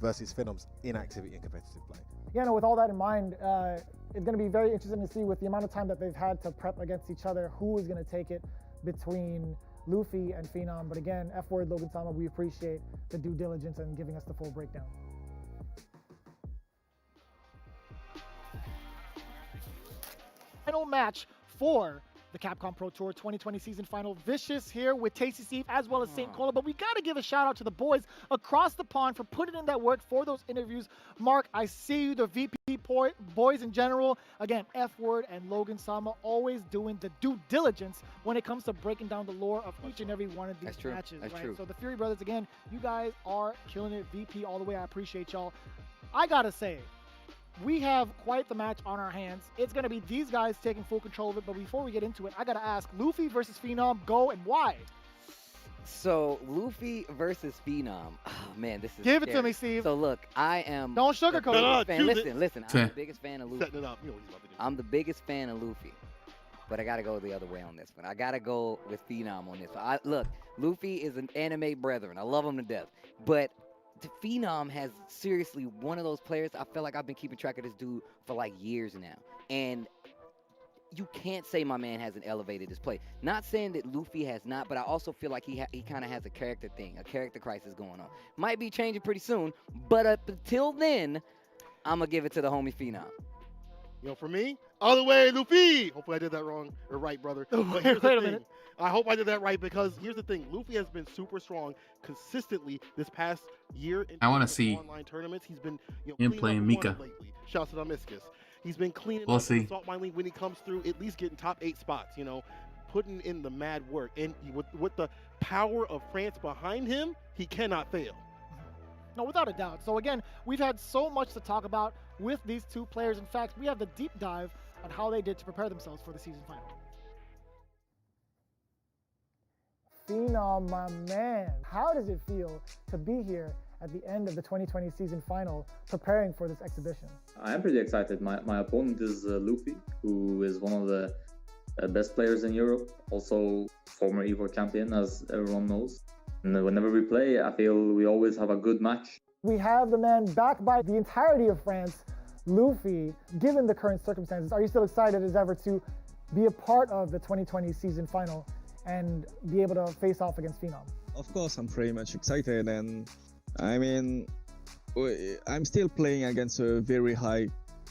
versus Phenom's inactivity in competitive play. Yeah, no, with all that in mind, it's going to be very interesting to see with the amount of time that they've had to prep against each other, who is going to take it between Luffy and Phenom. But again, F-word, Logan-sama, we appreciate the due diligence and giving us the full breakdown. Final match for the Capcom Pro Tour 2020 season final. Vicious here with Tasty Steve as well as St. Cola, but we got to give a shout out to the boys across the pond for putting in that work for those interviews. Mark, I see you, the VP boys in general. Again, F-word and Logan-sama always doing the due diligence when it comes to breaking down the lore of each and every one of these matches. That's right? true. So the Fury Brothers, again, you guys are killing it. VP all the way. I appreciate y'all. I got to say, we have quite the match on our hands. It's going to be these guys taking full control of it. But before we get into it, I got to ask, Luffy versus Phenom, go and why? So, Luffy versus Phenom. Oh, man, this is Give it scary. to me, Steve. So, look, I am... Don't sugarcoat it. Listen, I'm the biggest fan of Luffy. Setting it up. You know what he's about to do. I'm the biggest fan of Luffy. But I got to go the other way on this one. I got to go with Phenom on this one. Look, Luffy is an anime brethren. I love him to death. But... Phenom has seriously one of those players. I feel like I've been keeping track of this dude for like years now, and you can't say my man hasn't elevated his play. Not saying that Luffy has not, but I also feel like he kind of has a character thing, a character crisis going on. Might be changing pretty soon, but up until then, I'm gonna give it to the homie Phenom. You know, for me, all the way, Luffy. Hopefully I did that wrong or right, brother. But here's the thing. I hope I did that right because here's the thing. Luffy has been super strong consistently this past year in online tournaments. He's been him playing Mika. Lately. Shouts to Amiscus. He's been cleaning We'll up see. the Salt Mine League when he comes through, at least getting top 8 spots, you know, putting in the mad work. And with the power of France behind him, he cannot fail. No, without a doubt. So again, we've had so much to talk about with these two players. In fact, we have the deep dive on how they did to prepare themselves for the season final. Phenom, my man, how does it feel to be here at the end of the 2020 season final, preparing for this exhibition? I'm pretty excited. My opponent is Luffy, who is one of the best players in Europe, also former EVO champion, as everyone knows. And whenever we play, I feel we always have a good match. We have the man backed by the entirety of France, Luffy. Given the current circumstances, are you still excited as ever to be a part of the 2020 season final and be able to face off against Phenom? Of course, I'm pretty much excited, and I mean, I'm still playing against a very high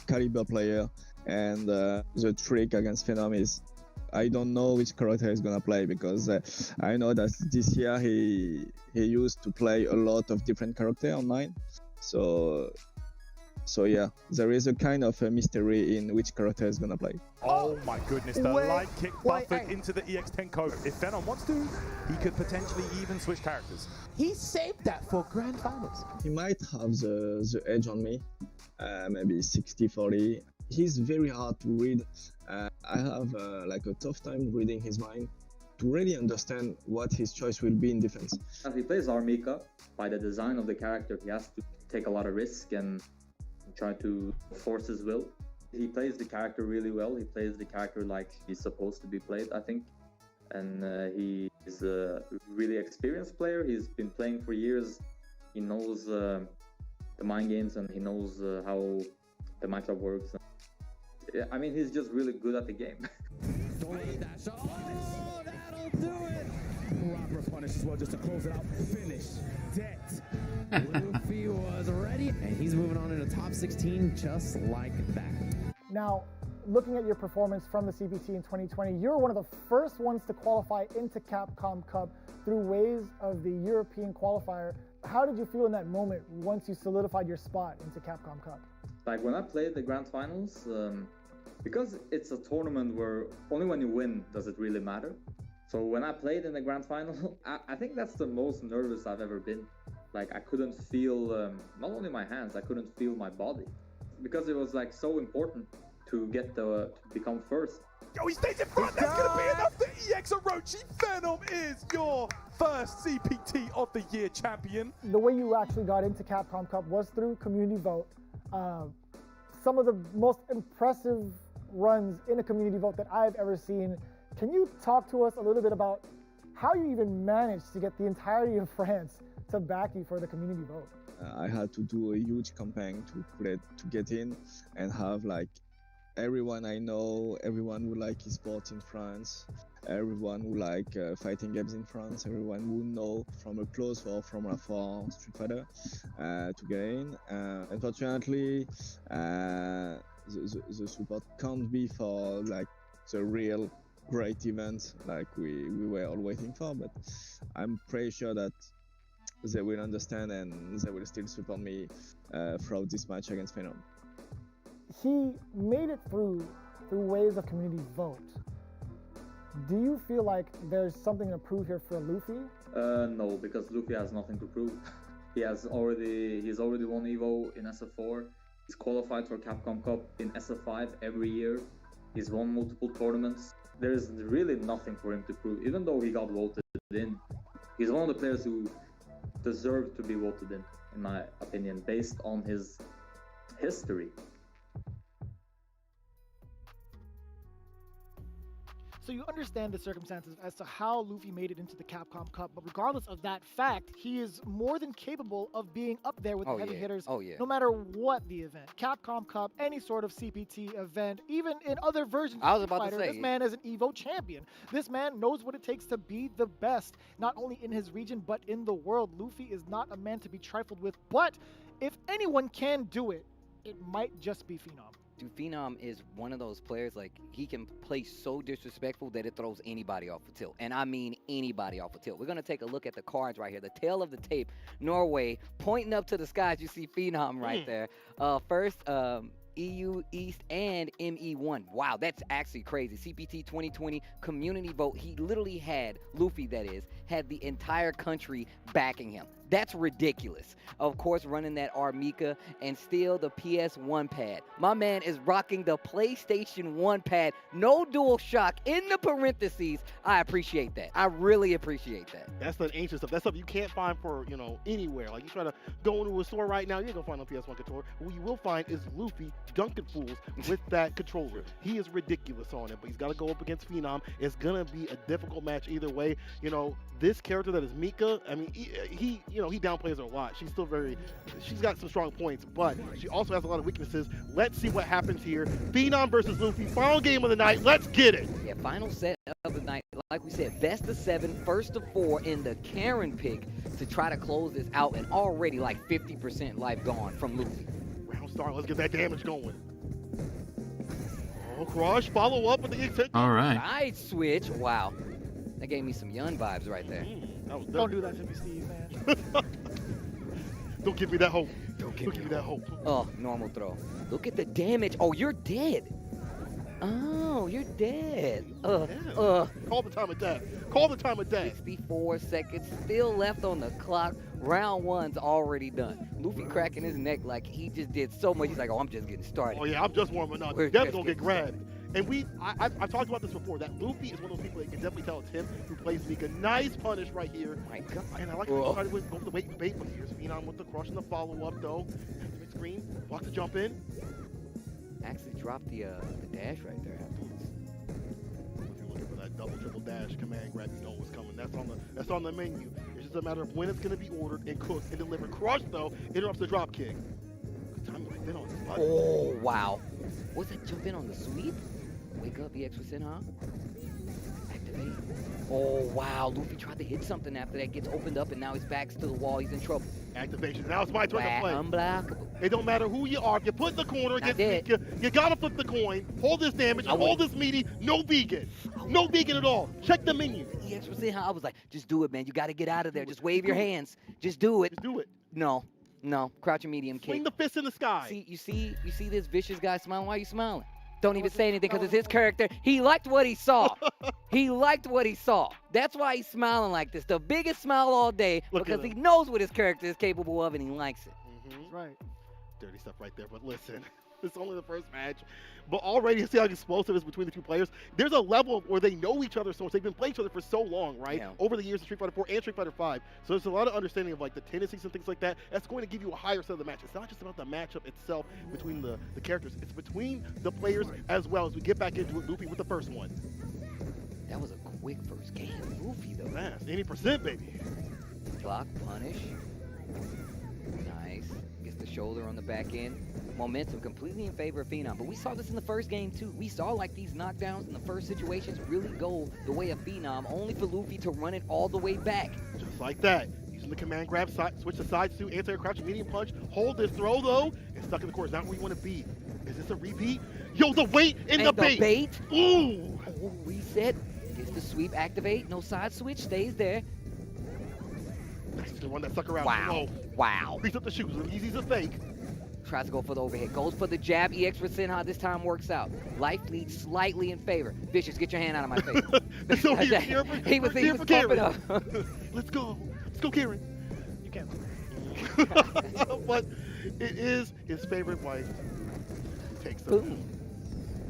caliber player, And the trick against Phenom is I don't know which character he's gonna play, because I know that this year he used to play a lot of different characters online. So yeah, there is a kind of a mystery in which character is gonna play. Oh my goodness, the light kick buffered into the EX10 code. If Phenom wants to, he could potentially even switch characters. He saved that for Grand Finals. He might have the edge on me, maybe 60-40. He's very hard to read. I have like a tough time reading his mind to really understand what his choice will be in defense. As he plays Armika, by the design of the character, he has to take a lot of risk and try to force his will. He plays the character really well. He plays the character like he's supposed to be played, I think. And he is a really experienced player. He's been playing for years. He knows the mind games, and he knows how the matchup works. I mean, he's just really good at the game. Oh, that'll do it! Proper punish as well, just to close it out. Finish. Dead. Luffy was ready, and he's moving on into top 16 just like that. Now, looking at your performance from the CPT in 2020, you're one of the first ones to qualify into Capcom Cup through ways of the European qualifier. How did you feel in that moment once you solidified your spot into Capcom Cup? Like when I played the Grand Finals, because it's a tournament where only when you win does it really matter. So when I played in the Grand Final, I think that's the most nervous I've ever been. Like I couldn't feel, not only my hands, I couldn't feel my body. Because it was like so important to get to become first. Yo, he stays in front. That's going to be enough for EX Orochi. Phenom is your first CPT of the Year champion. The way you actually got into Capcom Cup was through community vote. Some of the most impressive runs in a community vote that I've ever seen. Can you talk to us a little bit about how you even managed to get the entirety of France to back you for the community vote? I had to do a huge campaign to get in and have like everyone I know, everyone who like esports in France, everyone who like fighting games in France, everyone who know from a close or from afar Street Fighter to get in. Unfortunately, the support can't be for like the real great event like we were all waiting for, but I'm pretty sure that they will understand and they will still support me throughout this match against Phenom. He made it through ways of community vote. Do you feel like there's something to prove here for Luffy? No, because Luffy has nothing to prove. He's already won Evo in SF4. He's qualified for Capcom Cup in SF5 every year. He's won multiple tournaments. There's really nothing for him to prove, even though he got voted in. He's one of the players who deserved to be voted in my opinion, based on his history. So you understand the circumstances as to how Luffy made it into the Capcom Cup, but regardless of that fact, he is more than capable of being up there with the heavy hitters, no matter what the event. Capcom Cup, any sort of CPT event, even in other versions of Street Fighter, this man is an Evo champion. This man knows what it takes to be the best, not only in his region, but in the world. Luffy is not a man to be trifled with, but if anyone can do it, it might just be Phenom. Dude, Phenom is one of those players, like, he can play so disrespectful that it throws anybody off the tilt. And I mean anybody off the tilt. We're going to take a look at the cards right here. The tail of the tape, Norway, pointing up to the skies. You see Phenom right there. First, EU East and ME1. Wow, that's actually crazy. CPT 2020 community vote. He literally had, Luffy that is, had the entire country backing him. That's ridiculous. Of course, running that Armika and still the PS1 pad. My man is rocking the PlayStation 1 pad. No DualShock in the parentheses. I appreciate that. I really appreciate that. That's the ancient stuff. That's stuff you can't find for, you know, anywhere. Like you try to go into a store right now, you ain't gonna find a PS1 controller. What you will find is Luffy dunking fools with that controller. He is ridiculous on it, but he's got to go up against Phenom. It's gonna be a difficult match either way. You know, this character that is Mika, I mean, he downplays her a lot. She's still she's got some strong points, but she also has a lot of weaknesses. Let's see what happens here. Phenom versus Luffy, final game of the night. Let's get it. Yeah, final set of the night. Like we said, best of 7, first of 4 in the Karen pick to try to close this out, and already like 50% life gone from Luffy. Round start, let's get that damage going. Oh, Crush, follow up with the exit. All right. Side switch. Wow. That gave me some Yun vibes right there. That was Don't do that to me, Steve, man. Don't give me that hope. Don't give me that hope. Oh, normal throw. Look at the damage. Oh, you're dead. Oh, you're dead. Call the time of death. Call the time of death. 64 seconds still left on the clock. Round one's already done. Luffy cracking his neck like he just did so much. He's like, oh, I'm just getting started. Oh, yeah, I'm just warming up. We're Death's just gonna get getting grabbed. And I've talked about this before, that Luffy is one of those people that you can definitely tell it's him who plays Mika. Nice punish right here. My God. And I like how he started with go for the wait and bait, but here's Phenom with the crush and the follow-up, though. Activate screen, block the jump in. Actually dropped the dash right there afterwards. If you're looking for that double, triple dash command grab, you know what's coming. That's on the menu. It's just a matter of when it's going to be ordered and cooked and delivered. Crush, though, interrupts the drop kick. Good time right then on this button. Oh, wow. Was that jump in on the sweep? Wake up, EX%, huh? Activate. Oh, wow. Luffy tried to hit something after that. Gets opened up, and now his back's to the wall. He's in trouble. Activation. Now it's my turn to play. Unblockable. It don't matter who you are. If you put in the corner against Mika, you got to flip the coin, hold this damage, hold this meaty. No vegan. No vegan at all. Check the menu. EX%, huh? I was like, just do it, man. You got to get out of there. Just wave your hands. Just do it. Just do it. No. Crouching medium kick. Swing the fist in the sky. You see this vicious guy smiling? Why are you smiling? Don't even say anything because it's his character. He liked what he saw. He liked what he saw. That's why he's smiling like this. The biggest smile all day because he knows what his character is capable of and he likes it. That's right. Dirty stuff right there, but listen. It's only the first match. But already, you see how explosive it is between the two players. There's a level where they know each other so much. They've been playing each other for so long, right? Yeah. Over the years of Street Fighter 4 and Street Fighter 5. So there's a lot of understanding of like the tendencies and things like that. That's going to give you a higher set of the match. It's not just about the matchup itself between the characters. It's between the players as well as we get back into it. Luffy with the first one. That was a quick first game. Luffy, though. Fast. 80%, baby. Block, punish. Nice. Gets the shoulder on the back end. Momentum completely in favor of Phenom. But we saw this in the first game, too. We saw, like, these knockdowns in the first situations really go the way of Phenom, only for Luffy to run it all the way back. Just like that. Using the command grab, switch to side to anti-air crouch, medium punch. Hold this throw, though. And stuck in the corner. It's not where you want to be. Is this a repeat? Yo, the weight in the bait. Ooh. Oh, reset. Gets the sweep, activate. No side switch. Stays there. That's the one that stuck around. Wow. Wow. Beats up the shoes. Easy's a fake. Tries to go for the overhead. Goes for the jab. EX% how this time works out. Life leads slightly in favor. Vicious, get your hand out of my face. So he was pumping up. Let's go. Let's go, Karen. You can't. But it is his favorite wife. Takes them.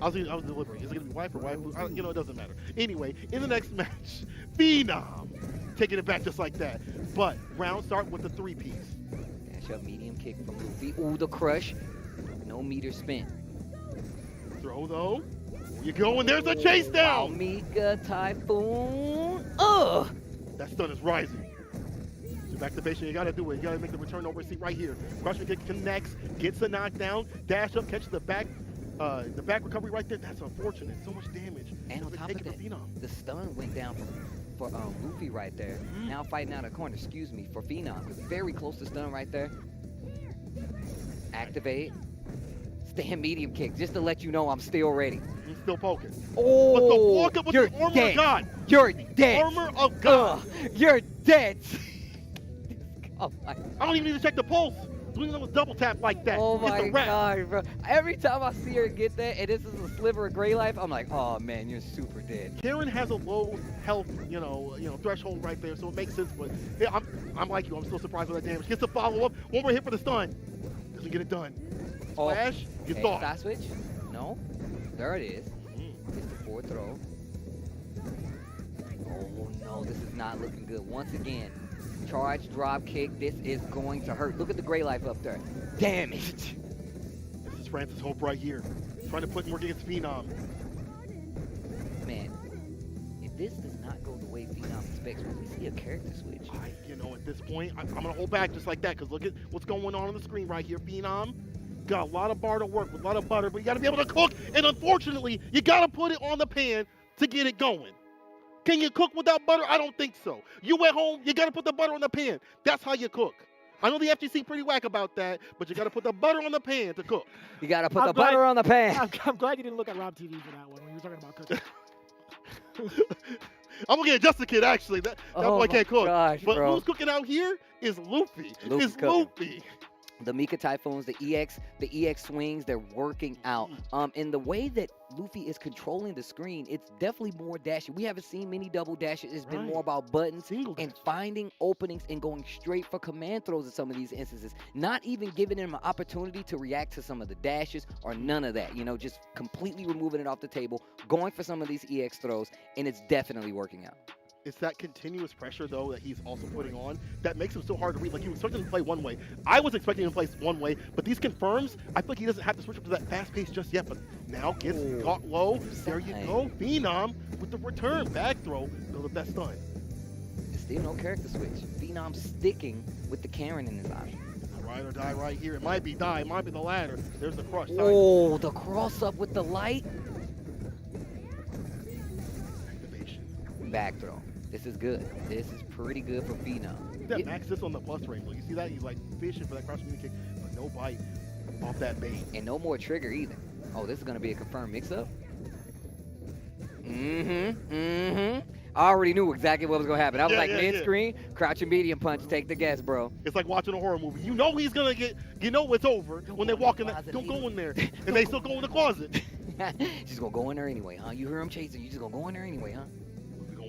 I was deliberating. Is it going to be wife or wife? It doesn't matter. Anyway, in the next match, Phenom taking it back just like that. But round start with the three-piece. Dash up medium kick from Luffy. Ooh, the crush. No meter spent. Throw, though. You go, and there's a chase down. Wow, Mika, Typhoon. Ugh. That stun is rising. So activation, you got to do it. You got to make the return over seat right here. Crushing kick connects, gets a knockdown, dash up, catches the back recovery right there. That's unfortunate. So much damage. And on top of that, the stun went down for Luffy right there. Now fighting out of the corner, for Phenom. Very close to stun right there. Activate. Stand medium kick, just to let you know I'm still ready. He's still poking. Oh, but the walk up with the armor dead. of God. You're dead. Armor of God. You're dead. Oh my. I don't even need to check the pulse. Doing a double tap like that. Oh my God, bro. Every time I see her get that, and this is a sliver of gray life, I'm like, oh man, you're super dead. Karen has a low health, threshold right there, so it makes sense. But yeah, I'm like you. I'm still surprised with that damage. Gets a follow up. One more hit for the stun. Doesn't get it done. Splash. You thought. Side switch? No. There it is. Gets the forward throw. Oh no, this is not looking good. Once again. Charge, drop kick. This is going to hurt. Look at the gray life up there. Damage. This is Francis Hope right here. Trying to put work against Phenom. Man, if this does not go the way Phenom expects, will we see a character switch? At this point, I'm going to hold back just like that because look at what's going on the screen right here. Phenom got a lot of bar to work with, a lot of butter, but you got to be able to cook. And unfortunately, you got to put it on the pan to get it going. Can you cook without butter? I don't think so. You at home, you got to put the butter on the pan. That's how you cook. I know the FTC pretty whack about that, but you got to put the butter on the pan to cook. You got to put the butter on the pan. I'm glad you didn't look at Rob TV for that one when you were talking about cooking. I'm gonna get Justin Kid actually. That boy can't cook. Gosh, but bro. who's cooking out here is Luffy. Luffy's It's cooking. Luffy. The Mika Typhoons, the EX swings, they're working out. And the way that Luffy is controlling the screen, it's definitely more dashy. We haven't seen many double dashes. It's been more about buttons and finding openings and going straight for command throws in some of these instances. Not even giving him an opportunity to react to some of the dashes or none of that. You know, just completely removing it off the table, going for some of these EX throws, and it's definitely working out. It's that continuous pressure, though, that he's also putting on that makes him so hard to read. Like, you expect him to play one way. I was expecting him to play one way, but these confirms, I feel like he doesn't have to switch up to that fast pace just yet, but now gets caught low. There you go. Phenom with the return. Back throw. Still the best stun. Still no character switch. Phenom sticking with the Karen in his option. Ride or die right here. It might be die. It might be the ladder. There's the crush. Oh, the cross up with the light. Activation. Back throw. This is good. This is pretty good for Phenom. That max this on the plus rainbow. You see that? He's like fishing for that cross community kick, but no bite off that bait. And no more trigger either. Oh, this is going to be a confirmed mix-up. I already knew exactly what was going to happen. I was mid-screen, crouching medium punch, take the guess, bro. It's like watching a horror movie. You know he's going to get, you know it's over when they walk in there. Don't go in there. And they still go in the closet. Just going to go in there anyway, huh? You hear him chasing. You just going to go in there anyway, huh?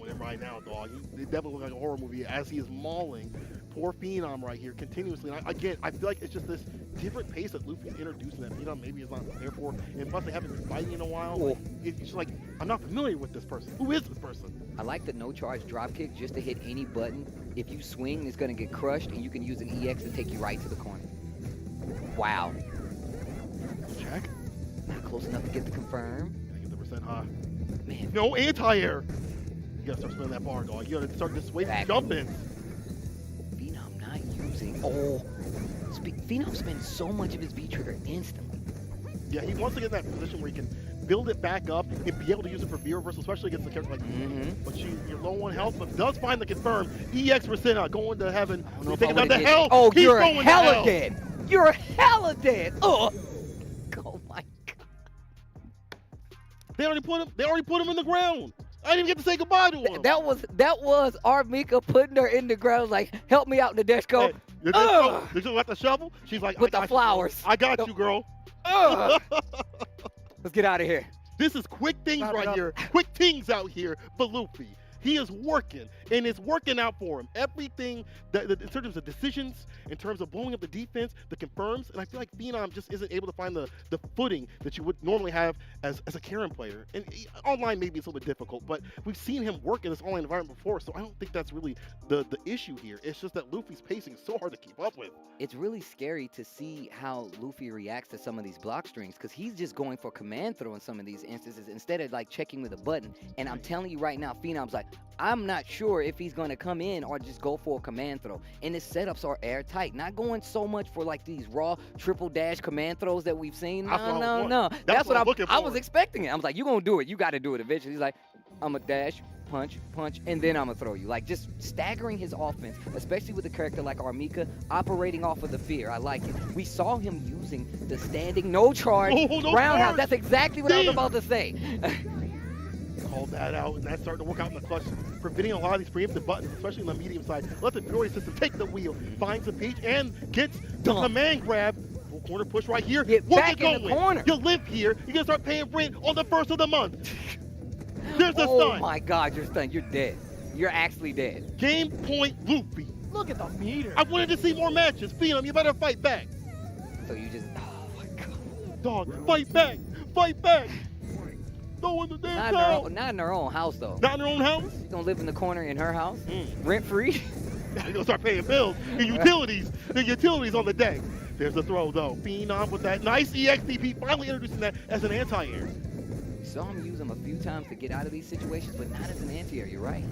In right now, dog. It definitely looks like a horror movie as he is mauling poor Phenom right here continuously. And again, I feel like it's just this different pace that Luffy's introducing that Phenom maybe is not prepared for. And plus, they haven't been fighting in a while. Like, it's just like, I'm not familiar with this person. Who is this person? I like the no charge dropkick just to hit any button. If you swing, it's going to get crushed, and you can use an EX to take you right to the corner. Wow. Check. Not close enough to get the confirm. Gotta get the percent high. Man. No anti-air. You gotta start spinning that bar, dog. You gotta start this way from jumping. Phenom not using. Oh, Phenom spends so much of his V trigger instantly. Yeah, he wants to get in that position where he can build it back up and be able to use it for V reversal, especially against the character like But you're low on health, but does find the confirm. EX Racina going to heaven. You think about the hell? Oh, he's you're going hella to hell. dead. You're hella dead. Oh my God. They already put him in the ground. I didn't even get to say goodbye to him. That was our Mika putting her in the ground, like, help me out in the Deshko. You got the shovel? She's like, with the flowers. I got you, girl. Let's get out of here. This is quick things right here. Quick things out here for Luffy. He is working, and it's working out for him. Everything, in terms of decisions, in terms of blowing up the defense, the confirms, and I feel like Phenom just isn't able to find the footing that you would normally have as a Karen player. And online maybe it's a little bit difficult, but we've seen him work in this online environment before, so I don't think that's really the issue here. It's just that Luffy's pacing is so hard to keep up with. It's really scary to see how Luffy reacts to some of these block strings, because he's just going for command throw in some of these instances instead of like checking with a button. And I'm telling you right now, Phenom's like, I'm not sure if he's going to come in or just go for a command throw. And his setups are airtight. Not going so much for like these raw triple dash command throws that we've seen. No. That's what I was expecting it. I was like, you're going to do it. You got to do it eventually. He's like, I'm a dash, punch, and then I'm going to throw you. Like, just staggering his offense, especially with a character like Armika, operating off of the fear. I like it. We saw him using the standing no charge roundhouse. That's exactly what I was about to say. Called that out, and that's starting to work out in the clutch, preventing a lot of these preemptive buttons, especially on the medium side. Let the Fury system take the wheel, finds the peach, and gets the command grab. Full corner push right here. Get back in the corner. You live here. You're going to start paying rent on the 1st of the month. There's the stun. Oh my God, you're stunned. You're dead. You're actually dead. Game point Luffy. Look at the meter. I wanted to see more matches. Phenom, you better fight back. So you just, oh my God. Dog, fight back. Fight back. Throw in the damn towel. Not in her own house, though. Not in her own house? She's going to live in the corner in her house, rent-free. You're going to start paying bills. The utilities on the deck. There's the throw, though. Phenom with that nice EXDP, finally introducing that as an anti-air. Saw him use them a few times to get out of these situations, but not as an anti-air. You're right.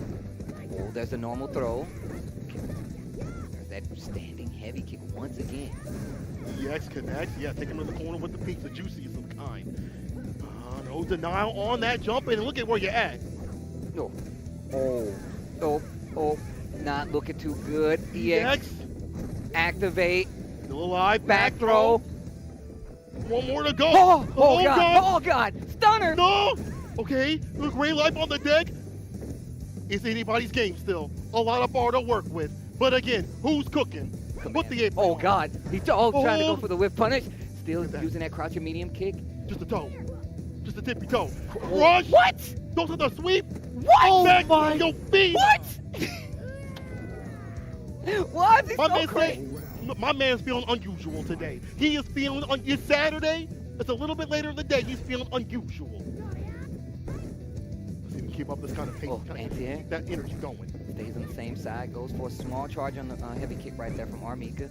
Oh, there's a normal throw. There's that standing heavy kick once again. EX connects. Yeah, take him to the corner with the peak, the juicy of some kind. No denial on that jump in, and look at where you're at. No. Oh, not looking too good. EX. Activate. Still alive. Back throw. One more to go. Oh God. Oh God. Stunner. No. Okay. The gray life on the deck. It's anybody's game still. A lot of bar to work with. But again, who's cooking? Put the ape. Oh God. He's trying to go for the whip punish. Still using that crouching medium kick. Just a toe. Just a tippy toe. Rush. What? Those are the sweep. What? Oh back my. Your feet. What? Why is he so crazy? My man's feeling unusual today. He is feeling, it's Saturday. It's a little bit later in the day. He's feeling unusual. Let's see if we keep up this kind of pace. Keep that energy going. Stays on the same side. Goes for a small charge on the heavy kick right there from Armika.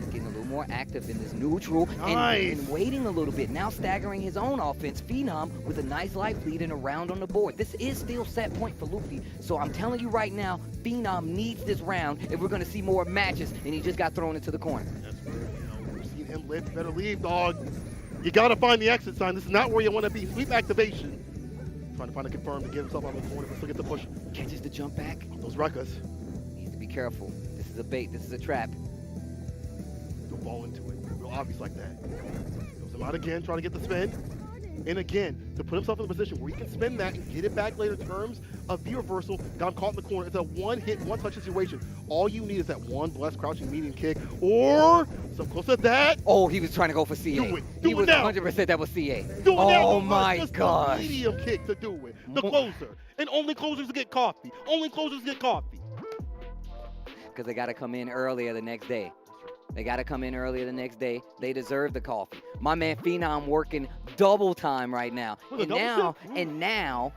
Getting a little more active in this neutral and waiting a little bit. Now staggering his own offense. Phenom with a nice life lead and a round on the board. This is still set point for Luffy. So I'm telling you right now, Phenom needs this round if we're going to see more matches. And he just got thrown into the corner. That's where, we've seen him live. You better leave, dog. You got to find the exit sign. This is not where you want to be. Sweep activation. Trying to find a confirm to get himself out of the corner. Let's look at the push. Catches the jump back. Those records. Needs to be careful. This is a bait. This is a trap. Don't fall into it. Real obvious like that. Goes him out again, trying to get the spin. And again, to put himself in a position where he can spin that and get it back later in terms of the reversal. Got him caught in the corner. It's a one-hit, one-touch situation. All you need is that one blessed crouching medium kick or some close to that. Oh, he was trying to go for CA. Do it. He was now. 100% that was CA. Do it now. Oh my gosh. Medium kick to do it. The closer. And only closers get coffee. Only closers get coffee. Because they got to come in earlier the next day. They got to come in earlier the next day. They deserve the coffee. My man Phenom working double time right now. And now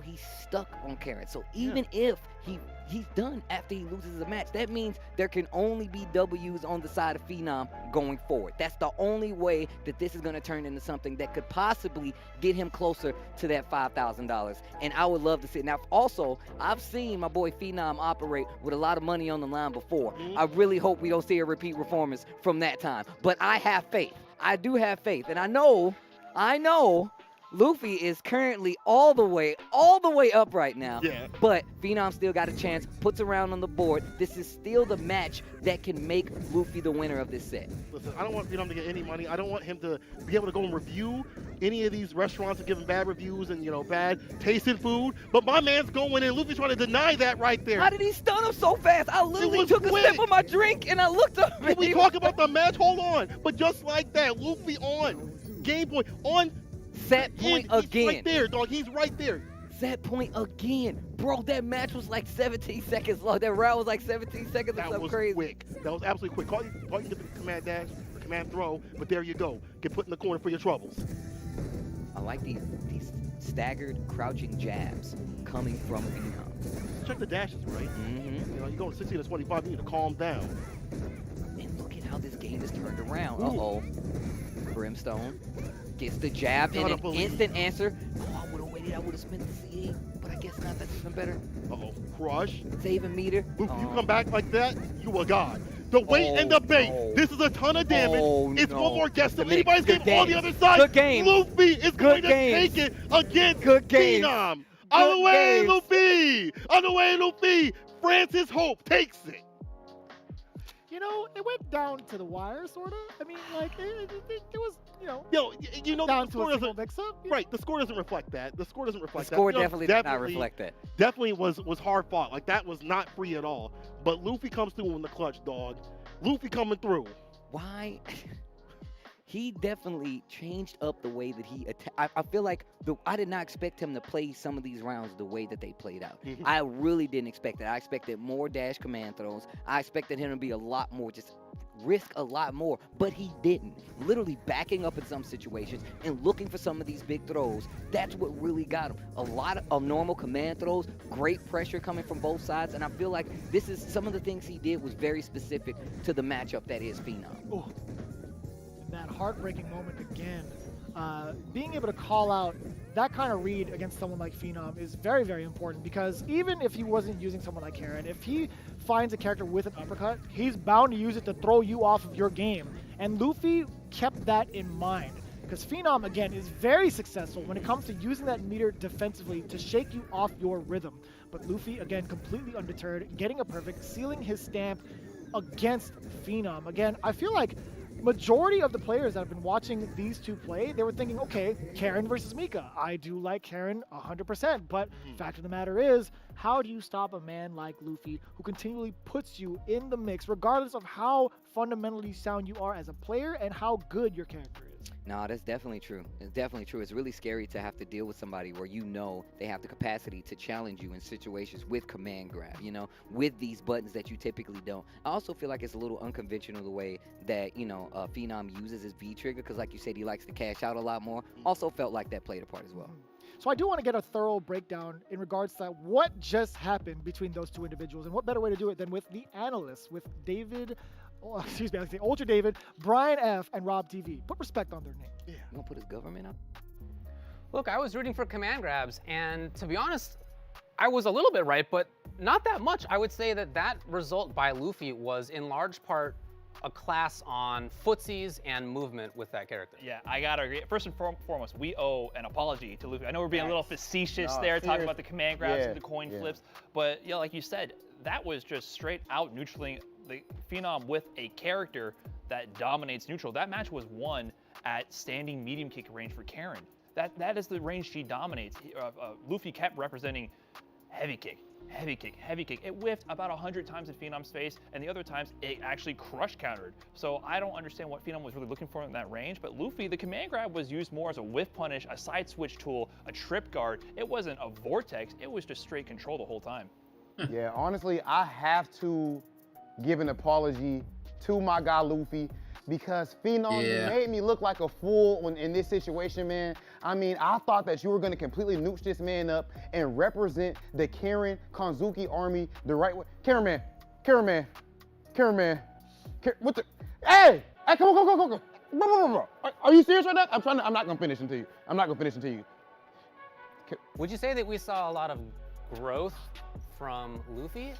he's stuck on Carrot. So even if he's done after he loses the match, that means there can only be W's on the side of Phenom going forward. That's the only way that this is going to turn into something that could possibly get him closer to that $5,000. And I would love to see it. Now, also, I've seen my boy Phenom operate with a lot of money on the line before. I really hope we don't see a repeat performance from that time. But I have faith. I do have faith. And I know Luffy is currently all the way up right now. Yeah. But Phenom still got a chance, puts a round on the board. This is still the match that can make Luffy the winner of this set. Listen, I don't want Phenom to get any money. I don't want him to be able to go and review any of these restaurants and give him bad reviews and, bad tasting food. But my man's going in. Luffy's trying to deny that right there. How did he stun him so fast? I literally took a sip of my drink and I looked up. Can we talk about the match? Hold on. But just like that, Luffy on Game Boy, on set point again. He's right there, dog. He's right there. Set point again. Bro, that match was like 17 seconds long. That round was like 17 seconds or something crazy. That was quick. That was absolutely quick. Call you get the command dash or command throw, but there you go. Get put in the corner for your troubles. I like these staggered crouching jabs coming from Phenom. Check the dashes, right? Mm-hmm. You're going 16 to 25, you need to calm down. And look at how this game is turned around. Uh-oh. Brimstone gets the jab and an instant answer. Oh, I would have waited. I would have spent the CA, but I guess not. That's even better. Uh-oh. Crush. Saving meter. Luffy, you come back like that, you a god. The weight and the bait. No. This is a ton of damage. It's one more guess than anybody's game on the other side. Good game. Luffy is going to take it against Phenom. On the way, Luffy. On the way, Luffy. Francis Hope takes it. It went down to the wire, sort of. I mean, like, it was, down to a single mix-up. Right, the score doesn't reflect that. The score doesn't reflect that. The score definitely did not reflect that. Definitely was hard fought. Like, that was not free at all. But Luffy comes through in the clutch, dog. Luffy coming through. Why? He definitely changed up the way that he attacked. I feel like I did not expect him to play some of these rounds the way that they played out. I really didn't expect it. I expected more dash command throws. I expected him to be a lot more, just risk a lot more, but he didn't. Literally backing up in some situations and looking for some of these big throws. That's what really got him. A lot of normal command throws, great pressure coming from both sides, and I feel like this is some of the things he did was very specific to the matchup that is Phenom. Oh. That heartbreaking moment again. Being able to call out that kind of read against someone like Phenom is very, very important, because even if he wasn't using someone like Karen, if he finds a character with an uppercut, he's bound to use it to throw you off of your game. And Luffy kept that in mind, because Phenom, again, is very successful when it comes to using that meter defensively to shake you off your rhythm. But Luffy, again, completely undeterred, getting a perfect, sealing his stamp against Phenom. Again, I feel like majority of the players that have been watching these two play, they were thinking, okay, Karen versus Mika. I do like Karen 100%, but fact of the matter is, how do you stop a man like Luffy who continually puts you in the mix, regardless of how fundamentally sound you are as a player and how good your character is? No, that's definitely true. It's definitely true. It's really scary to have to deal with somebody where you know they have the capacity to challenge you in situations with command grab, you know, with these buttons that you typically don't. I also feel like it's a little unconventional the way that, you know, Phenom uses his V trigger, because like you said, he likes to cash out a lot more. Also felt like that played a part as well. So I do want to get a thorough breakdown in regards to what just happened between those two individuals, and what better way to do it than with the analysts, with David, excuse me, I was saying Ultra David, Brian F, and Rob TV. Put respect on their name. You gonna put his government up? Look, I was rooting for command grabs, and to be honest, I was a little bit right, but not that much. I would say that that result by Luffy was in large part a class on footsies and movement with that character. Yeah, I gotta agree. First and foremost, we owe an apology to Luffy. I know we're being a little facetious there, talking about the command grabs and the coin flips, but yeah, like you said, that was just straight out neutraling the Phenom with a character that dominates neutral. That match was won at standing medium kick range for Karen. That is the range she dominates. Luffy kept representing heavy kick, heavy kick, heavy kick. It whiffed about 100 times in Phenom's face, and the other times it actually crush countered. So I don't understand what Phenom was really looking for in that range, but Luffy, the command grab was used more as a whiff punish, a side switch tool, a trip guard. It wasn't a vortex, it was just straight control the whole time. Yeah, honestly, I have to give an apology to my guy Luffy, because Phenom made me look like a fool in this situation, man. I mean, I thought that you were going to completely nooch this man up and represent the Karen Kanzuki army the right way. Karen man, what the? Hey, come on. Are you serious right now? I'm not going to finish until you. Would you say that we saw a lot of growth from Luffy?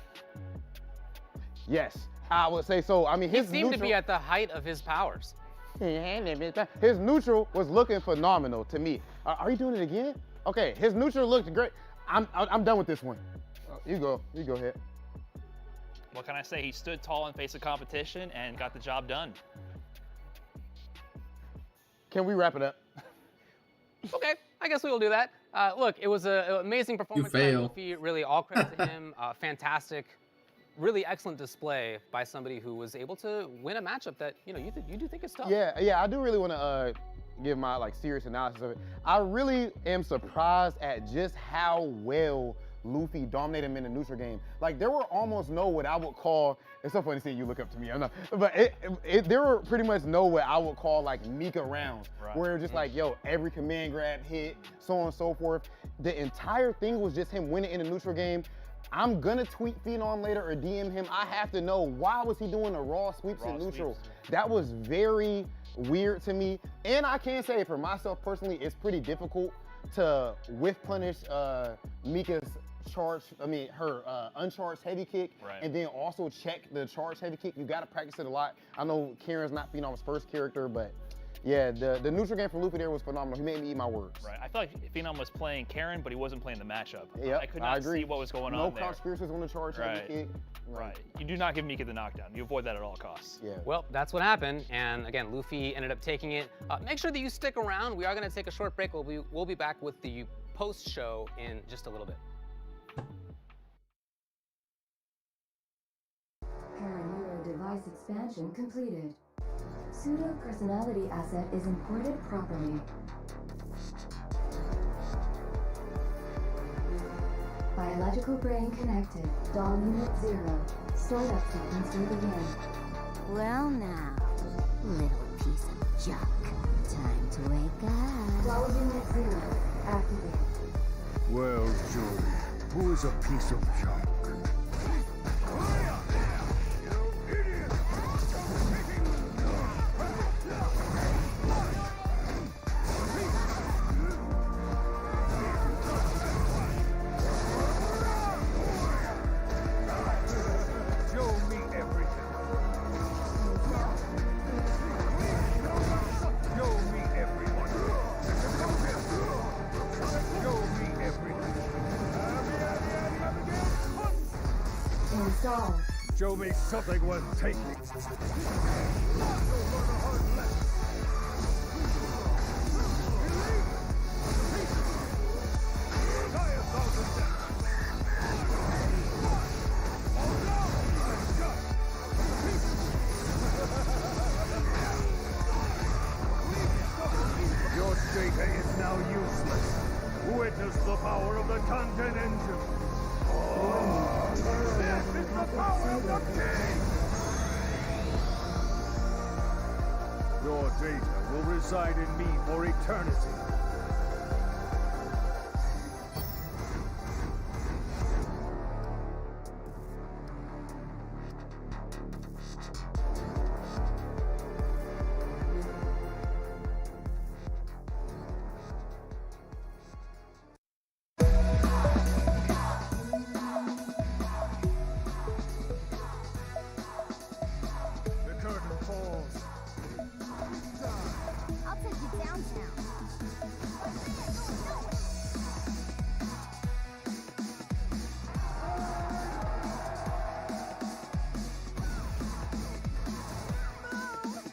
Yes, I would say so. I mean, he seemed to be at the height of his powers. His neutral was looking phenomenal to me. Are you doing it again? Okay, his neutral looked great. I'm done with this one. You go ahead. What can I say? He stood tall in face of competition and got the job done. Can we wrap it up? Okay, I guess we will do that. Look, it was an amazing performance by Luffy. Really, all credit to him. Fantastic. Really excellent display by somebody who was able to win a matchup that, you know, you do think is tough. Yeah, I do really want to give my serious analysis of it. I really am surprised at just how well Luffy dominated him in the neutral game. Like, there were almost no what I would call, it's so funny to see you look up to me, I know, but there were pretty much no what I would call like Mika rounds, where it was just like, yo, every command grab hit, so on and so forth. The entire thing was just him winning in the neutral game. I'm gonna tweet Phenom later or DM him. I have to know, why was he doing the raw sweeps in neutral? That was very weird to me. And I can say for myself personally, it's pretty difficult to whiff punish Mika's her uncharged heavy kick, and then also check the charged heavy kick. You gotta practice it a lot. I know Karen's not Phenom's first character, but yeah, the neutral game from Luffy there was phenomenal. He made me eat my words. Right. I felt like Phenom was playing Karen, but he wasn't playing the matchup. Yeah, I could not see what was going on there. No conspiracies on the charge heavy kick. Right. You do not give Mika the knockdown. You avoid that at all costs. Yeah. Well, that's what happened. And again, Luffy ended up taking it. Make sure that you stick around. We are going to take a short break. We'll be back with the post-show in just a little bit. Paranoia device expansion completed. Pseudo-personality asset is imported properly. Biological brain connected. Dawn Unit 0. Startup sequence will begin. Well now, little piece of junk. Time to wake up. Dawn Unit 0. Activated. Well, Joey, who is a piece of junk? Show me something worth taking. Your data is now useless. Witness the power of the content engine. This is the power of the king! Your data will reside in me for eternity. I'll take you downtown.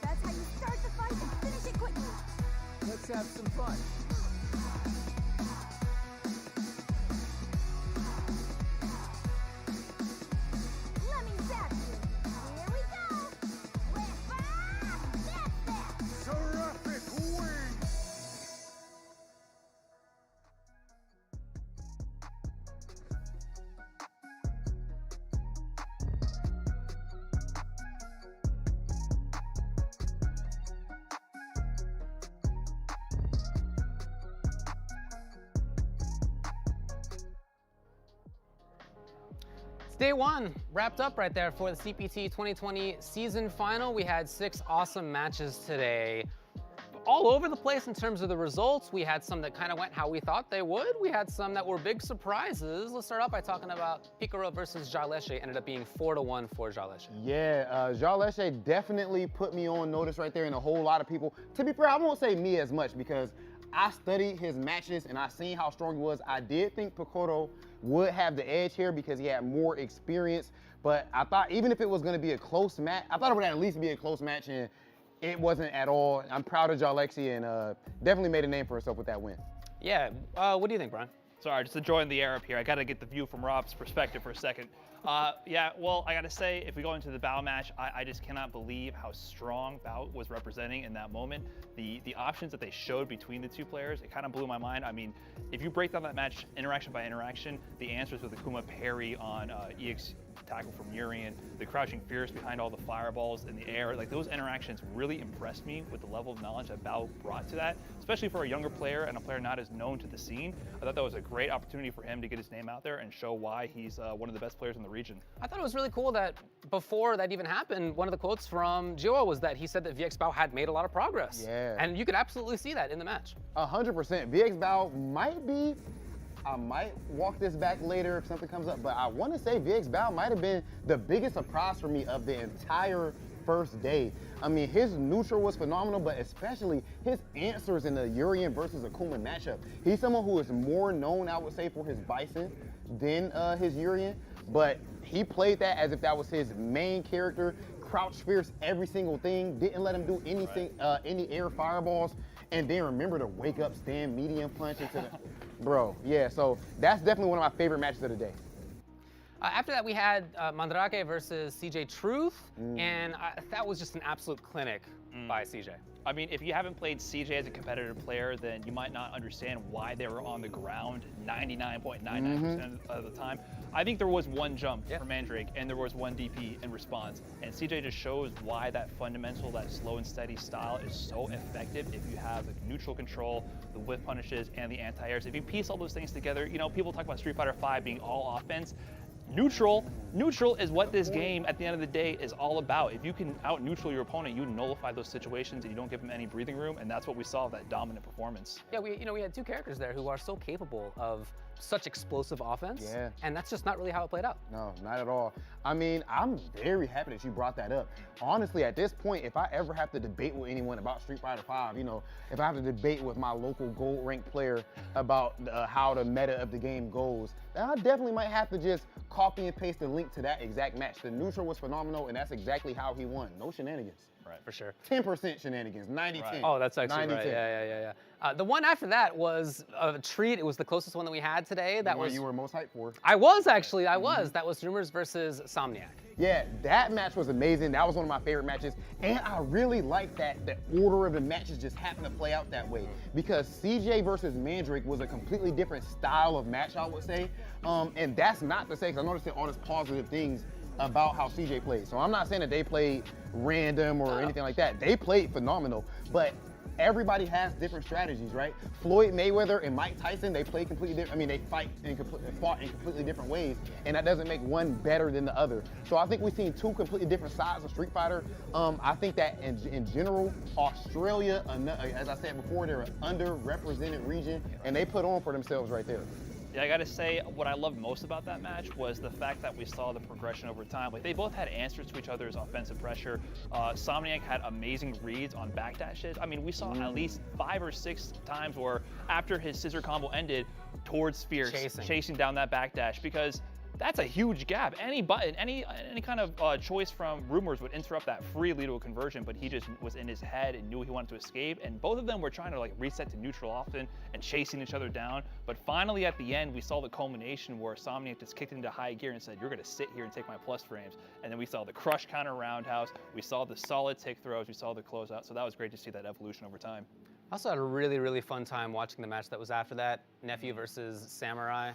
That's how you start the fight and finish it quickly. Let's have some fun. Let me zap you. Here we go. Whip up. That's that. Terrific wings! Day one wrapped up right there for the CPT 2020 season final. We had 6 awesome matches today. All over the place in terms of the results. We had some that kind of went how we thought they would. We had some that were big surprises. Let's start off by talking about Picaro versus Jarlesche. Ended up being 4-1 for Jarlesche. Yeah, Jarlesche definitely put me on notice right there, and a whole lot of people. To be fair, I won't say me as much because I studied his matches and I seen how strong he was. I did think Picaro would have the edge here because he had more experience, but I thought even if it was going to be a close match, I thought it would at least be a close match, and it wasn't at all. I'm proud of Jarlesche and definitely made a name for himself with that win. Yeah, what do you think, Brian? Sorry, just enjoying the air up here. I got to get the view from Rob's perspective for a second. Yeah, well, I got to say, if we go into the Bao match, I just cannot believe how strong Bao was representing in that moment. The options that they showed between the two players, it kind of blew my mind. I mean, if you break down that match interaction by interaction, the answers with the Akuma parry on EX tackle from Urian, the crouching fierce behind all the fireballs in the air, like those interactions really impressed me with the level of knowledge that Bao brought to that, especially for a younger player and a player not as known to the scene. I thought that was a great opportunity for him to get his name out there and show why he's one of the best players in the region. I thought it was really cool that before that even happened, one of the quotes from Gio was that he said that VX Bao had made a lot of progress. Yeah. And you could absolutely see that in the match. 100%. VX Bao might be, I might walk this back later if something comes up, but I want to say VX Bao might have been the biggest surprise for me of the entire first day. I mean, his neutral was phenomenal, but especially his answers in the Urian versus Akuma matchup. He's someone who is more known, I would say, for his Bison than his Urian, but he played that as if that was his main character, crouched fierce every single thing, didn't let him do anything, any air fireballs, and then remember to wake up, stand medium punch into the, bro, yeah, so that's definitely one of my favorite matches of the day. After that, we had Mandrake versus CJ Truth, and that was just an absolute clinic by CJ. I mean, if you haven't played CJ as a competitive player, then you might not understand why they were on the ground 99.99% of the time. I think there was one jump for Mandrake, and there was one DP in response. And CJ just shows why that fundamental, that slow and steady style is so effective if you have the neutral control, the whiff punishes, and the anti-airs. If you piece all those things together, you know, people talk about Street Fighter V being all offense. Neutral is what this game at the end of the day is all about. If you can out neutral your opponent, you nullify those situations and you don't give them any breathing room, and that's what we saw of that dominant performance. Yeah, we had two characters there who are so capable of such explosive offense. Yeah. And that's just not really how it played out. No, not at all. I mean, I'm very happy that you brought that up. Honestly, at this point, if I ever have to debate with anyone about Street Fighter V, you know, if I have to debate with my local gold ranked player about how the meta of the game goes, then I definitely might have to just copy and paste the link to that exact match. The neutral was phenomenal, and that's exactly how he won. No shenanigans. Right, for sure. 10% shenanigans, 90-10. Right. Oh, that's actually right. Yeah. The one after that was a treat. It was the closest one that we had today. That was you were most hyped for. I was actually. I was. That was Rumors versus Somniac. Yeah, that match was amazing. That was one of my favorite matches. And I really like that the order of the matches just happened to play out that way. Because CJ versus Mandrake was a completely different style of match, I would say. And that's not to say, because I noticed all these positive things about how CJ played. So I'm not saying that they played random or anything like that. They played phenomenal, but everybody has different strategies, right? Floyd Mayweather and Mike Tyson, they play completely different. I mean, they fought in completely different ways, and that doesn't make one better than the other. So I think we've seen two completely different sides of Street Fighter. I think that in general, Australia, as I said before, they're an underrepresented region, and they put on for themselves right there. Yeah, I gotta say, what I loved most about that match was the fact that we saw the progression over time. Like, they both had answers to each other's offensive pressure. Somniac had amazing reads on backdashes. I mean, we saw at least 5 or 6 times where after his scissor combo ended, towards Fierce, chasing down that backdash, because that's a huge gap. Any button, any kind of choice from Rumors would interrupt that freely to a conversion, but he just was in his head and knew he wanted to escape. And both of them were trying to like reset to neutral often and chasing each other down. But finally at the end, we saw the culmination where Somniac just kicked into high gear and said, "You're gonna sit here and take my plus frames." And then we saw the crush counter roundhouse. We saw the solid tick throws. We saw the closeout. So that was great to see that evolution over time. I also had a really, really fun time watching the match that was after that, Nephew versus Samurai.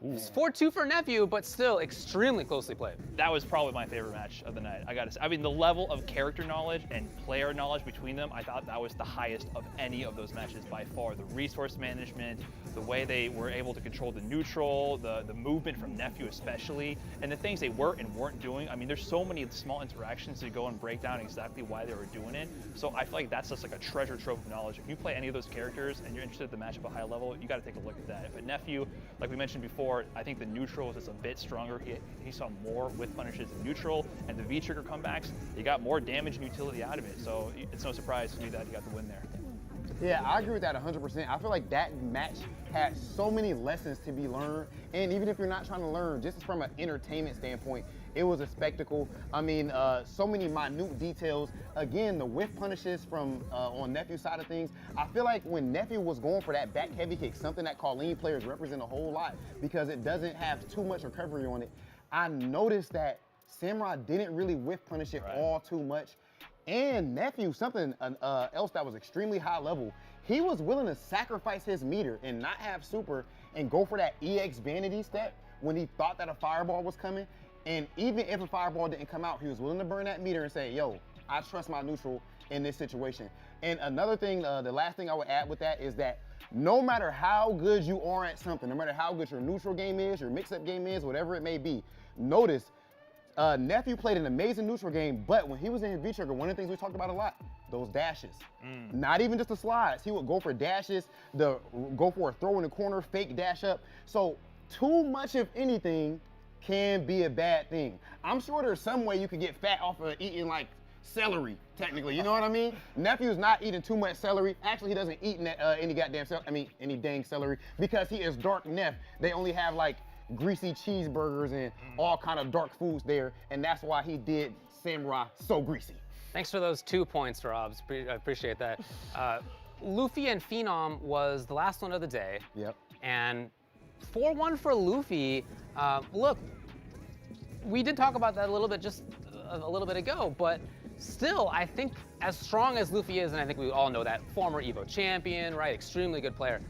It's 4-2 for Nephew, but still extremely closely played. That was probably my favorite match of the night. I gotta say, I mean, the level of character knowledge and player knowledge between them, I thought that was the highest of any of those matches by far. The resource management, the way they were able to control the neutral, the movement from Nephew especially, and the things they were and weren't doing. I mean, there's so many small interactions to go and break down exactly why they were doing it. So I feel like that's just like a treasure trove of knowledge. If you play any of those characters and you're interested in the match at a high level, you gotta take a look at that. But Nephew, like we mentioned before, I think the neutral was just a bit stronger. He saw more with punishes in neutral, and the V-trigger comebacks, he got more damage and utility out of it. So it's no surprise to me that he got the win there. Yeah, I agree with that 100%. I feel like that match had so many lessons to be learned. And even if you're not trying to learn, just from an entertainment standpoint, it was a spectacle. I mean, so many minute details. Again, the whiff punishes from on Nephew's side of things. I feel like when Nephew was going for that back heavy kick, something that Colleen players represent a whole lot because it doesn't have too much recovery on it. I noticed that Samurai didn't really whiff punish it all too much. And Nephew, something else that was extremely high level, he was willing to sacrifice his meter and not have super and go for that EX vanity step when he thought that a fireball was coming. And even if a fireball didn't come out, he was willing to burn that meter and say, yo, I trust my neutral in this situation. And another thing, the last thing I would add with that is that no matter how good you are at something, no matter how good your neutral game is, your mix-up game is, whatever it may be, notice Nephew played an amazing neutral game, but when he was in his V-trigger, one of the things we talked about a lot, those dashes. Not even just the slides. He would go for dashes, go for a throw in the corner, fake dash up. So too much of anything can be a bad thing. I'm sure there's some way you could get fat off of eating like celery, technically, you know what I mean? Nephew's not eating too much celery. Actually, he doesn't eat any goddamn celery, any dang celery, because he is dark Neph. They only have like greasy cheeseburgers and all kind of dark foods there, and that's why he did Samurai so greasy. Thanks for those 2 points, Robs. I appreciate that. Luffy and Phenom was the last one of the day. Yep. And 4-1 for Luffy. Look, we did talk about that a little bit just a little bit ago, but still, I think as strong as Luffy is, and I think we all know that, former EVO champion, right, extremely good player,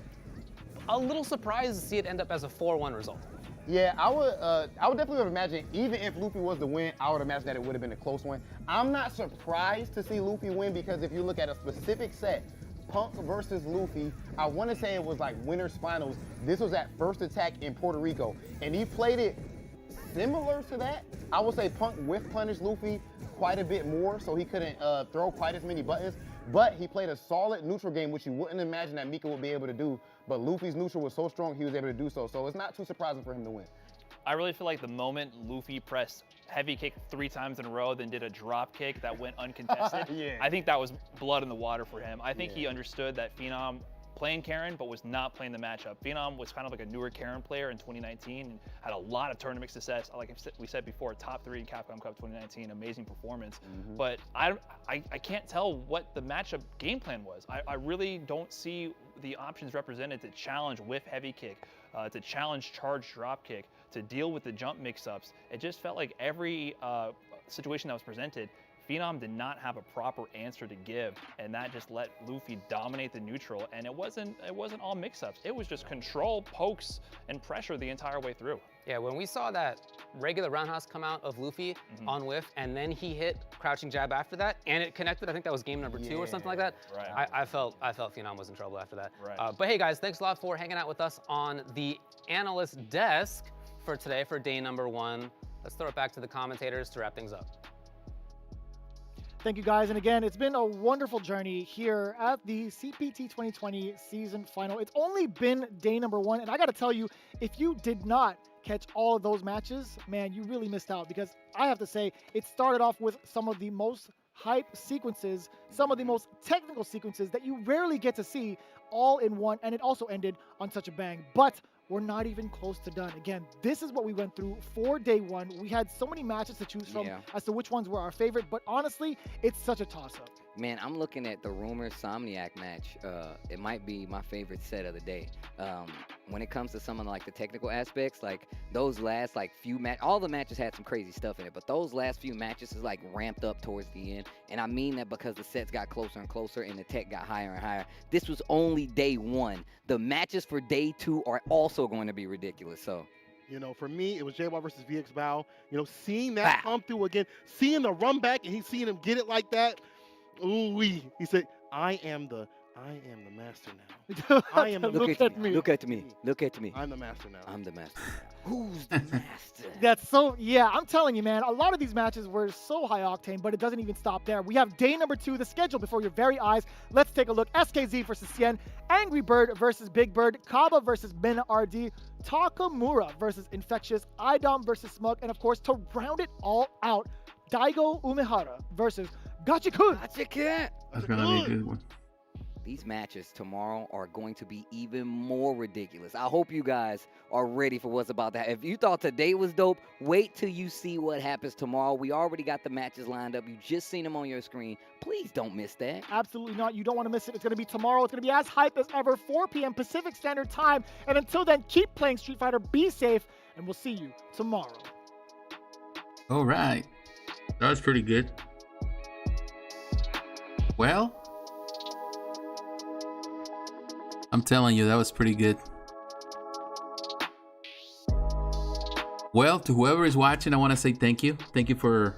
a little surprised to see it end up as a 4-1 result. Yeah, I would definitely have imagined, even if Luffy was the win, I would imagine that it would have been a close one. I'm not surprised to see Luffy win because if you look at a specific set, Punk versus Luffy, I want to say it was like winners finals. This was at First Attack in Puerto Rico, and he played it similar to that. I would say Punk whiff punished Luffy quite a bit more, so he couldn't throw quite as many buttons. But he played a solid neutral game, which you wouldn't imagine that Mika would be able to do. But Luffy's neutral was so strong, he was able to do so. So it's not too surprising for him to win. I really feel like the moment Luffy pressed heavy kick 3 times in a row, then did a drop kick that went uncontested, Yeah. I think that was blood in the water for him. I think he understood that Phenom playing Karen, but was not playing the matchup. Phenom was kind of like a newer Karen player in 2019 and had a lot of tournament success. Like we said before, top 3 in Capcom Cup 2019, amazing performance. But I can't tell what the matchup game plan was. I really don't see the options represented to challenge whiff heavy kick, to challenge charge drop kick, to deal with the jump mix-ups. It just felt like every situation that was presented, Phenom did not have a proper answer to give, and that just let Luffy dominate the neutral. And it wasn't all mix-ups. It was just control, pokes, and pressure the entire way through. Yeah, when we saw that regular roundhouse come out of Luffy on whiff, and then he hit crouching jab after that, and it connected. I think that was game number 2 or something like that. Right. I felt Phenom was in trouble after that. Right. But hey guys, thanks a lot for hanging out with us on the analyst desk for today for day number 1. Let's throw it back to the commentators to wrap things up. Thank you guys, and again, it's been a wonderful journey here at the CPT 2020 season final. It's only been day number 1, and I gotta tell you, if you did not catch all of those matches, man, you really missed out, because I have to say, it started off with some of the most hype sequences, some of the most technical sequences that you rarely get to see all in one, and it also ended on such a bang. But we're not even close to done. Again, this is what we went through for day 1. We had so many matches to choose from as to which ones were our favorite, but honestly, it's such a toss-up. Man, I'm looking at the Rumor Somniac match. It might be my favorite set of the day. When it comes to some of like the technical aspects, like those last like few all the matches had some crazy stuff in it, but those last few matches is like ramped up towards the end. And I mean that because the sets got closer and closer and the tech got higher and higher. This was only day 1. The matches for day 2 are also going to be ridiculous. So. You know, for me, it was JY versus VX Bao. You know, seeing that come through again, seeing the run back and seeing him get it like that. Ooh-wee. He said, I am the master now. I am the Look at me. Look at me. Look at me. I'm the master now. I'm the master now. Who's the master? That's so, yeah, I'm telling you, man, a lot of these matches were so high octane, but it doesn't even stop there. We have day number 2, the schedule before your very eyes. Let's take a look. SKZ versus Cien, Angry Bird versus Big Bird, Kaba versus Mena RD, Takamura versus Infectious, Idom versus Smug, and of course, to round it all out, Daigo Umehara versus Gachikun. Gachikun. That's gonna be a good one. These matches tomorrow are going to be even more ridiculous. I hope you guys are ready for what's about to happen. If you thought today was dope, wait till you see what happens tomorrow. We already got the matches lined up. You just seen them on your screen. Please don't miss that. Absolutely not. You don't want to miss it. It's going to be tomorrow. It's going to be as hype as ever, 4 p.m. Pacific Standard Time. And until then, keep playing Street Fighter, be safe, and we'll see you tomorrow. All right. That was pretty good. Well, I'm telling you, that was pretty good. Well, to whoever is watching, I want to say thank you. Thank you for,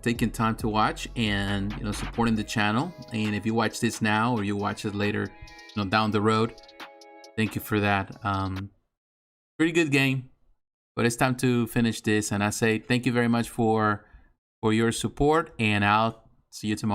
taking time to watch and, supporting the channel. And if you watch this now or you watch it later, down the road, thank you for that. Pretty good game, but it's time to finish this. And I say thank you very much for your support, and I'll see you tomorrow.